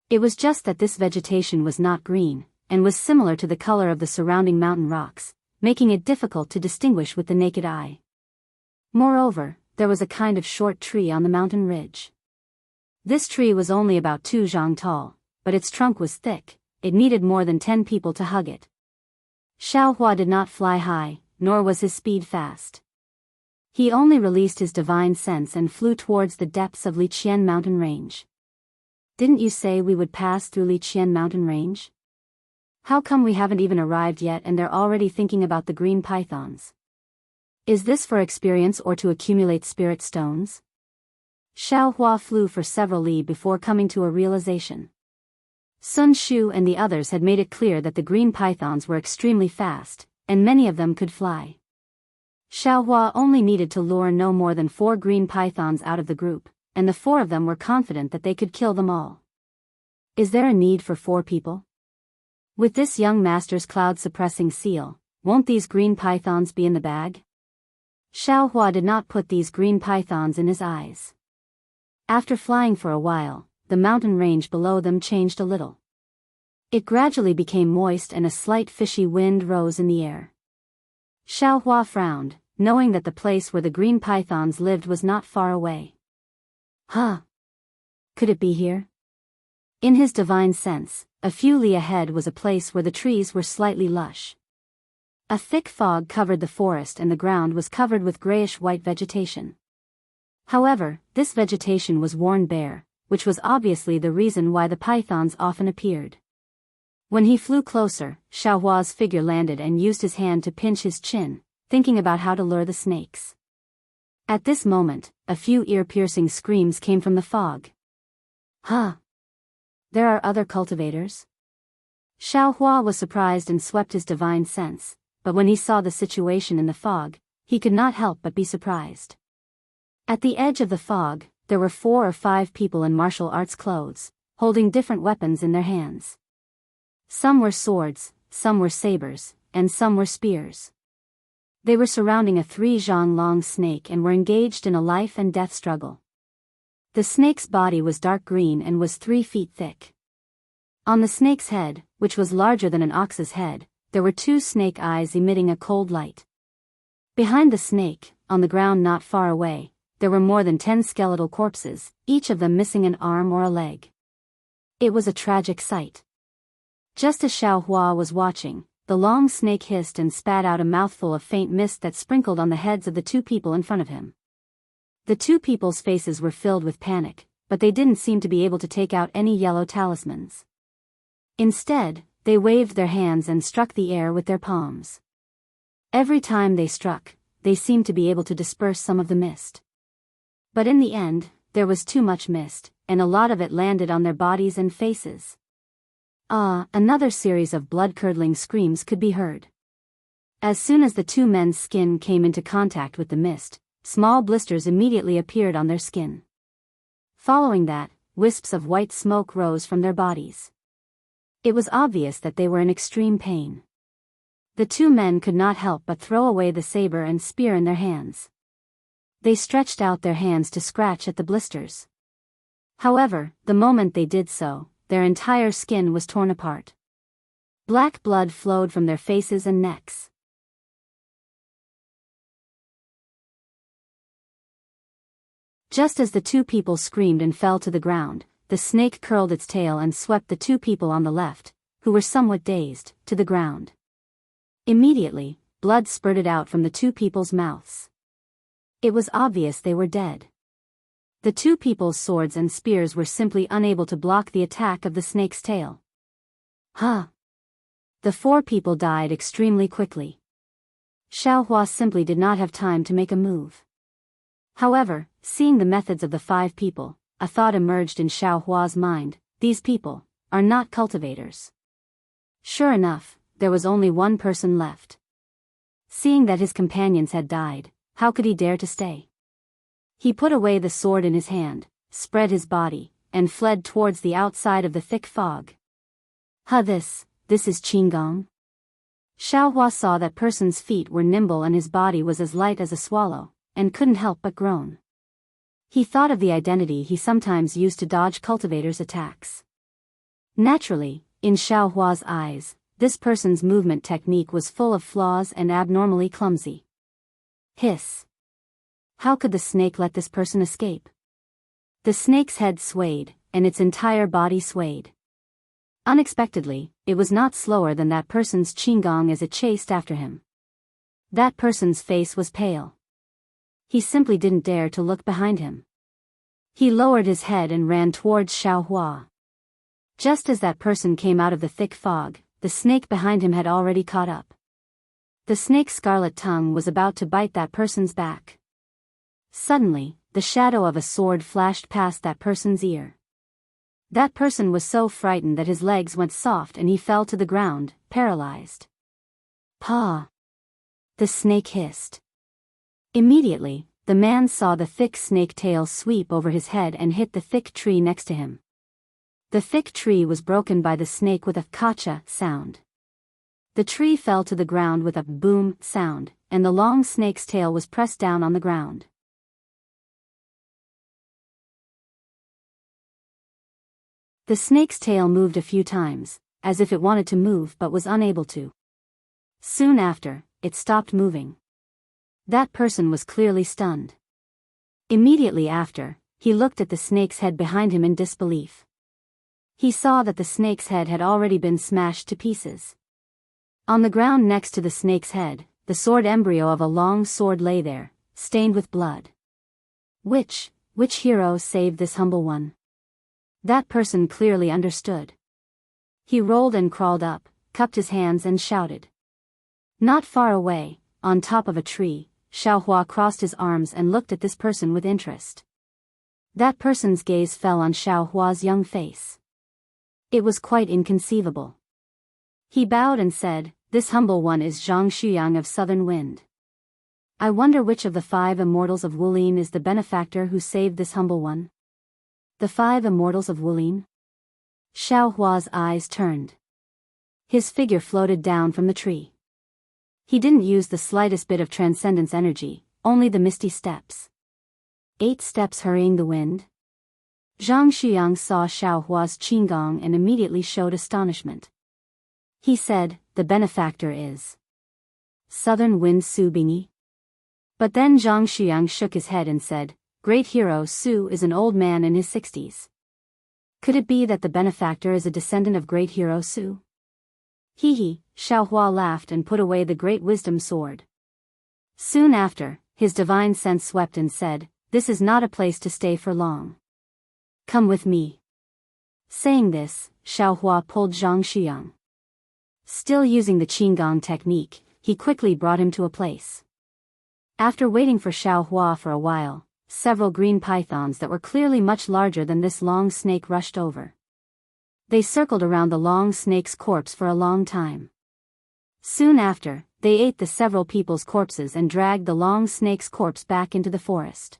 It was just that this vegetation was not green, and was similar to the color of the surrounding mountain rocks, making it difficult to distinguish with the naked eye. Moreover, there was a kind of short tree on the mountain ridge. This tree was only about 2 zhang tall, but its trunk was thick. It needed more than 10 people to hug it. Xiao Hua did not fly high, nor was his speed fast. He only released his divine sense and flew towards the depths of Liqian mountain range. Didn't you say we would pass through Liqian mountain range? How come we haven't even arrived yet and they're already thinking about the green pythons? Is this for experience or to accumulate spirit stones? Xiao Hua flew for several li before coming to a realization. Sun Shu and the others had made it clear that the green pythons were extremely fast, and many of them could fly. Xiao Hua only needed to lure no more than 4 green pythons out of the group, and the 4 of them were confident that they could kill them all. Is there a need for 4 people? With this young master's cloud-suppressing seal, won't these green pythons be in the bag? Xiao Hua did not put these green pythons in his eyes. After flying for a while, the mountain range below them changed a little. It gradually became moist and a slight fishy wind rose in the air. Xiao Hua frowned, knowing that the place where the green pythons lived was not far away. Huh? Could it be here? In his divine sense, a few li ahead was a place where the trees were slightly lush. A thick fog covered the forest and the ground was covered with grayish-white vegetation. However, this vegetation was worn bare, which was obviously the reason why the pythons often appeared. When he flew closer, Xiao Hua's figure landed and used his hand to pinch his chin, thinking about how to lure the snakes. At this moment, a few ear-piercing screams came from the fog. Huh? There are other cultivators? Xiao Hua was surprised and swept his divine sense, but when he saw the situation in the fog, he could not help but be surprised. At the edge of the fog, there were 4 or 5 people in martial arts clothes, holding different weapons in their hands. Some were swords, some were sabers, and some were spears. They were surrounding a 3-zhang-long snake and were engaged in a life-and-death struggle. The snake's body was dark green and was 3 feet thick. On the snake's head, which was larger than an ox's head, there were 2 snake eyes emitting a cold light. Behind the snake, on the ground not far away, there were more than 10 skeletal corpses, each of them missing an arm or a leg. It was a tragic sight. Just as Xiao Hua was watching, the long snake hissed and spat out a mouthful of faint mist that sprinkled on the heads of the 2 people in front of him. The 2 people's faces were filled with panic, but they didn't seem to be able to take out any yellow talismans. Instead, they waved their hands and struck the air with their palms. Every time they struck, they seemed to be able to disperse some of the mist. But in the end, there was too much mist, and a lot of it landed on their bodies and faces. Another series of blood-curdling screams could be heard. As soon as the 2 men's skin came into contact with the mist, small blisters immediately appeared on their skin. Following that, wisps of white smoke rose from their bodies. It was obvious that they were in extreme pain. The 2 men could not help but throw away the saber and spear in their hands. They stretched out their hands to scratch at the blisters. However, the moment they did so, their entire skin was torn apart. Black blood flowed from their faces and necks. Just as the 2 people screamed and fell to the ground, the snake curled its tail and swept the 2 people on the left, who were somewhat dazed, to the ground. Immediately, blood spurted out from the 2 people's mouths. It was obvious they were dead. The 2 people's swords and spears were simply unable to block the attack of the snake's tail. Huh? The 4 people died extremely quickly. Xiao Hua simply did not have time to make a move. However, seeing the methods of the 5 people, a thought emerged in Xiao Hua's mind: these people are not cultivators. Sure enough, there was only one person left. Seeing that his companions had died, how could he dare to stay? He put away the sword in his hand, spread his body, and fled towards the outside of the thick fog. This is Qinggong. Xiao Hua saw that person's feet were nimble and his body was as light as a swallow, and couldn't help but groan. He thought of the identity he sometimes used to dodge cultivators' attacks. Naturally, in Xiao Hua's eyes, this person's movement technique was full of flaws and abnormally clumsy. Hiss. How could the snake let this person escape? The snake's head swayed, and its entire body swayed. Unexpectedly, it was not slower than that person's qinggong as it chased after him. That person's face was pale. He simply didn't dare to look behind him. He lowered his head and ran towards Xiaohua. Just as that person came out of the thick fog, the snake behind him had already caught up. The snake's scarlet tongue was about to bite that person's back. Suddenly, the shadow of a sword flashed past that person's ear. That person was so frightened that his legs went soft and he fell to the ground, paralyzed. "Paw!" the snake hissed. Immediately, the man saw the thick snake tail sweep over his head and hit the thick tree next to him. The thick tree was broken by the snake with a kacha sound. The tree fell to the ground with a boom sound, and the long snake's tail was pressed down on the ground. The snake's tail moved a few times, as if it wanted to move but was unable to. Soon after, it stopped moving. That person was clearly stunned. Immediately after, he looked at the snake's head behind him in disbelief. He saw that the snake's head had already been smashed to pieces. On the ground next to the snake's head, the sword embryo of a long sword lay there, stained with blood. Which hero saved this humble one? That person clearly understood. He rolled and crawled up, cupped his hands and shouted. Not far away, on top of a tree, Xiaohua crossed his arms and looked at this person with interest. That person's gaze fell on Xiaohua's young face. It was quite inconceivable. He bowed and said, "This humble one is Zhang Xuyang of Southern Wind. I wonder which of the 5 immortals of Wulin is the benefactor who saved this humble one?" The 5 immortals of Wulin? Xiaohua's eyes turned. His figure floated down from the tree. He didn't use the slightest bit of transcendence energy, only the misty steps. 8 steps hurrying the wind? Zhang Xuyang saw Xiaohua's qinggong and immediately showed astonishment. He said, "The benefactor is Southern Wind Su Bingyi." But then Zhang Xuyang shook his head and said, "Great hero Su is an old man in his 60s. Could it be that the benefactor is a descendant of great hero Su?" Hee, Xiaohua laughed and put away the great wisdom sword. Soon after, his divine sense swept and said, "This is not a place to stay for long. Come with me." Saying this, Xiaohua pulled Zhang Xuyang. Still using the qinggong technique, he quickly brought him to a place. After waiting for Xiaohua for a while, several green pythons that were clearly much larger than this long snake rushed over. They circled around the long snake's corpse for a long time. Soon after, they ate the several people's corpses and dragged the long snake's corpse back into the forest.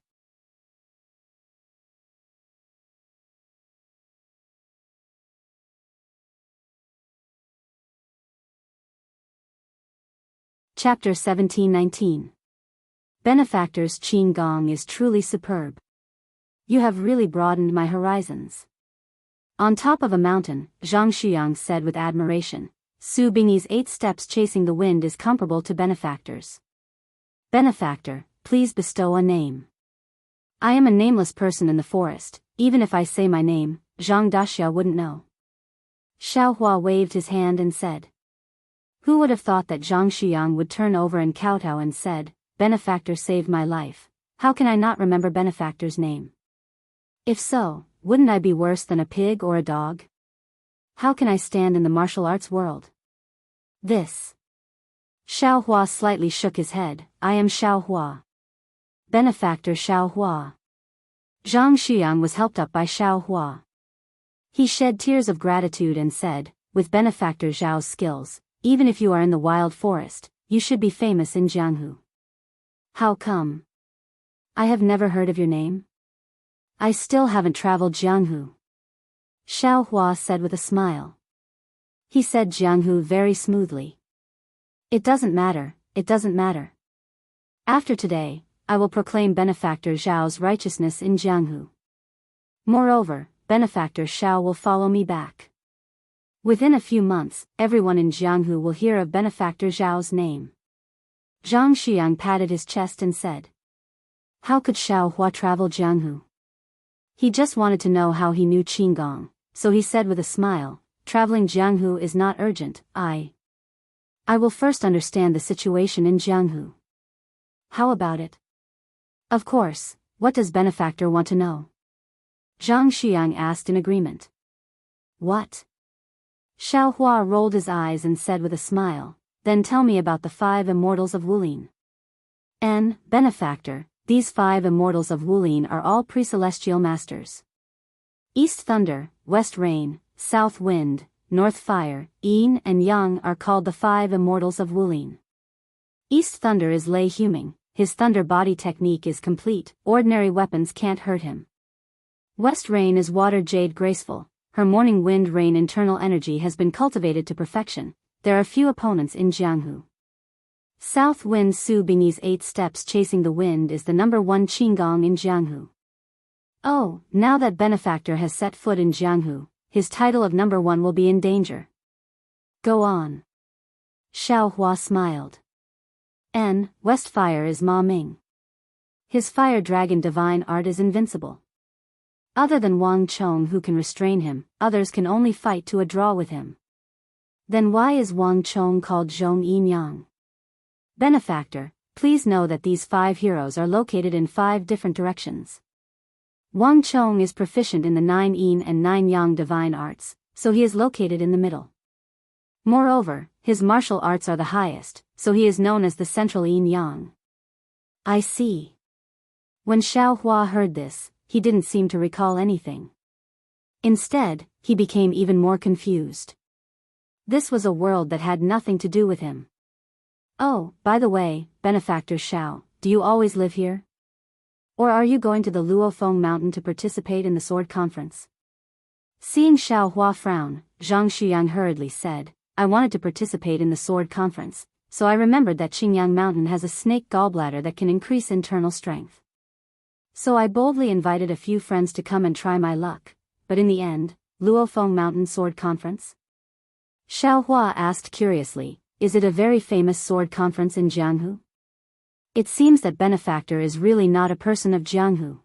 Chapter 17-19. Benefactor's qinggong is truly superb. You have really broadened my horizons. On top of a mountain, Zhang Xuyang said with admiration, "Su Bingyi's 8 steps chasing the wind is comparable to benefactor's. Benefactor, please bestow a name." "I am a nameless person in the forest, even if I say my name, Zhang Daxia wouldn't know." Xiaohua waved his hand and said. Who would have thought that Zhang Xuyang would turn over and kowtow and said, "Benefactor saved my life. How can I not remember benefactor's name? If so, wouldn't I be worse than a pig or a dog? How can I stand in the martial arts world?" This. Xiaohua slightly shook his head. "I am Xiaohua. Benefactor Xiaohua." Zhang Xuyang was helped up by Xiaohua. He shed tears of gratitude and said, "With benefactor Zhao's skills, even if you are in the wild forest, you should be famous in Jianghu." "How come? I have never heard of your name. I still haven't traveled Jianghu." Xiaohua said with a smile. He said Jianghu very smoothly. "It doesn't matter, it doesn't matter. After today, I will proclaim Benefactor Zhao's righteousness in Jianghu. Moreover, Benefactor Xiao will follow me back. Within a few months, everyone in Jianghu will hear of Benefactor Zhao's name." Zhang Xuyang patted his chest and said. How could Xiaohua travel Jianghu? He just wanted to know how he knew qinggong, so he said with a smile, traveling Jianghu is not urgent. I will first understand the situation in Jianghu. How about it? Of course, what does Benefactor want to know? Zhang Xiang asked in agreement. What? Xiao Hua rolled his eyes and said with a smile, then tell me about the 5 immortals of Wulin. Benefactor, these 5 immortals of Wulin are all pre-celestial masters. East Thunder, West Rain, South Wind, North Fire, Yin and Yang are called the 5 immortals of Wulin. East Thunder is Lei Huming, his thunder body technique is complete, ordinary weapons can't hurt him. West Rain is Water Jade Graceful, her Morning Wind Rain internal energy has been cultivated to perfection, there are few opponents in Jianghu. South Wind Su Bingyi's 8 steps chasing the wind is the number 1 Qinggong in Jianghu. Oh, now that Benefactor has set foot in Jianghu, his title of number 1 will be in danger. Go on. Xiao Hua smiled. West Fire is Ma Ming. His fire dragon divine art is invincible. Other than Wang Chong who can restrain him, others can only fight to a draw with him. Then why is Wang Chong called Zhong Yin Yang? Benefactor, please know that these 5 heroes are located in 5 different directions. Wang Chong is proficient in the 9 Yin and 9 Yang divine arts, so he is located in the middle. Moreover, his martial arts are the highest, so he is known as the central Yin Yang. I see. When Xiao Hua heard this, he didn't seem to recall anything. Instead, he became even more confused. This was a world that had nothing to do with him. Oh, by the way, Benefactor Xiao, do you always live here? Or are you going to the Luofeng Mountain to participate in the sword conference? Seeing Xiao Hua frown, Zhang Xiang hurriedly said, I wanted to participate in the sword conference, so I remembered that Qingyang Mountain has a snake gallbladder that can increase internal strength. So I boldly invited a few friends to come and try my luck, but in the end, Luofeng Mountain Sword Conference? Xiao Hua asked curiously, is it a very famous sword conference in Jianghu? It seems that Benefactor is really not a person of Jianghu.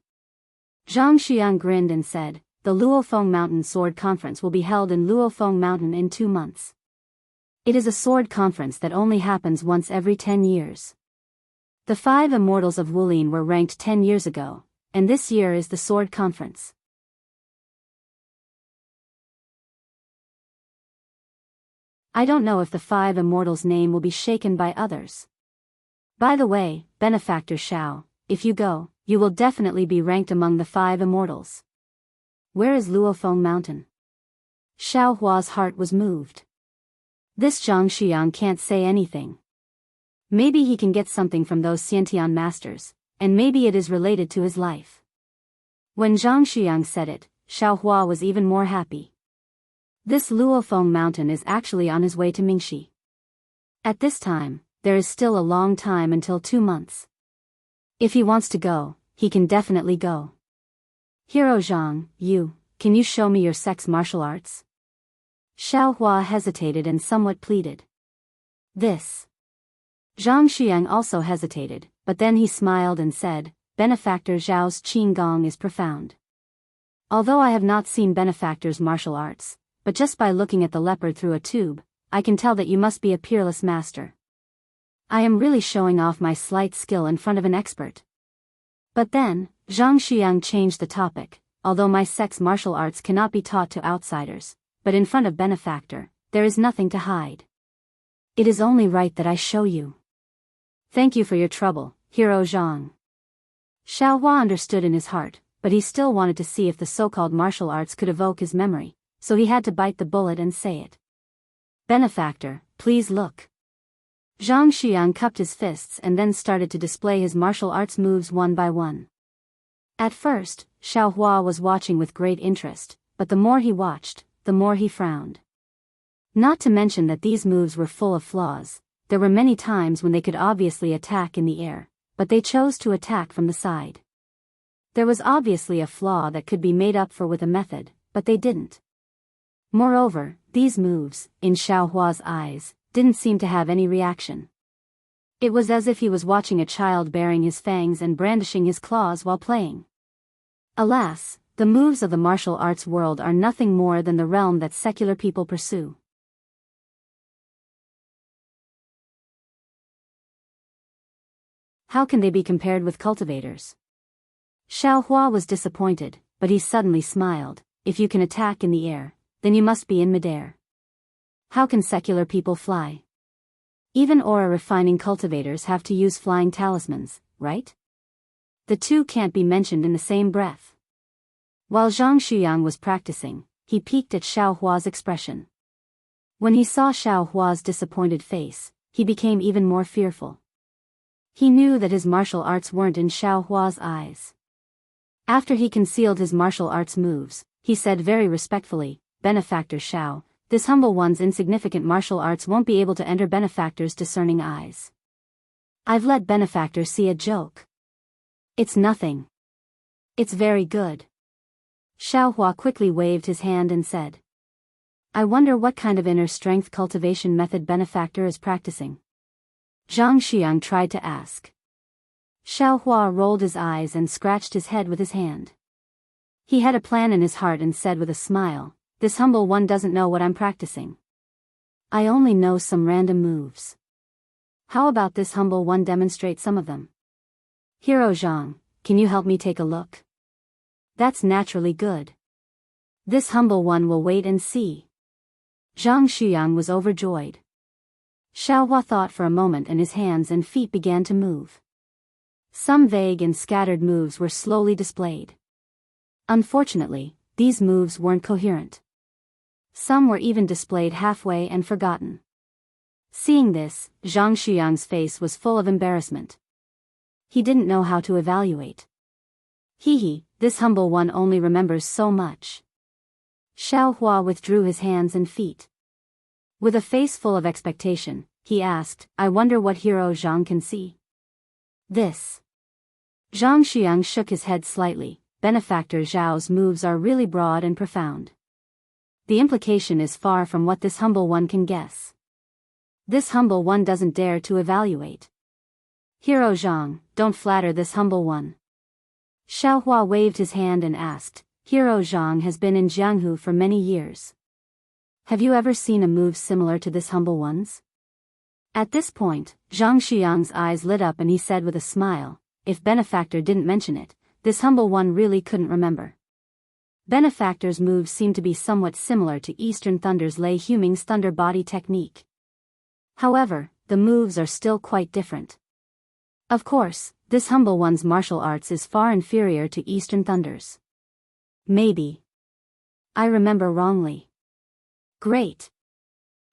Zhang Xiang grinned and said, the Luofeng Mountain Sword Conference will be held in Luofeng Mountain in 2 months. It is a sword conference that only happens once every 10 years. The 5 immortals of Wulin were ranked 10 years ago, and this year is the sword conference. I don't know if the 5 immortals' name will be shaken by others. By the way, Benefactor Xiao, if you go, you will definitely be ranked among the 5 immortals. Where is Luofeng Mountain? Xiao Hua's heart was moved. This Zhang Xiang can't say anything. Maybe he can get something from those Xiantian masters, and maybe it is related to his life. When Zhang Xiang said it, Xiao Hua was even more happy. This Luofeng Mountain is actually on his way to Mingxi. At this time, there is still a long time until 2 months. If he wants to go, he can definitely go. Hero Zhang, can you show me your sex martial arts? Xiao Hua hesitated and somewhat pleaded. This. Zhang Xiang also hesitated, but then he smiled and said, Benefactor Zhao's Qinggong is profound. Although I have not seen Benefactor's martial arts, but just by looking at the leopard through a tube, I can tell that you must be a peerless master. I am really showing off my slight skill in front of an expert. But then, Zhang Xiang changed the topic, although my sex martial arts cannot be taught to outsiders, but in front of Benefactor, there is nothing to hide. It is only right that I show you. Thank you for your trouble, Hero Zhang. Xiao Hua understood in his heart, but he still wanted to see if the so-called martial arts could evoke his memory, so he had to bite the bullet and say it. Benefactor, please look. Zhang Xiang cupped his fists and then started to display his martial arts moves one by one. At first, Xiao Hua was watching with great interest, but the more he watched, the more he frowned. Not to mention that these moves were full of flaws. There were many times when they could obviously attack in the air, but they chose to attack from the side. There was obviously a flaw that could be made up for with a method, but they didn't. Moreover, these moves, in Xiao Hua's eyes, didn't seem to have any reaction. It was as if he was watching a child baring his fangs and brandishing his claws while playing. Alas, The moves of the martial arts world are nothing more than the realm that secular people pursue. How can they be compared with cultivators? Xiao Hua was disappointed, but he suddenly smiled. If you can attack in the air, then you must be in midair. How can secular people fly? Even aura-refining cultivators have to use flying talismans, right? The two can't be mentioned in the same breath. While Zhang Xuyang was practicing, he peeked at Xiao Hua's expression. When he saw Xiao Hua's disappointed face, he became even more fearful. He knew that his martial arts weren't in Xiao Hua's eyes. After he concealed his martial arts moves, he said very respectfully, "Benefactor Xiao, this humble one's insignificant martial arts won't be able to enter Benefactor's discerning eyes. I've let Benefactor see a joke. It's nothing. It's very good." Xiao Hua quickly waved his hand and said, "I wonder what kind of inner strength cultivation method Benefactor is practicing." Zhang Xiang tried to ask. Xiao Hua rolled his eyes and scratched his head with his hand. He had a plan in his heart and said with a smile, "This humble one doesn't know what I'm practicing. I only know some random moves. How about this humble one demonstrate some of them? Hero Zhang, can you help me take a look? That's naturally good. This humble one will wait and see." Zhang Xuyang was overjoyed. Xiao Hua thought for a moment and his hands and feet began to move. Some vague and scattered moves were slowly displayed. Unfortunately, these moves weren't coherent. Some were even displayed halfway and forgotten. Seeing this, Zhang Xuyang's face was full of embarrassment. He didn't know how to evaluate. This humble one only remembers so much. Xiao Hua withdrew his hands and feet. With a face full of expectation, he asked, "I wonder what Hero Zhang can see." This. Zhang Xuyang shook his head slightly. Benefactor Zhao's moves are really broad and profound. The implication is far from what this humble one can guess. This humble one doesn't dare to evaluate. Hero Zhang, don't flatter this humble one. Xiao Hua waved his hand and asked, "Hero Zhang has been in Jianghu for many years. Have you ever seen a move similar to this humble one's?" At this point, Zhang Xuyang's eyes lit up and he said with a smile, "If Benefactor didn't mention it, this humble one really couldn't remember." Benefactor's moves seem to be somewhat similar to Eastern Thunder's Lei Huming's thunder body technique. However, the moves are still quite different. Of course, this humble one's martial arts is far inferior to Eastern Thunder's. Maybe I remember wrongly. Great.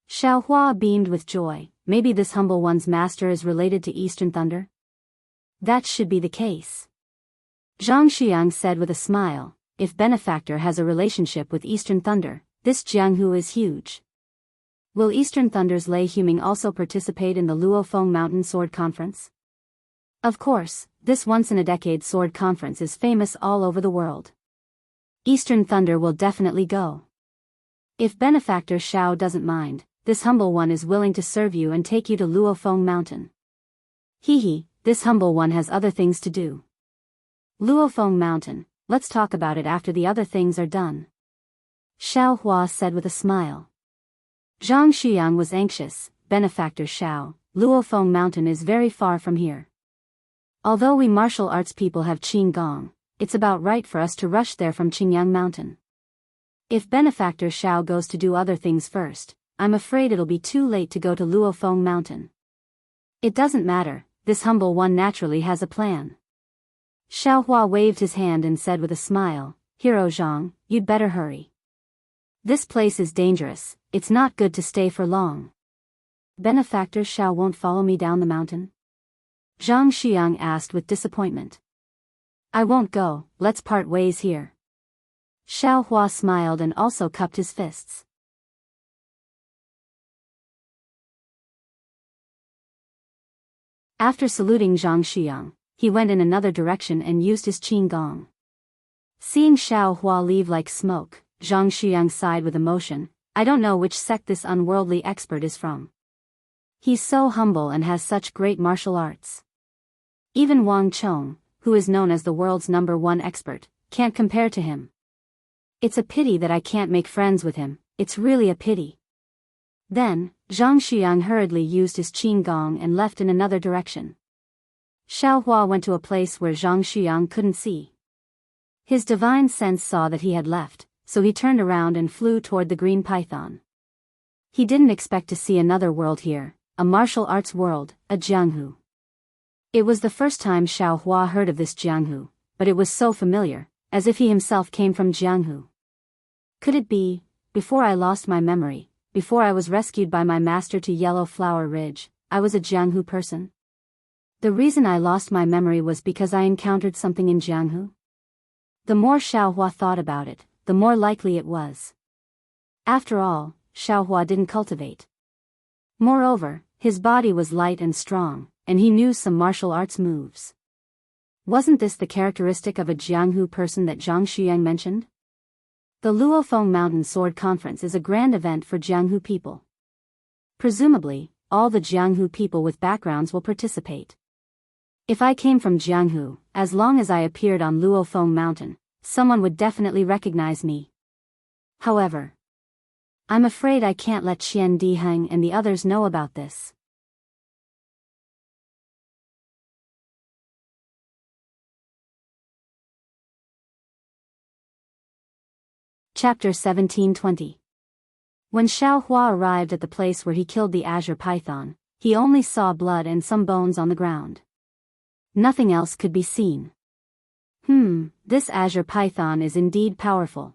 Xiao Hua beamed with joy. Maybe this humble one's master is related to Eastern Thunder? That should be the case. Zhang Xuyang said with a smile, "If Benefactor has a relationship with Eastern Thunder, this Jianghu is huge. Will Eastern Thunder's Lei Huming also participate in the Luofeng Mountain Sword Conference?" Of course, this once-in-a-decade sword conference is famous all over the world. Eastern Thunder will definitely go. If Benefactor Xiao doesn't mind, this humble one is willing to serve you and take you to Luofeng Mountain. This humble one has other things to do. Luofeng Mountain, let's talk about it after the other things are done. Xiao Hua said with a smile. Zhang Xuyang was anxious. Benefactor Xiao, Luofeng Mountain is very far from here. Although we martial arts people have Qinggong, it's about right for us to rush there from Qingyang Mountain. If Benefactor Xiao goes to do other things first, I'm afraid it'll be too late to go to Luofeng Mountain. It doesn't matter, this humble one naturally has a plan. Xiao Hua waved his hand and said with a smile, "Hero Zhang, you'd better hurry. This place is dangerous, it's not good to stay for long." Benefactor Xiao won't follow me down the mountain? Zhang Xuyang asked with disappointment. "I won't go, let's part ways here." Xiao Hua smiled and also cupped his fists. After saluting Zhang Xuyang, he went in another direction and used his Qinggong. Seeing Xiao Hua leave like smoke, Zhang Xuyang sighed with emotion. "I don't know which sect this unworldly expert is from. He's so humble and has such great martial arts. Even Wang Chong, who is known as the world's #1 expert, can't compare to him." It's a pity that I can't make friends with him, it's really a pity. Then, Zhang Xiang hurriedly used his qin gong and left in another direction. Xiaohua went to a place where Zhang Xiang couldn't see. His divine sense saw that he had left, so he turned around and flew toward the green python. He didn't expect to see another world here, a martial arts world, a Jianghu. It was the first time Xiaohua heard of this Jianghu, but it was so familiar, as if he himself came from Jianghu. Could it be, before I lost my memory, before I was rescued by my master to Yellow Flower Ridge, I was a Jianghu person? The reason I lost my memory was because I encountered something in Jianghu? The more Xiaohua thought about it, the more likely it was. After all, Xiaohua didn't cultivate. Moreover, his body was light and strong, and he knew some martial arts moves. Wasn't this the characteristic of a Jianghu person that Zhang Xiang mentioned? The Luofeng Mountain Sword Conference is a grand event for Jianghu people. Presumably, all the Jianghu people with backgrounds will participate. If I came from Jianghu, as long as I appeared on Luofeng Mountain, someone would definitely recognize me. However, I'm afraid I can't let Qian Diheng and the others know about this. Chapter 1720. When Xiaohua arrived at the place where he killed the azure python, he only saw blood and some bones on the ground. Nothing else could be seen. This azure python is indeed powerful.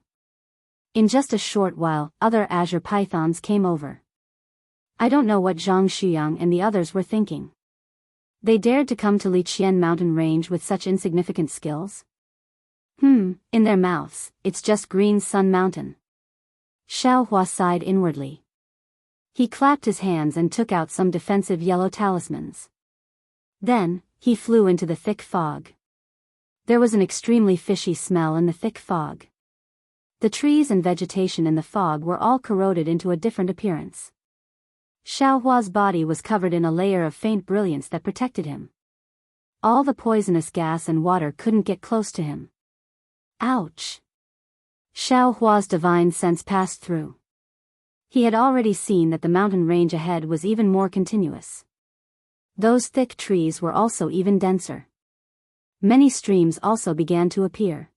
In just a short while, other azure pythons came over. I don't know what Zhang Xiang and the others were thinking. They dared to come to Liqian mountain range with such insignificant skills? In their mouths, it's just Green Sun Mountain. Xiaohua sighed inwardly. He clapped his hands and took out some defensive yellow talismans. Then, he flew into the thick fog. There was an extremely fishy smell in the thick fog. The trees and vegetation in the fog were all corroded into a different appearance. Xiaohua's body was covered in a layer of faint brilliance that protected him. All the poisonous gas and water couldn't get close to him. Ouch! Xiaohua's divine sense passed through. He had already seen that the mountain range ahead was even more continuous. Those thick trees were also even denser. Many streams also began to appear.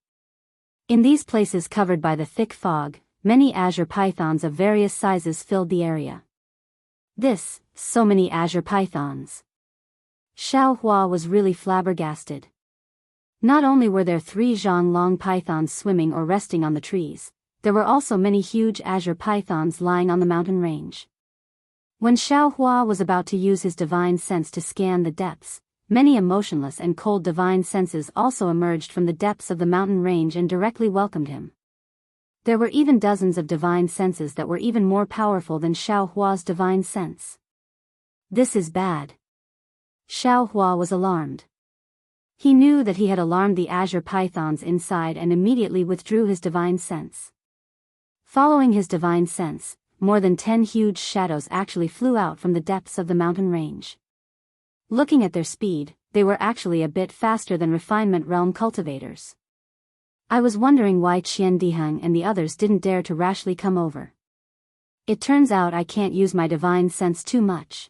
In these places covered by the thick fog, many azure pythons of various sizes filled the area. So many azure pythons. Xiaohua was really flabbergasted. Not only were there 3 zhang-long pythons swimming or resting on the trees, there were also many huge azure pythons lying on the mountain range. When Xiaohua was about to use his divine sense to scan the depths, many emotionless and cold divine senses also emerged from the depths of the mountain range and directly welcomed him. There were even dozens of divine senses that were even more powerful than Xiaohua's divine sense. This is bad. Xiaohua was alarmed. He knew that he had alarmed the azure pythons inside and immediately withdrew his divine sense. Following his divine sense, more than 10 huge shadows actually flew out from the depths of the mountain range. Looking at their speed, they were actually a bit faster than refinement realm cultivators. I was wondering why Qian Diheng and the others didn't dare to rashly come over. It turns out I can't use my divine sense too much.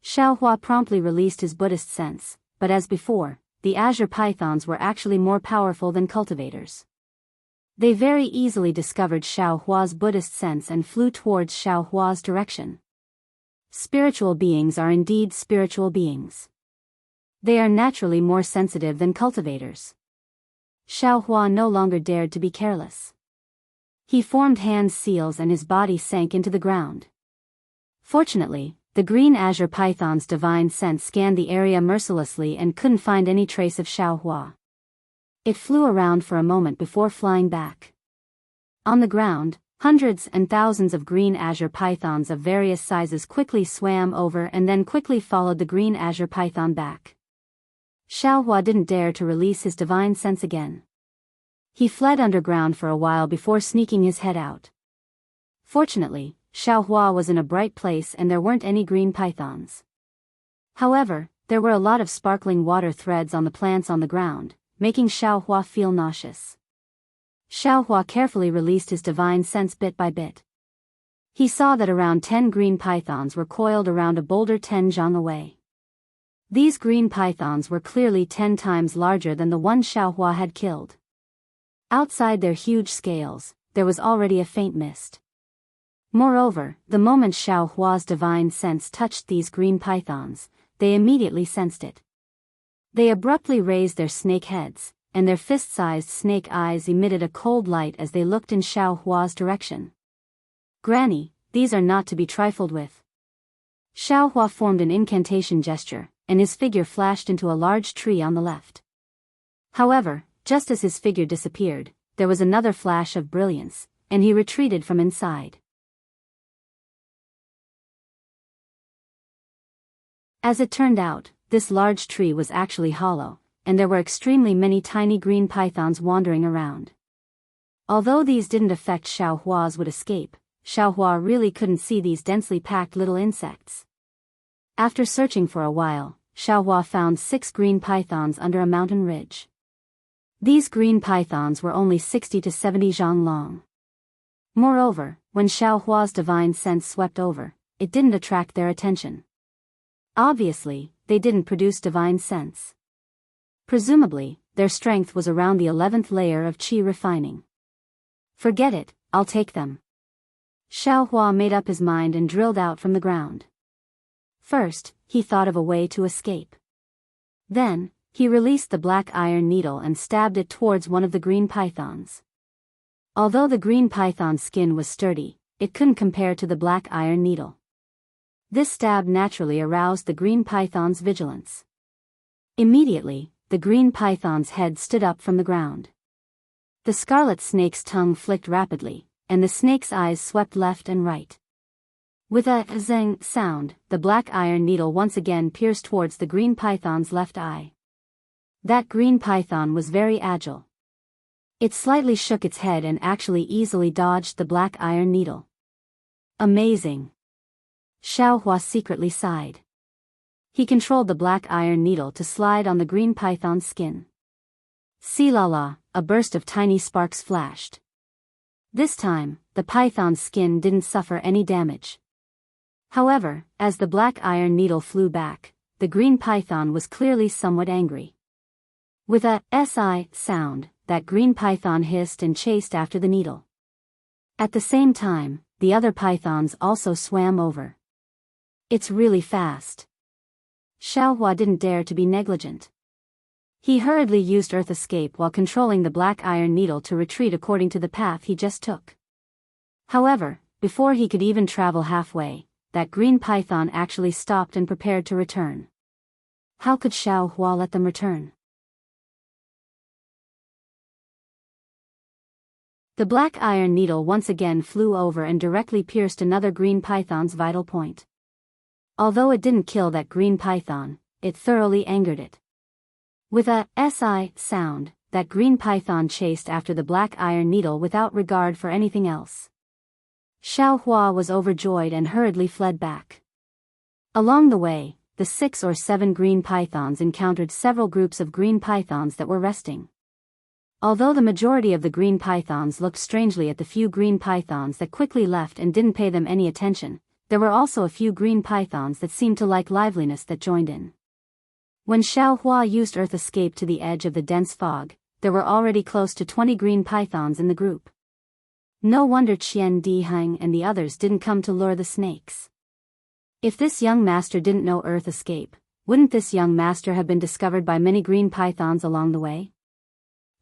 Xiaohua promptly released his Buddhist sense, but as before, the azure pythons were actually more powerful than cultivators. They very easily discovered Xiaohua's Buddhist sense and flew towards Xiaohua's direction. Spiritual beings are indeed spiritual beings. They are naturally more sensitive than cultivators. Xiaohua no longer dared to be careless. He formed hand seals and his body sank into the ground. Fortunately, the green azure python's divine sense scanned the area mercilessly and couldn't find any trace of Xiaohua. It flew around for a moment before flying back. On the ground, hundreds and thousands of green azure pythons of various sizes quickly swam over and then quickly followed the green azure python back. Xiaohua didn't dare to release his divine sense again. He fled underground for a while before sneaking his head out. Fortunately, Xiaohua was in a bright place and there weren't any green pythons. However, there were a lot of sparkling water threads on the plants on the ground, making Xiaohua feel nauseous. Xiaohua carefully released his divine sense bit by bit. He saw that around 10 green pythons were coiled around a boulder 10 zhang away. These green pythons were clearly 10 times larger than the one Xiaohua had killed. Outside their huge scales, there was already a faint mist. Moreover, the moment Xiaohua's divine sense touched these green pythons, they immediately sensed it. They abruptly raised their snake heads, and their fist-sized snake eyes emitted a cold light as they looked in Xiaohua's direction. "Granny, these are not to be trifled with." Xiaohua formed an incantation gesture, and his figure flashed into a large tree on the left. However, just as his figure disappeared, there was another flash of brilliance, and he retreated from inside. As it turned out, this large tree was actually hollow, and there were extremely many tiny green pythons wandering around. Although these didn't affect Xiaohua's would escape, Xiaohua really couldn't see these densely packed little insects. After searching for a while, Xiaohua found 6 green pythons under a mountain ridge. These green pythons were only 60 to 70 zhang long. Moreover, when Xiaohua's divine sense swept over, it didn't attract their attention. Obviously, they didn't produce divine sense. Presumably, their strength was around the 11th layer of qi refining. "Forget it, I'll take them." Xiaohua made up his mind and drilled out from the ground. First, he thought of a way to escape. Then, he released the black iron needle and stabbed it towards one of the green pythons. Although the green python's skin was sturdy, it couldn't compare to the black iron needle. This stab naturally aroused the green python's vigilance. Immediately, the green python's head stood up from the ground. The scarlet snake's tongue flicked rapidly, and the snake's eyes swept left and right. With a zing sound, the black iron needle once again pierced towards the green python's left eye. That green python was very agile. It slightly shook its head and actually easily dodged the black iron needle. Amazing! Xiaohua secretly sighed. He controlled the black iron needle to slide on the green python's skin. See la la, a burst of tiny sparks flashed. This time, the python's skin didn't suffer any damage. However, as the black iron needle flew back, the green python was clearly somewhat angry. With a si sound, that green python hissed and chased after the needle. At the same time, the other pythons also swam over. "It's really fast." Xiaohua didn't dare to be negligent. He hurriedly used Earth Escape while controlling the black iron needle to retreat according to the path he just took. However, before he could even travel halfway, that green python actually stopped and prepared to return. How could Xiaohua let them return? The black iron needle once again flew over and directly pierced another green python's vital point. Although it didn't kill that green python, it thoroughly angered it. With a si sound, that green python chased after the black iron needle without regard for anything else. Xiaohua was overjoyed and hurriedly fled back. Along the way, the 6 or 7 green pythons encountered several groups of green pythons that were resting. Although the majority of the green pythons looked strangely at the few green pythons that quickly left and didn't pay them any attention, there were also a few green pythons that seemed to like liveliness that joined in. When Xiaohua used Earth Escape to the edge of the dense fog, there were already close to 20 green pythons in the group. No wonder Qian Dihang and the others didn't come to lure the snakes. If this young master didn't know Earth Escape, wouldn't this young master have been discovered by many green pythons along the way?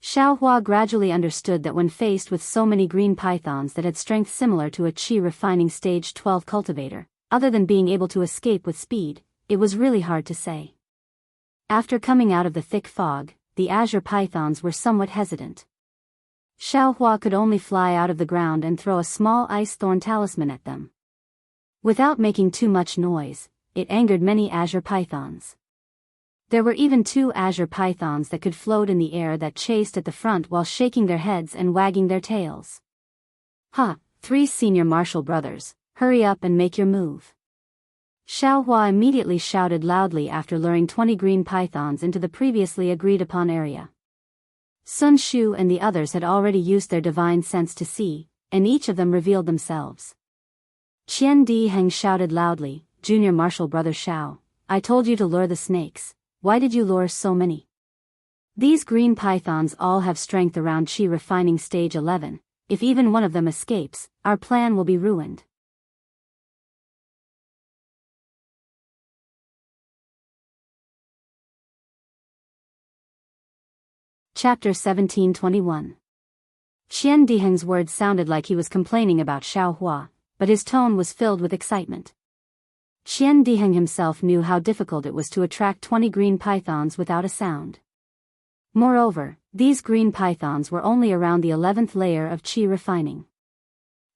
Xiaohua gradually understood that when faced with so many green pythons that had strength similar to a qi refining stage 12 cultivator, other than being able to escape with speed, it was really hard to say. After coming out of the thick fog, the azure pythons were somewhat hesitant. Xiaohua could only fly out of the ground and throw a small ice thorn talisman at them. Without making too much noise, it angered many azure pythons. There were even 2 azure pythons that could float in the air that chased at the front while shaking their heads and wagging their tails. "Ha, 3 senior martial brothers, hurry up and make your move." Xiaohua immediately shouted loudly after luring 20 green pythons into the previously agreed upon area. Sun Shu and the others had already used their divine sense to see, and each of them revealed themselves. Qian Diheng shouted loudly, "Junior Marshal Brother Shao, I told you to lure the snakes, why did you lure so many? These green pythons all have strength around Qi refining stage 11, if even one of them escapes, our plan will be ruined." Chapter 1721. Qian Diheng's words sounded like he was complaining about Xiao Hua, but his tone was filled with excitement. Qian Diheng himself knew how difficult it was to attract 20 green pythons without a sound. Moreover, these green pythons were only around the 11th layer of Qi refining.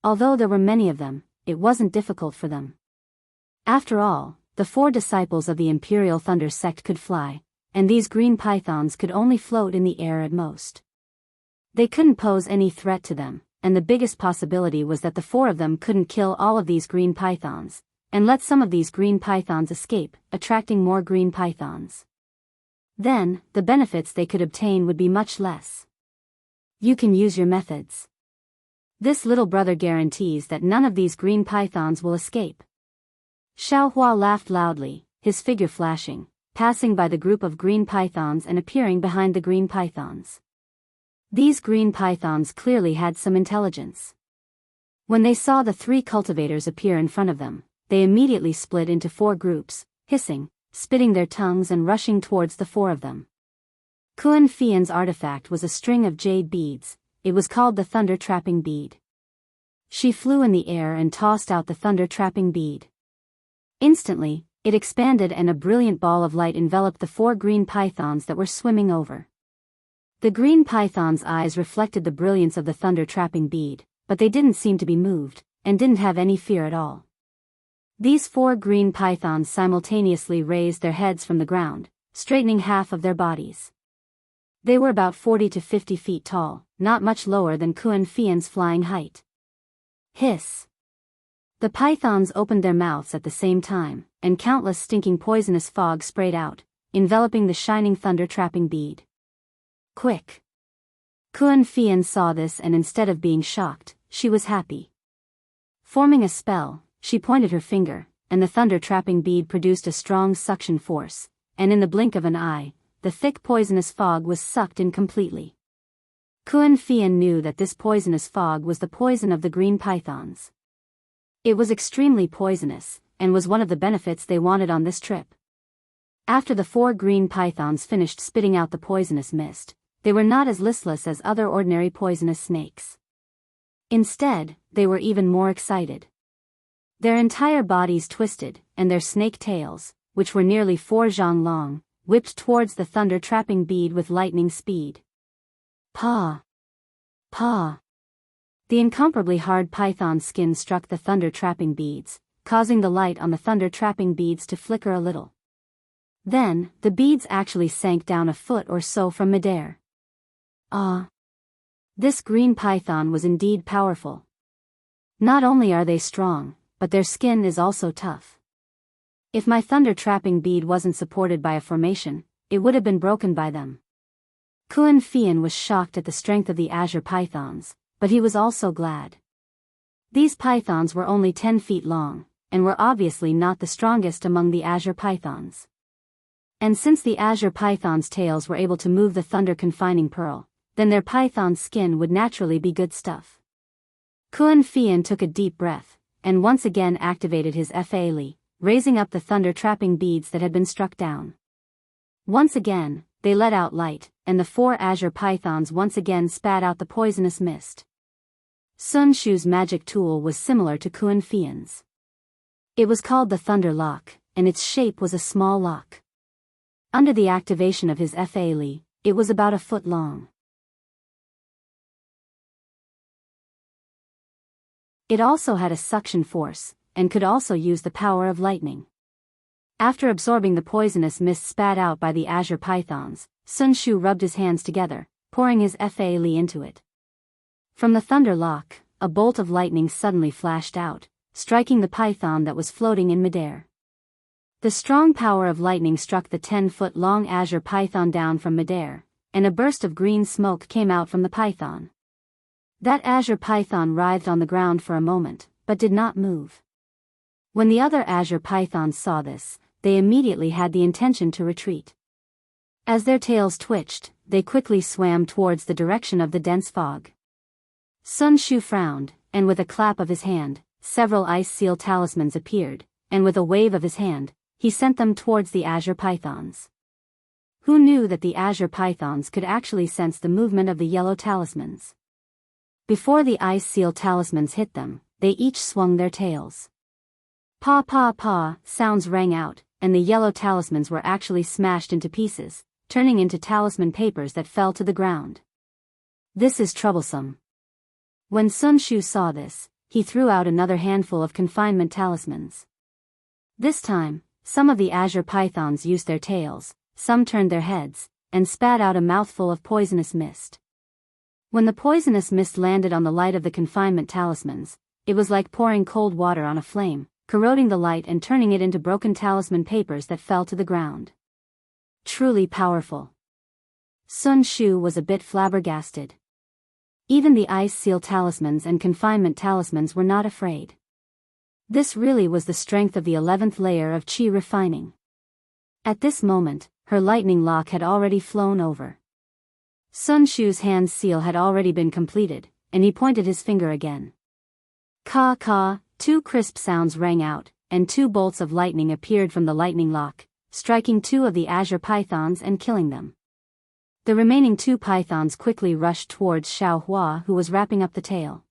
Although there were many of them, it wasn't difficult for them. After all, the 4 disciples of the Imperial Thunder sect could fly, and these green pythons could only float in the air at most. They couldn't pose any threat to them, and the biggest possibility was that the 4 of them couldn't kill all of these green pythons, and let some of these green pythons escape, attracting more green pythons. Then, the benefits they could obtain would be much less. You can use your methods. This little brother guarantees that none of these green pythons will escape. Xiao Hua laughed loudly, his figure flashing, passing by the group of green pythons and appearing behind the green pythons. These green pythons clearly had some intelligence. When they saw the 3 cultivators appear in front of them, they immediately split into 4 groups, hissing, spitting their tongues and rushing towards the 4 of them. Kuan Fian's artifact was a string of jade beads, it was called the thunder trapping bead. She flew in the air and tossed out the thunder trapping bead. Instantly, it expanded and a brilliant ball of light enveloped the 4 green pythons that were swimming over. The green pythons' eyes reflected the brilliance of the thunder trapping bead, but they didn't seem to be moved, and didn't have any fear at all. These 4 green pythons simultaneously raised their heads from the ground, straightening half of their bodies. They were about 40 to 50 feet tall, not much lower than Kuan Fian's flying height. Hiss! The pythons opened their mouths at the same time, and countless stinking poisonous fog sprayed out, enveloping the shining thunder trapping bead. Quick! Kuan Fian saw this and instead of being shocked, she was happy. Forming a spell, she pointed her finger, and the thunder trapping bead produced a strong suction force, and in the blink of an eye, the thick poisonous fog was sucked in completely. Kuan Fian knew that this poisonous fog was the poison of the green pythons. It was extremely poisonous, and was one of the benefits they wanted on this trip. After the 4 green pythons finished spitting out the poisonous mist, they were not as listless as other ordinary poisonous snakes. Instead, they were even more excited. Their entire bodies twisted, and their snake tails, which were nearly 4 zhang long, whipped towards the thunder trapping bead with lightning speed. Paw! Paw! The incomparably hard python skin struck the thunder trapping beads, causing the light on the thunder trapping beads to flicker a little. Then, the beads actually sank down a foot or so from midair. Ah! This green python was indeed powerful. Not only are they strong, but their skin is also tough. If my thunder trapping bead wasn't supported by a formation, it would have been broken by them. Kuan Fian was shocked at the strength of the azure pythons, but he was also glad. These pythons were only 10 feet long, and were obviously not the strongest among the azure pythons. And since the azure pythons' tails were able to move the thunder confining pearl, then their python skin would naturally be good stuff. Kuan Fian took a deep breath, and once again activated his Fa Li, raising up the thunder trapping beads that had been struck down. Once again, they let out light, and the 4 azure pythons once again spat out the poisonous mist. Sun Shu's magic tool was similar to Kuan Fian's. It was called the Thunder Lock, and its shape was a small lock. Under the activation of his Fa Li, it was about a foot long. It also had a suction force, and could also use the power of lightning. After absorbing the poisonous mist spat out by the azure pythons, Sun Shu rubbed his hands together, pouring his Fa Li into it. From the thunder lock, a bolt of lightning suddenly flashed out, striking the python that was floating in midair. The strong power of lightning struck the 10-foot-long azure python down from midair, and a burst of green smoke came out from the python. That azure python writhed on the ground for a moment, but did not move. When the other azure pythons saw this, they immediately had the intention to retreat. As their tails twitched, they quickly swam towards the direction of the dense fog. Sun Shu frowned, and with a clap of his hand, several ice seal talismans appeared, and with a wave of his hand, he sent them towards the azure pythons. Who knew that the azure pythons could actually sense the movement of the yellow talismans? Before the ice seal talismans hit them, they each swung their tails. Pa pa pa sounds rang out, and the yellow talismans were actually smashed into pieces, turning into talisman papers that fell to the ground. This is troublesome. When Sun Shu saw this, he threw out another handful of confinement talismans. This time, some of the azure pythons used their tails, some turned their heads, and spat out a mouthful of poisonous mist. When the poisonous mist landed on the light of the confinement talismans, it was like pouring cold water on a flame, corroding the light and turning it into broken talisman papers that fell to the ground. Truly powerful. Sun Shu was a bit flabbergasted. Even the ice seal talismans and confinement talismans were not afraid. This really was the strength of the 11th layer of Qi refining. At this moment, her lightning lock had already flown over. Sun Shu's hand seal had already been completed, and he pointed his finger again. Ka ka, 2 crisp sounds rang out, and 2 bolts of lightning appeared from the lightning lock, striking 2 of the azure pythons and killing them. The remaining 2 pythons quickly rushed towards Xiao Hua, who was wrapping up the tail.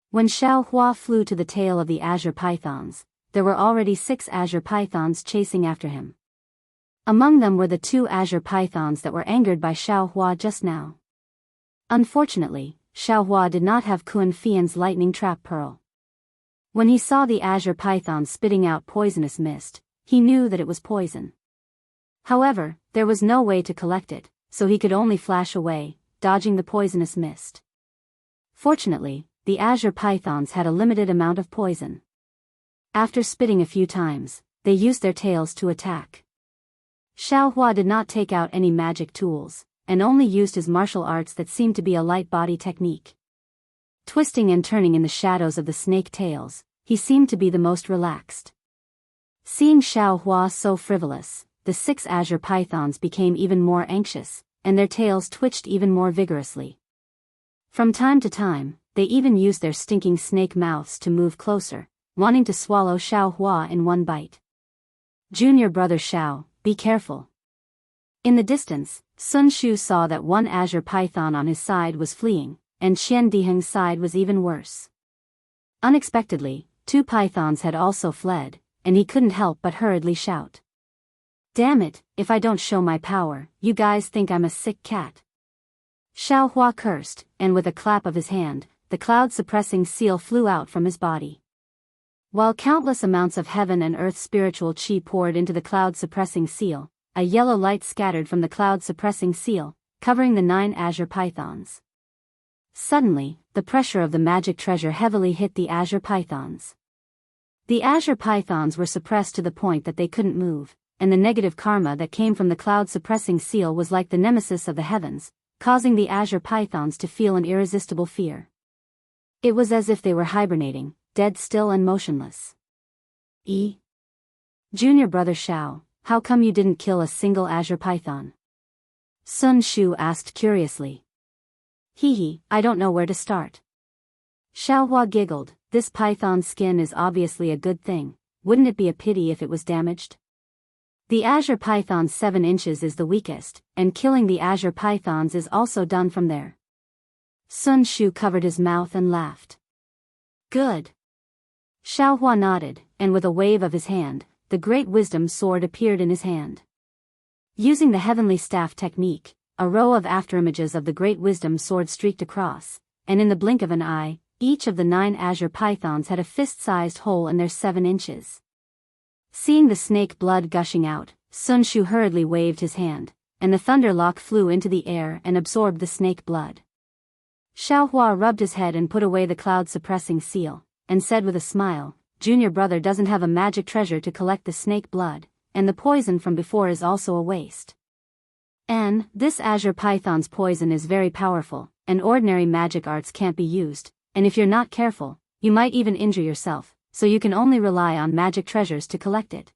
When Xiao Hua flew to the tail of the azure pythons, there were already 6 azure pythons chasing after him. Among them were the 2 azure pythons that were angered by Xiao Hua just now. Unfortunately, Xiao Hua did not have Kun Fian's lightning trap pearl. When he saw the azure python spitting out poisonous mist, he knew that it was poison. However, there was no way to collect it, so he could only flash away, dodging the poisonous mist. Fortunately, the azure pythons had a limited amount of poison. After spitting a few times, they used their tails to attack. Xiao Hua did not take out any magic tools, and only used his martial arts that seemed to be a light body technique. Twisting and turning in the shadows of the snake tails, he seemed to be the most relaxed. Seeing Xiao Hua so frivolous, the 6 azure pythons became even more anxious, and their tails twitched even more vigorously. From time to time, they even used their stinking snake mouths to move closer, wanting to swallow Xiao Hua in one bite. Junior brother Xiao, be careful. In the distance, Sun Shu saw that one azure python on his side was fleeing, and Qian Diheng's side was even worse. Unexpectedly, 2 pythons had also fled, and he couldn't help but hurriedly shout. Damn it, if I don't show my power, you guys think I'm a sick cat. Xiao Hua cursed, and with a clap of his hand, the cloud-suppressing seal flew out from his body. While countless amounts of heaven and earth spiritual qi poured into the cloud-suppressing seal, a yellow light scattered from the cloud-suppressing seal, covering the 9 azure pythons. Suddenly, the pressure of the magic treasure heavily hit the azure pythons. The azure pythons were suppressed to the point that they couldn't move, and the negative karma that came from the cloud-suppressing seal was like the nemesis of the heavens, causing the azure pythons to feel an irresistible fear. It was as if they were hibernating, dead still and motionless. Junior brother Xiao, how come you didn't kill a single azure python? Sun Shu asked curiously. I don't know where to start. Xiao Hua giggled, this python's skin is obviously a good thing, wouldn't it be a pity if it was damaged? The azure python's 7 inches is the weakest, and killing the azure pythons is also done from there. Sun Shu covered his mouth and laughed. Good. Xiao Hua nodded, and with a wave of his hand, the great wisdom sword appeared in his hand. Using the heavenly staff technique, a row of afterimages of the great wisdom sword streaked across, and in the blink of an eye, each of the 9 azure pythons had a fist-sized hole in their 7 inches. Seeing the snake blood gushing out, Sun Shu hurriedly waved his hand, and the thunder lock flew into the air and absorbed the snake blood. Xiao Hua rubbed his head and put away the cloud-suppressing seal, and said with a smile, Junior brother doesn't have a magic treasure to collect the snake blood, and the poison from before is also a waste. And this azure python's poison is very powerful, and ordinary magic arts can't be used, and if you're not careful, you might even injure yourself, so you can only rely on magic treasures to collect it.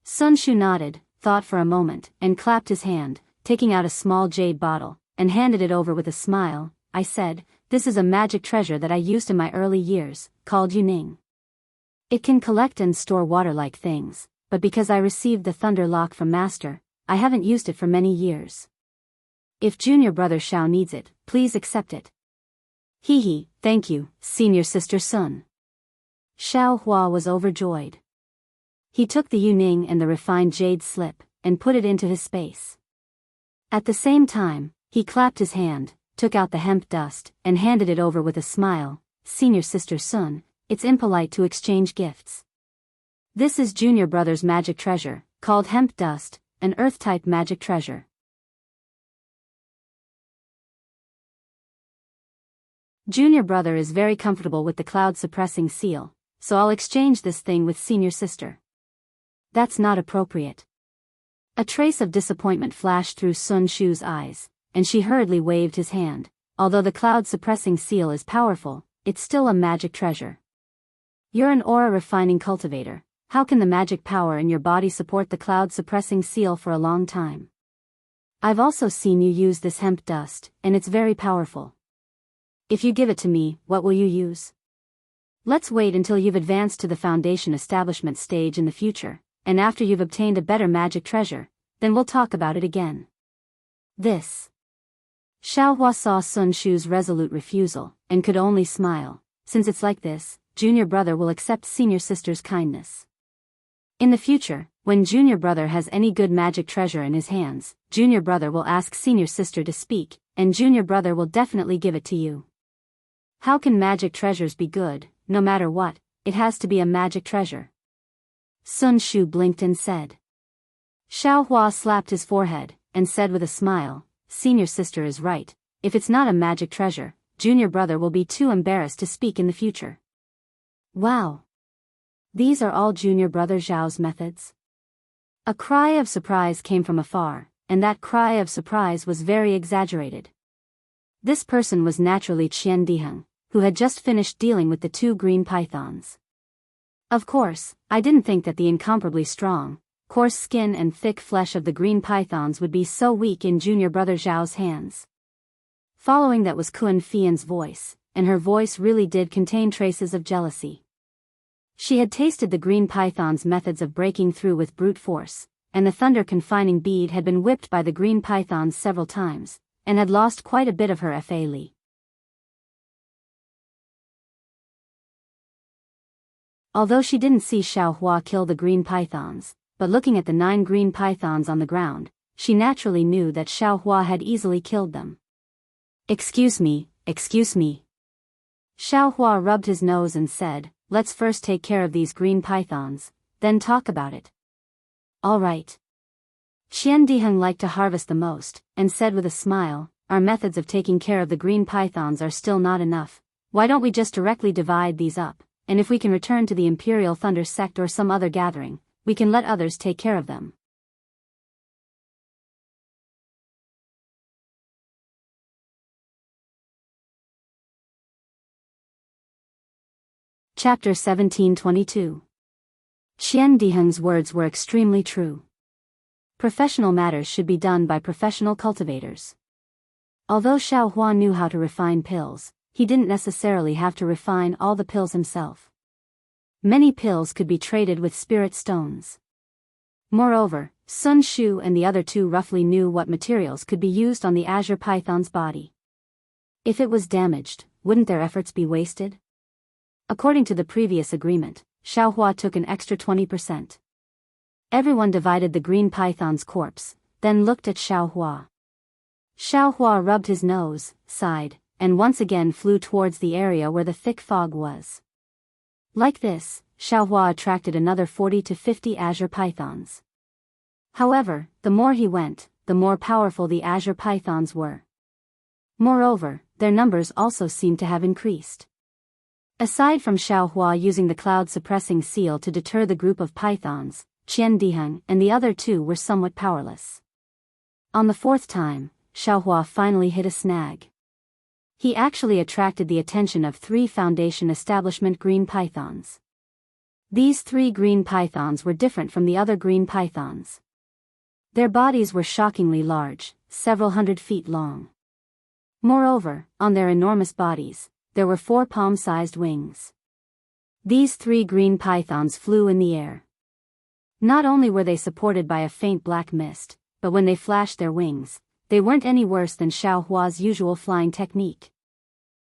Sun Shu nodded, thought for a moment, and clapped his hand, taking out a small jade bottle, and handed it over with a smile. I said, "This is a magic treasure that I used in my early years, called Yuning. It can collect and store water-like things, but because I received the Thunder Lock from Master, I haven't used it for many years. If junior brother Xiao needs it, please accept it." "Hee, thank you, senior sister Sun." Xiao Hua was overjoyed. He took the Yuning and the refined jade slip, and put it into his space. At the same time, he clapped his hand, took out the hemp dust, and handed it over with a smile. "Senior sister Sun, it's impolite to exchange gifts. This is junior brother's magic treasure, called hemp dust, an earth-type magic treasure. Junior brother is very comfortable with the cloud-suppressing seal, so I'll exchange this thing with senior sister." "That's not appropriate." A trace of disappointment flashed through Sun Shu's eyes, and she hurriedly waved his hand. "Although the cloud-suppressing seal is powerful, it's still a magic treasure. You're an aura-refining cultivator. How can the magic power in your body support the cloud-suppressing seal for a long time? I've also seen you use this hemp dust, and it's very powerful. If you give it to me, what will you use? Let's wait until you've advanced to the foundation establishment stage in the future, and after you've obtained a better magic treasure, then we'll talk about it again." This. Xiao Hua saw Sun Shu's resolute refusal, and could only smile. Since it's like this, junior brother will accept senior sister's kindness. In the future, when junior brother has any good magic treasure in his hands, junior brother will ask senior sister to speak, and junior brother will definitely give it to you. How can magic treasures be good? No matter what, it has to be a magic treasure. Sun Shu blinked and said. Xiao Hua slapped his forehead, and said with a smile, "Senior sister is right. If it's not a magic treasure, junior brother will be too embarrassed to speak in the future." Wow! These are all junior brother Zhao's methods? A cry of surprise came from afar, and that cry of surprise was very exaggerated. This person was naturally Qian Diheng, who had just finished dealing with the two green pythons. Of course, I didn't think that the incomparably strong, coarse skin and thick flesh of the green pythons would be so weak in junior brother Zhao's hands. Following that was Kun Fian's voice, and her voice really did contain traces of jealousy. She had tasted the green python's methods of breaking through with brute force, and the thunder confining bead had been whipped by the green pythons several times, and had lost quite a bit of her fa li. Although she didn't see Xiao Hua kill the green pythons, but looking at the 9 green pythons on the ground, she naturally knew that Xiao Hua had easily killed them. Excuse me. Xiao Hua rubbed his nose and said, "Let's first take care of these green pythons, then talk about it." "All right." Qian Diheng liked to harvest the most, and said with a smile, "Our methods of taking care of the green pythons are still not enough. Why don't we just directly divide these up, and if we can return to the Imperial Thunder Sect or some other gathering, we can let others take care of them." Chapter 1722. Qian Diheng's words were extremely true. Professional matters should be done by professional cultivators. Although Xiao Hua knew how to refine pills, he didn't necessarily have to refine all the pills himself. Many pills could be traded with spirit stones. Moreover, Sun Shu and the other two roughly knew what materials could be used on the azure python's body. If it was damaged, wouldn't their efforts be wasted? According to the previous agreement, Xiao Hua took an extra 20%. Everyone divided the green python's corpse, then looked at Xiao Hua. Xiao Hua rubbed his nose, sighed, and once again flew towards the area where the thick fog was. Like this, Xiao Hua attracted another 40 to 50 azure pythons. However, the more he went, the more powerful the azure pythons were. Moreover, their numbers also seemed to have increased. Aside from Xiao Hua using the cloud-suppressing seal to deter the group of pythons, Qian Diheng and the other two were somewhat powerless. On the fourth time, Xiaohua finally hit a snag. He actually attracted the attention of 3 Foundation establishment green pythons. These 3 green pythons were different from the other green pythons. Their bodies were shockingly large, several hundred feet long. Moreover, on their enormous bodies, there were 4 palm-sized wings. These 3 green pythons flew in the air. Not only were they supported by a faint black mist, but when they flashed their wings, they weren't any worse than Xiaohua's usual flying technique.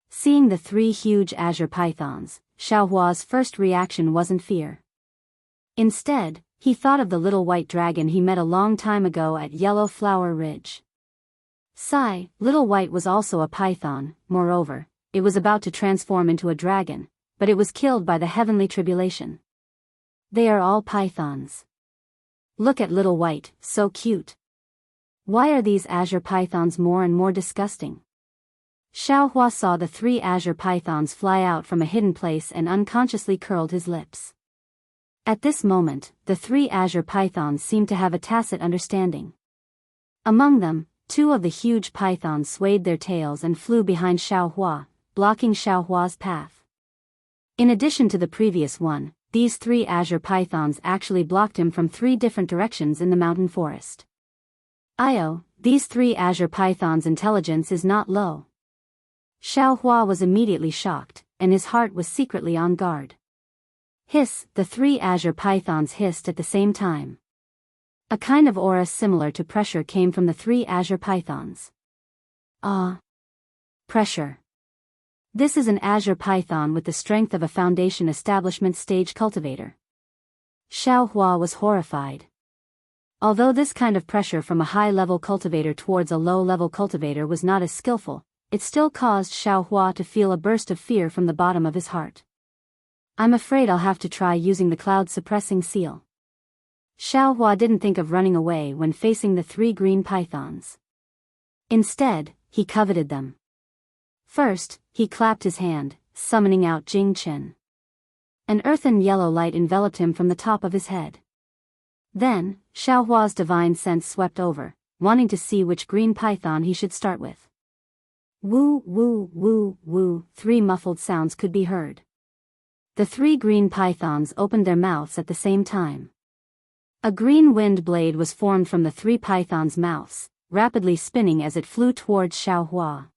Seeing the 3 huge azure pythons, Xiaohua's first reaction wasn't fear. Instead, he thought of the little white dragon he met a long time ago at Yellow Flower Ridge. Little White was also a python. Moreover, it was about to transform into a dragon, but it was killed by the heavenly tribulation. They are all pythons. Look at Little White, so cute. Why are these azure pythons more and more disgusting? Xiaohua saw the 3 azure pythons fly out from a hidden place and unconsciously curled his lips. At this moment, the 3 azure pythons seemed to have a tacit understanding. Among them, 2 of the huge pythons swayed their tails and flew behind Xiaohua, blocking Xiaohua's path. In addition to the previous one, these 3 azure pythons actually blocked him from 3 different directions in the mountain forest. These 3 azure pythons' intelligence is not low. Xiaohua was immediately shocked, and his heart was secretly on guard. Hiss! The 3 azure pythons hissed at the same time. A kind of aura similar to pressure came from the 3 azure pythons. Pressure. This is an azure python with the strength of a Foundation establishment stage cultivator. Xiaohua was horrified. Although this kind of pressure from a high-level cultivator towards a low-level cultivator was not as skillful, it still caused Xiaohua to feel a burst of fear from the bottom of his heart. I'm afraid I'll have to try using the cloud-suppressing seal. Xiaohua didn't think of running away when facing the 3 green pythons. Instead, he coveted them. First, he clapped his hand, summoning out Jing Chen. An earthen yellow light enveloped him from the top of his head. Then, Xiaohua's divine sense swept over, wanting to see which green python he should start with. Woo, woo, woo, woo, 3 muffled sounds could be heard. The 3 green pythons opened their mouths at the same time. A green wind blade was formed from the 3 pythons' mouths, rapidly spinning as it flew towards Xiaohua.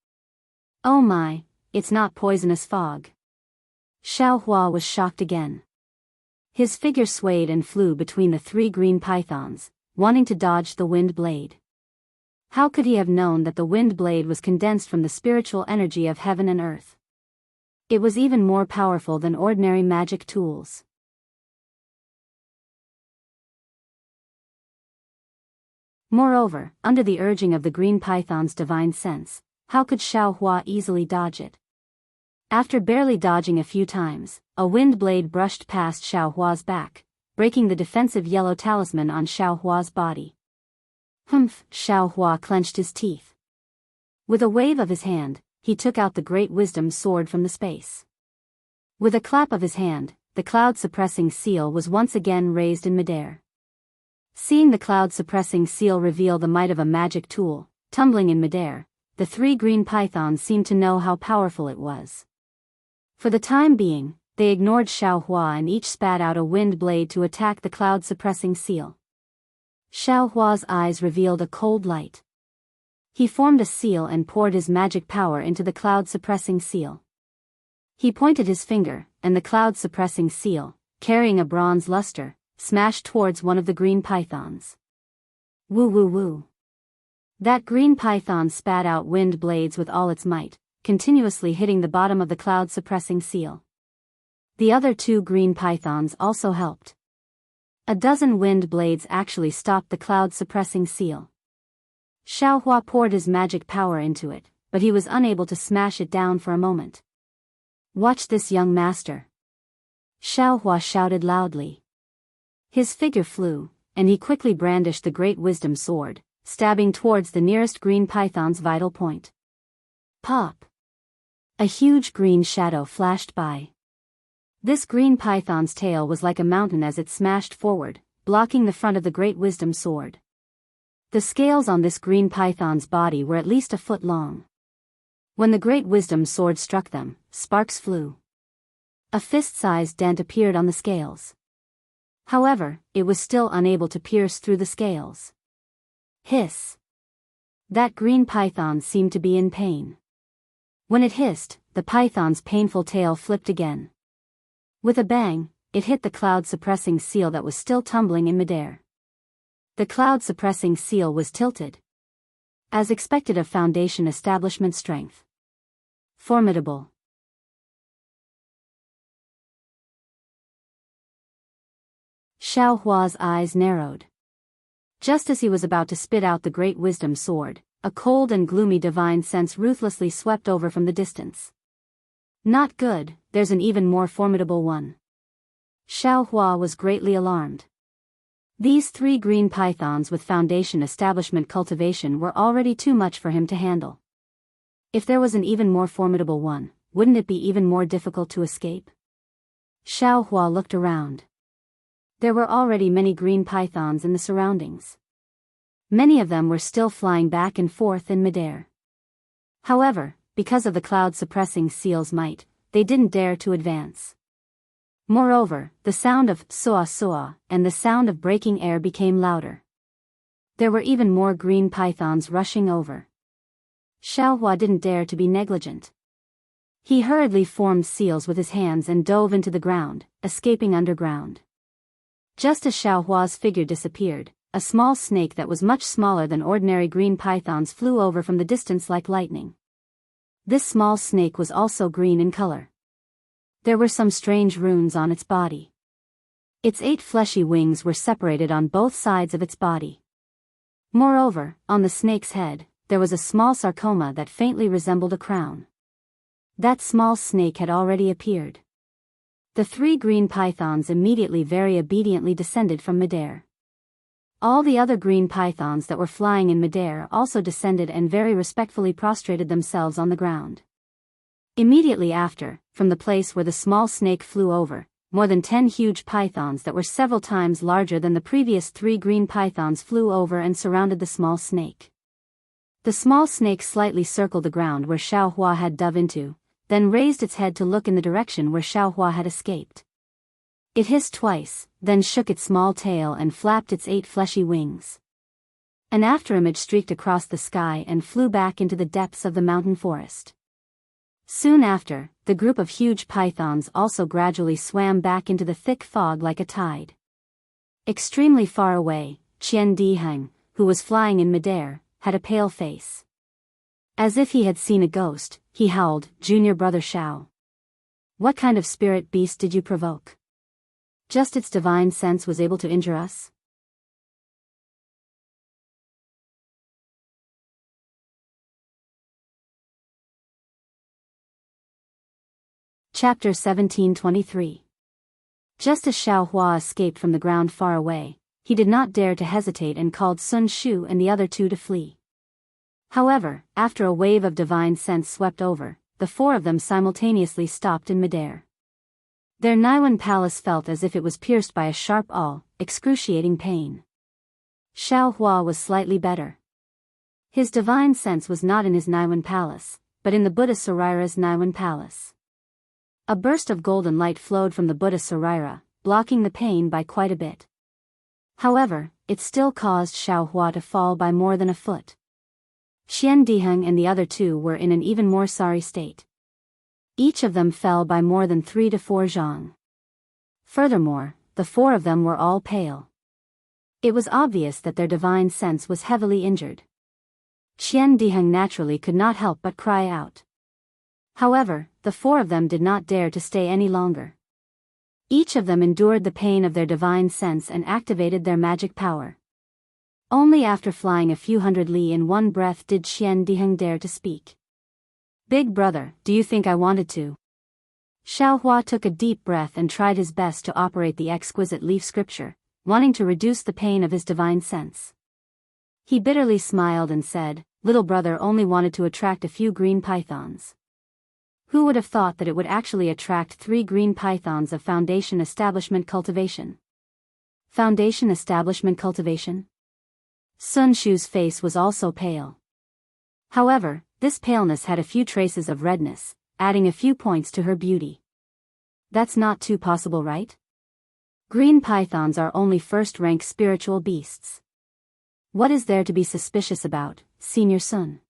Oh my, it's not poisonous fog. Xiaohua was shocked again. His figure swayed and flew between the 3 green pythons, wanting to dodge the wind blade. How could he have known that the wind blade was condensed from the spiritual energy of heaven and earth? It was even more powerful than ordinary magic tools. Moreover, under the urging of the green python's divine sense, how could Xiaohua easily dodge it? After barely dodging a few times, a wind blade brushed past Xiaohua's back, breaking the defensive yellow talisman on Xiaohua's body. Humph! Xiaohua clenched his teeth. With a wave of his hand, he took out the great wisdom sword from the space. With a clap of his hand, the cloud-suppressing seal was once again raised in midair. Seeing the cloud-suppressing seal reveal the might of a magic tool, tumbling in midair, the 3 green pythons seemed to know how powerful it was. For the time being, they ignored Xiaohua and each spat out a wind blade to attack the cloud-suppressing seal. Xiaohua's eyes revealed a cold light. He formed a seal and poured his magic power into the cloud-suppressing seal. He pointed his finger, and the cloud-suppressing seal, carrying a bronze luster, smashed towards one of the green pythons. Woo woo woo. That green python spat out wind blades with all its might, continuously hitting the bottom of the cloud-suppressing seal. The other 2 green pythons also helped. A dozen wind blades actually stopped the cloud-suppressing seal. Xiaohua poured his magic power into it, but he was unable to smash it down for a moment. Watch this, young master. Xiaohua shouted loudly. His figure flew, and he quickly brandished the great wisdom sword, stabbing towards the nearest green python's vital point. Pop! A huge green shadow flashed by. This green python's tail was like a mountain as it smashed forward, blocking the front of the great wisdom sword. The scales on this green python's body were at least a foot long. When the great wisdom sword struck them, sparks flew. A fist-sized dent appeared on the scales. However, it was still unable to pierce through the scales. Hiss! That green python seemed to be in pain. When it hissed, the python's painful tail flipped again. With a bang, it hit the cloud-suppressing seal that was still tumbling in midair. The cloud-suppressing seal was tilted. As expected of Foundation establishment strength. Formidable. Xiao Hua's eyes narrowed. Just as he was about to spit out the great wisdom sword, a cold and gloomy divine sense ruthlessly swept over from the distance. Not good, there's an even more formidable one. Xiao Hua was greatly alarmed. These 3 green pythons with Foundation establishment cultivation were already too much for him to handle. If there was an even more formidable one, wouldn't it be even more difficult to escape? Xiao Hua looked around. There were already many green pythons in the surroundings. Many of them were still flying back and forth in midair. However, because of the cloud-suppressing seal's might, they didn't dare to advance. Moreover, the sound of "soa soa" and the sound of breaking air became louder. There were even more green pythons rushing over. Xiao Hua didn't dare to be negligent. He hurriedly formed seals with his hands and dove into the ground, escaping underground. Just as Xiao Hua's figure disappeared, a small snake that was much smaller than ordinary green pythons flew over from the distance like lightning. This small snake was also green in color. There were some strange runes on its body. Its 8 fleshy wings were separated on both sides of its body. Moreover, on the snake's head, there was a small sarcoma that faintly resembled a crown. That small snake had already appeared. The 3 green pythons immediately very obediently descended from midair. All the other green pythons that were flying in midair also descended and very respectfully prostrated themselves on the ground. Immediately after, from the place where the small snake flew over, more than 10 huge pythons that were several times larger than the previous 3 green pythons flew over and surrounded the small snake. The small snake slightly circled the ground where Xiao Hua had dove into, then raised its head to look in the direction where Xiao Hua had escaped. It hissed twice, then shook its small tail and flapped its 8 fleshy wings. An afterimage streaked across the sky and flew back into the depths of the mountain forest. Soon after, the group of huge pythons also gradually swam back into the thick fog like a tide. Extremely far away, Qian Diheng, who was flying in midair, had a pale face. As if he had seen a ghost, he howled, "Junior brother Xiao. What kind of spirit beast did you provoke? Just its divine sense was able to injure us?" Chapter 1723. Just as Xiao Hua escaped from the ground far away, he did not dare to hesitate and called Sun Shu and the other 2 to flee. However, after a wave of divine sense swept over, the 4 of them simultaneously stopped in midair. Their Naiwan palace felt as if it was pierced by a sharp awl, excruciating pain. Xiao Hua was slightly better. His divine sense was not in his Naiwan palace, but in the Buddha Sarira's Naiwan palace. A burst of golden light flowed from the Buddha Sarira, blocking the pain by quite a bit. However, it still caused Xiao Hua to fall by more than a foot. Qian Diheng and the other 2 were in an even more sorry state. Each of them fell by more than 3 to 4 zhang. Furthermore, the 4 of them were all pale. It was obvious that their divine sense was heavily injured. Qian Diheng naturally could not help but cry out. However, the 4 of them did not dare to stay any longer. Each of them endured the pain of their divine sense and activated their magic power. Only after flying a few hundred li in one breath did Qian Diheng dare to speak. "Big brother, do you think I wanted to?" Xiao Hua took a deep breath and tried his best to operate the exquisite leaf scripture, wanting to reduce the pain of his divine sense. He bitterly smiled and said, "Little brother only wanted to attract a few green pythons." Who would have thought that it would actually attract 3 green pythons of Foundation establishment cultivation? Foundation establishment cultivation? Sun Shu's face was also pale. However, this paleness had a few traces of redness, adding a few points to her beauty. That's not too possible, right? Green pythons are only first-rank spiritual beasts. What is there to be suspicious about, Senior Sun?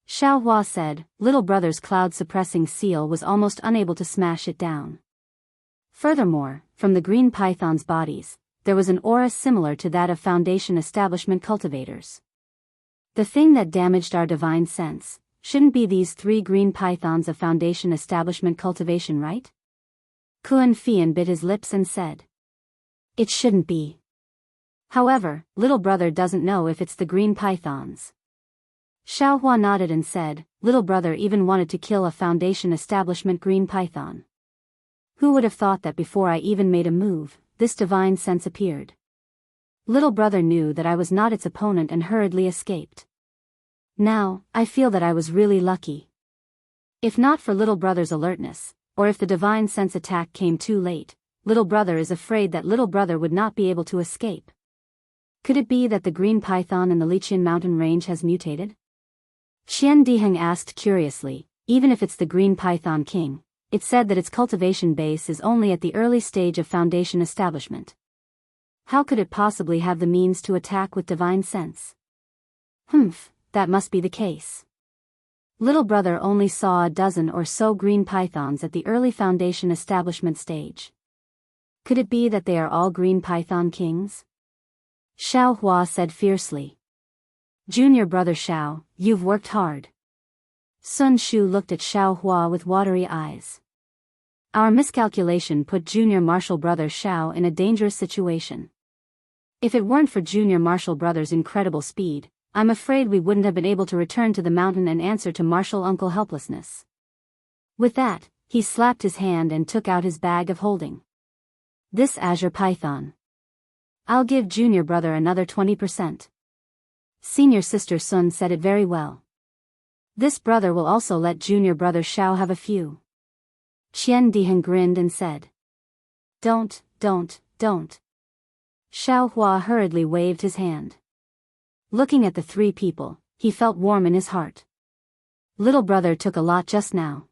Xiaohua said. Little brother's cloud-suppressing seal was almost unable to smash it down. Furthermore, from the green python's bodies, there was an aura similar to that of Foundation establishment cultivators. The thing that damaged our divine sense shouldn't be these 3 green pythons of Foundation establishment cultivation, right? Kuan Fian bit his lips and said. It shouldn't be. However, little brother doesn't know if it's the green pythons. Xiaohua nodded and said, little brother even wanted to kill a Foundation establishment green python. Who would have thought that before I even made a move, this divine sense appeared? Little brother knew that I was not its opponent and hurriedly escaped. Now, I feel that I was really lucky. If not for little brother's alertness, or if the divine sense attack came too late, little brother is afraid that little brother would not be able to escape. Could it be that the green python in the Liqian mountain range has mutated? Qian Diheng asked curiously. Even if it's the green python king, it said that its cultivation base is only at the early stage of Foundation establishment. How could it possibly have the means to attack with divine sense? That must be the case. Little brother only saw a dozen or so green pythons at the early Foundation establishment stage. Could it be that they are all green python kings? Xiaohua said fiercely. Junior brother Xiao, you've worked hard. Sun Shu looked at Xiaohua with watery eyes. Our miscalculation put junior martial brother Xiao in a dangerous situation. If it weren't for junior martial brother's incredible speed, I'm afraid we wouldn't have been able to return to the mountain and answer to martial uncle helplessness. With that, he slapped his hand and took out his bag of holding. This azure python. I'll give junior brother another 20%. Senior sister Sun said it very well. This brother will also let junior brother Xiao have a few. Qian Diheng grinned and said. Don't. Xiaohua hurriedly waved his hand. Looking at the 3 people, he felt warm in his heart. Little brother took a lot just now.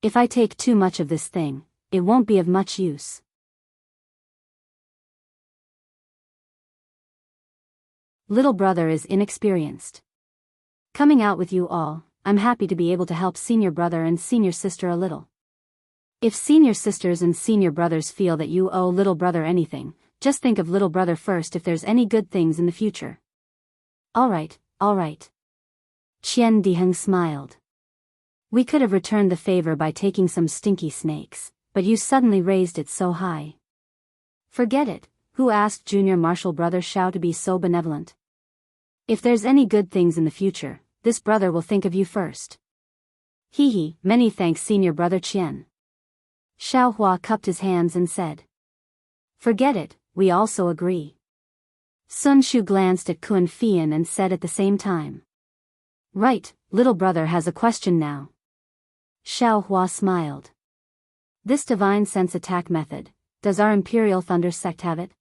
If I take too much of this thing, it won't be of much use. Little brother is inexperienced. Coming out with you all, I'm happy to be able to help senior brother and senior sister a little. If senior sisters and senior brothers feel that you owe little brother anything, just think of little brother first if there's any good things in the future. All right. Qian Diheng smiled. We could have returned the favor by taking some stinky snakes, but you suddenly raised it so high. Forget it. Who asked junior martial brother Xiao to be so benevolent? If there's any good things in the future, this brother will think of you first. Many thanks senior brother Qian. Xiaohua cupped his hands and said. Forget it, we also agree. Sun Shu glanced at Kuan Fian and said at the same time. Right, little brother has a question now. Xiaohua smiled. This divine sense attack method, does our Imperial Thunder sect have it?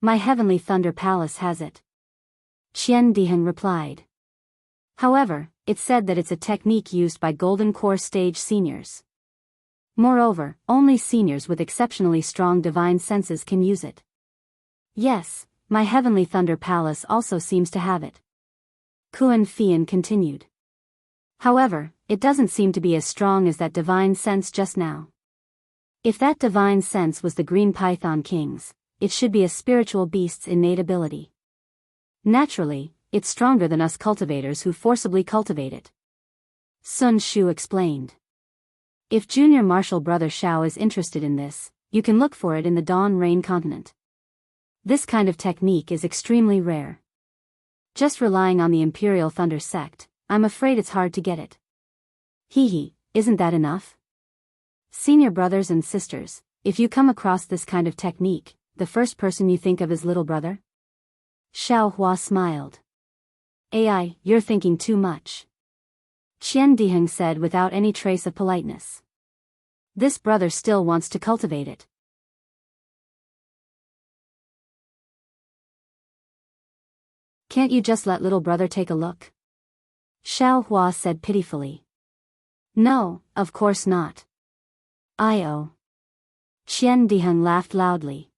My Heavenly Thunder Palace has it. Qian Diheng replied. However, it said that it's a technique used by Golden Core stage seniors. Moreover, only seniors with exceptionally strong divine senses can use it. Yes, my Heavenly Thunder Palace also seems to have it. Kuan Fian continued. However, it doesn't seem to be as strong as that divine sense just now. If that divine sense was the Green Python King's, it should be a spiritual beast's innate ability. Naturally, it's stronger than us cultivators who forcibly cultivate it. Sun Shu explained. If junior martial brother Xiao is interested in this, you can look for it in the Dawn Rain continent. This kind of technique is extremely rare. Just relying on the Imperial Thunder sect, I'm afraid it's hard to get it. Isn't that enough? Senior brothers and sisters, if you come across this kind of technique, the first person you think of is little brother? Xiaohua smiled. AI, you're thinking too much. Qian Diheng said without any trace of politeness. This brother still wants to cultivate it. Can't you just let little brother take a look? Xiao Hua said pitifully. No, of course not. I-oh. Qian Diheng laughed loudly.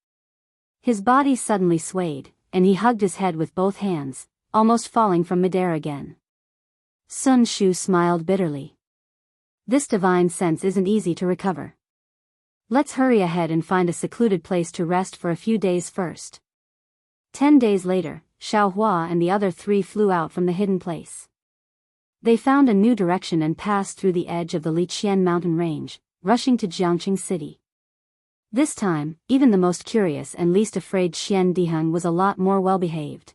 His body suddenly swayed, and he hugged his head with both hands, almost falling from midair again. Sun Shu smiled bitterly. This divine sense isn't easy to recover. Let's hurry ahead and find a secluded place to rest for a few days first. 10 days later, Xiao Hua and the other 3 flew out from the hidden place. They found a new direction and passed through the edge of the Liqian mountain range, rushing to Jianghu city. This time, even the most curious and least afraid Qian Diheng was a lot more well-behaved.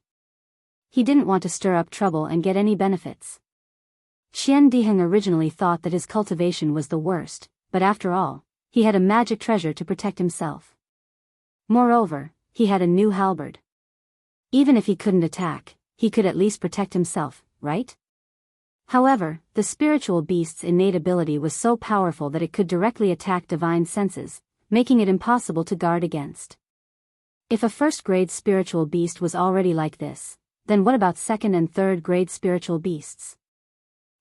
He didn't want to stir up trouble and get any benefits. Qian Diheng originally thought that his cultivation was the worst, but after all, he had a magic treasure to protect himself. Moreover, he had a new halberd. Even if he couldn't attack, he could at least protect himself, right? However, the spiritual beast's innate ability was so powerful that it could directly attack divine senses, making it impossible to guard against. If a first-grade spiritual beast was already like this, then what about second- and third-grade spiritual beasts?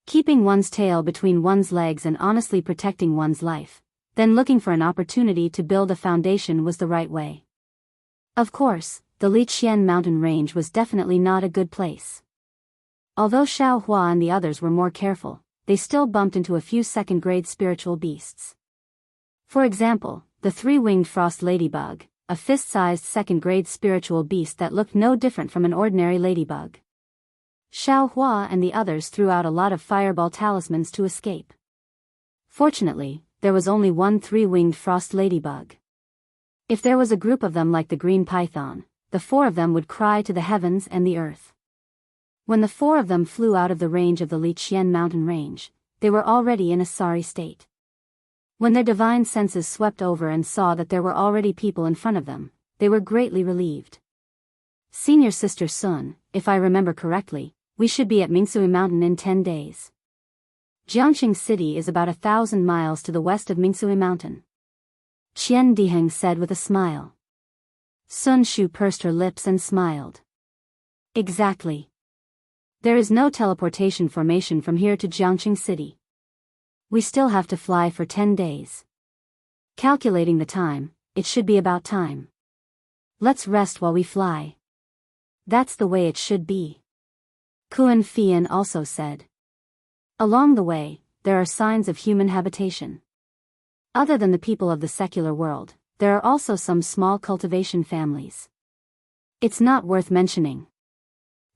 Keeping one's tail between one's legs and honestly protecting one's life, then looking for an opportunity to build a foundation was the right way. Of course, the Liqian mountain range was definitely not a good place. Although Xiao Hua and the others were more careful, they still bumped into a few second-grade spiritual beasts. For example, the 3-winged frost ladybug, a fist-sized second-grade spiritual beast that looked no different from an ordinary ladybug. Xiao Hua and the others threw out a lot of fireball talismans to escape. Fortunately, there was only one 3-winged frost ladybug. If there was a group of them like the green python, the 4 of them would cry to the heavens and the earth. When the 4 of them flew out of the range of the Liqian mountain range, they were already in a sorry state. When their divine senses swept over and saw that there were already people in front of them, they were greatly relieved. Senior Sister Sun, if I remember correctly, we should be at Mingsui Mountain in 10 days. Jianghu city is about 1,000 miles to the west of Mingsui Mountain. Qian Diheng said with a smile. Sun Shu pursed her lips and smiled. Exactly. There is no teleportation formation from here to Jianghu city. We still have to fly for 10 days. Calculating the time, it should be about time. Let's rest while we fly. That's the way it should be. Kuan Fian also said. Along the way, there are signs of human habitation. Other than the people of the secular world, there are also some small cultivation families. It's not worth mentioning.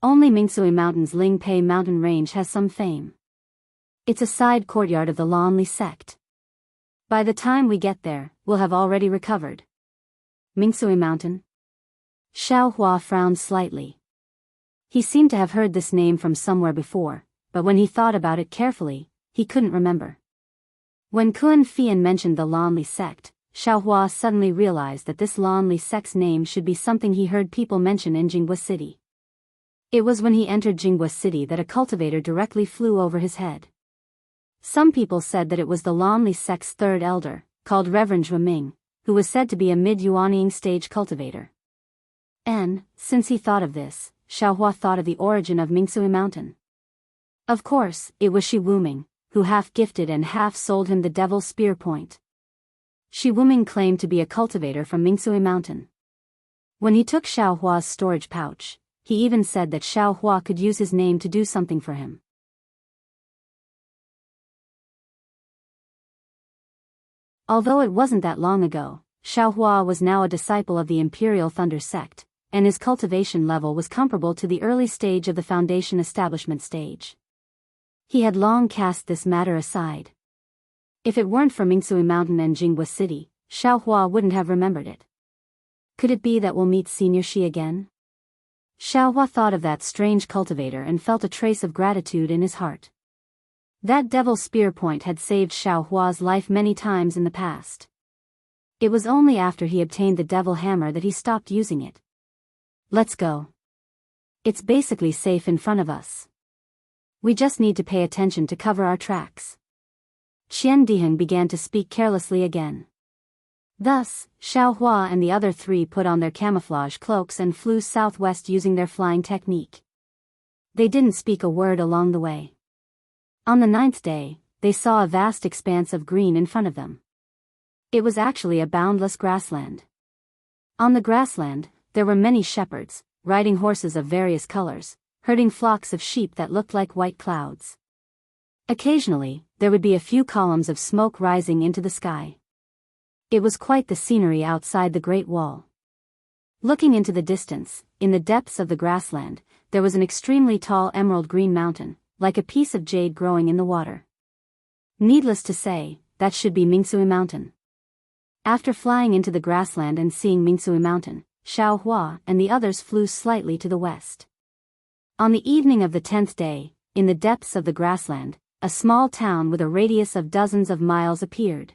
Only Mingsui Mountain's Lingpei mountain range has some fame. It's a side courtyard of the Lanli sect. By the time we get there, we'll have already recovered. Mingsui Mountain? Xiao Hua frowned slightly. He seemed to have heard this name from somewhere before, but when he thought about it carefully, he couldn't remember. When Kuan Fian mentioned the Lanli sect, Xiao Hua suddenly realized that this Lanli sect's name should be something he heard people mention in Jianghu city. It was when he entered Jianghu city that a cultivator directly flew over his head. Some people said that it was the Lanli sect's 3rd elder, called Reverend Zhuo Ming, who was said to be a mid-Yuanying stage cultivator. And, since he thought of this, Xiao Hua thought of the origin of Mingsui Mountain. Of course, it was Shi Wuming, who half-gifted and half-sold him the Devil's Spear Point. Shi Wuming claimed to be a cultivator from Mingsui Mountain. When he took Xiao Hua's storage pouch, he even said that Xiao Hua could use his name to do something for him. Although it wasn't that long ago, Xiao Hua was now a disciple of the Imperial Thunder sect, and his cultivation level was comparable to the early stage of the Foundation establishment stage. He had long cast this matter aside. If it weren't for Mingsui Mountain and Jianghu city, Xiao Hua wouldn't have remembered it. Could it be that we'll meet Senior Shi again? Xiao Hua thought of that strange cultivator and felt a trace of gratitude in his heart. That Devil's Spear Point had saved Xiao Hua's life many times in the past. It was only after he obtained the Devil Hammer that he stopped using it. Let's go. It's basically safe in front of us. We just need to pay attention to cover our tracks. Qian Diheng began to speak carelessly again. Thus, Xiao Hua and the other 3 put on their camouflage cloaks and flew southwest using their flying technique. They didn't speak a word along the way. On the 9th day, they saw a vast expanse of green in front of them. It was actually a boundless grassland. On the grassland, there were many shepherds, riding horses of various colors, herding flocks of sheep that looked like white clouds. Occasionally, there would be a few columns of smoke rising into the sky. It was quite the scenery outside the Great Wall. Looking into the distance, in the depths of the grassland, there was an extremely tall emerald green mountain, like a piece of jade growing in the water. Needless to say, that should be Mingsui Mountain. After flying into the grassland and seeing Mingsui Mountain, Xiao Hua and the others flew slightly to the west. On the evening of the 10th day, in the depths of the grassland, a small town with a radius of dozens of miles appeared.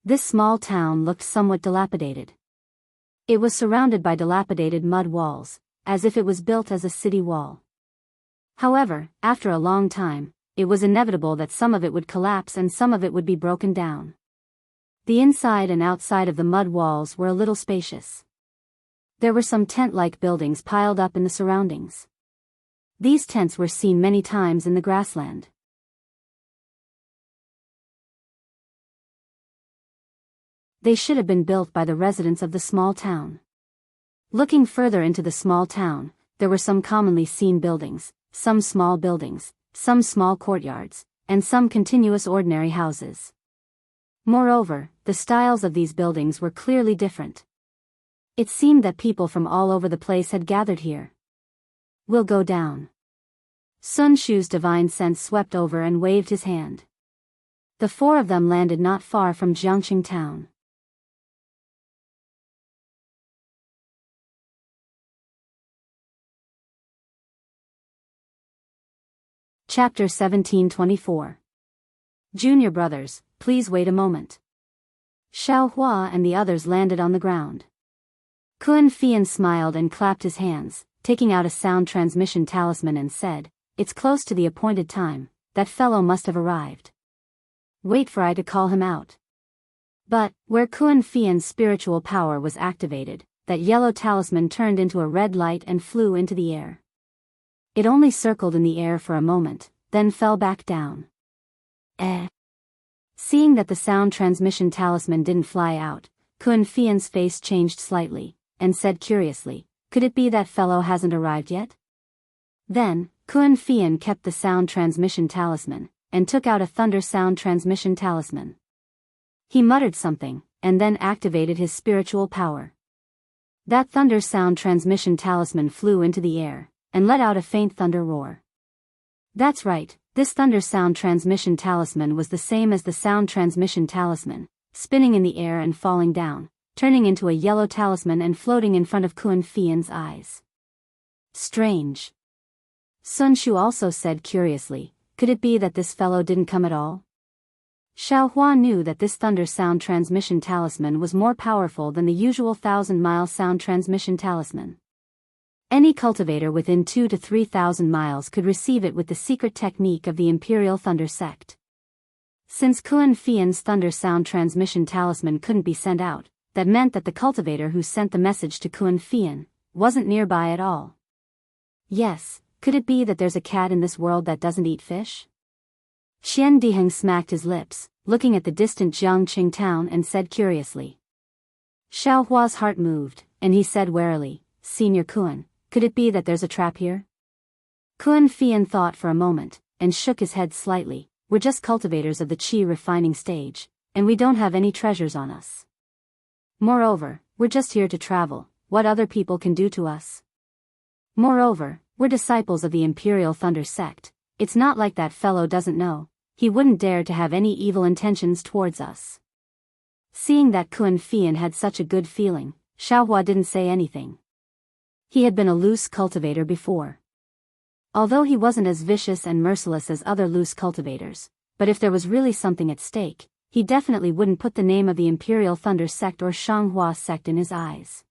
This small town looked somewhat dilapidated. It was surrounded by dilapidated mud walls, as if it was built as a city wall. However, after a long time, it was inevitable that some of it would collapse and some of it would be broken down. The inside and outside of the mud walls were a little spacious. There were some tent-like buildings piled up in the surroundings. These tents were seen many times in the grassland. They should have been built by the residents of the small town. Looking further into the small town, there were some commonly seen buildings, some small buildings, some small courtyards, and some continuous ordinary houses. Moreover, the styles of these buildings were clearly different. It seemed that people from all over the place had gathered here. "We'll go down." Sun Shu's divine sense swept over and waved his hand. The four of them landed not far from Jianghu town. Chapter 1724. Junior brothers, please wait a moment. Xiao Hua and the others landed on the ground. Kun Fian smiled and clapped his hands, taking out a sound transmission talisman and said, "It's close to the appointed time, that fellow must have arrived. Wait for I to call him out." But, where Kun Fian's spiritual power was activated, that yellow talisman turned into a red light and flew into the air. It only circled in the air for a moment, then fell back down. Seeing that the sound transmission talisman didn't fly out, Kun Fian's face changed slightly, and said curiously, "Could it be that fellow hasn't arrived yet?" Then, Kun Fian kept the sound transmission talisman, and took out a thunder sound transmission talisman. He muttered something, and then activated his spiritual power. That thunder sound transmission talisman flew into the air, and let out a faint thunder roar. That's right, this thunder sound transmission talisman was the same as the sound transmission talisman, spinning in the air and falling down, turning into a yellow talisman and floating in front of Kun Fian's eyes. Strange. Sun Shu also said curiously, "Could it be that this fellow didn't come at all?" Xiao Hua knew that this thunder sound transmission talisman was more powerful than the usual 1,000-mile sound transmission talisman. Any cultivator within 2,000 to 3,000 miles could receive it with the secret technique of the Imperial Thunder Sect. Since Kun Fian's thunder sound transmission talisman couldn't be sent out, that meant that the cultivator who sent the message to Kun Fian wasn't nearby at all. Yes, could it be that there's a cat in this world that doesn't eat fish? Xian Diheng smacked his lips, looking at the distant Jianghu town and said curiously. Xiao Hua's heart moved, and he said warily, "Senior Kun, could it be that there's a trap here?" Kun Fian thought for a moment, and shook his head slightly. "We're just cultivators of the qi refining stage, and we don't have any treasures on us. Moreover, we're just here to travel, what other people can do to us. Moreover, we're disciples of the Imperial Thunder Sect, it's not like that fellow doesn't know, he wouldn't dare to have any evil intentions towards us." Seeing that Kun Fian had such a good feeling, Xiao Hua didn't say anything. He had been a loose cultivator before. Although he wasn't as vicious and merciless as other loose cultivators, but if there was really something at stake, he definitely wouldn't put the name of the Imperial Thunder Sect or Shanghua Sect in his eyes.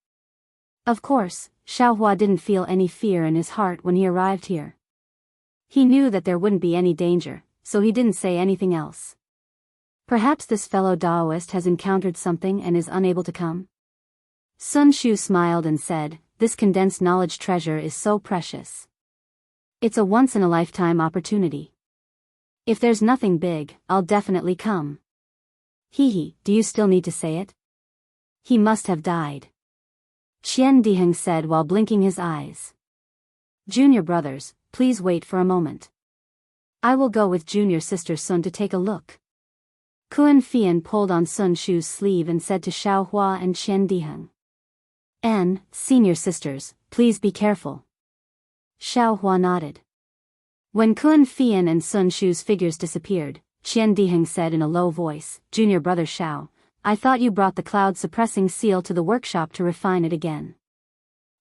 Of course, Xiao Hua didn't feel any fear in his heart when he arrived here. He knew that there wouldn't be any danger, so he didn't say anything else. Perhaps this fellow Daoist has encountered something and is unable to come? Sun Shu smiled and said, "This condensed knowledge treasure is so precious. It's a once-in-a-lifetime opportunity. If there's nothing big, I'll definitely come. Hee, do you still need to say it? He must have died. Qian Diheng said while blinking his eyes. Junior brothers, please wait for a moment. I will go with junior sister Sun to take a look. Kun Fian pulled on Sun Shu's sleeve and said to Xiaohua and Qian Diheng. And, senior sisters, please be careful. Xiaohua nodded. When Kun Fian and Sun Shu's figures disappeared, Qian Diheng said in a low voice, Junior brother Xiao, I thought you brought the cloud-suppressing seal to the workshop to refine it again.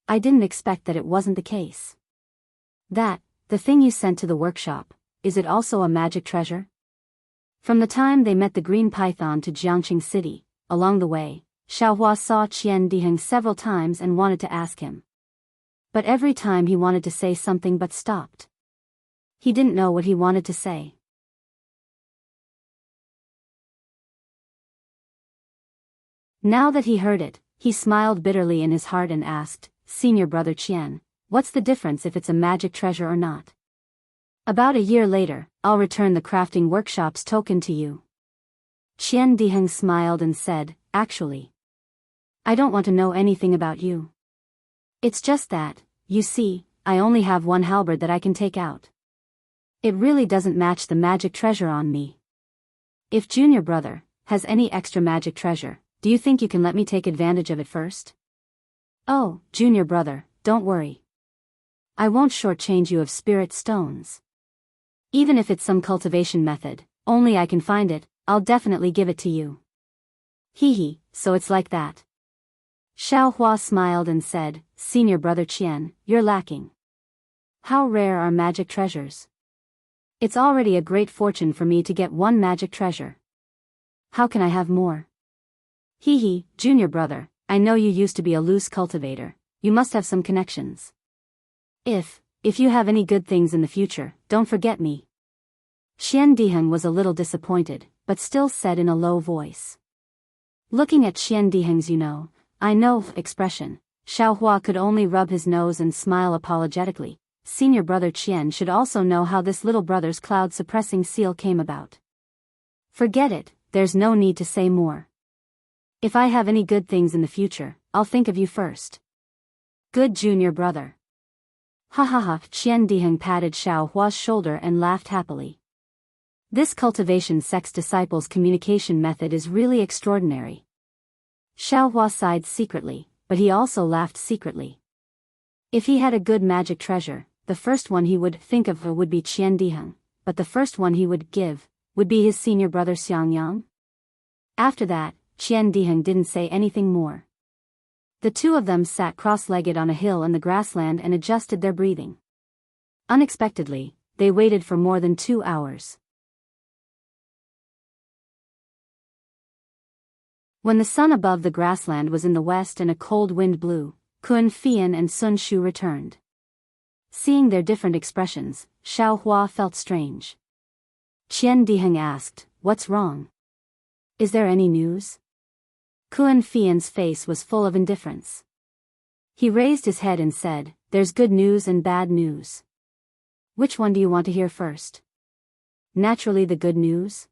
I didn't expect that it wasn't the case. That, the thing you sent to the workshop, is it also a magic treasure? From the time they met the green python to Jianghu City, along the way, Xiaohua saw Qian Diheng several times and wanted to ask him. But every time he wanted to say something but stopped. He didn't know what he wanted to say. Now that he heard it, he smiled bitterly in his heart and asked, Senior brother Qian, what's the difference if it's a magic treasure or not? About a year later, I'll return the crafting workshop's token to you. Qian Diheng smiled and said, Actually, I don't want to know anything about you. It's just that, you see, I only have one halberd that I can take out. It really doesn't match the magic treasure on me. If junior brother has any extra magic treasure, do you think you can let me take advantage of it first? Oh, junior brother, don't worry. I won't shortchange you of spirit stones. Even if it's some cultivation method, only I can find it, I'll definitely give it to you. Hee, so it's like that. Xiaohua smiled and said, Senior brother Qian, you're lacking. How rare are magic treasures? It's already a great fortune for me to get one magic treasure. How can I have more? Hee, junior brother, I know you used to be a loose cultivator, you must have some connections. If you have any good things in the future, don't forget me. Qian Diheng was a little disappointed, but still said in a low voice. Looking at Qian Diheng's I know expression, Xiaohua could only rub his nose and smile apologetically. Senior brother Qian should also know how this little brother's cloud-suppressing seal came about. Forget it, there's no need to say more. If I have any good things in the future, I'll think of you first. Good junior brother. Ha ha ha, Qian Diheng patted Xiaohua's shoulder and laughed happily. This cultivation sex disciple's communication method is really extraordinary. Xiaohua sighed secretly, but he also laughed secretly. If he had a good magic treasure, the first one he would think of would be Qian Diheng, but the first one he would give would be his senior brother Xiangyang. After that, Qian Diheng didn't say anything more. The two of them sat cross-legged on a hill in the grassland and adjusted their breathing. Unexpectedly, they waited for more than 2 hours. When the sun above the grassland was in the west and a cold wind blew, Kun Fian and Sun Shu returned. Seeing their different expressions, Xiaohua felt strange. Qian Diheng asked, What's wrong? Is there any news? Kun Fian's face was full of indifference. He raised his head and said, There's good news and bad news. Which one do you want to hear first? Naturally the good news.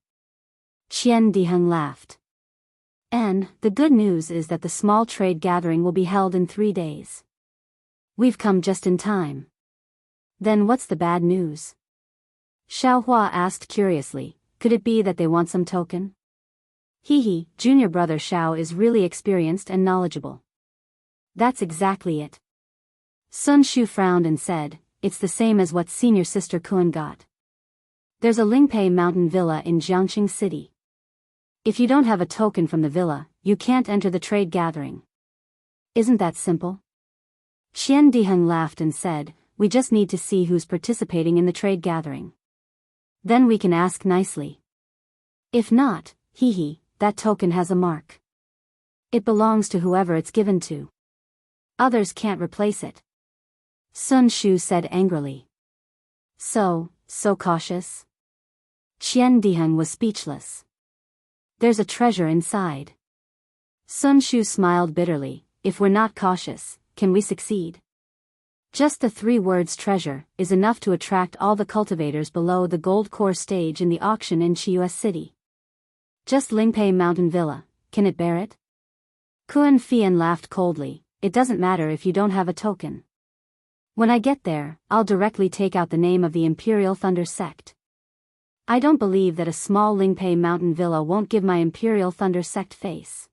Qian Diheng laughed. And, the good news is that the small trade gathering will be held in 3 days. We've come just in time. Then what's the bad news? Xiaohua asked curiously, could it be that they want some token? Hee, junior brother Xiao is really experienced and knowledgeable. That's exactly it. Sun Shu frowned and said, It's the same as what senior sister Kun got. There's a Lingpei mountain villa in Jianghu City. If you don't have a token from the villa, you can't enter the trade gathering. Isn't that simple? Qian Diheng laughed and said, We just need to see who's participating in the trade gathering. Then we can ask nicely. If not, that token has a mark. It belongs to whoever it's given to. Others can't replace it. Sun Shu said angrily. So cautious? Qian Diheng was speechless. There's a treasure inside. Sun Shu smiled bitterly, if we're not cautious, can we succeed? Just the 3 words treasure is enough to attract all the cultivators below the gold core stage in the auction in Chiu's city. Just Lingpei Mountain Villa, can it bear it? Kun Fian laughed coldly, it doesn't matter if you don't have a token. When I get there, I'll directly take out the name of the Imperial Thunder Sect. I don't believe that a small Lingpei Mountain Villa won't give my Imperial Thunder Sect face.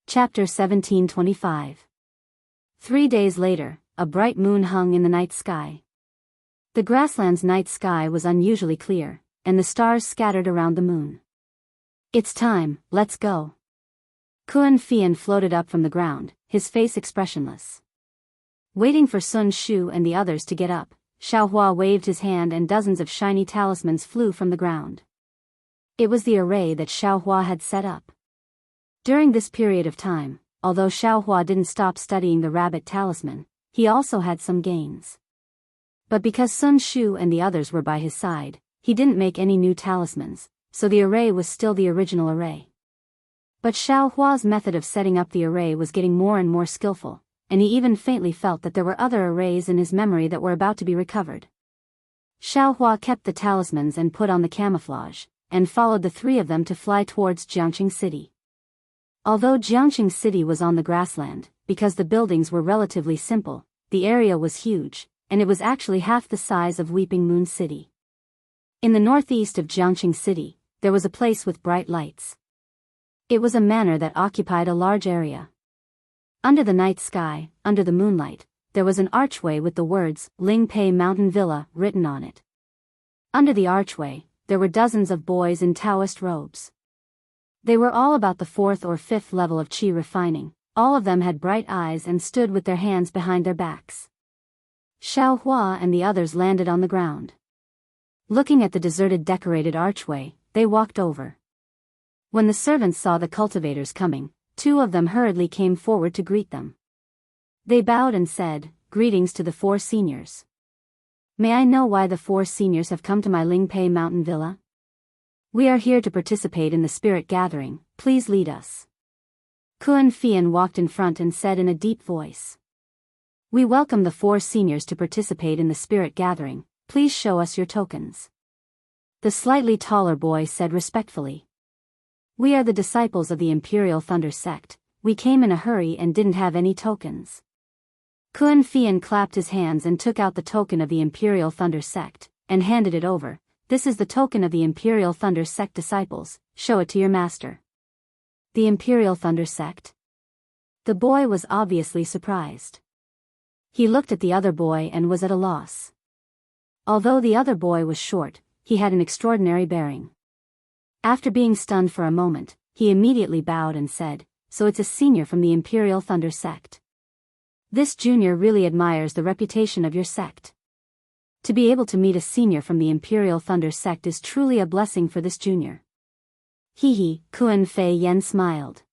Chapter 1725. 3 days later, a bright moon hung in the night sky. The grassland's night sky was unusually clear, and the stars scattered around the moon. It's time, let's go. Kun Fian floated up from the ground, his face expressionless. Waiting for Sun Shu and the others to get up, Xiaohua waved his hand and dozens of shiny talismans flew from the ground. It was the array that Xiaohua had set up. During this period of time, although Xiaohua didn't stop studying the rabbit talisman, he also had some gains. But because Sun Shu and the others were by his side, he didn't make any new talismans, so the array was still the original array. But Xiaohua's method of setting up the array was getting more and more skillful, and he even faintly felt that there were other arrays in his memory that were about to be recovered. Xiaohua kept the talismans and put on the camouflage, and followed the 3 of them to fly towards Jianghu City. Although Jianghu City was on the grassland, because the buildings were relatively simple, the area was huge, and it was actually half the size of Weeping Moon City. In the northeast of Jianghu City, there was a place with bright lights. It was a manor that occupied a large area. Under the night sky, under the moonlight, there was an archway with the words, Lingpei Mountain Villa, written on it. Under the archway, there were dozens of boys in Daoist robes. They were all about the 4th or 5th level of qi refining, all of them had bright eyes and stood with their hands behind their backs. Xiaohua and the others landed on the ground. Looking at the deserted decorated archway, they walked over. When the servants saw the cultivators coming, 2 of them hurriedly came forward to greet them. They bowed and said, "Greetings to the 4 seniors. May I know why the 4 seniors have come to my Lingpei Mountain Villa? We are here to participate in the spirit gathering, please lead us." Kun Fian walked in front and said in a deep voice. "We welcome the 4 seniors to participate in the spirit gathering, please show us your tokens." The slightly taller boy said respectfully. "We are the disciples of the Imperial Thunder Sect, we came in a hurry and didn't have any tokens." Kun Fian clapped his hands and took out the token of the Imperial Thunder Sect, and handed it over. "This is the token of the Imperial Thunder Sect disciples, show it to your master." The Imperial Thunder Sect? The boy was obviously surprised. He looked at the other boy and was at a loss. Although the other boy was short, he had an extraordinary bearing. After being stunned for a moment, he immediately bowed and said, "So it's a senior from the Imperial Thunder Sect. This junior really admires the reputation of your sect. To be able to meet a senior from the Imperial Thunder Sect is truly a blessing for this junior." Hee, Kun Fei Yen smiled.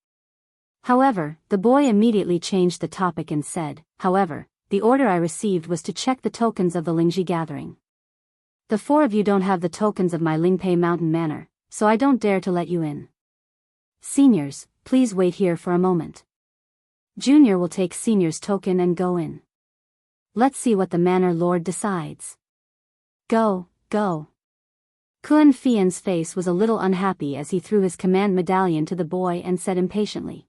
However, the boy immediately changed the topic and said, "However, the order I received was to check the tokens of the Lingji gathering. The 4 of you don't have the tokens of my Lingpei Mountain Manor, so I don't dare to let you in. Seniors, please wait here for a moment. Junior will take senior's token and go in. Let's see what the manor lord decides. Go, go." Kun Fian's face was a little unhappy as he threw his command medallion to the boy and said impatiently,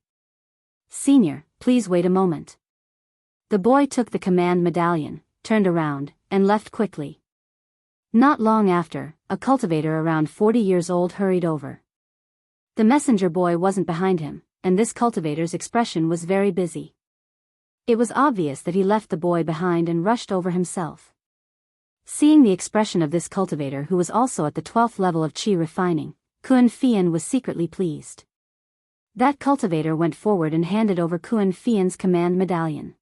"Senior, please wait a moment." The boy took the command medallion, turned around, and left quickly. Not long after, a cultivator around 40 years old hurried over. The messenger boy wasn't behind him, and this cultivator's expression was very busy. It was obvious that he left the boy behind and rushed over himself. Seeing the expression of this cultivator who was also at the 12th level of qi refining, Kun Fian was secretly pleased. That cultivator went forward and handed over Kun Fian's command medallion.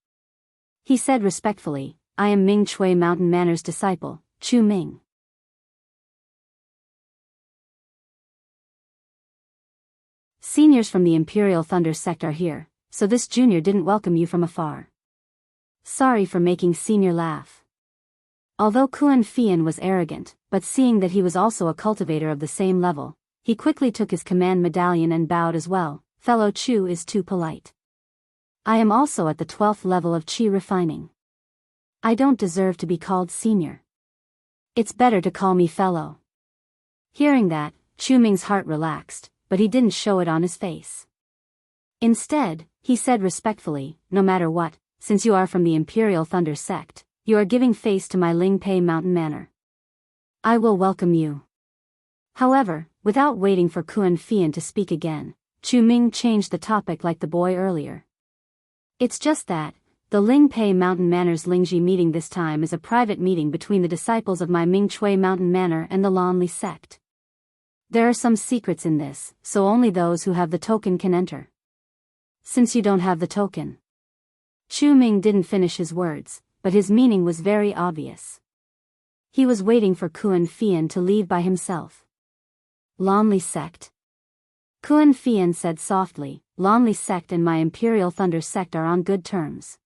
He said respectfully, "I am Ming Chui Mountain Manor's disciple, Chu Ming." Seniors from the Imperial Thunder Sect are here, so this junior didn't welcome you from afar. Sorry for making senior laugh. Although Kuan Fian was arrogant, but seeing that he was also a cultivator of the same level, he quickly took his command medallion and bowed as well. Fellow Chu is too polite. I am also at the 12th level of Qi refining. I don't deserve to be called senior. It's better to call me fellow. Hearing that, Chu Ming's heart relaxed, but he didn't show it on his face. Instead, he said respectfully, no matter what, since you are from the Imperial Thunder sect, you are giving face to my Lingpei Mountain Manor. I will welcome you. However, without waiting for Kuan Fian to speak again, Chu Ming changed the topic like the boy earlier. It's just that, the Lingpei Mountain Manor's Lingji meeting this time is a private meeting between the disciples of my Mingchui Mountain Manor and the Lanli sect. There are some secrets in this, so only those who have the token can enter. Since you don't have the token. Chu Ming didn't finish his words, but his meaning was very obvious. He was waiting for Kuan Fian to leave by himself. Lanli sect. Kuan Fian said softly, Lanli sect and my Imperial Thunder sect are on good terms.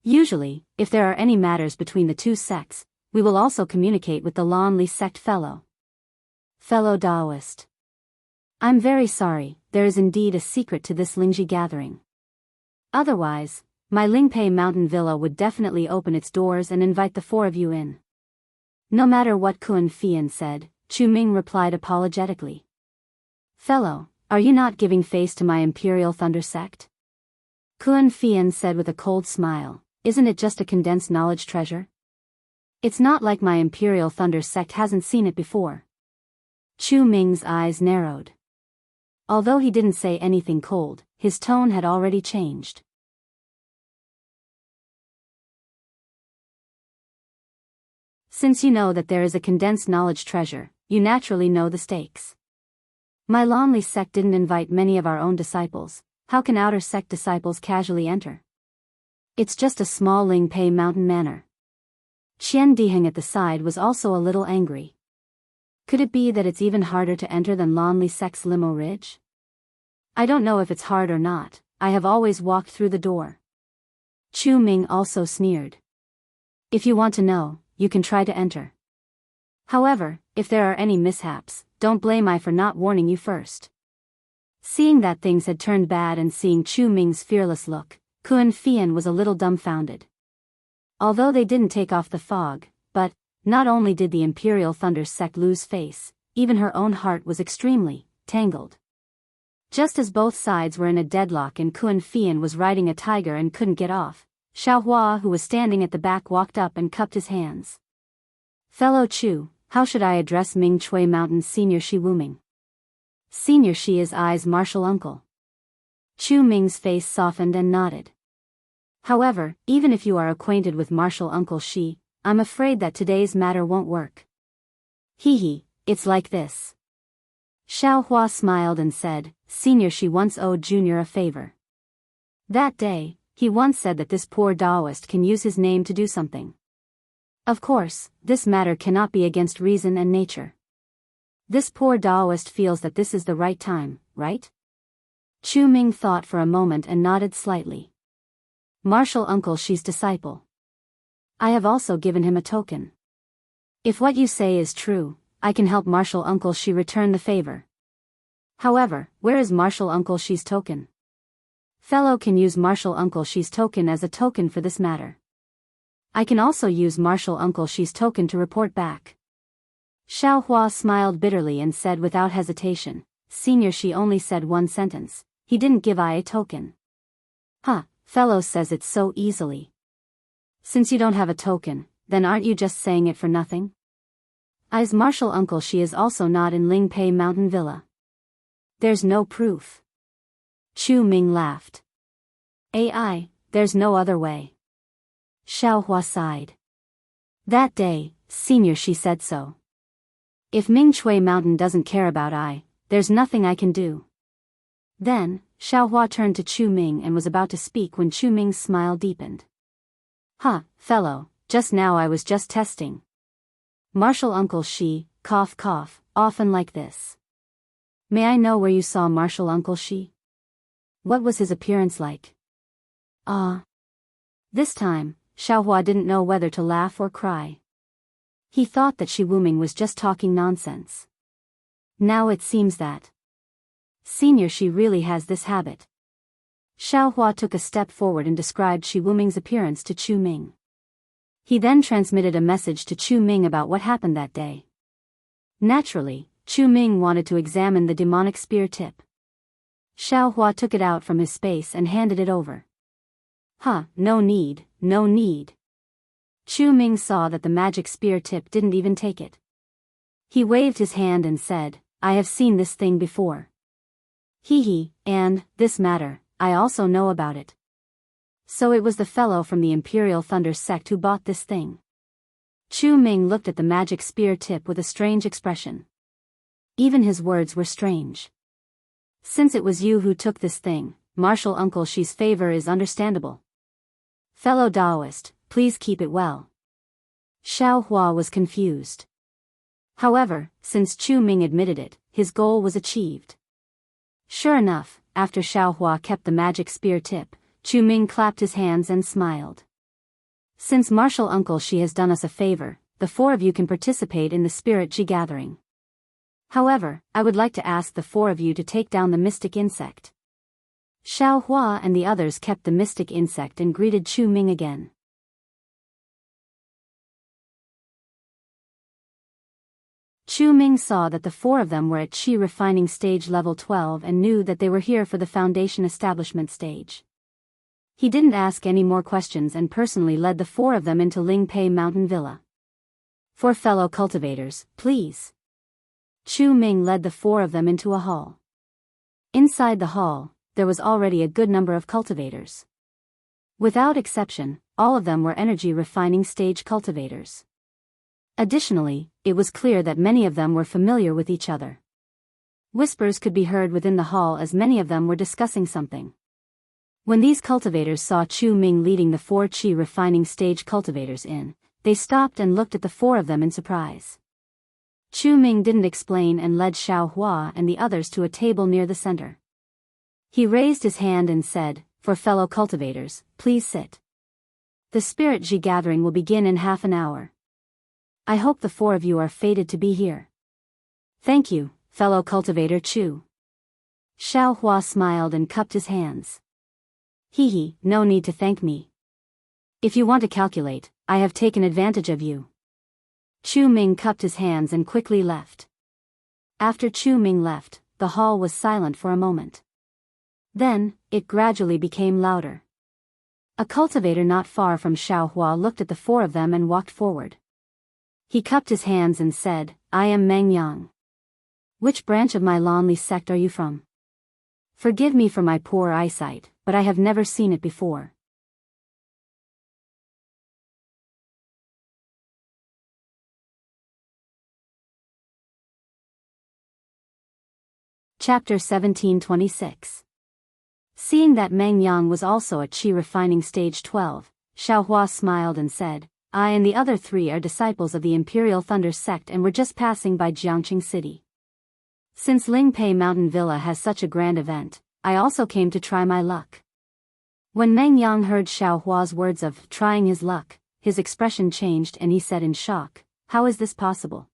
Usually, if there are any matters between the two sects, we will also communicate with the Lanli sect fellow Daoist. I'm very sorry, there is indeed a secret to this Lingji gathering. Otherwise, my Lingpei Mountain Villa would definitely open its doors and invite the four of you in. No matter what Kuan Fian said, Chu Ming replied apologetically. Fellow, are you not giving face to my Imperial Thunder sect? Kuan Fian said with a cold smile, isn't it just a condensed knowledge treasure? It's not like my Imperial Thunder sect hasn't seen it before. Chu Ming's eyes narrowed. Although he didn't say anything cold, his tone had already changed. Since you know that there is a condensed knowledge treasure, you naturally know the stakes. My Lanli sect didn't invite many of our own disciples, how can outer sect disciples casually enter? It's just a small Lingpei Mountain Manor. Qian Diheng at the side was also a little angry. Could it be that it's even harder to enter than Lanli sect's Limo Ridge? I don't know if it's hard or not, I have always walked through the door. Chu Ming also sneered. If you want to know, you can try to enter. However, if there are any mishaps, don't blame I for not warning you first. Seeing that things had turned bad and seeing Chu Ming's fearless look, Kuan Fian was a little dumbfounded. Although they didn't take off the fog, but, not only did the Imperial Thunder sect lose face, even her own heart was extremely tangled. Just as both sides were in a deadlock and Kuan Fian was riding a tiger and couldn't get off, Xiaohua who was standing at the back walked up and cupped his hands. Fellow Chu, how should I address Mingchui Mountain's Senior Shi Wuming? Senior Shi is I's martial uncle. Chu Ming's face softened and nodded. However, even if you are acquainted with martial uncle Shi, I'm afraid that today's matter won't work. Hee, it's like this. Xiaohua smiled and said, Senior Shi once owed Junior a favor. That day, he once said that this poor Daoist can use his name to do something. Of course, this matter cannot be against reason and nature. This poor Daoist feels that this is the right time, right? Chu Ming thought for a moment and nodded slightly. Martial Uncle Shi's disciple. I have also given him a token. If what you say is true, I can help Martial Uncle Shi return the favor. However, where is Martial Uncle Shi's token? Fellow can use Martial Uncle Shi's token as a token for this matter. I can also use Martial Uncle Shi's token to report back. Xiaohua smiled bitterly and said without hesitation, Senior Shi only said one sentence, he didn't give I a token. Fellow says it so easily. Since you don't have a token, then aren't you just saying it for nothing? I's martial uncle Shi is also not in Lingpei Mountain Villa. There's no proof. Chu Ming laughed. AI, there's no other way. Xiaohua sighed. That day, Senior Shi said so. If Mingchui Mountain doesn't care about I, there's nothing I can do. Then, Xiaohua turned to Chu Ming and was about to speak when Chu Ming's smile deepened. Fellow, just now I was just testing. Martial Uncle Shi, cough, often like this. May I know where you saw Martial Uncle Shi? What was his appearance like? This time, Xiaohua didn't know whether to laugh or cry. He thought that Shi Wuming was just talking nonsense. Now it seems that Senior Shi really has this habit. Xiao Hua took a step forward and described Shi Wuming's appearance to Chu Ming. He then transmitted a message to Chu Ming about what happened that day. Naturally, Chu Ming wanted to examine the demonic spear tip. Xiao Hua took it out from his space and handed it over. No need, no need. Chu Ming saw that the magic spear tip didn't even take it. He waved his hand and said, I have seen this thing before. And, this matter, I also know about it. So it was the fellow from the Imperial Thunder sect who bought this thing. Chu Ming looked at the magic spear tip with a strange expression. Even his words were strange. Since it was you who took this thing, Martial Uncle Shi's favor is understandable. Fellow Daoist, please keep it well. Xiao Hua was confused. However, since Chu Ming admitted it, his goal was achieved. Sure enough, after Xiao Hua kept the magic spear tip, Chu Ming clapped his hands and smiled. Since Martial Uncle Shi has done us a favor, the four of you can participate in the Spirit Ji gathering. However, I would like to ask the four of you to take down the mystic insect. Xiao Hua and the others kept the mystic insect and greeted Chu Ming again. Chu Ming saw that the four of them were at Qi refining stage level 12 and knew that they were here for the foundation establishment stage. He didn't ask any more questions and personally led the four of them into Lingpei Mountain Villa. For fellow cultivators, please. Chu Ming led the four of them into a hall. Inside the hall, there was already a good number of cultivators. Without exception, all of them were energy refining stage cultivators. Additionally, it was clear that many of them were familiar with each other. Whispers could be heard within the hall as many of them were discussing something. When these cultivators saw Chu Ming leading the four Qi refining stage cultivators in, they stopped and looked at the four of them in surprise. Chu Ming didn't explain and led Xiao Hua and the others to a table near the center. He raised his hand and said, for fellow cultivators, please sit. The Spirit Ji gathering will begin in half an hour. I hope the four of you are fated to be here. Thank you, fellow cultivator Chu. Xiao Hua smiled and cupped his hands. No need to thank me. If you want to calculate, I have taken advantage of you. Chu Ming cupped his hands and quickly left. After Chu Ming left, the hall was silent for a moment. Then, it gradually became louder. A cultivator not far from Xiao Hua looked at the four of them and walked forward. He cupped his hands and said, I am Meng Yang. Which branch of my Lonely sect are you from? Forgive me for my poor eyesight, but I have never seen it before. Chapter 1726. Seeing that Meng Yang was also at Qi refining stage 12, Xiao Hua smiled and said, I and the other three are disciples of the Imperial Thunder sect and were just passing by Jianghu City. Since Lingpei Mountain Villa has such a grand event, I also came to try my luck. When Meng Yang heard Xiao Hua's words of trying his luck, his expression changed and he said in shock, how is this possible?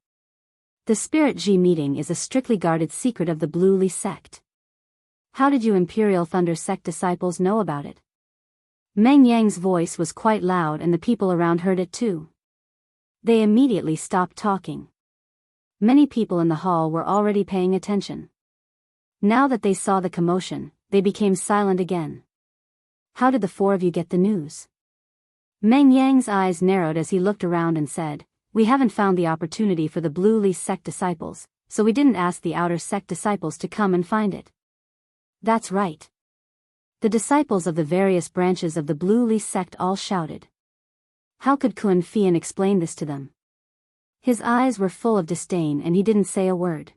The Spirit Ji meeting is a strictly guarded secret of the Blue Li sect. How did you Imperial Thunder sect disciples know about it? Meng Yang's voice was quite loud and the people around heard it too. They immediately stopped talking. Many people in the hall were already paying attention. Now that they saw the commotion, they became silent again. How did the four of you get the news? Meng Yang's eyes narrowed as he looked around and said, we haven't found the opportunity for the Blue Li sect disciples, so we didn't ask the outer sect disciples to come and find it. That's right. The disciples of the various branches of the Blue Li sect all shouted. How could Kun Fian explain this to them? His eyes were full of disdain and he didn't say a word.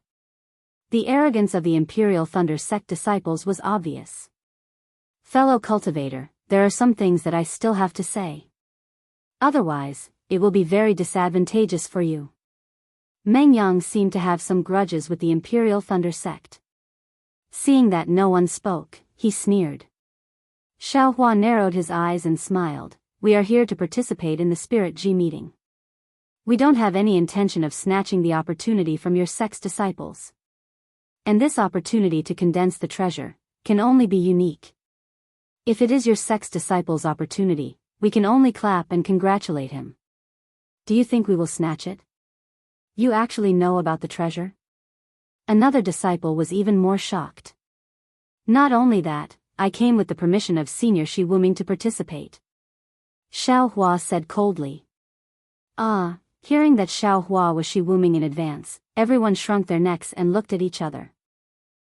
The arrogance of the Imperial Thunder sect disciples was obvious. Fellow cultivator, there are some things that I still have to say. Otherwise, it will be very disadvantageous for you. Meng Yang seemed to have some grudges with the Imperial Thunder sect. Seeing that no one spoke, he sneered. Xiao Hua narrowed his eyes and smiled, we are here to participate in the Spirit Ji meeting. We don't have any intention of snatching the opportunity from your sect's disciples. And this opportunity to condense the treasure can only be unique. If it is your sect's disciples' opportunity, we can only clap and congratulate him. Do you think we will snatch it? You actually know about the treasure? Another disciple was even more shocked. Not only that, I came with the permission of Senior Shi Wuming to participate. Xiao Hua said coldly. Hearing that Xiao Hua was Shi Wuming in advance, everyone shrunk their necks and looked at each other.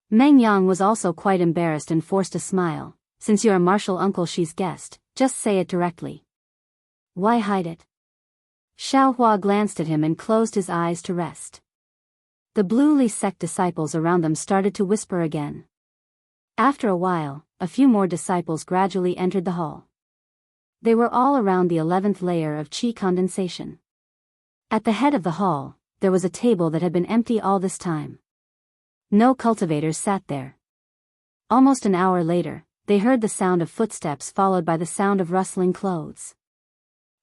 Meng Yang was also quite embarrassed and forced a smile. Since you're a martial Uncle Shi's guest, just say it directly. Why hide it? Xiao Hua glanced at him and closed his eyes to rest. The Blue Li sect disciples around them started to whisper again. After a while, a few more disciples gradually entered the hall. They were all around the 11th layer of qi condensation. At the head of the hall, there was a table that had been empty all this time. No cultivators sat there. Almost an hour later, they heard the sound of footsteps followed by the sound of rustling clothes.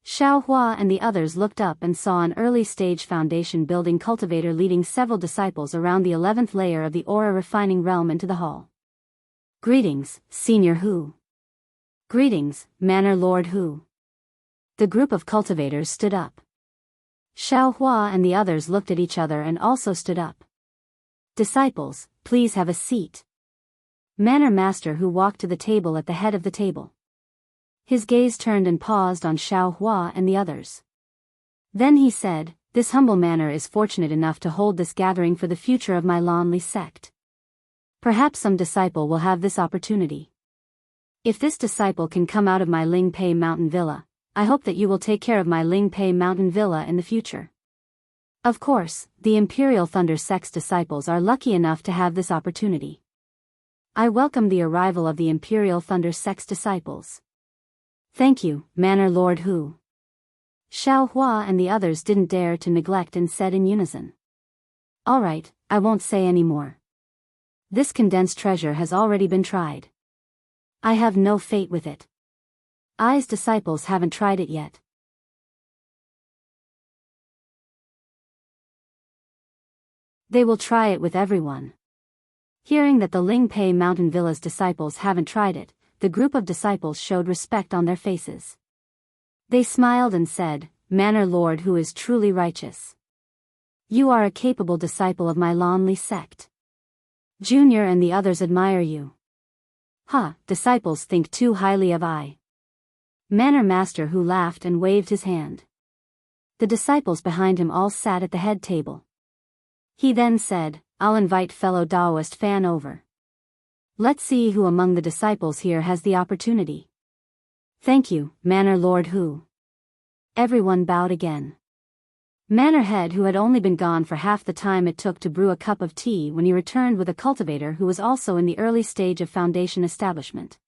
Xiao Hua and the others looked up and saw an early-stage foundation building cultivator leading several disciples around the 11th layer of the aura refining realm into the hall. Greetings, Senior Hu. Greetings, Manor Lord Hu. The group of cultivators stood up. Xiao Hua and the others looked at each other and also stood up. Disciples, please have a seat. Manor Master Hu walked to the table at the head of the table. His gaze turned and paused on Xiao Hua and the others. Then he said, this humble manor is fortunate enough to hold this gathering for the future of my Lan Li sect. Perhaps some disciple will have this opportunity. If this disciple can come out of my Ling Pei Mountain Villa, I hope that you will take care of my Ling Pei Mountain Villa in the future. Of course, the Imperial Thunder Sect's disciples are lucky enough to have this opportunity. I welcome the arrival of the Imperial Thunder Sect's disciples. Thank you, Manor Lord Hu. Xiao Hua and the others didn't dare to neglect and said in unison. All right, I won't say any more. This condensed treasure has already been tried. I have no fate with it. I's disciples haven't tried it yet. They will try it with everyone. Hearing that the Ling Pei Mountain Villa's disciples haven't tried it, the group of disciples showed respect on their faces. They smiled and said, Manor Lord Hu is truly righteous. You are a capable disciple of my Lan Li sect. Junior and the others admire you. Disciples think too highly of I. Manor Master Hu laughed and waved his hand. The disciples behind him all sat at the head table. He then said, I'll invite fellow Daoist fan over. Let's see who among the disciples here has the opportunity. Thank you, Manor Lord Hu. Everyone bowed again. Manor Head, who had only been gone for half the time it took to brew a cup of tea when he returned with a cultivator who was also in the early stage of foundation establishment.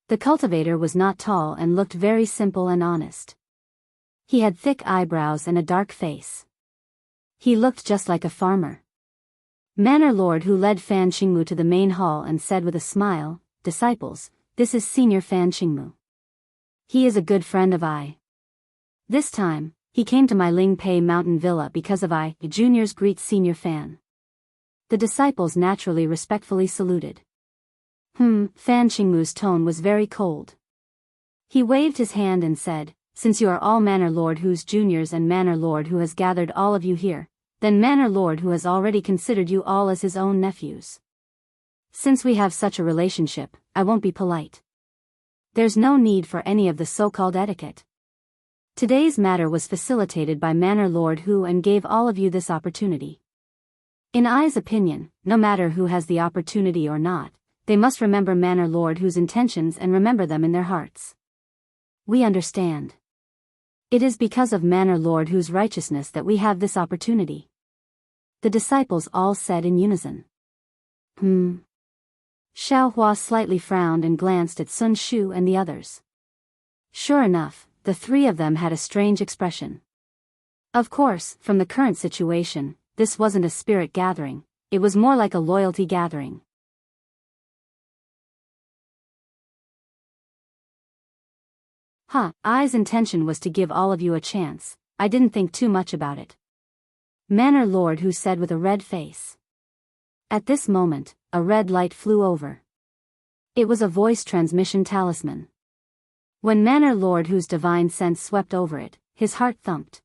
The cultivator was not tall and looked very simple and honest. He had thick eyebrows and a dark face. He looked just like a farmer. Manor Lord Hu led Fan Qingmu to the main hall and said with a smile, Disciples, this is Senior Fan Qingmu. He is a good friend of I. This time, he came to my Ling Pei Mountain Villa because of I. Juniors greet Senior Fan. The disciples naturally respectfully saluted. Fan Qingmu's tone was very cold. He waved his hand and said, Since you are all Manor Lord Hu's juniors and Manor Lord Hu has gathered all of you here, then Manor Lord Hu has already considered you all as his own nephews. Since we have such a relationship, I won't be polite. There's no need for any of the so-called etiquette. Today's matter was facilitated by Manor Lord Hu and gave all of you this opportunity. In I's opinion, no matter who has the opportunity or not, they must remember Manor Lord Hu's intentions and remember them in their hearts. We understand. It is because of Manor Lord Hu's righteousness that we have this opportunity. The disciples all said in unison. Xiao Hua slightly frowned and glanced at Sun Shu and the others. Sure enough, the three of them had a strange expression. Of course, from the current situation, this wasn't a spirit gathering, it was more like a loyalty gathering. I's intention was to give all of you a chance, I didn't think too much about it. Manor Lord Hu said with a red face. At this moment, a red light flew over. It was a voice transmission talisman. When Manor Lord Hu's divine sense swept over it, his heart thumped.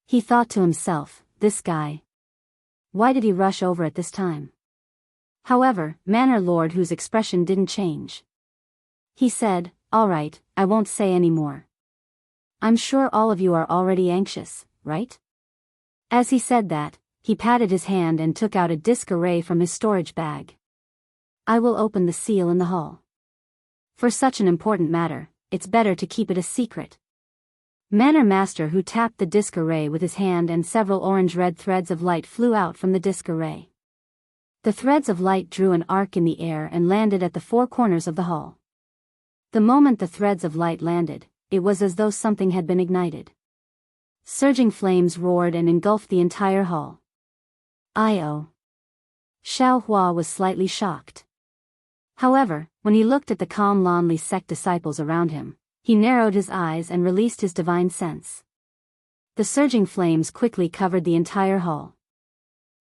He thought to himself, this guy. Why did he rush over at this time? However, Manor Lord Hu's expression didn't change. He said, all right, I won't say any more. I'm sure all of you are already anxious, right? As he said that, he patted his hand and took out a disc array from his storage bag. I will open the seal in the hall. For such an important matter, it's better to keep it a secret. Manor Master Hu tapped the disc array with his hand and several orange-red threads of light flew out from the disc array. The threads of light drew an arc in the air and landed at the four corners of the hall. The moment the threads of light landed, it was as though something had been ignited. Surging flames roared and engulfed the entire hall. I.O. Xiao Hua was slightly shocked. However, when he looked at the calm Lanli sect disciples around him, he narrowed his eyes and released his divine sense. The surging flames quickly covered the entire hall.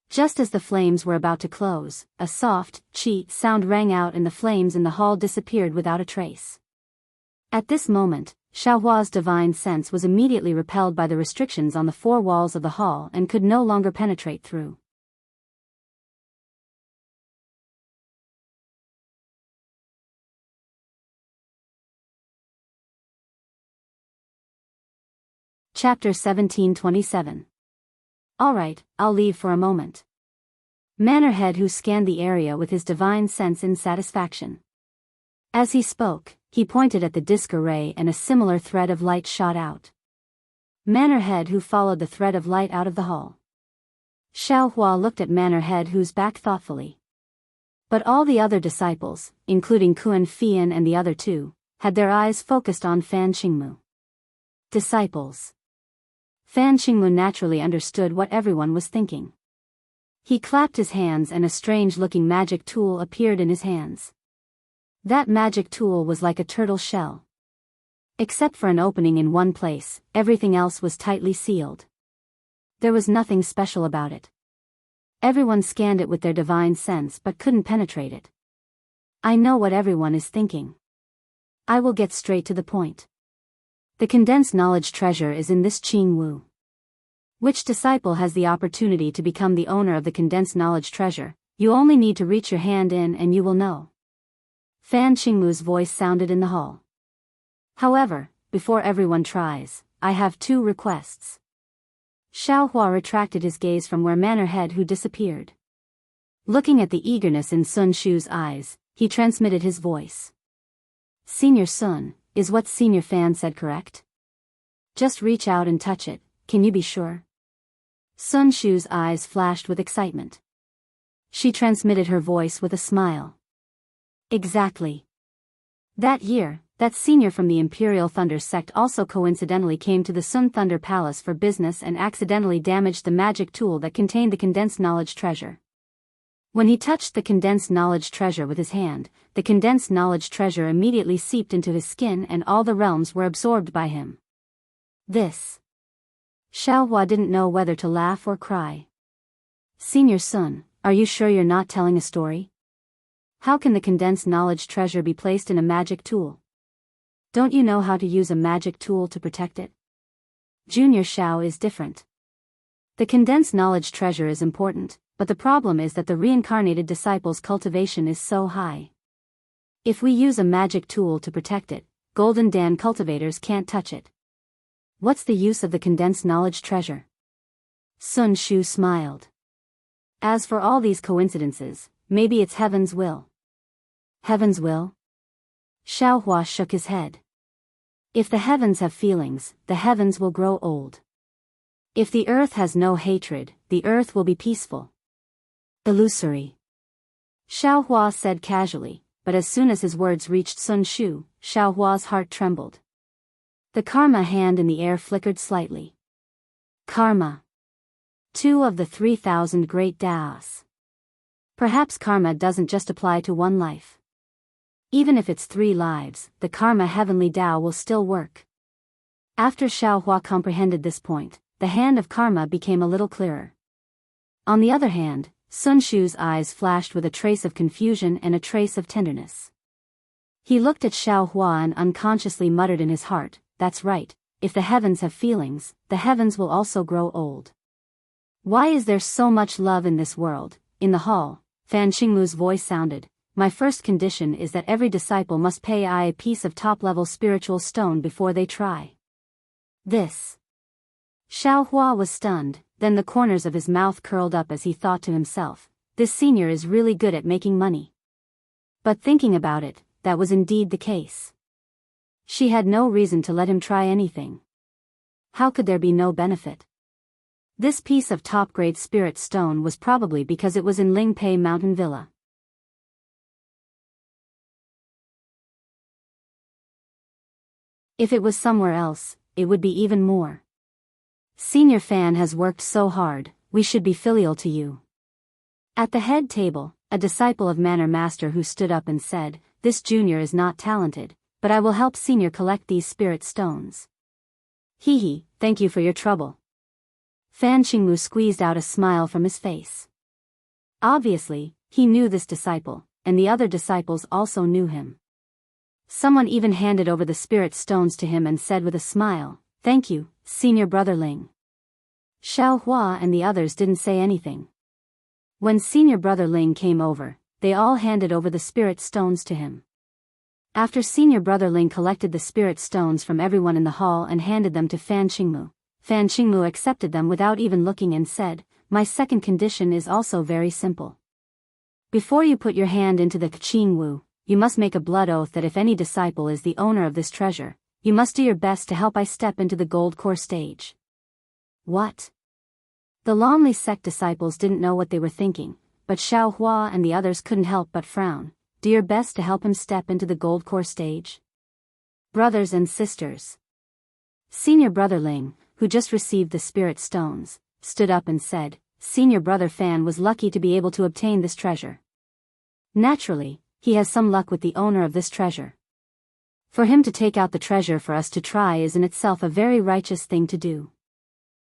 Just as the flames were about to close, a soft, "chi" sound rang out and the flames in the hall disappeared without a trace. At this moment, Xiao Hua's divine sense was immediately repelled by the restrictions on the four walls of the hall and could no longer penetrate through. Chapter 1727. Alright, I'll leave for a moment. Manor Head Hu scanned the area with his divine sense in satisfaction. As he spoke, he pointed at the disc array and a similar thread of light shot out. Manor Head Hu followed the thread of light out of the hall. Xiao Hua looked at Manor Head Hu's back thoughtfully. But all the other disciples, including Kuan Fian and the other two, had their eyes focused on Fan Qingmu. Disciples. Fan Qingmu naturally understood what everyone was thinking. He clapped his hands and a strange-looking magic tool appeared in his hands. That magic tool was like a turtle shell. Except for an opening in one place, everything else was tightly sealed. There was nothing special about it. Everyone scanned it with their divine sense but couldn't penetrate it. I know what everyone is thinking. I will get straight to the point. The condensed knowledge treasure is in this Qingwu. Which disciple has the opportunity to become the owner of the condensed knowledge treasure? You only need to reach your hand in and you will know. Fan Qingmu's voice sounded in the hall. However, before everyone tries, I have two requests. Xiao Hua retracted his gaze from where Manor Head Hu disappeared. Looking at the eagerness in Sun Shu's eyes, he transmitted his voice. Senior Sun, is what Senior Fan said correct? Just reach out and touch it, can you be sure? Sun Shu's eyes flashed with excitement. She transmitted her voice with a smile. Exactly. That year, that senior from the Imperial Thunder sect also coincidentally came to the Sun Thunder Palace for business and accidentally damaged the magic tool that contained the condensed knowledge treasure. When he touched the condensed knowledge treasure with his hand, the condensed knowledge treasure immediately seeped into his skin and all the realms were absorbed by him. This. Xiao Hua didn't know whether to laugh or cry. Senior Sun, are you sure you're not telling a story? How can the condensed knowledge treasure be placed in a magic tool? Don't you know how to use a magic tool to protect it? Junior Xiao is different. The condensed knowledge treasure is important, but the problem is that the reincarnated disciple's cultivation is so high. If we use a magic tool to protect it, Golden Dan cultivators can't touch it. What's the use of the condensed knowledge treasure? Sun Shu smiled. As for all these coincidences, maybe it's heaven's will. Heaven's will? Xiao Hua shook his head. If the heavens have feelings, the heavens will grow old. If the earth has no hatred, the earth will be peaceful. Illusory. Xiao Hua said casually, but as soon as his words reached Sun Shu, Xiao Hua's heart trembled. The karma hand in the air flickered slightly. Karma. 2 of the 3,000 great Daoists. Perhaps karma doesn't just apply to one life. Even if it's 3 lives, the karma heavenly Dao will still work. After Xiao Hua comprehended this point, the hand of karma became a little clearer. On the other hand, Sun Shu's eyes flashed with a trace of confusion and a trace of tenderness. He looked at Xiao Hua and unconsciously muttered in his heart, "That's right, if the heavens have feelings, the heavens will also grow old." Why is there so much love in this world? In the hall, Fan Xingmu's voice sounded, "My first condition is that every disciple must pay I a piece of top-level spiritual stone before they try this." Xiao Hua was stunned, then the corners of his mouth curled up as he thought to himself, "This senior is really good at making money." But thinking about it, that was indeed the case. She had no reason to let him try anything. How could there be no benefit? This piece of top-grade spirit stone was probably because it was in Lingpei Mountain Villa. If it was somewhere else, it would be even more. Senior Fan has worked so hard, we should be filial to you. At the head table, a disciple of Manor Master who stood up and said, "This junior is not talented, but I will help senior collect these spirit stones." "Hee, thank you for your trouble." Fan Xingmu squeezed out a smile from his face. Obviously, he knew this disciple, and the other disciples also knew him. Someone even handed over the spirit stones to him and said with a smile, "Thank you, Senior Brother Ling." Xiao Hua and the others didn't say anything. When Senior Brother Ling came over, they all handed over the spirit stones to him. After Senior Brother Ling collected the spirit stones from everyone in the hall and handed them to Fan Xingmu, Fan Xingmu accepted them without even looking and said, "My second condition is also very simple. Before you put your hand into the Qing Wu, you must make a blood oath that if any disciple is the owner of this treasure, you must do your best to help I step into the gold core stage." What? The Lonely sect disciples didn't know what they were thinking, but Xiao Hua and the others couldn't help but frown. Do your best to help him step into the gold core stage? Brothers and sisters. Senior Brother Ling, who just received the spirit stones, stood up and said, "Senior Brother Fan was lucky to be able to obtain this treasure. Naturally, he has some luck with the owner of this treasure. For him to take out the treasure for us to try is in itself a very righteous thing to do.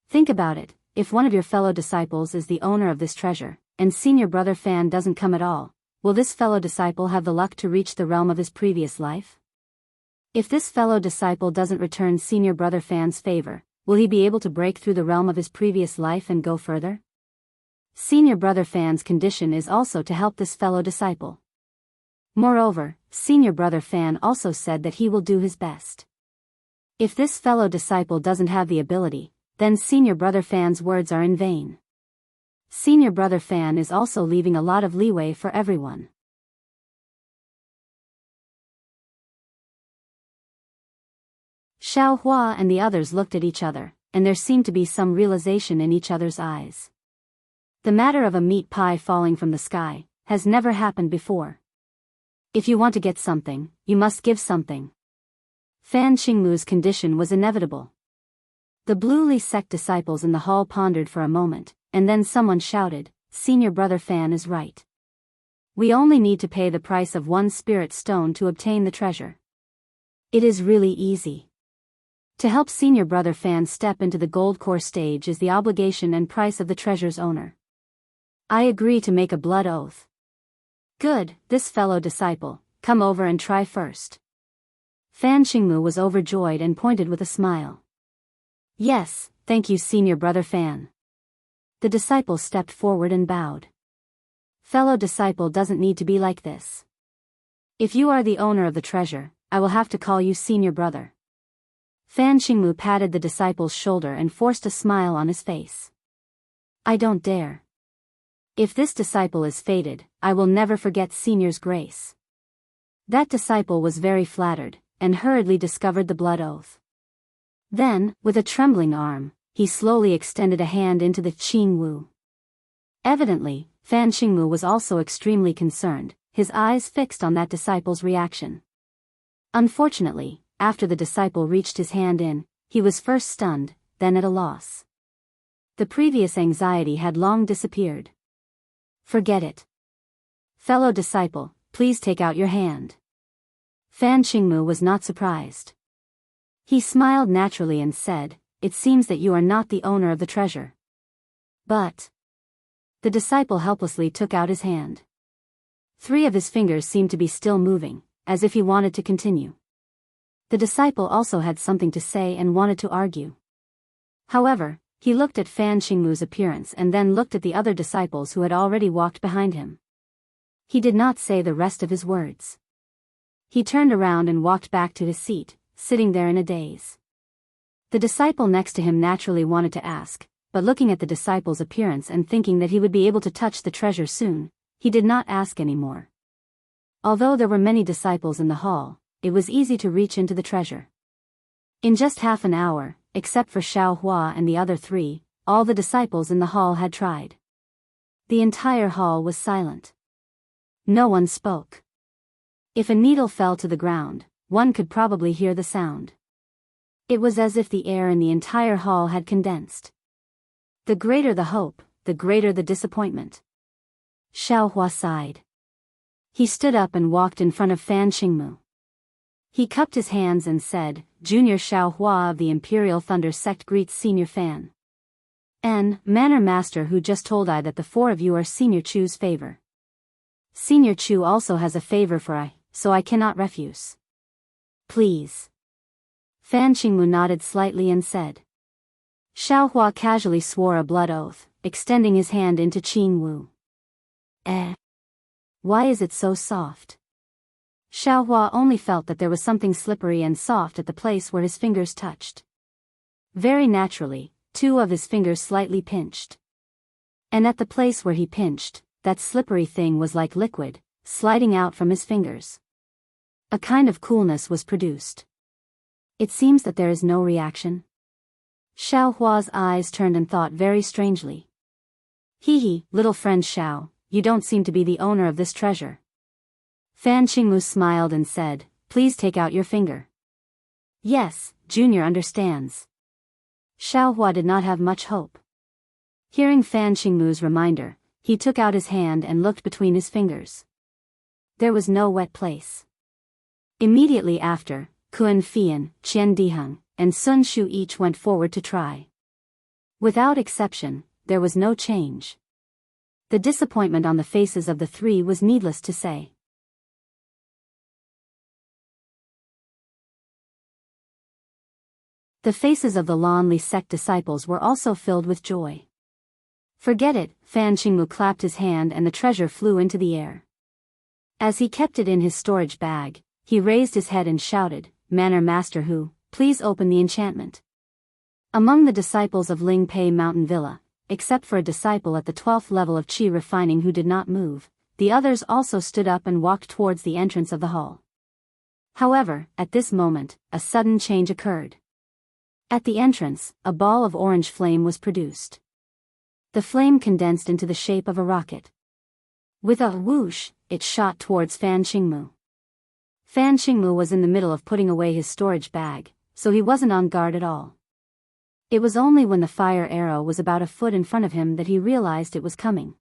Think about it, if one of your fellow disciples is the owner of this treasure, and Senior Brother Fan doesn't come at all, will this fellow disciple have the luck to reach the realm of his previous life? If this fellow disciple doesn't return Senior Brother Fan's favor, will he be able to break through the realm of his previous life and go further? Senior Brother Fan's condition is also to help this fellow disciple. Moreover, Senior Brother Fan also said that he will do his best. If this fellow disciple doesn't have the ability, then Senior Brother Fan's words are in vain. Senior Brother Fan is also leaving a lot of leeway for everyone. Xiao Hua and the others looked at each other, and there seemed to be some realization in each other's eyes. The matter of a meat pie falling from the sky has never happened before. If you want to get something, you must give something. Fan Xingmu's condition was inevitable. The Bluely sect disciples in the hall pondered for a moment, and then someone shouted, "Senior Brother Fan is right. We only need to pay the price of one spirit stone to obtain the treasure. It is really easy. To help Senior Brother Fan step into the gold core stage is the obligation and price of the treasure's owner. I agree to make a blood oath." "Good, this fellow disciple, come over and try first." Fan Xingmu was overjoyed and pointed with a smile. "Yes, thank you Senior Brother Fan." The disciple stepped forward and bowed. "Fellow disciple doesn't need to be like this. If you are the owner of the treasure, I will have to call you Senior Brother." Fan Xingmu patted the disciple's shoulder and forced a smile on his face. "I don't dare. If this disciple is fated, I will never forget Senior's grace." That disciple was very flattered, and hurriedly discovered the blood oath. Then, with a trembling arm, he slowly extended a hand into the Qing Wu. Evidently, Fan Xingmu was also extremely concerned, his eyes fixed on that disciple's reaction. Unfortunately, after the disciple reached his hand in, he was first stunned, then at a loss. The previous anxiety had long disappeared. "Forget it. Fellow disciple, please take out your hand." Fan Xingmu was not surprised. He smiled naturally and said, "It seems that you are not the owner of the treasure." But the disciple helplessly took out his hand. 3 of his fingers seemed to be still moving, as if he wanted to continue. The disciple also had something to say and wanted to argue. However, he looked at Fan Xingmu's appearance and then looked at the other disciples who had already walked behind him. He did not say the rest of his words. He turned around and walked back to his seat, sitting there in a daze. The disciple next to him naturally wanted to ask, but looking at the disciple's appearance and thinking that he would be able to touch the treasure soon, he did not ask anymore. Although there were many disciples in the hall, it was easy to reach into the treasure. In just half an hour, except for Xiao Hua and the other 3, all the disciples in the hall had tried. The entire hall was silent. No one spoke. If a needle fell to the ground, one could probably hear the sound. It was as if the air in the entire hall had condensed. The greater the hope, the greater the disappointment. Xiao Hua sighed. He stood up and walked in front of Fan Xingmu. He cupped his hands and said, "Junior Xiao Hua of the Imperial Thunder Sect greets Senior Fan. And, Manor Master who just told I that the 4 of you are Senior Chu's favor. Senior Chu also has a favor for I, so I cannot refuse. Please." Fan Xingmu nodded slightly and said. Xiao Hua casually swore a blood oath, extending his hand into Qin Wu. Why is it so soft? Xiao Hua only felt that there was something slippery and soft at the place where his fingers touched. Very naturally, 2 of his fingers slightly pinched. And at the place where he pinched, that slippery thing was like liquid, sliding out from his fingers. A kind of coolness was produced. It seems that there is no reaction. Xiao Hua's eyes turned and thought very strangely. Hee, little friend Xiao, you don't seem to be the owner of this treasure. Fan Xingmu smiled and said, "Please take out your finger." Yes, Junior understands. Xiao Hua did not have much hope. Hearing Fan Xingmu's reminder, he took out his hand and looked between his fingers. There was no wet place. Immediately after, Kun Fian, Qian Diheng, and Sun Shu each went forward to try. Without exception, there was no change. The disappointment on the faces of the 3 was needless to say. The faces of the Lanli sect disciples were also filled with joy. Forget it, Fan Xingmu clapped his hand and the treasure flew into the air. As he kept it in his storage bag, he raised his head and shouted, "Manor Master Hu, please open the enchantment." Among the disciples of Ling Pei Mountain Villa, except for a disciple at the 12th level of Qi refining who did not move, the others also stood up and walked towards the entrance of the hall. However, at this moment, a sudden change occurred. At the entrance, a ball of orange flame was produced. The flame condensed into the shape of a rocket. With a whoosh, it shot towards Fan Xingmu. Fan Xingmu was in the middle of putting away his storage bag, so he wasn't on guard at all. It was only when the fire arrow was about a foot in front of him that he realized it was coming.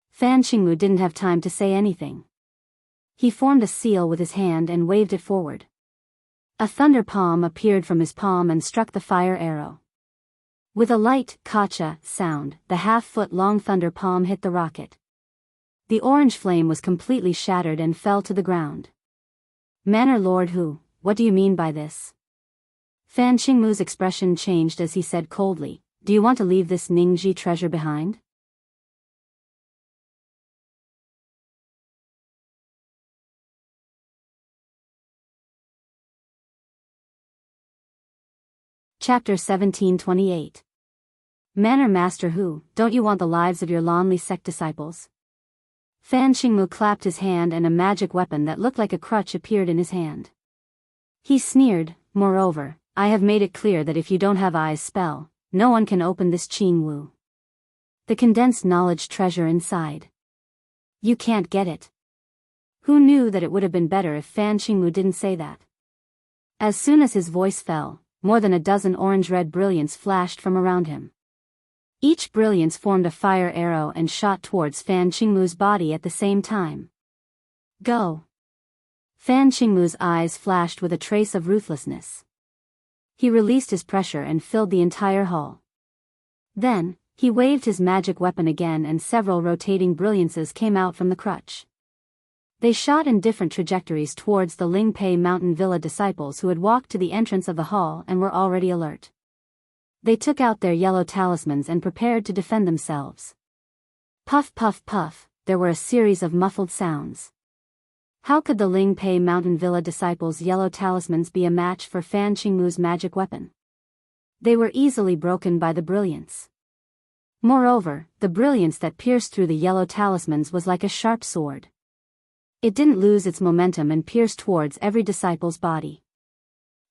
Fan Xingmu didn't have time to say anything. He formed a seal with his hand and waved it forward. A thunder palm appeared from his palm and struck the fire arrow. With a light, kacha, sound, the half-foot-long thunder palm hit the rocket. The orange flame was completely shattered and fell to the ground. Manor Lord Hu, what do you mean by this? Fan Xingmu's expression changed as he said coldly, "Do you want to leave this Ningji treasure behind?" Chapter 1728. Manor Master Hu, don't you want the lives of your Lanli sect disciples? Fan Xingmu clapped his hand and a magic weapon that looked like a crutch appeared in his hand. He sneered, "Moreover, I have made it clear that if you don't have Ai's spell, no one can open this Qin Wu. The condensed knowledge treasure inside. You can't get it." Who knew that it would have been better if Fan Xingmu didn't say that? As soon as his voice fell, more than a dozen orange-red brilliants flashed from around him. Each brilliance formed a fire arrow and shot towards Fan Xingmu's body at the same time. Go! Fan Xingmu's eyes flashed with a trace of ruthlessness. He released his pressure and filled the entire hall. Then, he waved his magic weapon again and several rotating brilliances came out from the crutch. They shot in different trajectories towards the Lingpei Mountain Villa disciples who had walked to the entrance of the hall and were already alert. They took out their yellow talismans and prepared to defend themselves. Puff puff puff, there were a series of muffled sounds. How could the Lingpei Mountain Villa disciples' yellow talismans be a match for Fan Qingmu's magic weapon? They were easily broken by the brilliance. Moreover, the brilliance that pierced through the yellow talismans was like a sharp sword. It didn't lose its momentum and pierced towards every disciple's body.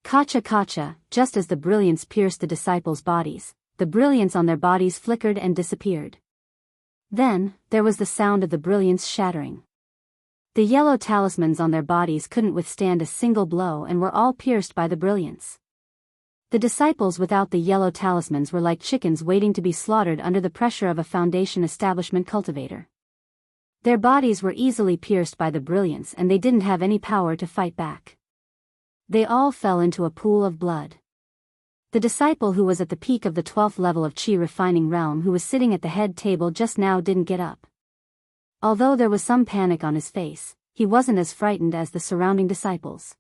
Kacha kacha, just as the brilliance pierced the disciples' bodies, the brilliance on their bodies flickered and disappeared. Then, there was the sound of the brilliance shattering. The yellow talismans on their bodies couldn't withstand a single blow and were all pierced by the brilliance. The disciples without the yellow talismans were like chickens waiting to be slaughtered under the pressure of a Foundation establishment cultivator. Their bodies were easily pierced by the brilliance and they didn't have any power to fight back. They all fell into a pool of blood. The disciple who was at the peak of the 12th level of Qi refining realm who was sitting at the head table just now didn't get up. Although there was some panic on his face, he wasn't as frightened as the surrounding disciples.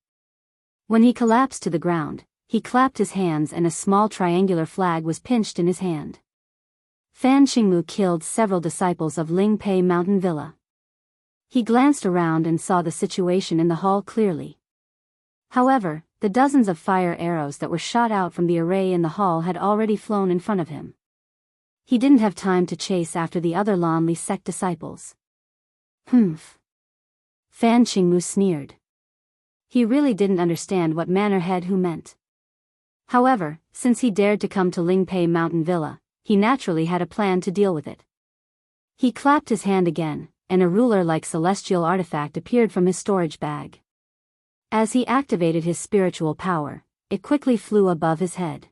When he collapsed to the ground, he clapped his hands and a small triangular flag was pinched in his hand. Fan Qingmu killed several disciples of Lingpei Mountain Villa. He glanced around and saw the situation in the hall clearly. However, the dozens of fire arrows that were shot out from the array in the hall had already flown in front of him. He didn't have time to chase after the other Lanli sect disciples. Humph. Fan Qingmu sneered. He really didn't understand what Manor Head Who meant. However, since he dared to come to Lingpei Mountain Villa, he naturally had a plan to deal with it. He clapped his hand again, and a ruler-like celestial artifact appeared from his storage bag. As he activated his spiritual power, it quickly flew above his head.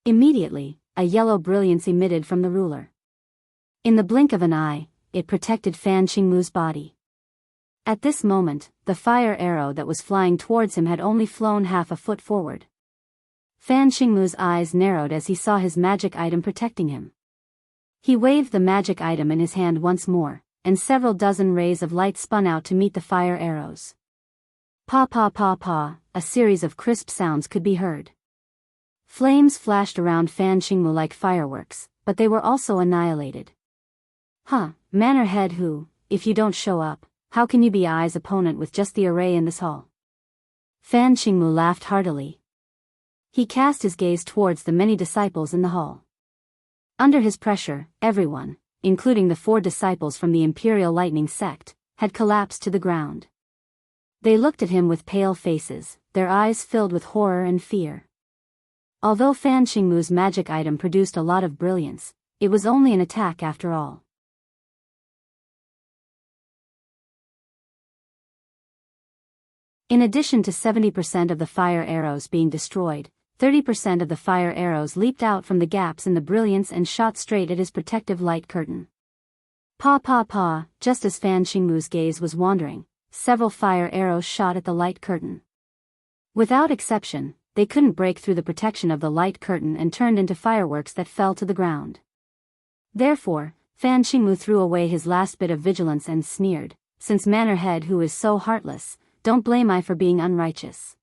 Immediately, a yellow brilliance emitted from the ruler. In the blink of an eye, it protected Fan Qingmu's body. At this moment, the fire arrow that was flying towards him had only flown half a foot forward. Fan Qingmu's eyes narrowed as he saw his magic item protecting him. He waved the magic item in his hand once more, and several dozen rays of light spun out to meet the fire arrows. Pa pa pa pa, a series of crisp sounds could be heard. Flames flashed around Fan Qingmu like fireworks, but they were also annihilated. Manor Head Who, if you don't show up, how can you be Ai's opponent with just the array in this hall? Fan Qingmu laughed heartily. He cast his gaze towards the many disciples in the hall. Under his pressure, everyone, including the 4 disciples from the Imperial Lightning sect, had collapsed to the ground. They looked at him with pale faces, their eyes filled with horror and fear. Although Fan Qingmu's magic item produced a lot of brilliance, it was only an attack after all. In addition to 70% of the fire arrows being destroyed, 30% of the fire arrows leaped out from the gaps in the brilliance and shot straight at his protective light curtain. Pa pa pa, just as Fan Qingmu's gaze was wandering, several fire arrows shot at the light curtain. Without exception, they couldn't break through the protection of the light curtain and turned into fireworks that fell to the ground. Therefore, Fan Qingmu threw away his last bit of vigilance and sneered, "Since Manor Head Who is so heartless, don't blame I for being unrighteous.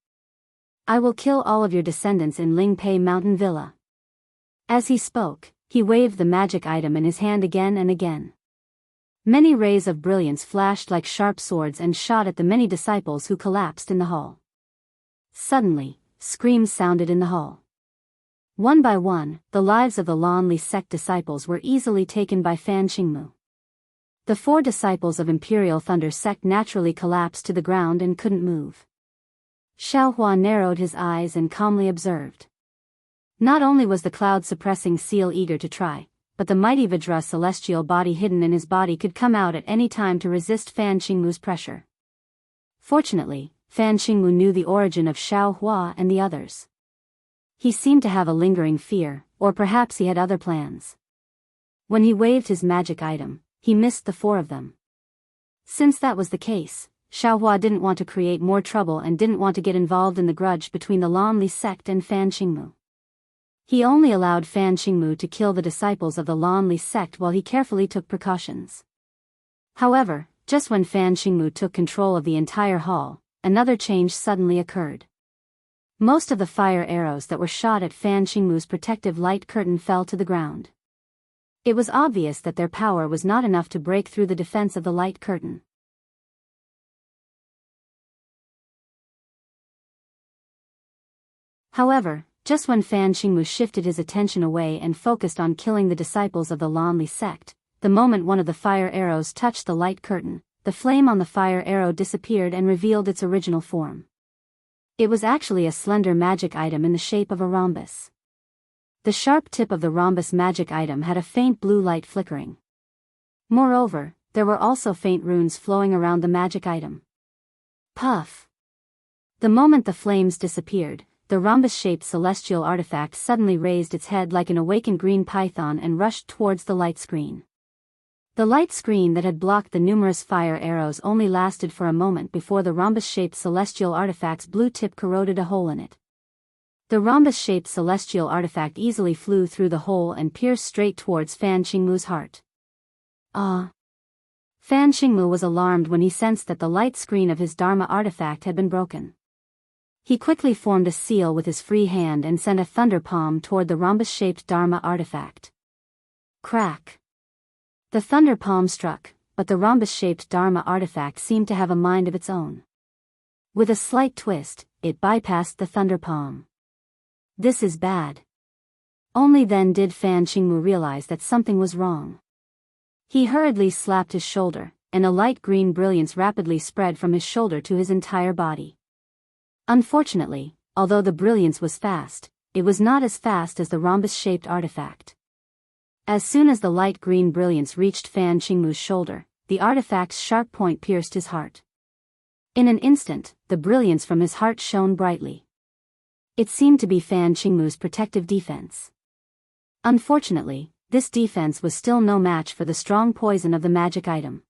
I will kill all of your descendants in Lingpei Mountain Villa." As he spoke, he waved the magic item in his hand again and again. Many rays of brilliance flashed like sharp swords and shot at the many disciples who collapsed in the hall. Suddenly, screams sounded in the hall. One by one, the lives of the Lanli sect disciples were easily taken by Fan Qingmu. The 4 disciples of Imperial Thunder sect naturally collapsed to the ground and couldn't move. Xiaohua narrowed his eyes and calmly observed. Not only was the cloud-suppressing seal eager to try, but the mighty Vajra celestial body hidden in his body could come out at any time to resist Fan Qingmu's pressure. Fortunately, Fan Qingmu knew the origin of Xiaohua and the others. He seemed to have a lingering fear, or perhaps he had other plans. When he waved his magic item, he missed the 4 of them. Since that was the case, Xiaohua didn't want to create more trouble and didn't want to get involved in the grudge between the Lanli sect and Fan Qingmu. He only allowed Fan Qingmu to kill the disciples of the Lanli sect while he carefully took precautions. However, just when Fan Qingmu took control of the entire hall, another change suddenly occurred. Most of the fire arrows that were shot at Fan Qingmu's protective light curtain fell to the ground. It was obvious that their power was not enough to break through the defense of the light curtain. However, just when Fan Qingmu shifted his attention away and focused on killing the disciples of the Lanli sect, the moment one of the fire arrows touched the light curtain, the flame on the fire arrow disappeared and revealed its original form. It was actually a slender magic item in the shape of a rhombus. The sharp tip of the rhombus magic item had a faint blue light flickering. Moreover, there were also faint runes flowing around the magic item. Puff! The moment the flames disappeared, the rhombus-shaped celestial artifact suddenly raised its head like an awakened green python and rushed towards the light screen. The light screen that had blocked the numerous fire arrows only lasted for a moment before the rhombus-shaped celestial artifact's blue tip corroded a hole in it. The rhombus-shaped celestial artifact easily flew through the hole and pierced straight towards Fan Qingmu's heart. Ah! Fan Qingmu was alarmed when he sensed that the light screen of his Dharma artifact had been broken. He quickly formed a seal with his free hand and sent a thunder palm toward the rhombus-shaped Dharma artifact. Crack! The thunder palm struck, but the rhombus-shaped Dharma artifact seemed to have a mind of its own. With a slight twist, it bypassed the thunder palm. This is bad. Only then did Fan Qingmu realize that something was wrong. He hurriedly slapped his shoulder, and a light green brilliance rapidly spread from his shoulder to his entire body. Unfortunately, although the brilliance was fast, it was not as fast as the rhombus-shaped artifact. As soon as the light green brilliance reached Fan Qingmu's shoulder, the artifact's sharp point pierced his heart. In an instant, the brilliance from his heart shone brightly. It seemed to be Fan Qingmu's protective defense. Unfortunately, this defense was still no match for the strong poison of the magic item.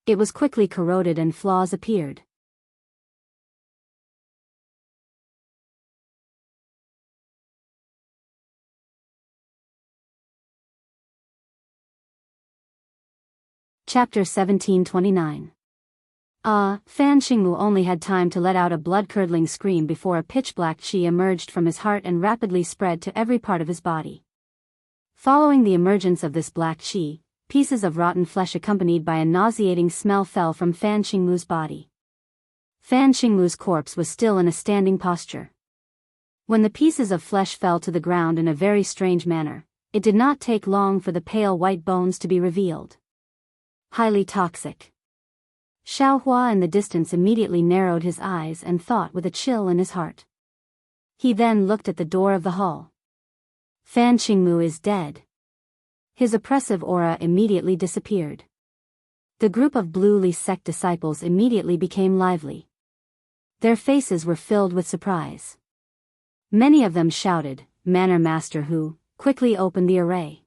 It was quickly corroded and flaws appeared. Chapter 1729. Fan Qingmu only had time to let out a blood-curdling scream before a pitch-black qi emerged from his heart and rapidly spread to every part of his body. Following the emergence of this black qi, pieces of rotten flesh accompanied by a nauseating smell fell from Fan Qingmu's body. Fan Qingmu's corpse was still in a standing posture. When the pieces of flesh fell to the ground in a very strange manner, it did not take long for the pale white bones to be revealed. Highly toxic. Xiaohua in the distance immediately narrowed his eyes and thought with a chill in his heart. He then looked at the door of the hall. Fan Qingmu is dead. His oppressive aura immediately disappeared. The group of Blue Li sect disciples immediately became lively. Their faces were filled with surprise. Many of them shouted, "Manor Master Hu, quickly open the array."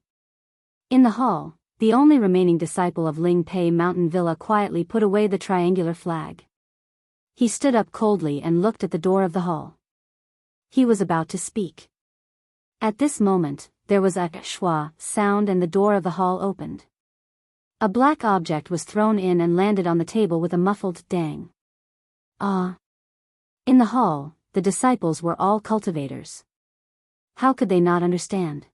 In the hall, the only remaining disciple of Ling Pei Mountain Villa quietly put away the triangular flag. He stood up coldly and looked at the door of the hall. He was about to speak. At this moment, there was a schwa sound and the door of the hall opened. A black object was thrown in and landed on the table with a muffled dang. In the hall, the disciples were all cultivators. How could they not understand?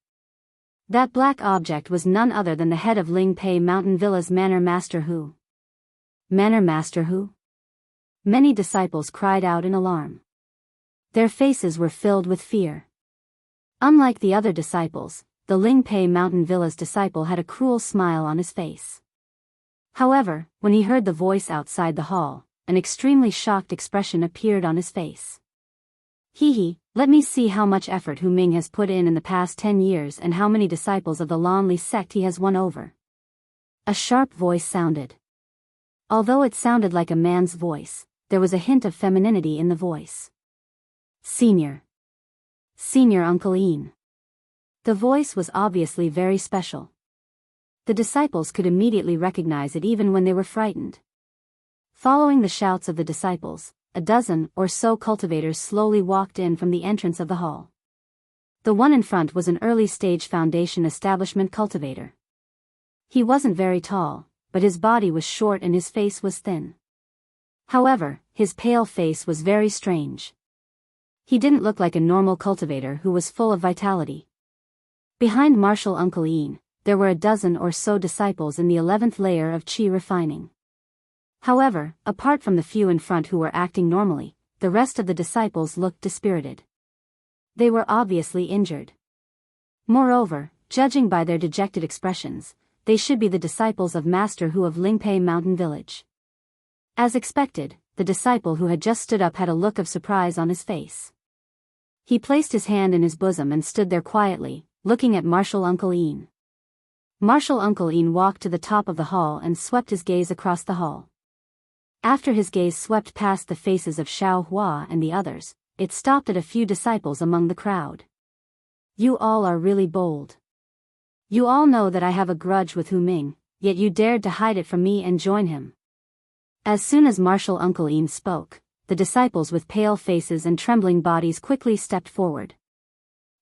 That black object was none other than the head of Ling Pei Mountain Villa's Manor Master Hu. Manor Master Hu? Many disciples cried out in alarm. Their faces were filled with fear. Unlike the other disciples, the Ling Pei Mountain Villa's disciple had a cruel smile on his face. However, when he heard the voice outside the hall, an extremely shocked expression appeared on his face. Hee, let me see how much effort Hu Ming has put in the past 10 years and how many disciples of the Lanli sect he has won over. A sharp voice sounded. Although it sounded like a man's voice, there was a hint of femininity in the voice. Senior Uncle Ian. The voice was obviously very special. The disciples could immediately recognize it even when they were frightened. Following the shouts of the disciples, a dozen or so cultivators slowly walked in from the entrance of the hall. The one in front was an early-stage foundation establishment cultivator. He wasn't very tall, but his body was short and his face was thin. However, his pale face was very strange. He didn't look like a normal cultivator who was full of vitality. Behind Martial Uncle Ian, there were a dozen or so disciples in the 11th layer of Qi refining. However, apart from the few in front who were acting normally, the rest of the disciples looked dispirited. They were obviously injured. Moreover, judging by their dejected expressions, they should be the disciples of Master Hu of Lingpei Mountain Village. As expected, the disciple who had just stood up had a look of surprise on his face. He placed his hand in his bosom and stood there quietly, looking at Martial Uncle Ian. Martial Uncle Ian walked to the top of the hall and swept his gaze across the hall. After his gaze swept past the faces of Xiao Hua and the others, it stopped at a few disciples among the crowd. You all are really bold. You all know that I have a grudge with Hu Ming, yet you dared to hide it from me and join him. As soon as Martial Uncle Ian spoke, the disciples with pale faces and trembling bodies quickly stepped forward.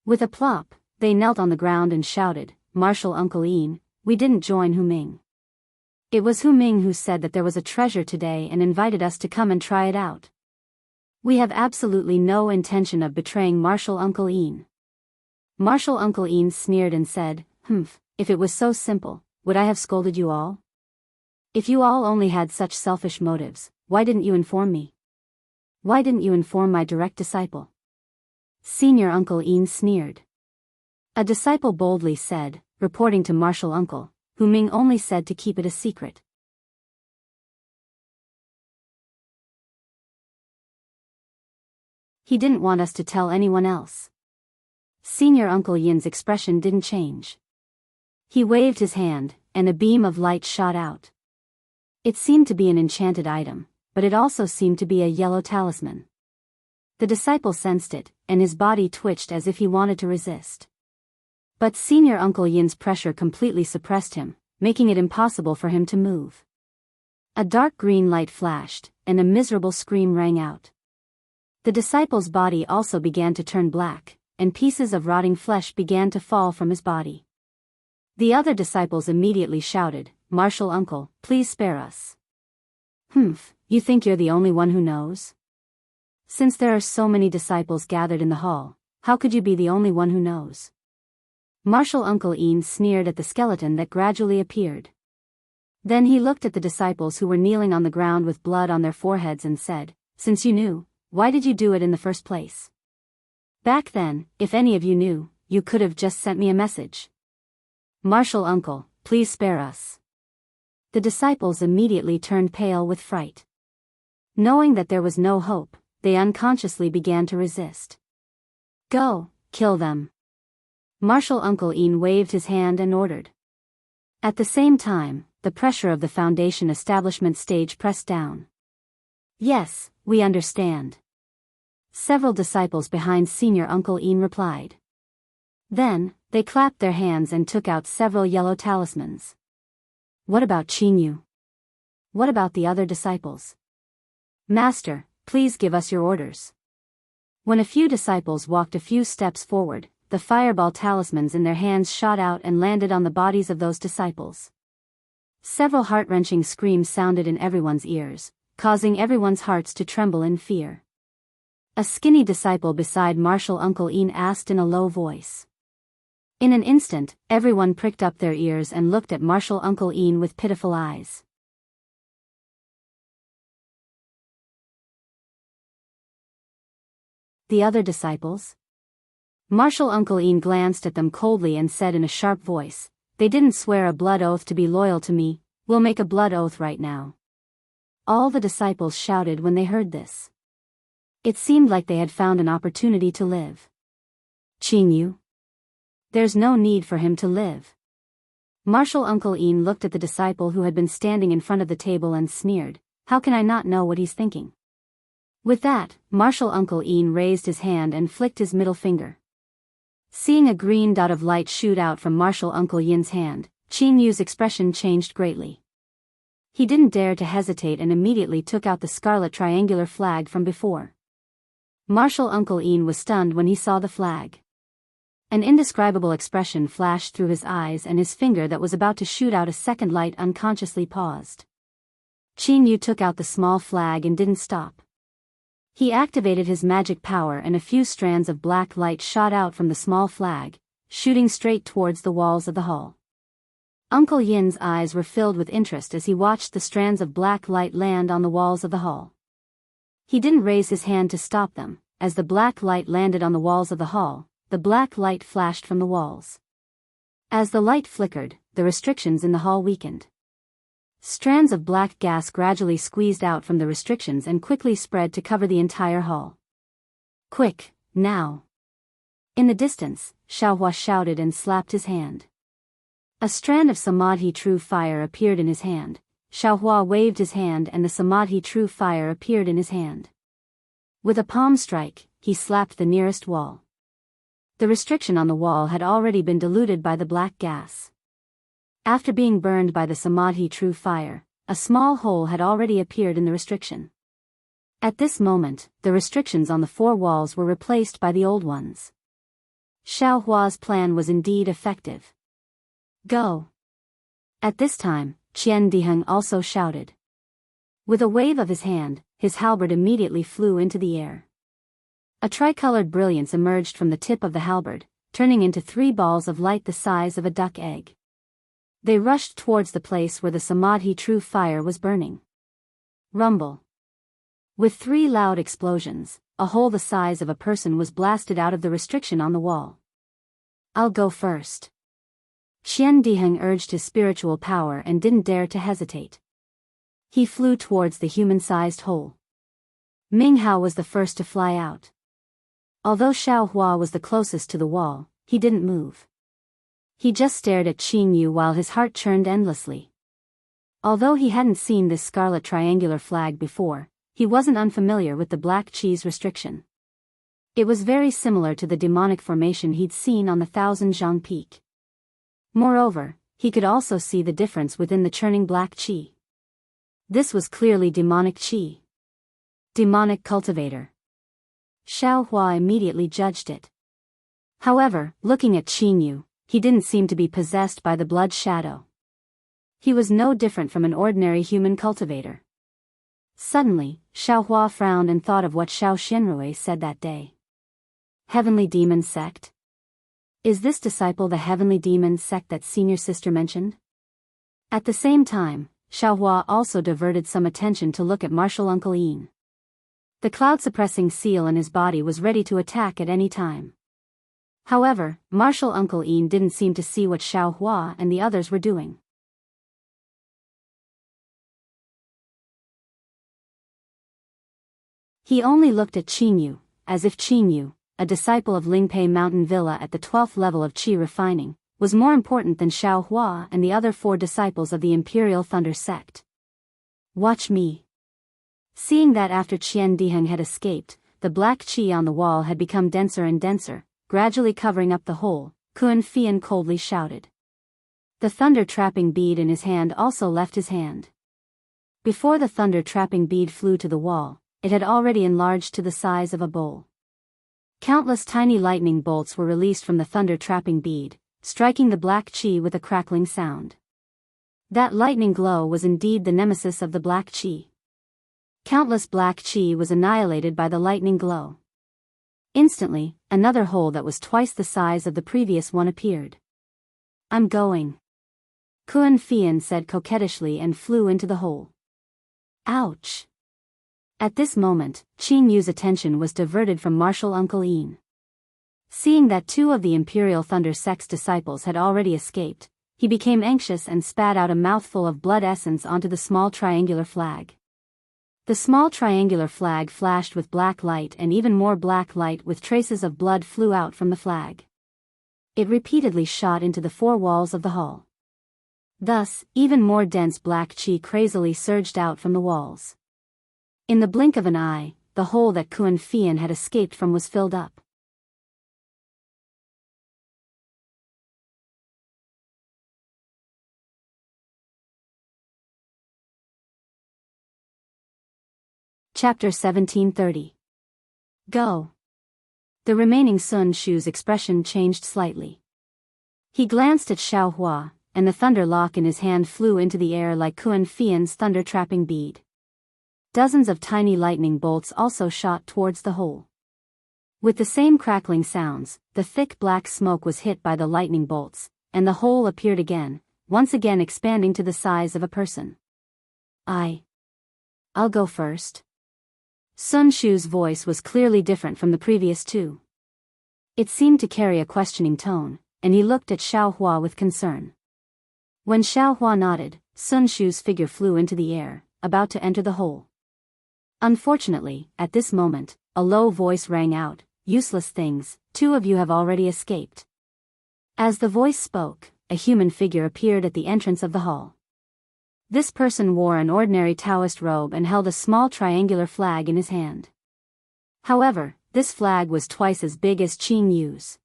With a plop, they knelt on the ground and shouted, Martial Uncle Ian, we didn't join Hu Ming. It was Hu Ming who said that there was a treasure today and invited us to come and try it out. We have absolutely no intention of betraying Martial Uncle Ian. Martial Uncle Ian sneered and said, if it was so simple, would I have scolded you all? If you all only had such selfish motives, why didn't you inform me? Why didn't you inform my direct disciple? Senior Uncle Ian sneered. A disciple boldly said, reporting to Martial Uncle, Hu Ming only said to keep it a secret. He didn't want us to tell anyone else. Senior Uncle Yin's expression didn't change. He waved his hand, and a beam of light shot out. It seemed to be an enchanted item, but it also seemed to be a yellow talisman. The disciple sensed it, and his body twitched as if he wanted to resist. But Senior Uncle Yin's pressure completely suppressed him, making it impossible for him to move. A dark green light flashed, and a miserable scream rang out. The disciple's body also began to turn black, and pieces of rotting flesh began to fall from his body. The other disciples immediately shouted, Martial Uncle, please spare us. You think you're the only one who knows? Since there are so many disciples gathered in the hall, how could you be the only one who knows? Martial Uncle Ian sneered at the skeleton that gradually appeared. Then he looked at the disciples who were kneeling on the ground with blood on their foreheads and said, Since you knew, why did you do it in the first place? Back then, if any of you knew, you could have just sent me a message. Martial Uncle, please spare us. The disciples immediately turned pale with fright. Knowing that there was no hope, they unconsciously began to resist. Go, kill them. Martial Uncle Ian waved his hand and ordered. At the same time, the pressure of the Foundation establishment stage pressed down. Yes, we understand. Several disciples behind Senior Uncle Ian replied. Then, they clapped their hands and took out several yellow talismans. What about Qinyu? What about the other disciples? Master, please give us your orders. When a few disciples walked a few steps forward, the fireball talismans in their hands shot out and landed on the bodies of those disciples. Several heart-wrenching screams sounded in everyone's ears, causing everyone's hearts to tremble in fear. A skinny disciple beside Martial Uncle Ian asked in a low voice. In an instant, everyone pricked up their ears and looked at Martial Uncle Ian with pitiful eyes. The other disciples? Martial Uncle Ian glanced at them coldly and said in a sharp voice, They didn't swear a blood oath to be loyal to me, we'll make a blood oath right now. All the disciples shouted when they heard this. It seemed like they had found an opportunity to live. Qinyu? There's no need for him to live. Martial Uncle Ian looked at the disciple who had been standing in front of the table and sneered, How can I not know what he's thinking? With that, Martial Uncle Ian raised his hand and flicked his middle finger. Seeing a green dot of light shoot out from Martial Uncle Ian's hand, Qinyu's expression changed greatly. He didn't dare to hesitate and immediately took out the scarlet triangular flag from before. Martial Uncle Ian was stunned when he saw the flag. An indescribable expression flashed through his eyes and his finger that was about to shoot out a second light unconsciously paused. Jianghu took out the small flag and didn't stop. He activated his magic power and a few strands of black light shot out from the small flag, shooting straight towards the walls of the hall. Uncle Yin's eyes were filled with interest as he watched the strands of black light land on the walls of the hall. He didn't raise his hand to stop them. As the black light landed on the walls of the hall, the black light flashed from the walls. As the light flickered, the restrictions in the hall weakened. Strands of black gas gradually squeezed out from the restrictions and quickly spread to cover the entire hall. "Quick, now!" In the distance, Xiaohua shouted and slapped his hand. A strand of Samadhi True Fire appeared in his hand. Xiaohua waved his hand and the Samadhi True Fire appeared in his hand. With a palm strike, he slapped the nearest wall. The restriction on the wall had already been diluted by the black gas. After being burned by the Samadhi True Fire, a small hole had already appeared in the restriction. At this moment, the restrictions on the four walls were replaced by the old ones. Xiaohua's plan was indeed effective. "Go!" At this time, Qian Diheng also shouted. With a wave of his hand, his halberd immediately flew into the air. A tricolored brilliance emerged from the tip of the halberd, turning into 3 balls of light the size of a duck egg. They rushed towards the place where the Samadhi True Fire was burning. Rumble. With 3 loud explosions, a hole the size of a person was blasted out of the restriction on the wall. "I'll go first." Qian Diheng urged his spiritual power and didn't dare to hesitate. He flew towards the human-sized hole. Ming Hao was the first to fly out. Although Xiaohua was the closest to the wall, he didn't move. He just stared at Jianghu while his heart churned endlessly. Although he hadn't seen this scarlet triangular flag before, he wasn't unfamiliar with the black cheese restriction. It was very similar to the demonic formation he'd seen on the Thousand Zhang Peak. Moreover, he could also see the difference within the churning black qi. This was clearly demonic qi. Demonic cultivator. Xiaohua immediately judged it. However, looking at Jianghu, he didn't seem to be possessed by the blood shadow. He was no different from an ordinary human cultivator. Suddenly, Xiaohua frowned and thought of what Xiao Xianrui said that day. Heavenly Demon Sect? Is this disciple the Heavenly Demon Sect that senior sister mentioned? At the same time, Xiaohua also diverted some attention to look at Martial Uncle Ian. The cloud-suppressing seal in his body was ready to attack at any time. However, Martial Uncle Ian didn't seem to see what Xiaohua and the others were doing. He only looked at Jianghu, as if Jianghu, a disciple of Lingpei Mountain Villa at the 12th level of Qi refining, was more important than Xiaohua and the other 4 disciples of the Imperial Thunder Sect. "Watch me." Seeing that after Qian Diheng had escaped, the black qi on the wall had become denser and denser, gradually covering up the hole, Kun Fian coldly shouted. The thunder-trapping bead in his hand also left his hand. Before the thunder-trapping bead flew to the wall, it had already enlarged to the size of a bowl. Countless tiny lightning bolts were released from the thunder-trapping bead, striking the black qi with a crackling sound. That lightning glow was indeed the nemesis of the black qi. Countless black qi was annihilated by the lightning glow. Instantly, another hole that was twice the size of the previous one appeared. "I'm going," Kun Fian said coquettishly and flew into the hole. Ouch! At this moment, Jianghu's attention was diverted from Martial Uncle Ian. Seeing that 2 of the Imperial Thunder Sect's disciples had already escaped, he became anxious and spat out a mouthful of blood essence onto the small triangular flag. The small triangular flag flashed with black light and even more black light with traces of blood flew out from the flag. It repeatedly shot into the 4 walls of the hall. Thus, even more dense black qi crazily surged out from the walls. In the blink of an eye, the hole that Kun Fian had escaped from was filled up. Chapter 1730. Go. The remaining Sun Shu's expression changed slightly. He glanced at Xiao Hua, and the thunder lock in his hand flew into the air like Kuan Fian's thunder-trapping bead. Dozens of tiny lightning bolts also shot towards the hole. With the same crackling sounds, the thick black smoke was hit by the lightning bolts, and the hole appeared again, once again expanding to the size of a person. I'll go first. Sun Shu's voice was clearly different from the previous two. It seemed to carry a questioning tone, and he looked at Xiao Hua with concern. When Xiao Hua nodded, Sun Shu's figure flew into the air, about to enter the hole. Unfortunately, at this moment, a low voice rang out, "Useless things, two of you have already escaped." As the voice spoke, a human figure appeared at the entrance of the hall. This person wore an ordinary Daoist robe and held a small triangular flag in his hand. However, this flag was twice as big as Qing Yu's.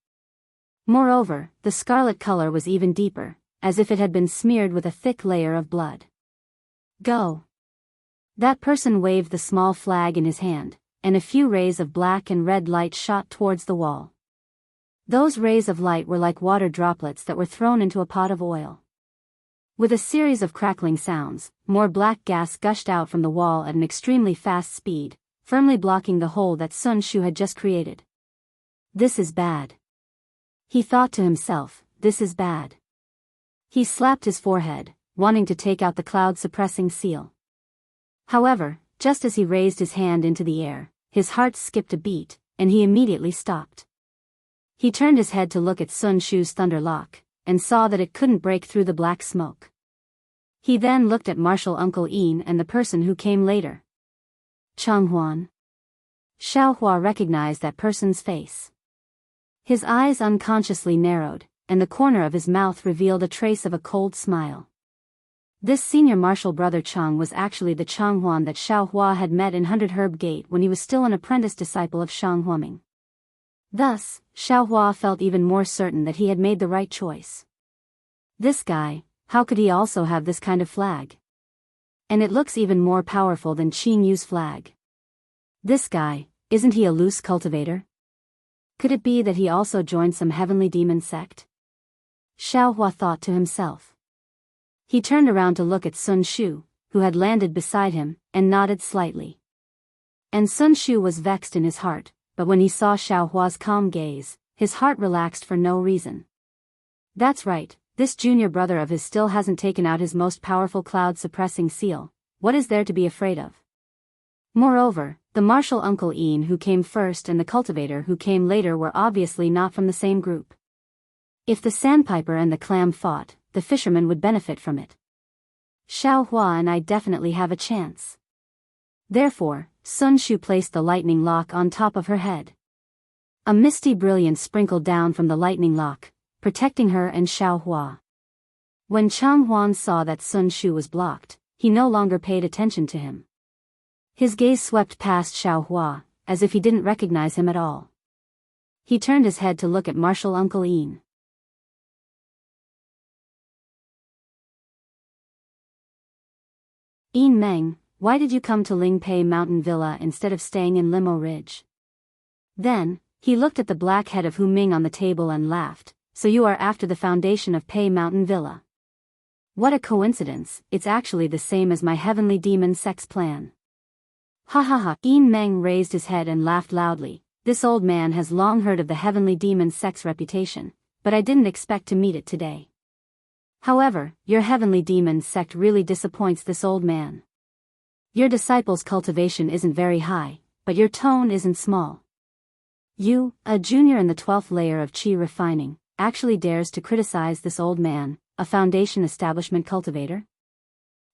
Moreover, the scarlet color was even deeper, as if it had been smeared with a thick layer of blood. Go. That person waved the small flag in his hand, and a few rays of black and red light shot towards the wall. Those rays of light were like water droplets that were thrown into a pot of oil. With a series of crackling sounds, more black gas gushed out from the wall at an extremely fast speed, firmly blocking the hole that Sun Shu had just created. This is bad. He thought to himself, this is bad. He slapped his forehead, wanting to take out the cloud-suppressing seal. However, just as he raised his hand into the air, his heart skipped a beat, and he immediately stopped. He turned his head to look at Sun Shu's thunder lock, and saw that it couldn't break through the black smoke. He then looked at Martial Uncle Yin and the person who came later. Changhuan. Xiao Hua recognized that person's face. His eyes unconsciously narrowed, and the corner of his mouth revealed a trace of a cold smile. This senior martial brother Chang was actually the Changhuan that Xiao Hua had met in 100 Herb Gate when he was still an apprentice disciple of Shang Huaming. Thus, Xiao Hua felt even more certain that he had made the right choice. This guy, how could he also have this kind of flag? And it looks even more powerful than Qing Yu's flag. This guy, isn't he a loose cultivator? Could it be that he also joined some heavenly demon sect? Xiao Hua thought to himself. He turned around to look at Sun Shu, who had landed beside him, and nodded slightly. And Sun Shu was vexed in his heart, but when he saw Xiao Hua's calm gaze, his heart relaxed for no reason. That's right, this junior brother of his still hasn't taken out his most powerful cloud-suppressing seal. What is there to be afraid of? Moreover, the martial Uncle Yin who came first and the cultivator who came later were obviously not from the same group. If the sandpiper and the clam fought, the fisherman would benefit from it. Xiao Hua and I definitely have a chance. Therefore, Sun Shu placed the lightning lock on top of her head. A misty brilliance sprinkled down from the lightning lock, protecting her and Xiao Hua. When Chang Huan saw that Sun Shu was blocked, he no longer paid attention to him. His gaze swept past Xiao Hua, as if he didn't recognize him at all. He turned his head to look at martial Uncle Yin. Yin Meng, why did you come to Lingpei Mountain Villa instead of staying in Limo Ridge? Then, he looked at the black head of Hu Ming on the table and laughed. So you are after the foundation of Pei Mountain Villa. What a coincidence, it's actually the same as my heavenly demon sex plan. Ha ha ha. Yin Meng raised his head and laughed loudly. This old man has long heard of the heavenly demon sex reputation, but I didn't expect to meet it today. However, your heavenly demon sect really disappoints this old man. Your disciple's cultivation isn't very high, but your tone isn't small. You, a junior in the 12th layer of Qi refining, actually dares to criticize this old man, a foundation establishment cultivator?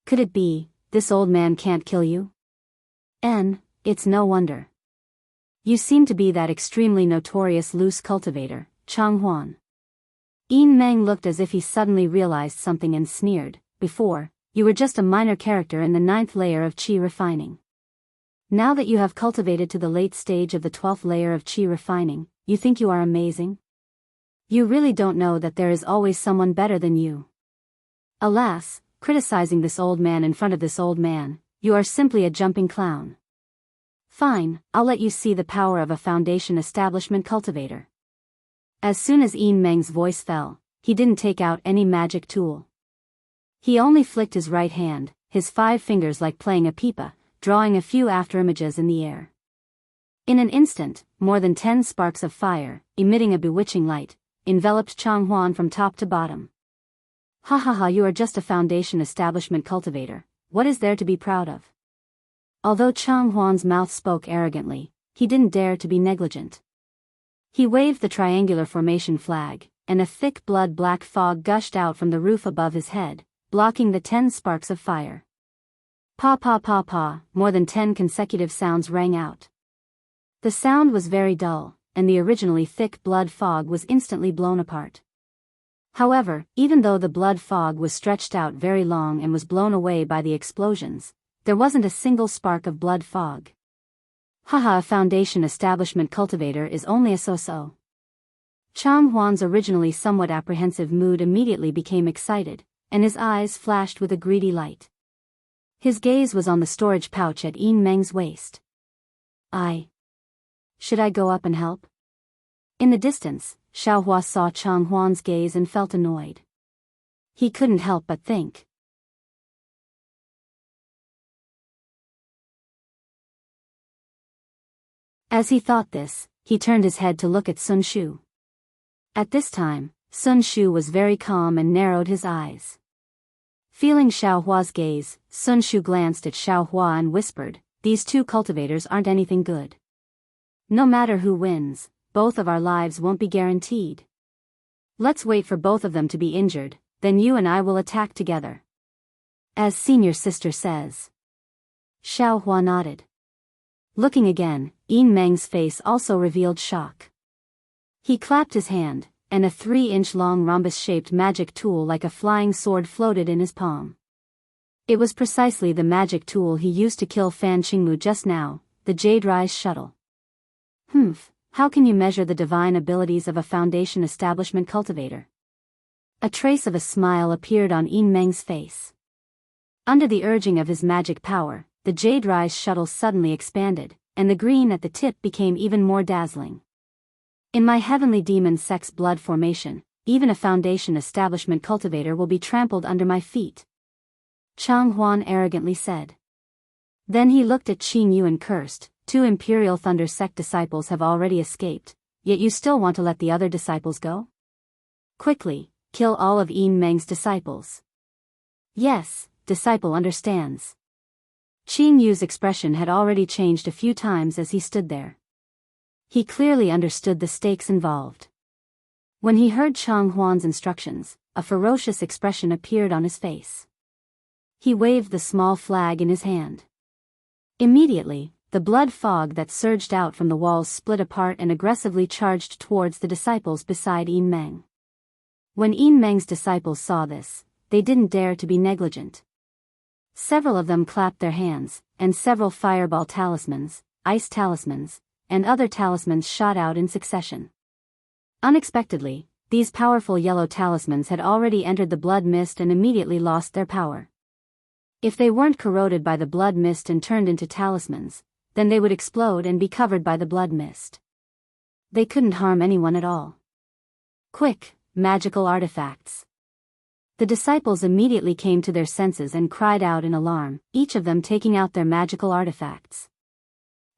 Could it be, this old man can't kill you? It's no wonder. You seem to be that extremely notorious loose cultivator, Chang Huan. Yin Meng looked as if he suddenly realized something and sneered. Before, you were just a minor character in the 9th layer of Qi refining. Now that you have cultivated to the late stage of the 12th layer of Qi refining, you think you are amazing? You really don't know that there is always someone better than you. Alas, criticizing this old man in front of this old man, you are simply a jumping clown. Fine, I'll let you see the power of a Foundation establishment cultivator. As soon as Yin Meng's voice fell, he didn't take out any magic tool. He only flicked his right hand, his 5 fingers like playing a pipa, drawing a few afterimages in the air. In an instant, more than 10 sparks of fire, emitting a bewitching light, enveloped Chang Huan from top to bottom. Ha ha ha, you are just a Foundation establishment cultivator, what is there to be proud of? Although Chang Huan's mouth spoke arrogantly, he didn't dare to be negligent. He waved the triangular formation flag, and a thick blood-black fog gushed out from the roof above his head, blocking the 10 sparks of fire. Pa pa pa pa, more than 10 consecutive sounds rang out. The sound was very dull, and the originally thick blood fog was instantly blown apart. However, even though the blood fog was stretched out very long and was blown away by the explosions, there wasn't a single spark of blood fog. Haha, a Foundation establishment cultivator is only a so-so. Chang Huan's originally somewhat apprehensive mood immediately became excited, and his eyes flashed with a greedy light. His gaze was on the storage pouch at Yin Meng's waist. Should I go up and help? In the distance, Xiaohua saw Chang Huan's gaze and felt annoyed. He couldn't help but think. As he thought this, he turned his head to look at Sun Shu. At this time, Sun Shu was very calm and narrowed his eyes. Feeling Xiaohua's gaze, Sun Shu glanced at Xiaohua and whispered, "These 2 cultivators aren't anything good. No matter who wins, both of our lives won't be guaranteed. Let's wait for both of them to be injured, then you and I will attack together. As senior sister says." Xiaohua nodded. Looking again, Yin Meng's face also revealed shock. He clapped his hand, and a 3-inch-long rhombus-shaped magic tool like a flying sword floated in his palm. It was precisely the magic tool he used to kill Fan Qingmu just now, the Jade Rise shuttle. How can you measure the divine abilities of a Foundation establishment cultivator? A trace of a smile appeared on Yin Meng's face. Under the urging of his magic power, the Jade Rise shuttle suddenly expanded, and the green at the tip became even more dazzling. In my heavenly demon sex blood formation, even a Foundation establishment cultivator will be trampled under my feet. Chang Huan arrogantly said. Then he looked at Qing Yu and cursed, 2 Imperial Thunder Sect disciples have already escaped, yet you still want to let the other disciples go? Quickly, kill all of Yin Meng's disciples. Yes, disciple understands. Qing Yu's expression had already changed a few times as he stood there. He clearly understood the stakes involved. When he heard Chang Huan's instructions, a ferocious expression appeared on his face. He waved the small flag in his hand. Immediately, the blood fog that surged out from the walls split apart and aggressively charged towards the disciples beside Yin Meng. When Yin Meng's disciples saw this, they didn't dare to be negligent. Several of them clapped their hands, and several fireball talismans, ice talismans, and other talismans shot out in succession. Unexpectedly, these powerful yellow talismans had already entered the blood mist and immediately lost their power. If they weren't corroded by the blood mist and turned into talismans, then they would explode and be covered by the blood mist. They couldn't harm anyone at all. Quick, magical artifacts. The disciples immediately came to their senses and cried out in alarm, each of them taking out their magical artifacts.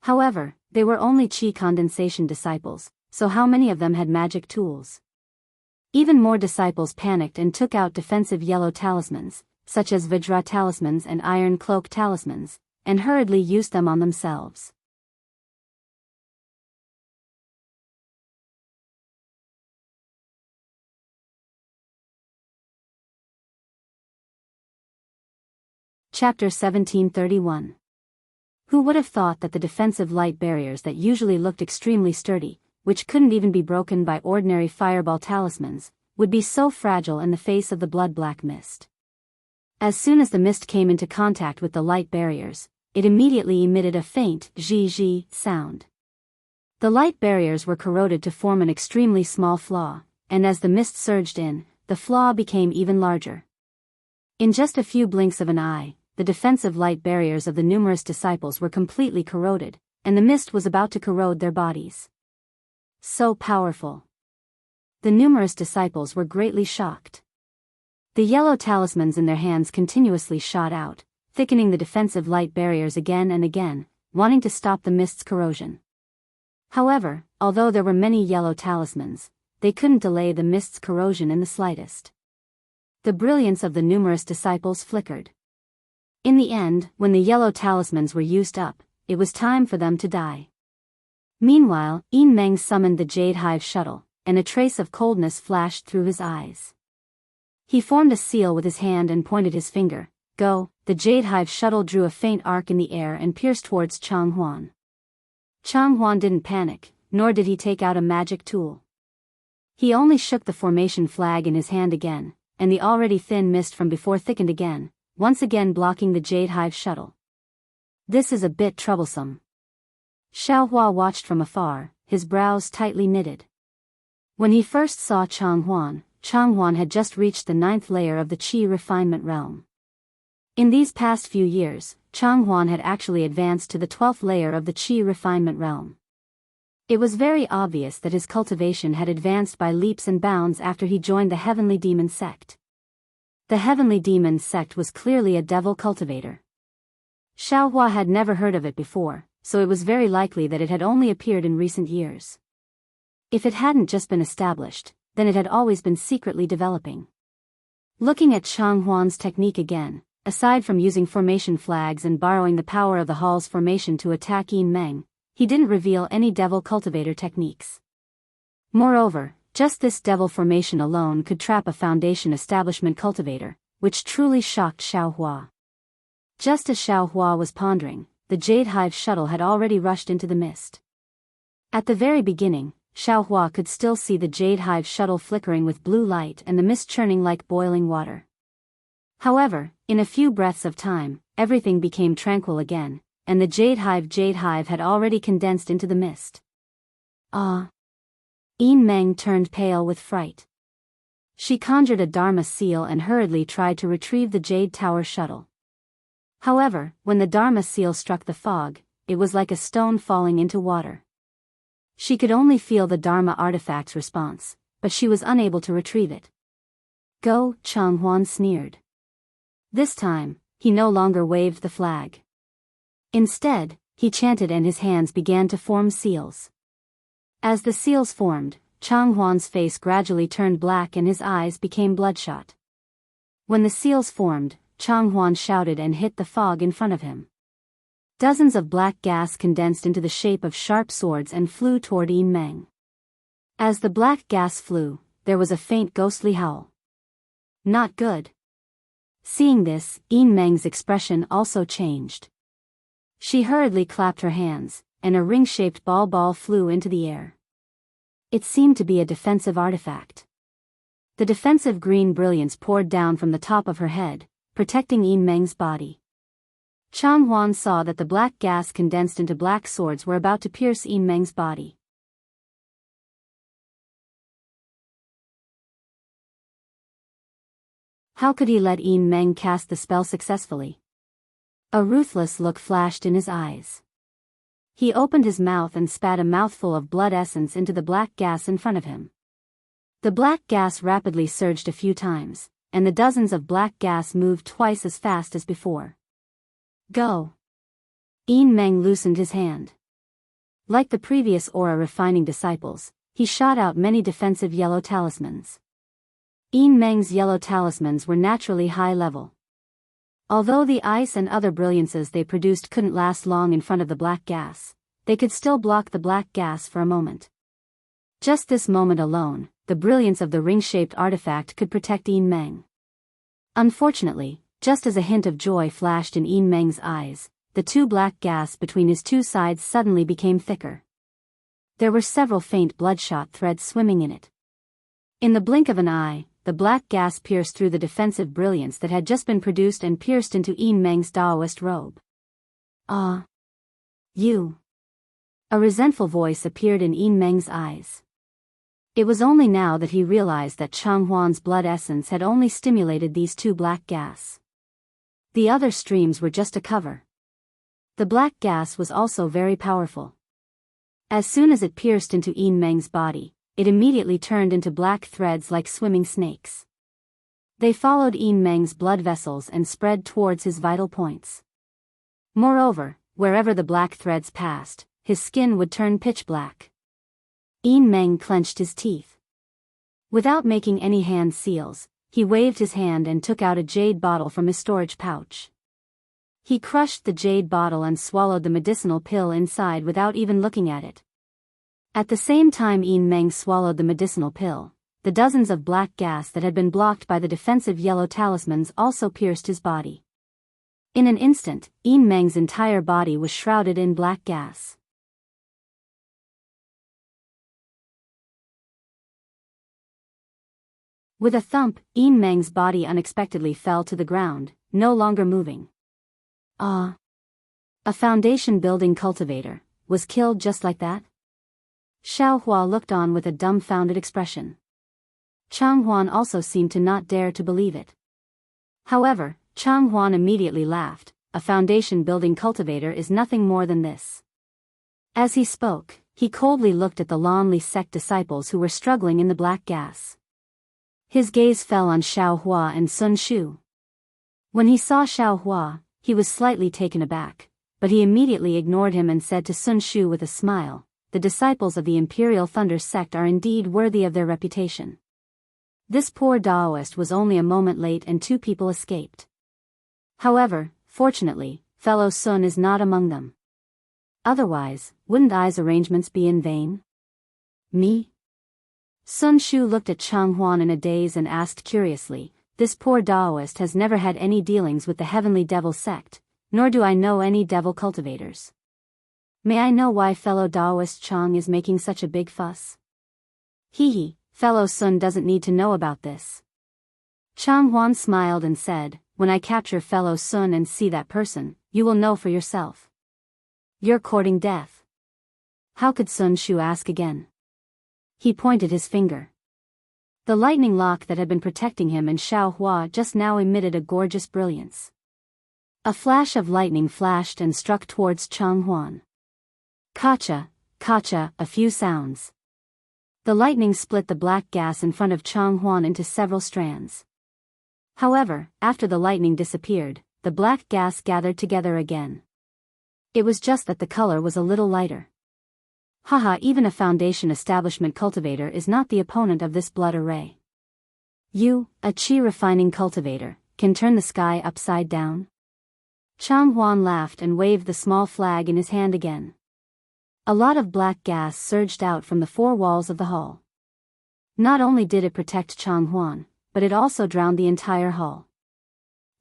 However, they were only qi condensation disciples, so how many of them had magic tools? Even more disciples panicked and took out defensive yellow talismans, such as Vajra talismans and Iron Cloak talismans, and hurriedly used them on themselves. Chapter 1731. Who would have thought that the defensive light barriers that usually looked extremely sturdy, which couldn't even be broken by ordinary fireball talismans, would be so fragile in the face of the blood-black mist? As soon as the mist came into contact with the light barriers, it immediately emitted a faint zhi sound. The light barriers were corroded to form an extremely small flaw, and as the mist surged in, the flaw became even larger. In just a few blinks of an eye, the defensive light barriers of the numerous disciples were completely corroded, and the mist was about to corrode their bodies. So powerful. The numerous disciples were greatly shocked. The yellow talismans in their hands continuously shot out, thickening the defensive light barriers again and again, wanting to stop the mist's corrosion. However, although there were many yellow talismans, they couldn't delay the mist's corrosion in the slightest. The brilliance of the numerous disciples flickered. In the end, when the yellow talismans were used up, it was time for them to die. Meanwhile, Yin Meng summoned the Jade Hive shuttle, and a trace of coldness flashed through his eyes. He formed a seal with his hand and pointed his finger. Go. The Jade Hive shuttle drew a faint arc in the air and pierced towards Chang Huan. Chang Huan didn't panic, nor did he take out a magic tool. He only shook the formation flag in his hand again, and the already thin mist from before thickened again, once again blocking the Jade Hive shuttle. This is a bit troublesome. Xiao Hua watched from afar, his brows tightly knitted. When he first saw Chang Huan had just reached the 9th layer of the Qi refinement realm. In these past few years, Chang Huan had actually advanced to the 12th layer of the Qi refinement realm. It was very obvious that his cultivation had advanced by leaps and bounds after he joined the Heavenly Demon sect. The Heavenly Demon sect was clearly a devil cultivator. Xiao Hua had never heard of it before, so it was very likely that it had only appeared in recent years. If it hadn't just been established, then it had always been secretly developing. Looking at Chang Huan's technique again, aside from using formation flags and borrowing the power of the hall's formation to attack Yin Meng, he didn't reveal any devil cultivator techniques. Moreover, just this devil formation alone could trap a foundation establishment cultivator, which truly shocked Xiao Hua. Just as Xiao Hua was pondering, the Jade Hive shuttle had already rushed into the mist. At the very beginning, Xiao Hua could still see the Jade Hive shuttle flickering with blue light and the mist churning like boiling water. However, in a few breaths of time, everything became tranquil again, and the Jade Hive had already condensed into the mist. Ah! Yin Meng turned pale with fright. She conjured a Dharma seal and hurriedly tried to retrieve the Jade Tower shuttle. However, when the Dharma seal struck the fog, it was like a stone falling into water. She could only feel the Dharma artifact's response, but she was unable to retrieve it. Go, Chang Huan sneered. This time, he no longer waved the flag. Instead, he chanted and his hands began to form seals. As the seals formed, Chang Huan's face gradually turned black and his eyes became bloodshot. When the seals formed, Chang Huan shouted and hit the fog in front of him. Dozens of black gas condensed into the shape of sharp swords and flew toward Yin Meng. As the black gas flew, there was a faint ghostly howl. Not good. Seeing this, Yin Meng's expression also changed. She hurriedly clapped her hands, and a ring-shaped ball flew into the air. It seemed to be a defensive artifact. The defensive green brilliance poured down from the top of her head, protecting Yin Meng's body. Chang Huan saw that the black gas condensed into black swords were about to pierce Yin Meng's body. How could he let Yin Meng cast the spell successfully? A ruthless look flashed in his eyes. He opened his mouth and spat a mouthful of blood essence into the black gas in front of him. The black gas rapidly surged a few times, and the dozens of black gas moved twice as fast as before. Go! Yin Meng loosened his hand. Like the previous aura refining disciples, he shot out many defensive yellow talismans. Yin Meng's yellow talismans were naturally high level. Although the ice and other brilliances they produced couldn't last long in front of the black gas, they could still block the black gas for a moment. Just this moment alone, the brilliance of the ring-shaped artifact could protect Yin Meng. Unfortunately, just as a hint of joy flashed in Yin Meng's eyes, the two black gas between his two sides suddenly became thicker. There were several faint bloodshot threads swimming in it. In the blink of an eye, the black gas pierced through the defensive brilliance that had just been produced and pierced into Yin Meng's Daoist robe. Ah! You! A resentful voice appeared in Yin Meng's eyes. It was only now that he realized that Chang Huan's blood essence had only stimulated these two black gas. The other streams were just a cover. The black gas was also very powerful. As soon as it pierced into Yin Meng's body, it immediately turned into black threads like swimming snakes. They followed Yin Meng's blood vessels and spread towards his vital points. Moreover, wherever the black threads passed, his skin would turn pitch black. Yin Meng clenched his teeth. Without making any hand seals, he waved his hand and took out a jade bottle from his storage pouch. He crushed the jade bottle and swallowed the medicinal pill inside without even looking at it. At the same time Yin Meng swallowed the medicinal pill, the dozens of black gas that had been blocked by the defensive yellow talismans also pierced his body. In an instant, Yin Meng's entire body was shrouded in black gas. With a thump, Yin Meng's body unexpectedly fell to the ground, no longer moving. Ah! A foundation-building cultivator was killed just like that? Xiao Hua looked on with a dumbfounded expression. Chang Huan also seemed to not dare to believe it. However, Chang Huan immediately laughed. A foundation-building cultivator is nothing more than this. As he spoke, he coldly looked at the Lanli sect disciples who were struggling in the black gas. His gaze fell on Xiao Hua and Sun Shu. When he saw Xiao Hua, he was slightly taken aback, but he immediately ignored him and said to Sun Shu with a smile, "The disciples of the Imperial Thunder sect are indeed worthy of their reputation." This poor Daoist was only a moment late and 2 people escaped. However, fortunately, fellow Sun is not among them. Otherwise, wouldn't I's arrangements be in vain? Me? Sun Shu looked at Chang Huan in a daze and asked curiously, "This poor Daoist has never had any dealings with the Heavenly Devil sect, nor do I know any devil cultivators. May I know why fellow Daoist Chang is making such a big fuss?" "Hee, fellow Sun doesn't need to know about this." Chang Huan smiled and said, "When I capture fellow Sun and see that person, you will know for yourself. You're courting death." How could Sun Shu ask again? He pointed his finger. The lightning lock that had been protecting him and Xiao Hua just now emitted a gorgeous brilliance. A flash of lightning flashed and struck towards Chang Huan. Kacha, kacha, a few sounds. The lightning split the black gas in front of Chang Huan into several strands. However, after the lightning disappeared, the black gas gathered together again. It was just that the color was a little lighter. Haha, even a foundation establishment cultivator is not the opponent of this blood array. You, a chi refining cultivator, can turn the sky upside down? Chang Huan laughed and waved the small flag in his hand again. A lot of black gas surged out from the 4 walls of the hall. Not only did it protect Chang Huan, but it also drowned the entire hall.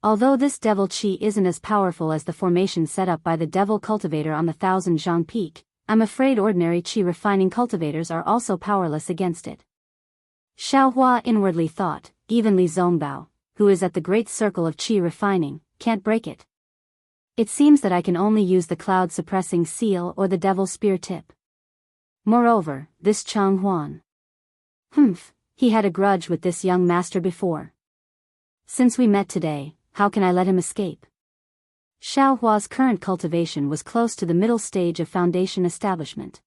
Although this devil chi isn't as powerful as the formation set up by the devil cultivator on the 1000 Zhang Peak, I'm afraid ordinary chi refining cultivators are also powerless against it. Xiao Hua inwardly thought, even Li Zongbao, who is at the great circle of chi refining, can't break it. It seems that I can only use the cloud suppressing seal or the devil spear tip. Moreover, this Chang Huan. He had a grudge with this young master before. Since we met today, how can I let him escape? Xiao Hua's current cultivation was close to the middle stage of foundation establishment.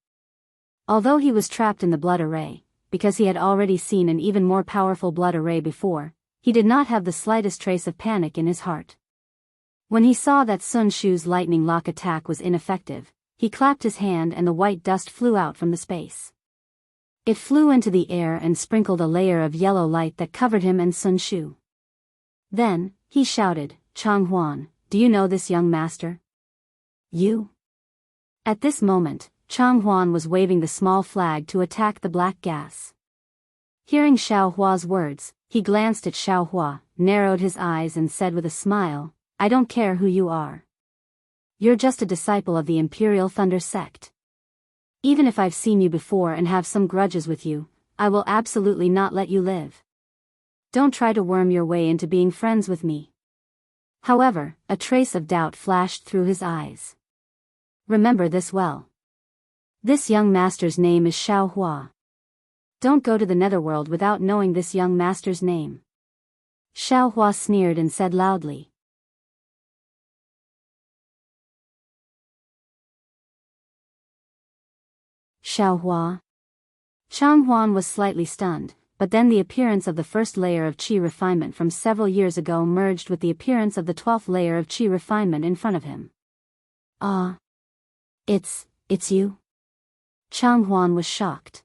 Although he was trapped in the blood array, because he had already seen an even more powerful blood array before, he did not have the slightest trace of panic in his heart. When he saw that Sun Shu's lightning lock attack was ineffective, he clapped his hand and the white dust flew out from the space. It flew into the air and sprinkled a layer of yellow light that covered him and Sun Shu. Then, he shouted, "Chang Huan, do you know this young master?" "You?" At this moment, Chang Huan was waving the small flag to attack the black gas. Hearing Xiao Hua's words, he glanced at Xiao Hua, narrowed his eyes and said with a smile, "I don't care who you are. You're just a disciple of the Imperial Thunder sect. Even if I've seen you before and have some grudges with you, I will absolutely not let you live. Don't try to worm your way into being friends with me." However, a trace of doubt flashed through his eyes. "Remember this well. This young master's name is Xiao Hua. Don't go to the netherworld without knowing this young master's name." Xiao Hua sneered and said loudly, Xiaohua. Chang Huan was slightly stunned, but then the appearance of the first layer of qi refinement from several years ago merged with the appearance of the 12th layer of qi refinement in front of him. Ah. It's you? Chang Huan was shocked.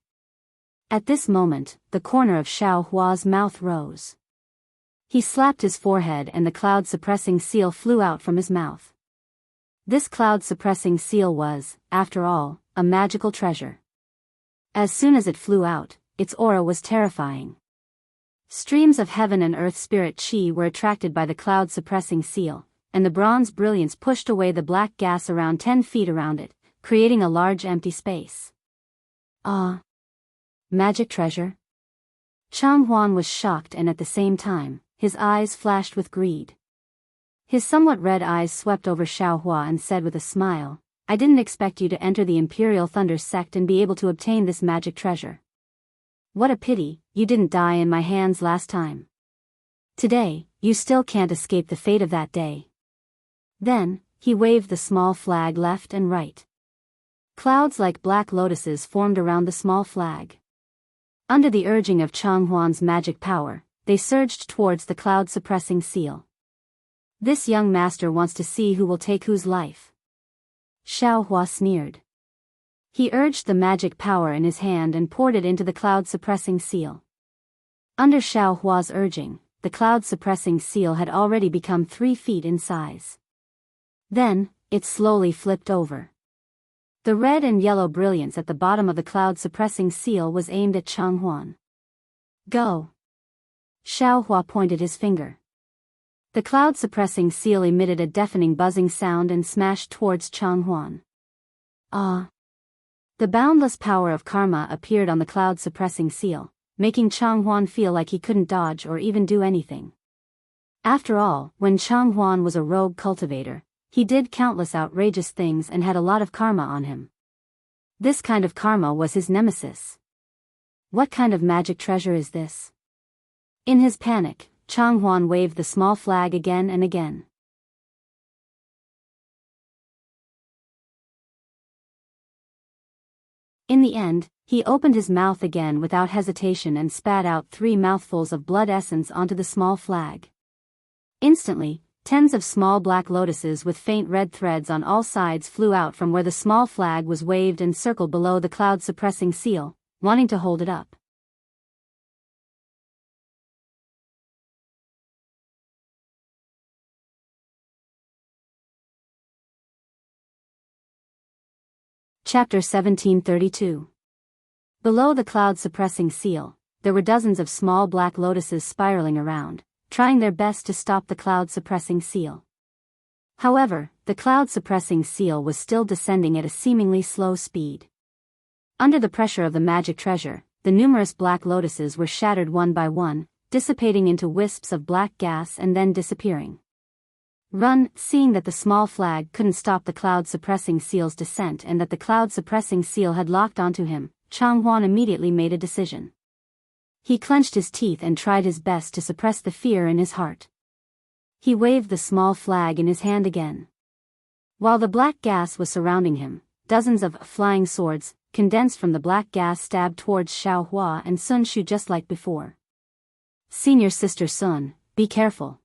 At this moment, the corner of Xiao Hua's mouth rose. He slapped his forehead and the cloud-suppressing seal flew out from his mouth. This cloud-suppressing seal was, after all, a magical treasure. As soon as it flew out, its aura was terrifying. Streams of heaven and earth spirit qi were attracted by the cloud-suppressing seal, and the bronze brilliance pushed away the black gas around 10 feet around it, creating a large empty space. Ah! Magic treasure? Chang Huan was shocked and at the same time, his eyes flashed with greed. His somewhat red eyes swept over Xiaohua and said with a smile, I didn't expect you to enter the Imperial Thunder sect and be able to obtain this magic treasure. What a pity, you didn't die in my hands last time. Today, you still can't escape the fate of that day. Then, he waved the small flag left and right. Clouds like black lotuses formed around the small flag. Under the urging of Chang Huan's magic power, they surged towards the cloud-suppressing seal. This young master wants to see who will take whose life. Xiao Hua sneered. He urged the magic power in his hand and poured it into the cloud-suppressing seal. Under Xiao Hua's urging, the cloud-suppressing seal had already become 3 feet in size. Then, it slowly flipped over. The red and yellow brilliance at the bottom of the cloud-suppressing seal was aimed at Chang Huan. Go! Xiao Hua pointed his finger. The cloud-suppressing seal emitted a deafening buzzing sound and smashed towards Chang Huan. Ah! The boundless power of karma appeared on the cloud-suppressing seal, making Chang Huan feel like he couldn't dodge or even do anything. After all, when Chang Huan was a rogue cultivator, he did countless outrageous things and had a lot of karma on him. This kind of karma was his nemesis. What kind of magic treasure is this? In his panic, Chang Huan waved the small flag again and again. In the end, he opened his mouth again without hesitation and spat out 3 mouthfuls of blood essence onto the small flag. Instantly, tens of small black lotuses with faint red threads on all sides flew out from where the small flag was waved and circled below the cloud-suppressing seal, wanting to hold it up. Chapter 1732. Below the cloud-suppressing seal, there were dozens of small black lotuses spiraling around, trying their best to stop the cloud-suppressing seal. However, the cloud-suppressing seal was still descending at a seemingly slow speed. Under the pressure of the magic treasure, the numerous black lotuses were shattered one by one, dissipating into wisps of black gas and then disappearing. Seeing that the small flag couldn't stop the cloud-suppressing seal's descent and that the cloud-suppressing seal had locked onto him, Chang Huan immediately made a decision. He clenched his teeth and tried his best to suppress the fear in his heart. He waved the small flag in his hand again. While the black gas was surrounding him, dozens of flying swords, condensed from the black gas, stabbed towards Xiao Hua and Sun Shu just like before. Senior Sister Sun, be careful.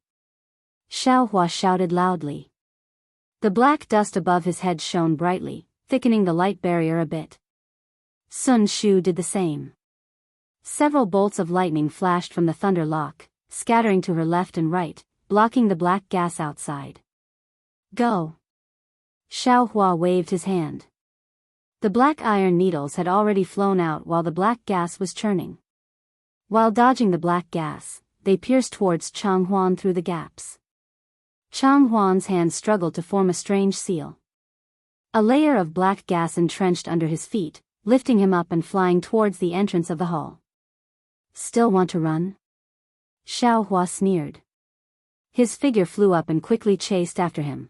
Xiao Hua shouted loudly. The black dust above his head shone brightly, thickening the light barrier a bit. Sun Shu did the same. Several bolts of lightning flashed from the thunder lock, scattering to her left and right, blocking the black gas outside. Go! Xiao Hua waved his hand. The black iron needles had already flown out while the black gas was churning. While dodging the black gas, they pierced towards Chang Huan through the gaps. Chang Huan's hand struggled to form a strange seal. A layer of black gas entrenched under his feet, lifting him up and flying towards the entrance of the hall. Still want to run? Xiao Hua sneered. His figure flew up and quickly chased after him.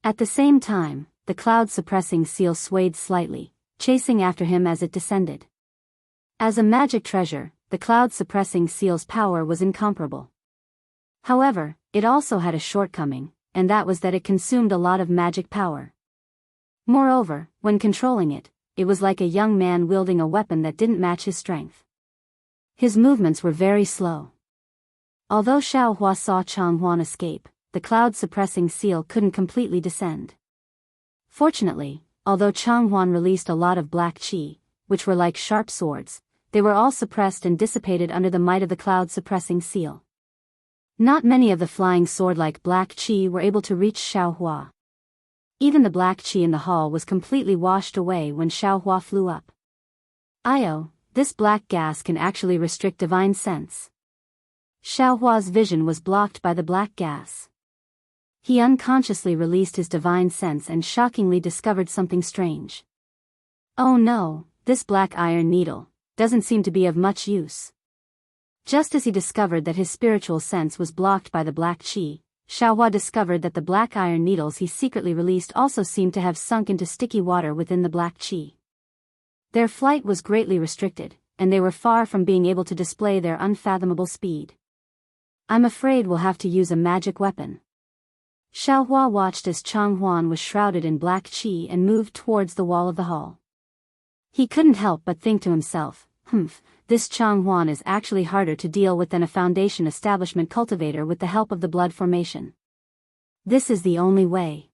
At the same time, the cloud-suppressing seal swayed slightly, chasing after him as it descended. As a magic treasure, the cloud-suppressing seal's power was incomparable. However, it also had a shortcoming, and that was that it consumed a lot of magic power. Moreover, when controlling it, it was like a young man wielding a weapon that didn't match his strength. His movements were very slow. Although Xiaohua saw Changhuan escape, the cloud-suppressing seal couldn't completely descend. Fortunately, although Changhuan released a lot of black qi, which were like sharp swords, they were all suppressed and dissipated under the might of the cloud-suppressing seal. Not many of the flying sword-like black qi were able to reach Xiaohua. Even the black qi in the hall was completely washed away when Xiaohua flew up. Io, this black gas can actually restrict divine sense. Xiaohua's vision was blocked by the black gas. He unconsciously released his divine sense and shockingly discovered something strange. Oh no, this black iron needle doesn't seem to be of much use. Just as he discovered that his spiritual sense was blocked by the black qi, Xiaohua discovered that the black iron needles he secretly released also seemed to have sunk into sticky water within the black qi. Their flight was greatly restricted, and they were far from being able to display their unfathomable speed. I'm afraid we'll have to use a magic weapon. Xiaohua watched as Changhuan was shrouded in black qi and moved towards the wall of the hall. He couldn't help but think to himself, this Changhuan is actually harder to deal with than a Foundation establishment cultivator with the help of the blood formation. This is the only way.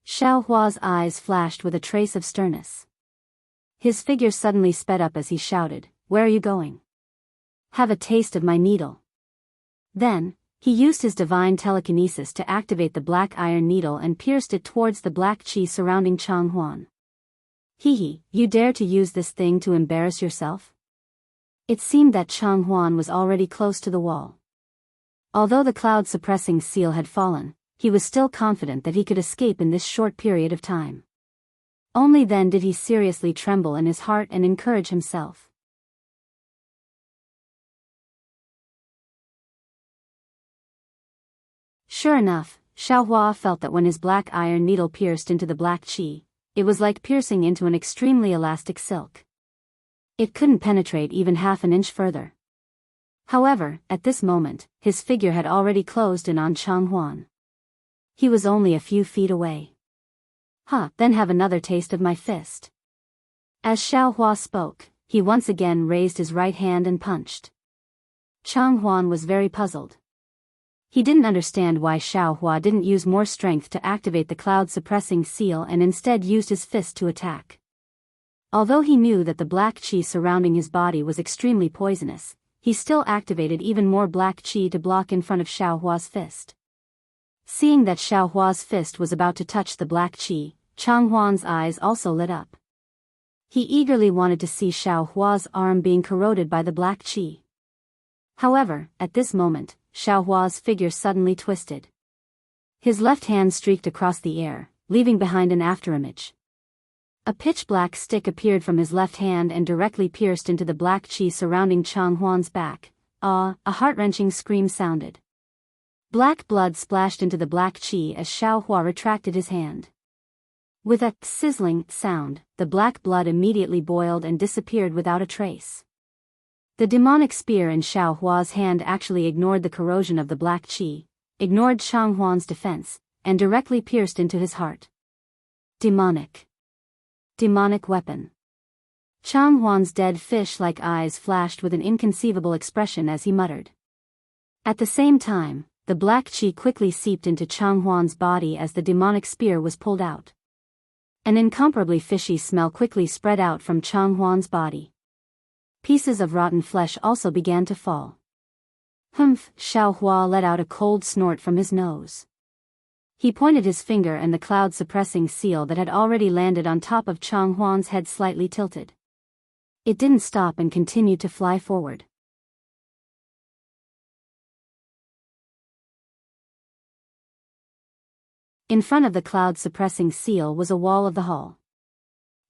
Xiaohua's eyes flashed with a trace of sternness. His figure suddenly sped up as he shouted, "Where are you going? Have a taste of my needle." Then, he used his divine telekinesis to activate the black iron needle and pierced it towards the black qi surrounding Changhuan. Hehe, you dare to use this thing to embarrass yourself? It seemed that Changhuan was already close to the wall. Although the cloud-suppressing seal had fallen, he was still confident that he could escape in this short period of time. Only then did he seriously tremble in his heart and encourage himself. Sure enough, Xiaohua felt that when his black iron needle pierced into the black qi, it was like piercing into an extremely elastic silk. It couldn't penetrate even half an inch further. However, at this moment, his figure had already closed in on Changhuan. He was only a few feet away. Then have another taste of my fist. As Xiaohua spoke, he once again raised his right hand and punched. Changhuan was very puzzled. He didn't understand why Xiaohua didn't use more strength to activate the cloud-suppressing seal and instead used his fist to attack. Although he knew that the black qi surrounding his body was extremely poisonous, he still activated even more black qi to block in front of Xiaohua's fist. Seeing that Xiaohua's fist was about to touch the black qi, Changhuan's eyes also lit up. He eagerly wanted to see Xiaohua's arm being corroded by the black qi. However, at this moment, Xiaohua's figure suddenly twisted. His left hand streaked across the air, leaving behind an afterimage. A pitch-black stick appeared from his left hand and directly pierced into the black qi surrounding Changhuan's back. A heart-wrenching scream sounded. Black blood splashed into the black qi as Xiaohua retracted his hand. With a sizzling sound, the black blood immediately boiled and disappeared without a trace. The demonic spear in Xiaohua's hand actually ignored the corrosion of the black qi, ignored Changhuan's defense, and directly pierced into his heart. Demonic weapon. Changhuan's dead fish-like eyes flashed with an inconceivable expression as he muttered. At the same time, the black qi quickly seeped into Changhuan's body as the demonic spear was pulled out. An incomparably fishy smell quickly spread out from Changhuan's body. Pieces of rotten flesh also began to fall. Xiaohua let out a cold snort from his nose. He pointed his finger and the cloud-suppressing seal that had already landed on top of Changhuan's head slightly tilted. It didn't stop and continued to fly forward. In front of the cloud-suppressing seal was a wall of the hall.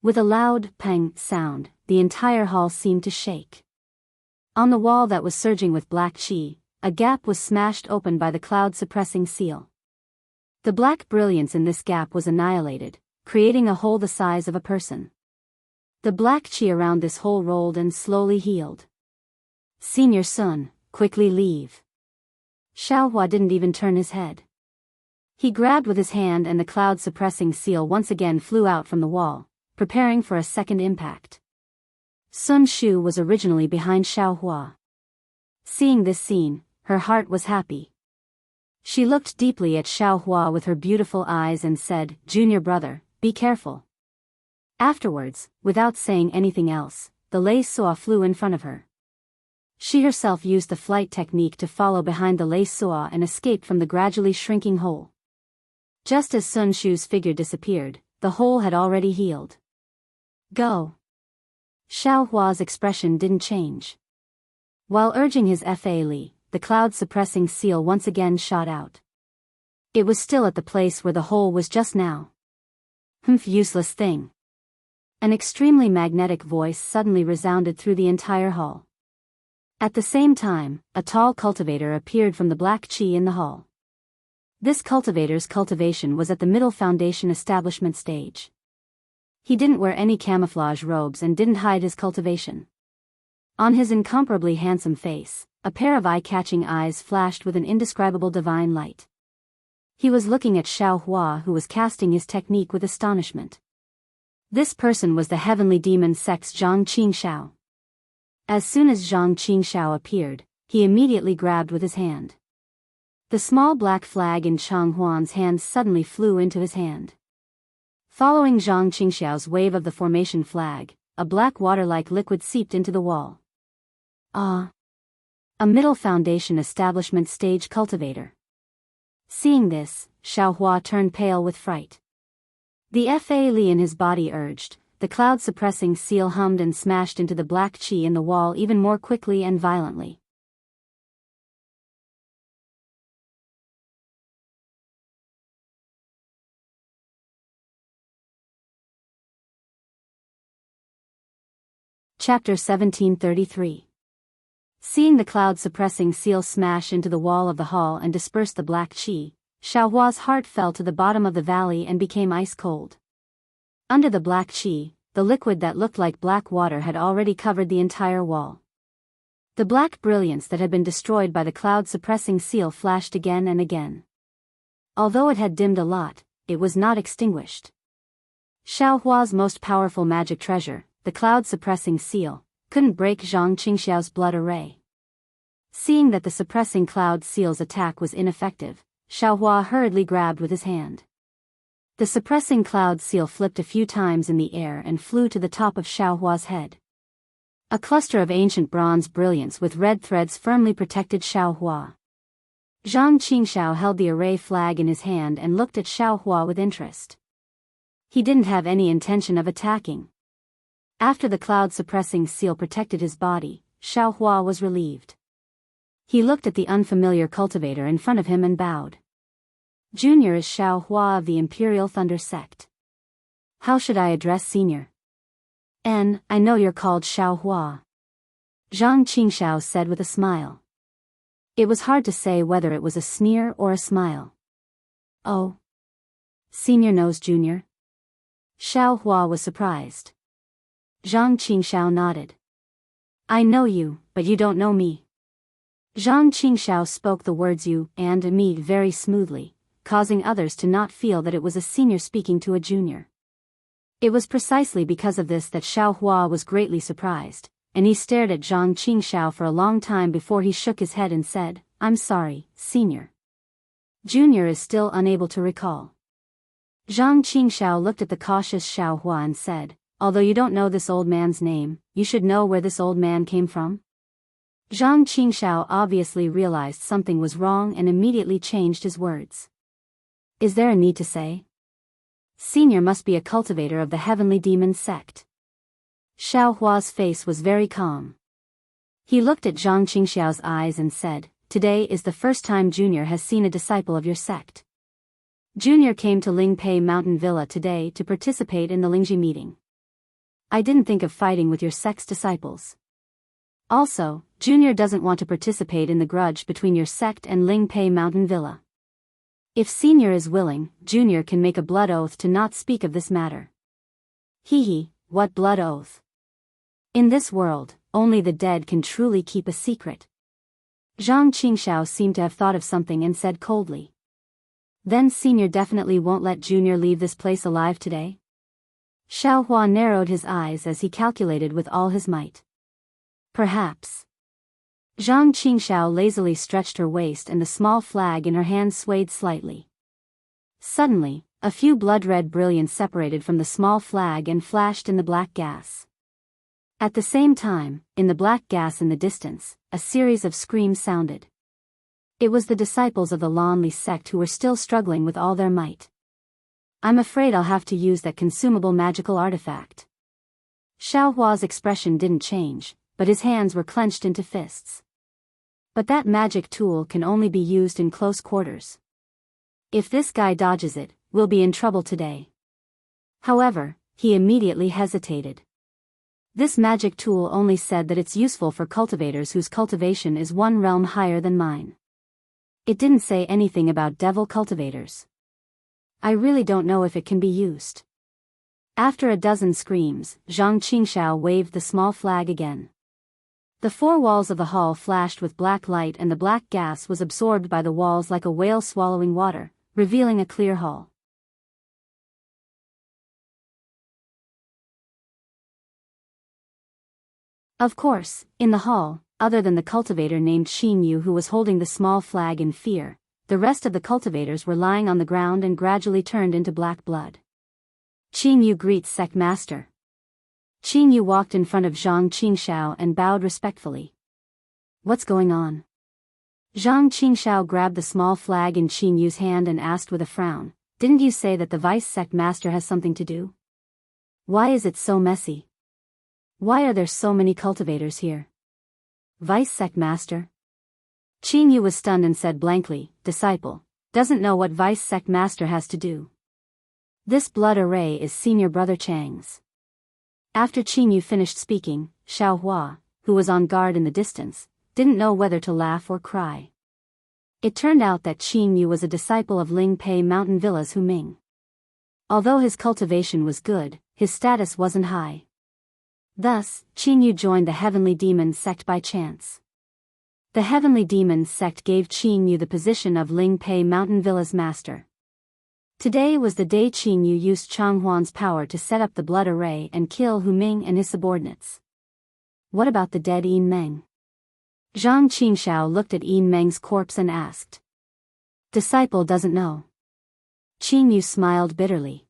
With a loud pang sound, the entire hall seemed to shake. On the wall that was surging with black qi, a gap was smashed open by the cloud-suppressing seal. The black brilliance in this gap was annihilated, creating a hole the size of a person. The black qi around this hole rolled and slowly healed. Senior Sun, quickly leave. Xiaohua didn't even turn his head. He grabbed with his hand and the cloud-suppressing seal once again flew out from the wall, preparing for a second impact. Sun Shu was originally behind Xiaohua. Seeing this scene, her heart was happy. She looked deeply at Xiaohua with her beautiful eyes and said, "Junior brother, be careful." Afterwards, without saying anything else, the lei suo flew in front of her. She herself used the flight technique to follow behind the lei suo and escaped from the gradually shrinking hole. Just as Sun Shu's figure disappeared, the hole had already healed. "Go." Xiaohua's expression didn't change. While urging his Fa Li, the cloud-suppressing seal once again shot out. It was still at the place where the hole was just now. Useless thing." An extremely magnetic voice suddenly resounded through the entire hall. At the same time, a tall cultivator appeared from the black chi in the hall. This cultivator's cultivation was at the middle foundation establishment stage. He didn't wear any camouflage robes and didn't hide his cultivation. On his incomparably handsome face, a pair of eye-catching eyes flashed with an indescribable divine light. He was looking at Xiaohua, who was casting his technique with astonishment. This person was the heavenly demon sect's Zhang Qingxiao. As soon as Zhang Qingxiao appeared, he immediately grabbed with his hand. The small black flag in Chang Huan's hand suddenly flew into his hand. Following Zhang Qingxiao's wave of the formation flag, a black water-like liquid seeped into the wall. A middle foundation establishment stage cultivator. Seeing this, Xiaohua turned pale with fright. The Fa Li in his body urged, the cloud-suppressing seal hummed and smashed into the black chi in the wall even more quickly and violently. Chapter 1733. Seeing the cloud-suppressing seal smash into the wall of the hall and disperse the black chi, Xiaohua's heart fell to the bottom of the valley and became ice-cold. Under the black chi, the liquid that looked like black water had already covered the entire wall. The black brilliance that had been destroyed by the cloud-suppressing seal flashed again and again. Although it had dimmed a lot, it was not extinguished. Xiaohua's most powerful magic treasure, the cloud-suppressing seal, couldn't break Zhang Qingxiao's blood array. Seeing that the suppressing cloud seal's attack was ineffective, Xiaohua hurriedly grabbed with his hand. The suppressing cloud seal flipped a few times in the air and flew to the top of Xiaohua's head. A cluster of ancient bronze brilliance with red threads firmly protected Xiaohua. Zhang Qingxiao held the array flag in his hand and looked at Xiaohua with interest. He didn't have any intention of attacking. After the cloud-suppressing seal protected his body, Xiaohua was relieved. He looked at the unfamiliar cultivator in front of him and bowed. "Junior is Xiaohua of the Imperial Thunder Sect. How should I address Senior?" "I know you're called Xiaohua," Zhang Qingxiao said with a smile. It was hard to say whether it was a sneer or a smile. "Oh. Senior knows Junior?" Xiaohua was surprised. Zhang Qingxiao nodded. "I know you, but you don't know me." Zhang Qingxiao spoke the words "you" and "me" very smoothly, causing others to not feel that it was a senior speaking to a junior. It was precisely because of this that Xiaohua was greatly surprised, and he stared at Zhang Qingxiao for a long time before he shook his head and said, "I'm sorry, Senior." Junior is still unable to recall. Zhang Qingxiao looked at the cautious Xiaohua and said, "Although you don't know this old man's name, you should know where this old man came from?" Zhang Qingxiao obviously realized something was wrong and immediately changed his words. "Is there a need to say? Senior must be a cultivator of the heavenly demon sect." Xiaohua's face was very calm. He looked at Zhang Qingxiao's eyes and said, "Today is the first time Junior has seen a disciple of your sect. Junior came to Lingpei Mountain Villa today to participate in the Lingji meeting. I didn't think of fighting with your sect's disciples. Also, Junior doesn't want to participate in the grudge between your sect and Lingpei Mountain Villa. If Senior is willing, Junior can make a blood oath to not speak of this matter." "Hee, what blood oath? In this world, only the dead can truly keep a secret." Zhang Qingxiao seemed to have thought of something and said coldly. "Then Senior definitely won't let Junior leave this place alive today?" Xiaohua narrowed his eyes as he calculated with all his might. Perhaps. Zhang Qingxiao lazily stretched her waist and the small flag in her hand swayed slightly. Suddenly, a few blood-red brilliance separated from the small flag and flashed in the black gas. At the same time, in the black gas in the distance, a series of screams sounded. It was the disciples of the Lanli sect who were still struggling with all their might. I'm afraid I'll have to use that consumable magical artifact. Xiaohua's expression didn't change, but his hands were clenched into fists. But that magic tool can only be used in close quarters. If this guy dodges it, we'll be in trouble today. However, he immediately hesitated. This magic tool only said that it's useful for cultivators whose cultivation is one realm higher than mine. It didn't say anything about devil cultivators. I really don't know if it can be used. After a dozen screams, Zhang Qingxiao waved the small flag again. The four walls of the hall flashed with black light and the black gas was absorbed by the walls like a whale swallowing water, revealing a clear hall. Of course, in the hall, other than the cultivator named Xinyu who was holding the small flag in fear, the rest of the cultivators were lying on the ground and gradually turned into black blood. Xinyu greets sect master. Xinyu walked in front of Zhang Qingxiao and bowed respectfully. What's going on? Zhang Qingxiao grabbed the small flag in Xinyu's hand and asked with a frown, didn't you say that the vice sect master has something to do? Why is it so messy? Why are there so many cultivators here? Vice sect master? Xinyu was stunned and said blankly, disciple, doesn't know what vice sect master has to do. This blood array is senior brother Chang's. After Xinyu finished speaking, Xiaohua, who was on guard in the distance, didn't know whether to laugh or cry. It turned out that Xinyu was a disciple of Ling Pei Mountain Villa's Hu Ming. Although his cultivation was good, his status wasn't high. Thus, Xinyu joined the Heavenly Demons sect by chance. The Heavenly Demons sect gave Xinyu the position of Ling Pei Mountain Villa's master. Today was the day Xinyu used Changhuan's power to set up the blood array and kill Hu Ming and his subordinates. What about the dead Yin Meng? Zhang Qingxiao looked at Yin Meng's corpse and asked. Disciple doesn't know. Xinyu smiled bitterly.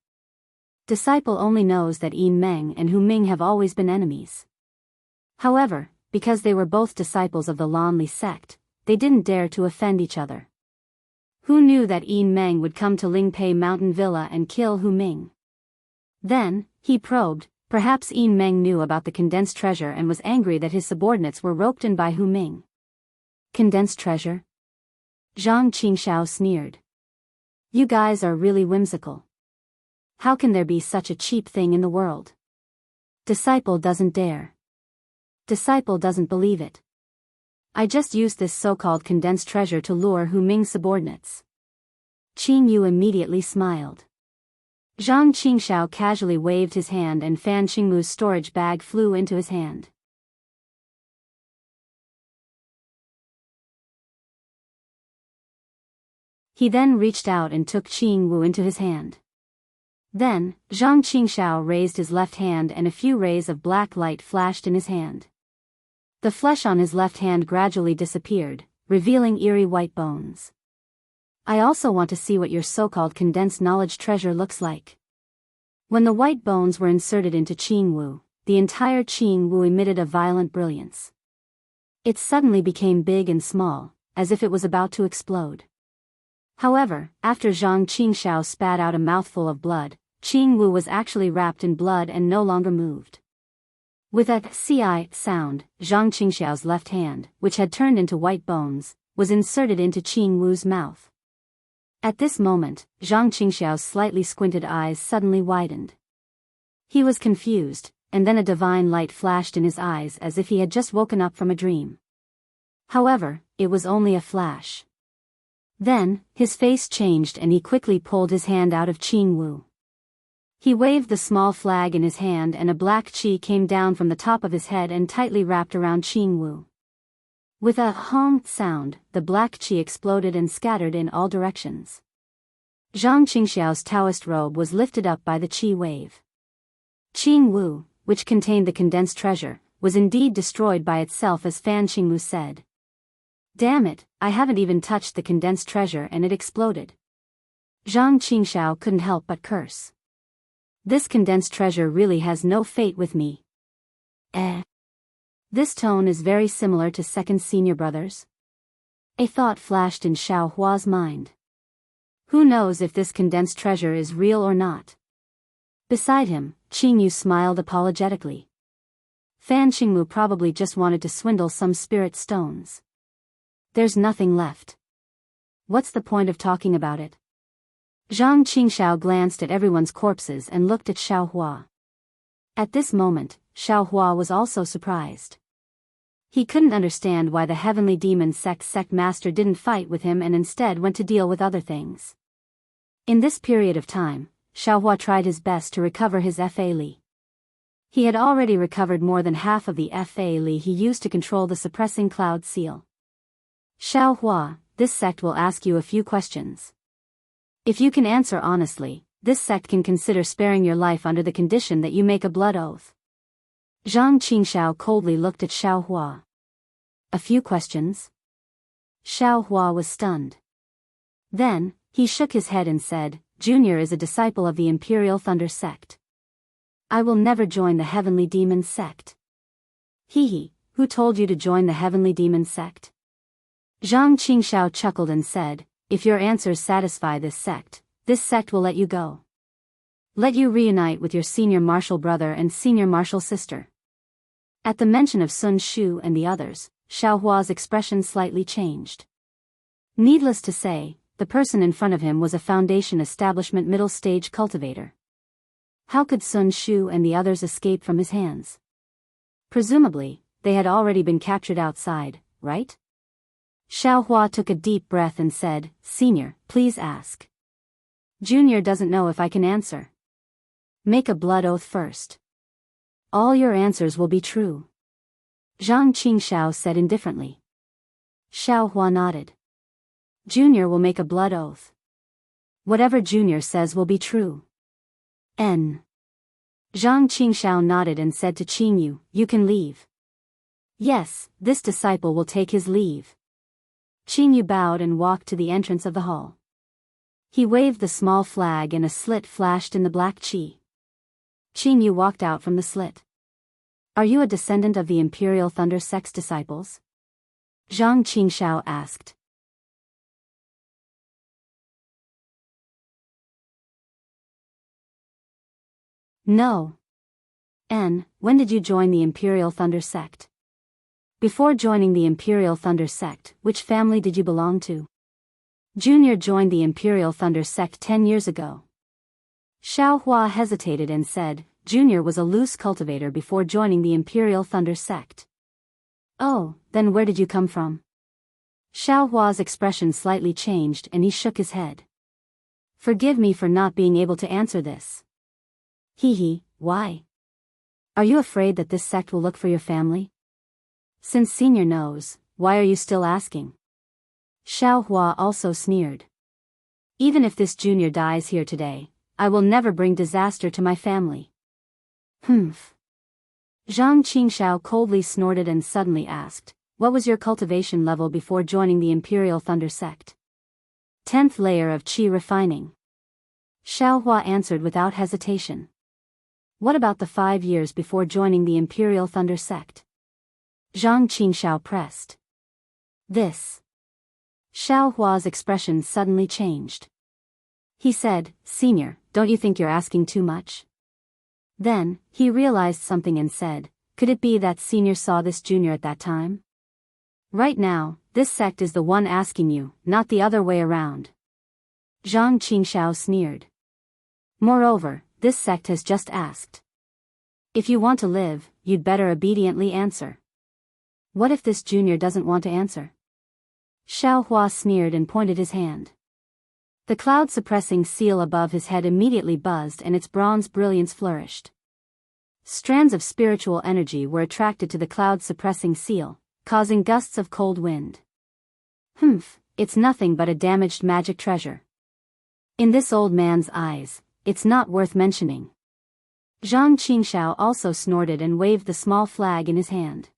Disciple only knows that Yin Meng and Hu Ming have always been enemies. However, because they were both disciples of the Lanli sect, they didn't dare to offend each other. Who knew that Yin Meng would come to Ling Pei Mountain Villa and kill Hu Ming? Then, he probed, perhaps Yin Meng knew about the condensed treasure and was angry that his subordinates were roped in by Hu Ming. Condensed treasure? Zhang Qingxiao sneered. You guys are really whimsical. How can there be such a cheap thing in the world? Disciple doesn't dare. Disciple doesn't believe it. I just used this so-called condensed treasure to lure Hu Ming's subordinates. Xinyu immediately smiled. Zhang Qingxiao casually waved his hand and Fan Qingmu's storage bag flew into his hand. He then reached out and took Qingwu into his hand. Then, Zhang Qingxiao raised his left hand and a few rays of black light flashed in his hand. The flesh on his left hand gradually disappeared, revealing eerie white bones. I also want to see what your so-called condensed knowledge treasure looks like. When the white bones were inserted into Qingwu, the entire Qingwu emitted a violent brilliance. It suddenly became big and small, as if it was about to explode. However, after Zhang Qingxiao spat out a mouthful of blood, Qingwu was actually wrapped in blood and no longer moved. With a "ci" sound, Zhang Qingxiao's left hand, which had turned into white bones, was inserted into Qingwu's mouth. At this moment, Zhang Qingxiao's slightly squinted eyes suddenly widened. He was confused, and then a divine light flashed in his eyes as if he had just woken up from a dream. However, it was only a flash. Then, his face changed and he quickly pulled his hand out of Qingwu. He waved the small flag in his hand and a black chi came down from the top of his head and tightly wrapped around Qingwu. With a hum sound, the black chi exploded and scattered in all directions. Zhang Qingxiao's Taoist robe was lifted up by the chi wave. Jianghu, which contained the condensed treasure, was indeed destroyed by itself, as Fan Xingmu said. Damn it, I haven't even touched the condensed treasure and it exploded. Zhang Qingxiao couldn't help but curse. This condensed treasure really has no fate with me. This tone is very similar to second senior brothers. A thought flashed in Xiao Hua's mind. Who knows if this condensed treasure is real or not? Beside him, Qingyu smiled apologetically. Fan Xingmu probably just wanted to swindle some spirit stones. There's nothing left. What's the point of talking about it? Zhang Qingxiao glanced at everyone's corpses and looked at Xiao Hua. At this moment, Xiao Hua was also surprised. He couldn't understand why the Heavenly Demon sect master didn't fight with him and instead went to deal with other things. In this period of time, Xiao Hua tried his best to recover his Fa Li. He had already recovered more than half of the Fa Li he used to control the suppressing cloud seal. Xiao Hua, this sect will ask you a few questions. If you can answer honestly, this sect can consider sparing your life under the condition that you make a blood oath. Zhang Qingxiao coldly looked at Xiao Hua. A few questions? Xiao Hua was stunned. Then, he shook his head and said, Junior is a disciple of the Imperial Thunder sect. I will never join the Heavenly Demon sect. Hee, who told you to join the Heavenly Demon sect? Zhang Qingxiao chuckled and said, if your answers satisfy this sect will let you go. Let you reunite with your senior martial brother and senior martial sister. At the mention of Sun Shu and the others, Xiao Hua's expression slightly changed. Needless to say, the person in front of him was a Foundation Establishment middle-stage cultivator. How could Sun Shu and the others escape from his hands? Presumably, they had already been captured outside, right? Xiao Hua took a deep breath and said, Senior, please ask. Junior doesn't know if I can answer. Make a blood oath first. All your answers will be true. Zhang Qingxiao said indifferently. Xiao Hua nodded. Junior will make a blood oath. Whatever Junior says will be true. Zhang Qingxiao nodded and said to Qingyu, you can leave. Yes, this disciple will take his leave. Qingyu bowed and walked to the entrance of the hall. He waved the small flag and a slit flashed in the black chi. Qingyu walked out from the slit. Are you a descendant of the Imperial Thunder sect's disciples? Zhang Qingxiao asked. No. When did you join the Imperial Thunder sect? Before joining the Imperial Thunder sect, which family did you belong to? Junior joined the Imperial Thunder sect 10 years ago. Xiao Hua hesitated and said, Junior was a loose cultivator before joining the Imperial Thunder sect. Oh, then where did you come from? Xiao Hua's expression slightly changed and he shook his head. Forgive me for not being able to answer this. Why? Are you afraid that this sect will look for your family? Since Senior knows, why are you still asking? Xiao Hua also sneered. Even if this Junior dies here today, I will never bring disaster to my family. Zhang Qingxiao coldly snorted and suddenly asked, what was your cultivation level before joining the Imperial Thunder sect? 10th layer of Qi refining. Xiao Hua answered without hesitation. What about the 5 years before joining the Imperial Thunder sect? Zhang Qingxiao pressed. This. Xiao Hua's expression suddenly changed. He said, Senior, don't you think you're asking too much? Then, he realized something and said, could it be that Senior saw this Junior at that time? Right now, this sect is the one asking you, not the other way around. Zhang Qingxiao sneered. Moreover, this sect has just asked. If you want to live, you'd better obediently answer. What if this Junior doesn't want to answer? Xiao Hua sneered and pointed his hand. The cloud-suppressing seal above his head immediately buzzed and its bronze brilliance flourished. Strands of spiritual energy were attracted to the cloud-suppressing seal, causing gusts of cold wind. It's nothing but a damaged magic treasure. In this old man's eyes, it's not worth mentioning. Zhang Qingxiao also snorted and waved the small flag in his hand.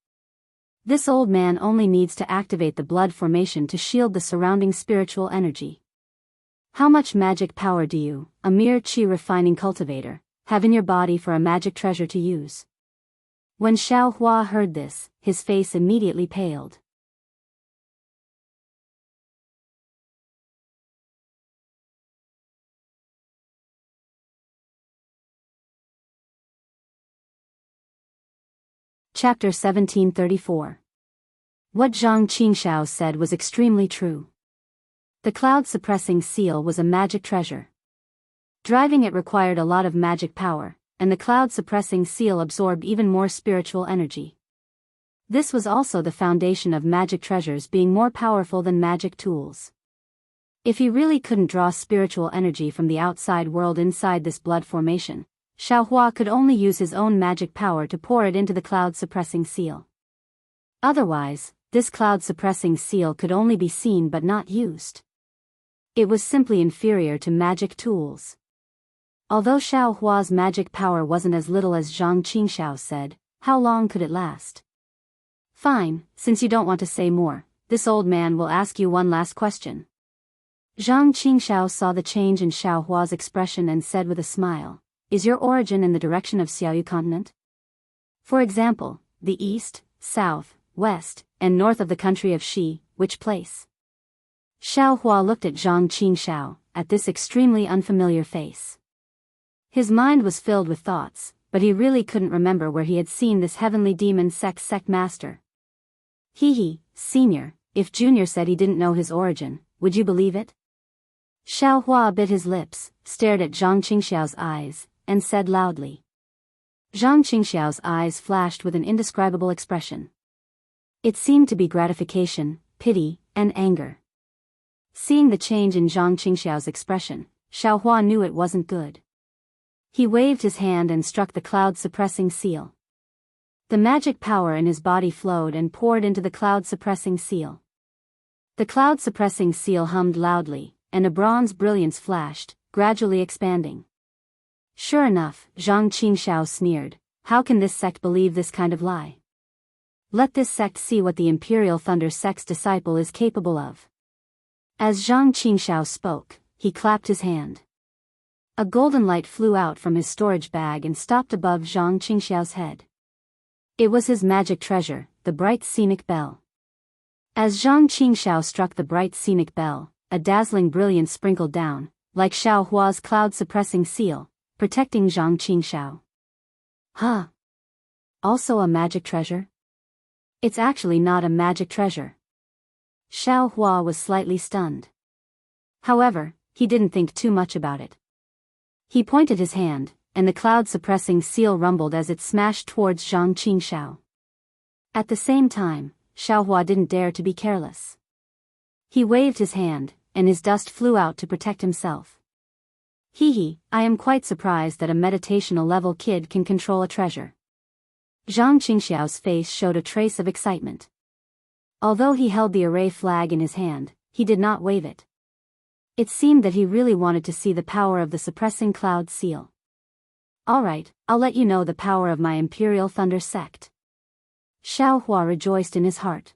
This old man only needs to activate the blood formation to shield the surrounding spiritual energy. How much magic power do you, a mere qi refining cultivator, have in your body for a magic treasure to use? When Xiao Hua heard this, his face immediately paled. Chapter 1734. What Zhang Qingxiao said was extremely true. The cloud-suppressing seal was a magic treasure. Driving it required a lot of magic power, and the cloud-suppressing seal absorbed even more spiritual energy. This was also the foundation of magic treasures being more powerful than magic tools. If he really couldn't draw spiritual energy from the outside world inside this blood formation, Xiao Hua could only use his own magic power to pour it into the cloud-suppressing seal. Otherwise, this cloud-suppressing seal could only be seen but not used. It was simply inferior to magic tools. Although Xiao Hua's magic power wasn't as little as Zhang Qingxiao said, how long could it last? Fine, since you don't want to say more, this old man will ask you one last question. Zhang Qingxiao saw the change in Xiao Hua's expression and said with a smile, "Is your origin in the direction of Xiaoyu continent? For example, the east, south, west, and north of the country of Xi, which place?" Xiao Hua looked at Zhang Qingxiao, at this extremely unfamiliar face. His mind was filled with thoughts, but he really couldn't remember where he had seen this heavenly demon sect master. Senior, if Junior said he didn't know his origin, would you believe it? Xiao Hua bit his lips, stared at Zhang Qingxiao's eyes, and said loudly. Zhang Qingxiao's eyes flashed with an indescribable expression. It seemed to be gratification, pity, and anger. Seeing the change in Zhang Qingxiao's expression, Xiao Hua knew it wasn't good. He waved his hand and struck the cloud-suppressing seal. The magic power in his body flowed and poured into the cloud-suppressing seal. The cloud-suppressing seal hummed loudly, and a bronze brilliance flashed, gradually expanding. Sure enough, Zhang Qingxiao sneered, how can this sect believe this kind of lie? Let this sect see what the Imperial Thunder sect's disciple is capable of. As Zhang Qingxiao spoke, he clapped his hand. A golden light flew out from his storage bag and stopped above Zhang Qingxiao's head. It was his magic treasure, the bright scenic bell. As Zhang Qingxiao struck the bright scenic bell, a dazzling brilliance sprinkled down, like Xiao Hua's cloud-suppressing seal, protecting Zhang Qingxiao. Huh? Also a magic treasure? It's actually not a magic treasure. Xiao Hua was slightly stunned. However, he didn't think too much about it. He pointed his hand, and the cloud-suppressing seal rumbled as it smashed towards Zhang Qingxiao. At the same time, Xiao Hua didn't dare to be careless. He waved his hand, and his dust flew out to protect himself. I am quite surprised that a meditational-level kid can control a treasure. Zhang Qingxiao's face showed a trace of excitement. Although he held the array flag in his hand, he did not wave it. It seemed that he really wanted to see the power of the suppressing cloud seal. Alright, I'll let you know the power of my Imperial Thunder sect. Xiao Hua rejoiced in his heart.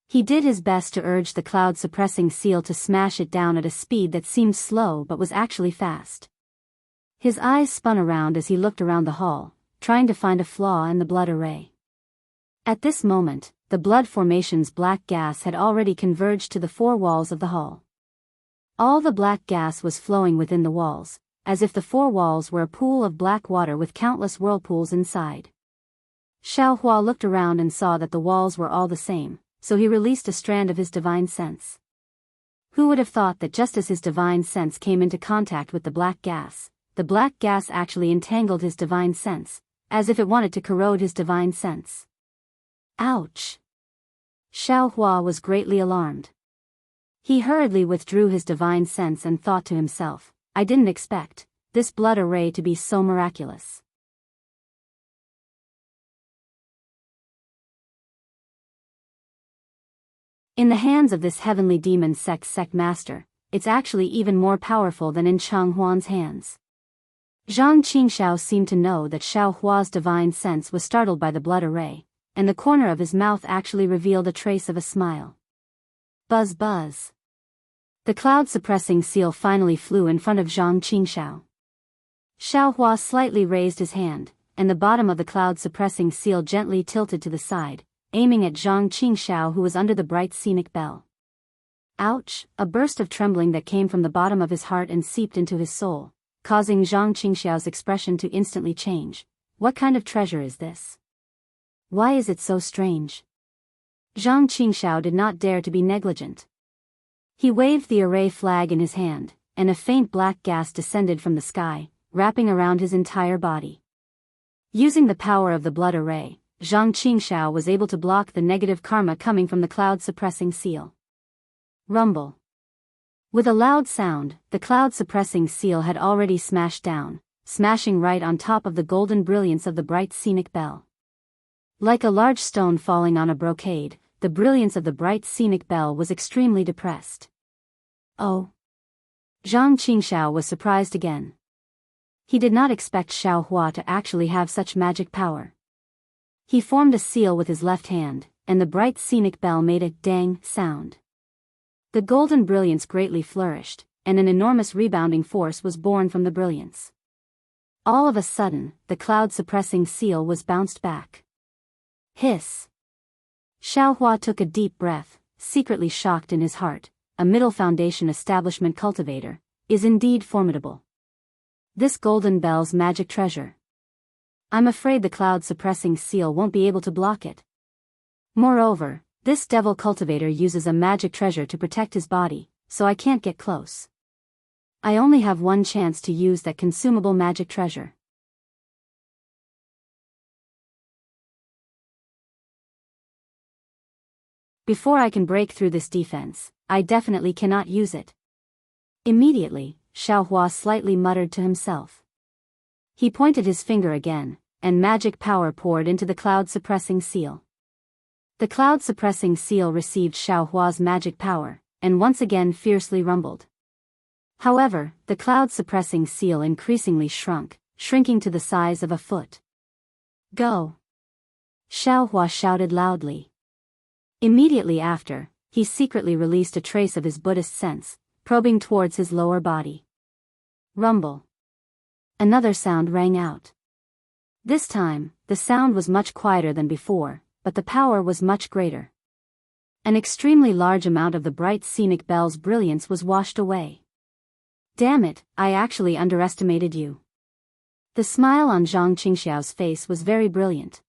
He did his best to urge the cloud-suppressing seal to smash it down at a speed that seemed slow but was actually fast. His eyes spun around as he looked around the hall, trying to find a flaw in the blood array. At this moment, the blood formation's black gas had already converged to the four walls of the hall. All the black gas was flowing within the walls, as if the four walls were a pool of black water with countless whirlpools inside. Xiao Hua looked around and saw that the walls were all the same, so he released a strand of his divine sense. Who would have thought that just as his divine sense came into contact with the black gas actually entangled his divine sense, as if it wanted to corrode his divine sense. Ouch! Xiao Hua was greatly alarmed. He hurriedly withdrew his divine sense and thought to himself, I didn't expect this blood array to be so miraculous. In the hands of this heavenly demon sect master, it's actually even more powerful than in Chang Huan's hands. Zhang Qingxiao seemed to know that Xiao Hua's divine sense was startled by the blood array, and the corner of his mouth actually revealed a trace of a smile. Buzz buzz. The cloud-suppressing seal finally flew in front of Zhang Qingxiao. Xiao Hua slightly raised his hand, and the bottom of the cloud-suppressing seal gently tilted to the side, aiming at Zhang Qingxiao, who was under the bright scenic bell. Ouch! A burst of trembling that came from the bottom of his heart and seeped into his soul, causing Zhang Qingxiao's expression to instantly change. What kind of treasure is this? Why is it so strange? Zhang Qingxiao did not dare to be negligent. He waved the array flag in his hand, and a faint black gas descended from the sky, wrapping around his entire body. Using the power of the blood array, Zhang Qingxiao was able to block the negative karma coming from the cloud-suppressing seal. Rumble. With a loud sound, the cloud-suppressing seal had already smashed down, smashing right on top of the golden brilliance of the bright scenic bell. Like a large stone falling on a brocade, the brilliance of the bright scenic bell was extremely depressed. Oh! Zhang Qingxiao was surprised again. He did not expect Xiao Hua to actually have such magic power. He formed a seal with his left hand, and the bright scenic bell made a dang sound. The golden brilliance greatly flourished, and an enormous rebounding force was born from the brilliance. All of a sudden, the cloud-suppressing seal was bounced back. Hiss! Xiao Hua took a deep breath, secretly shocked in his heart. A middle foundation establishment cultivator is indeed formidable. This golden bell's magic treasure. I'm afraid the cloud-suppressing seal won't be able to block it. Moreover, this devil cultivator uses a magic treasure to protect his body, so I can't get close. I only have one chance to use that consumable magic treasure. Before I can break through this defense, I definitely cannot use it. Immediately, Xiao Hua slightly muttered to himself. He pointed his finger again, and magic power poured into the cloud-suppressing seal. The cloud-suppressing seal received Xiao Hua's magic power, and once again fiercely rumbled. However, the cloud-suppressing seal increasingly shrunk, shrinking to the size of a foot. Go! Xiao Hua shouted loudly. Immediately after, he secretly released a trace of his Buddhist sense, probing towards his lower body. Rumble. Another sound rang out. This time, the sound was much quieter than before, but the power was much greater. An extremely large amount of the bright scenic bell's brilliance was washed away. Damn it, I actually underestimated you. The smile on Zhang Qingxiao's face was very brilliant.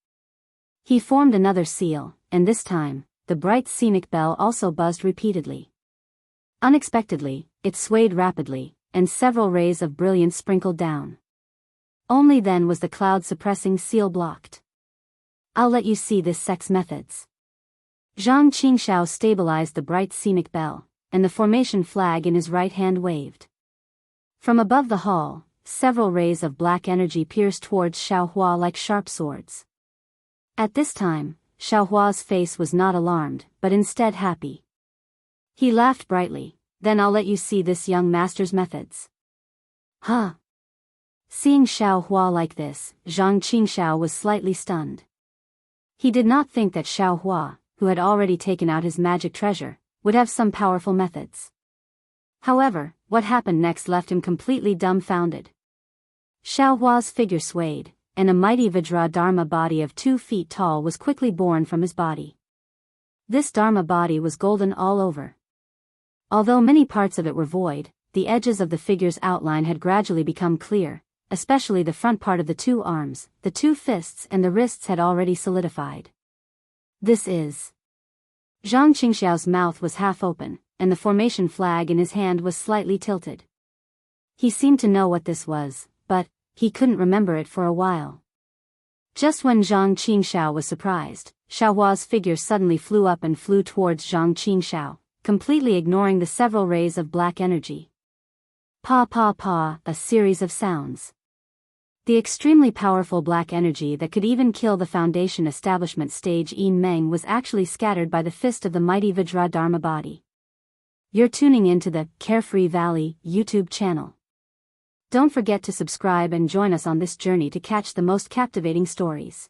He formed another seal, and this time, the bright scenic bell also buzzed repeatedly. Unexpectedly, it swayed rapidly, and several rays of brilliance sprinkled down. Only then was the cloud-suppressing seal blocked. I'll let you see this sex methods. Zhang Qingxiao stabilized the bright scenic bell, and the formation flag in his right hand waved. From above the hall, several rays of black energy pierced towards Xiao Hua like sharp swords. At this time, Xiao Hua's face was not alarmed, but instead happy. He laughed brightly. Then I'll let you see this young master's methods. Huh? Seeing Xiao Hua like this, Zhang Qingxiao was slightly stunned. He did not think that Xiao Hua, who had already taken out his magic treasure, would have some powerful methods. However, what happened next left him completely dumbfounded. Xiao Hua's figure swayed, and a mighty Vajra Dharma body of 2 feet tall was quickly born from his body. This Dharma body was golden all over. Although many parts of it were void, the edges of the figure's outline had gradually become clear, especially the front part of the 2 arms, the 2 fists and the wrists had already solidified. This is... Zhang Qingxiao's mouth was half open, and the formation flag in his hand was slightly tilted. He seemed to know what this was, but he couldn't remember it for a while. Just when Zhang Qingxiao was surprised, Xiao Hua's figure suddenly flew up and flew towards Zhang Qingxiao, completely ignoring the several rays of black energy. Pa pa pa, a series of sounds. The extremely powerful black energy that could even kill the Foundation establishment stage Yin Meng was actually scattered by the fist of the mighty Vajra Dharma body. You're tuning into the Carefree Valley YouTube channel. Don't forget to subscribe and join us on this journey to catch the most captivating stories.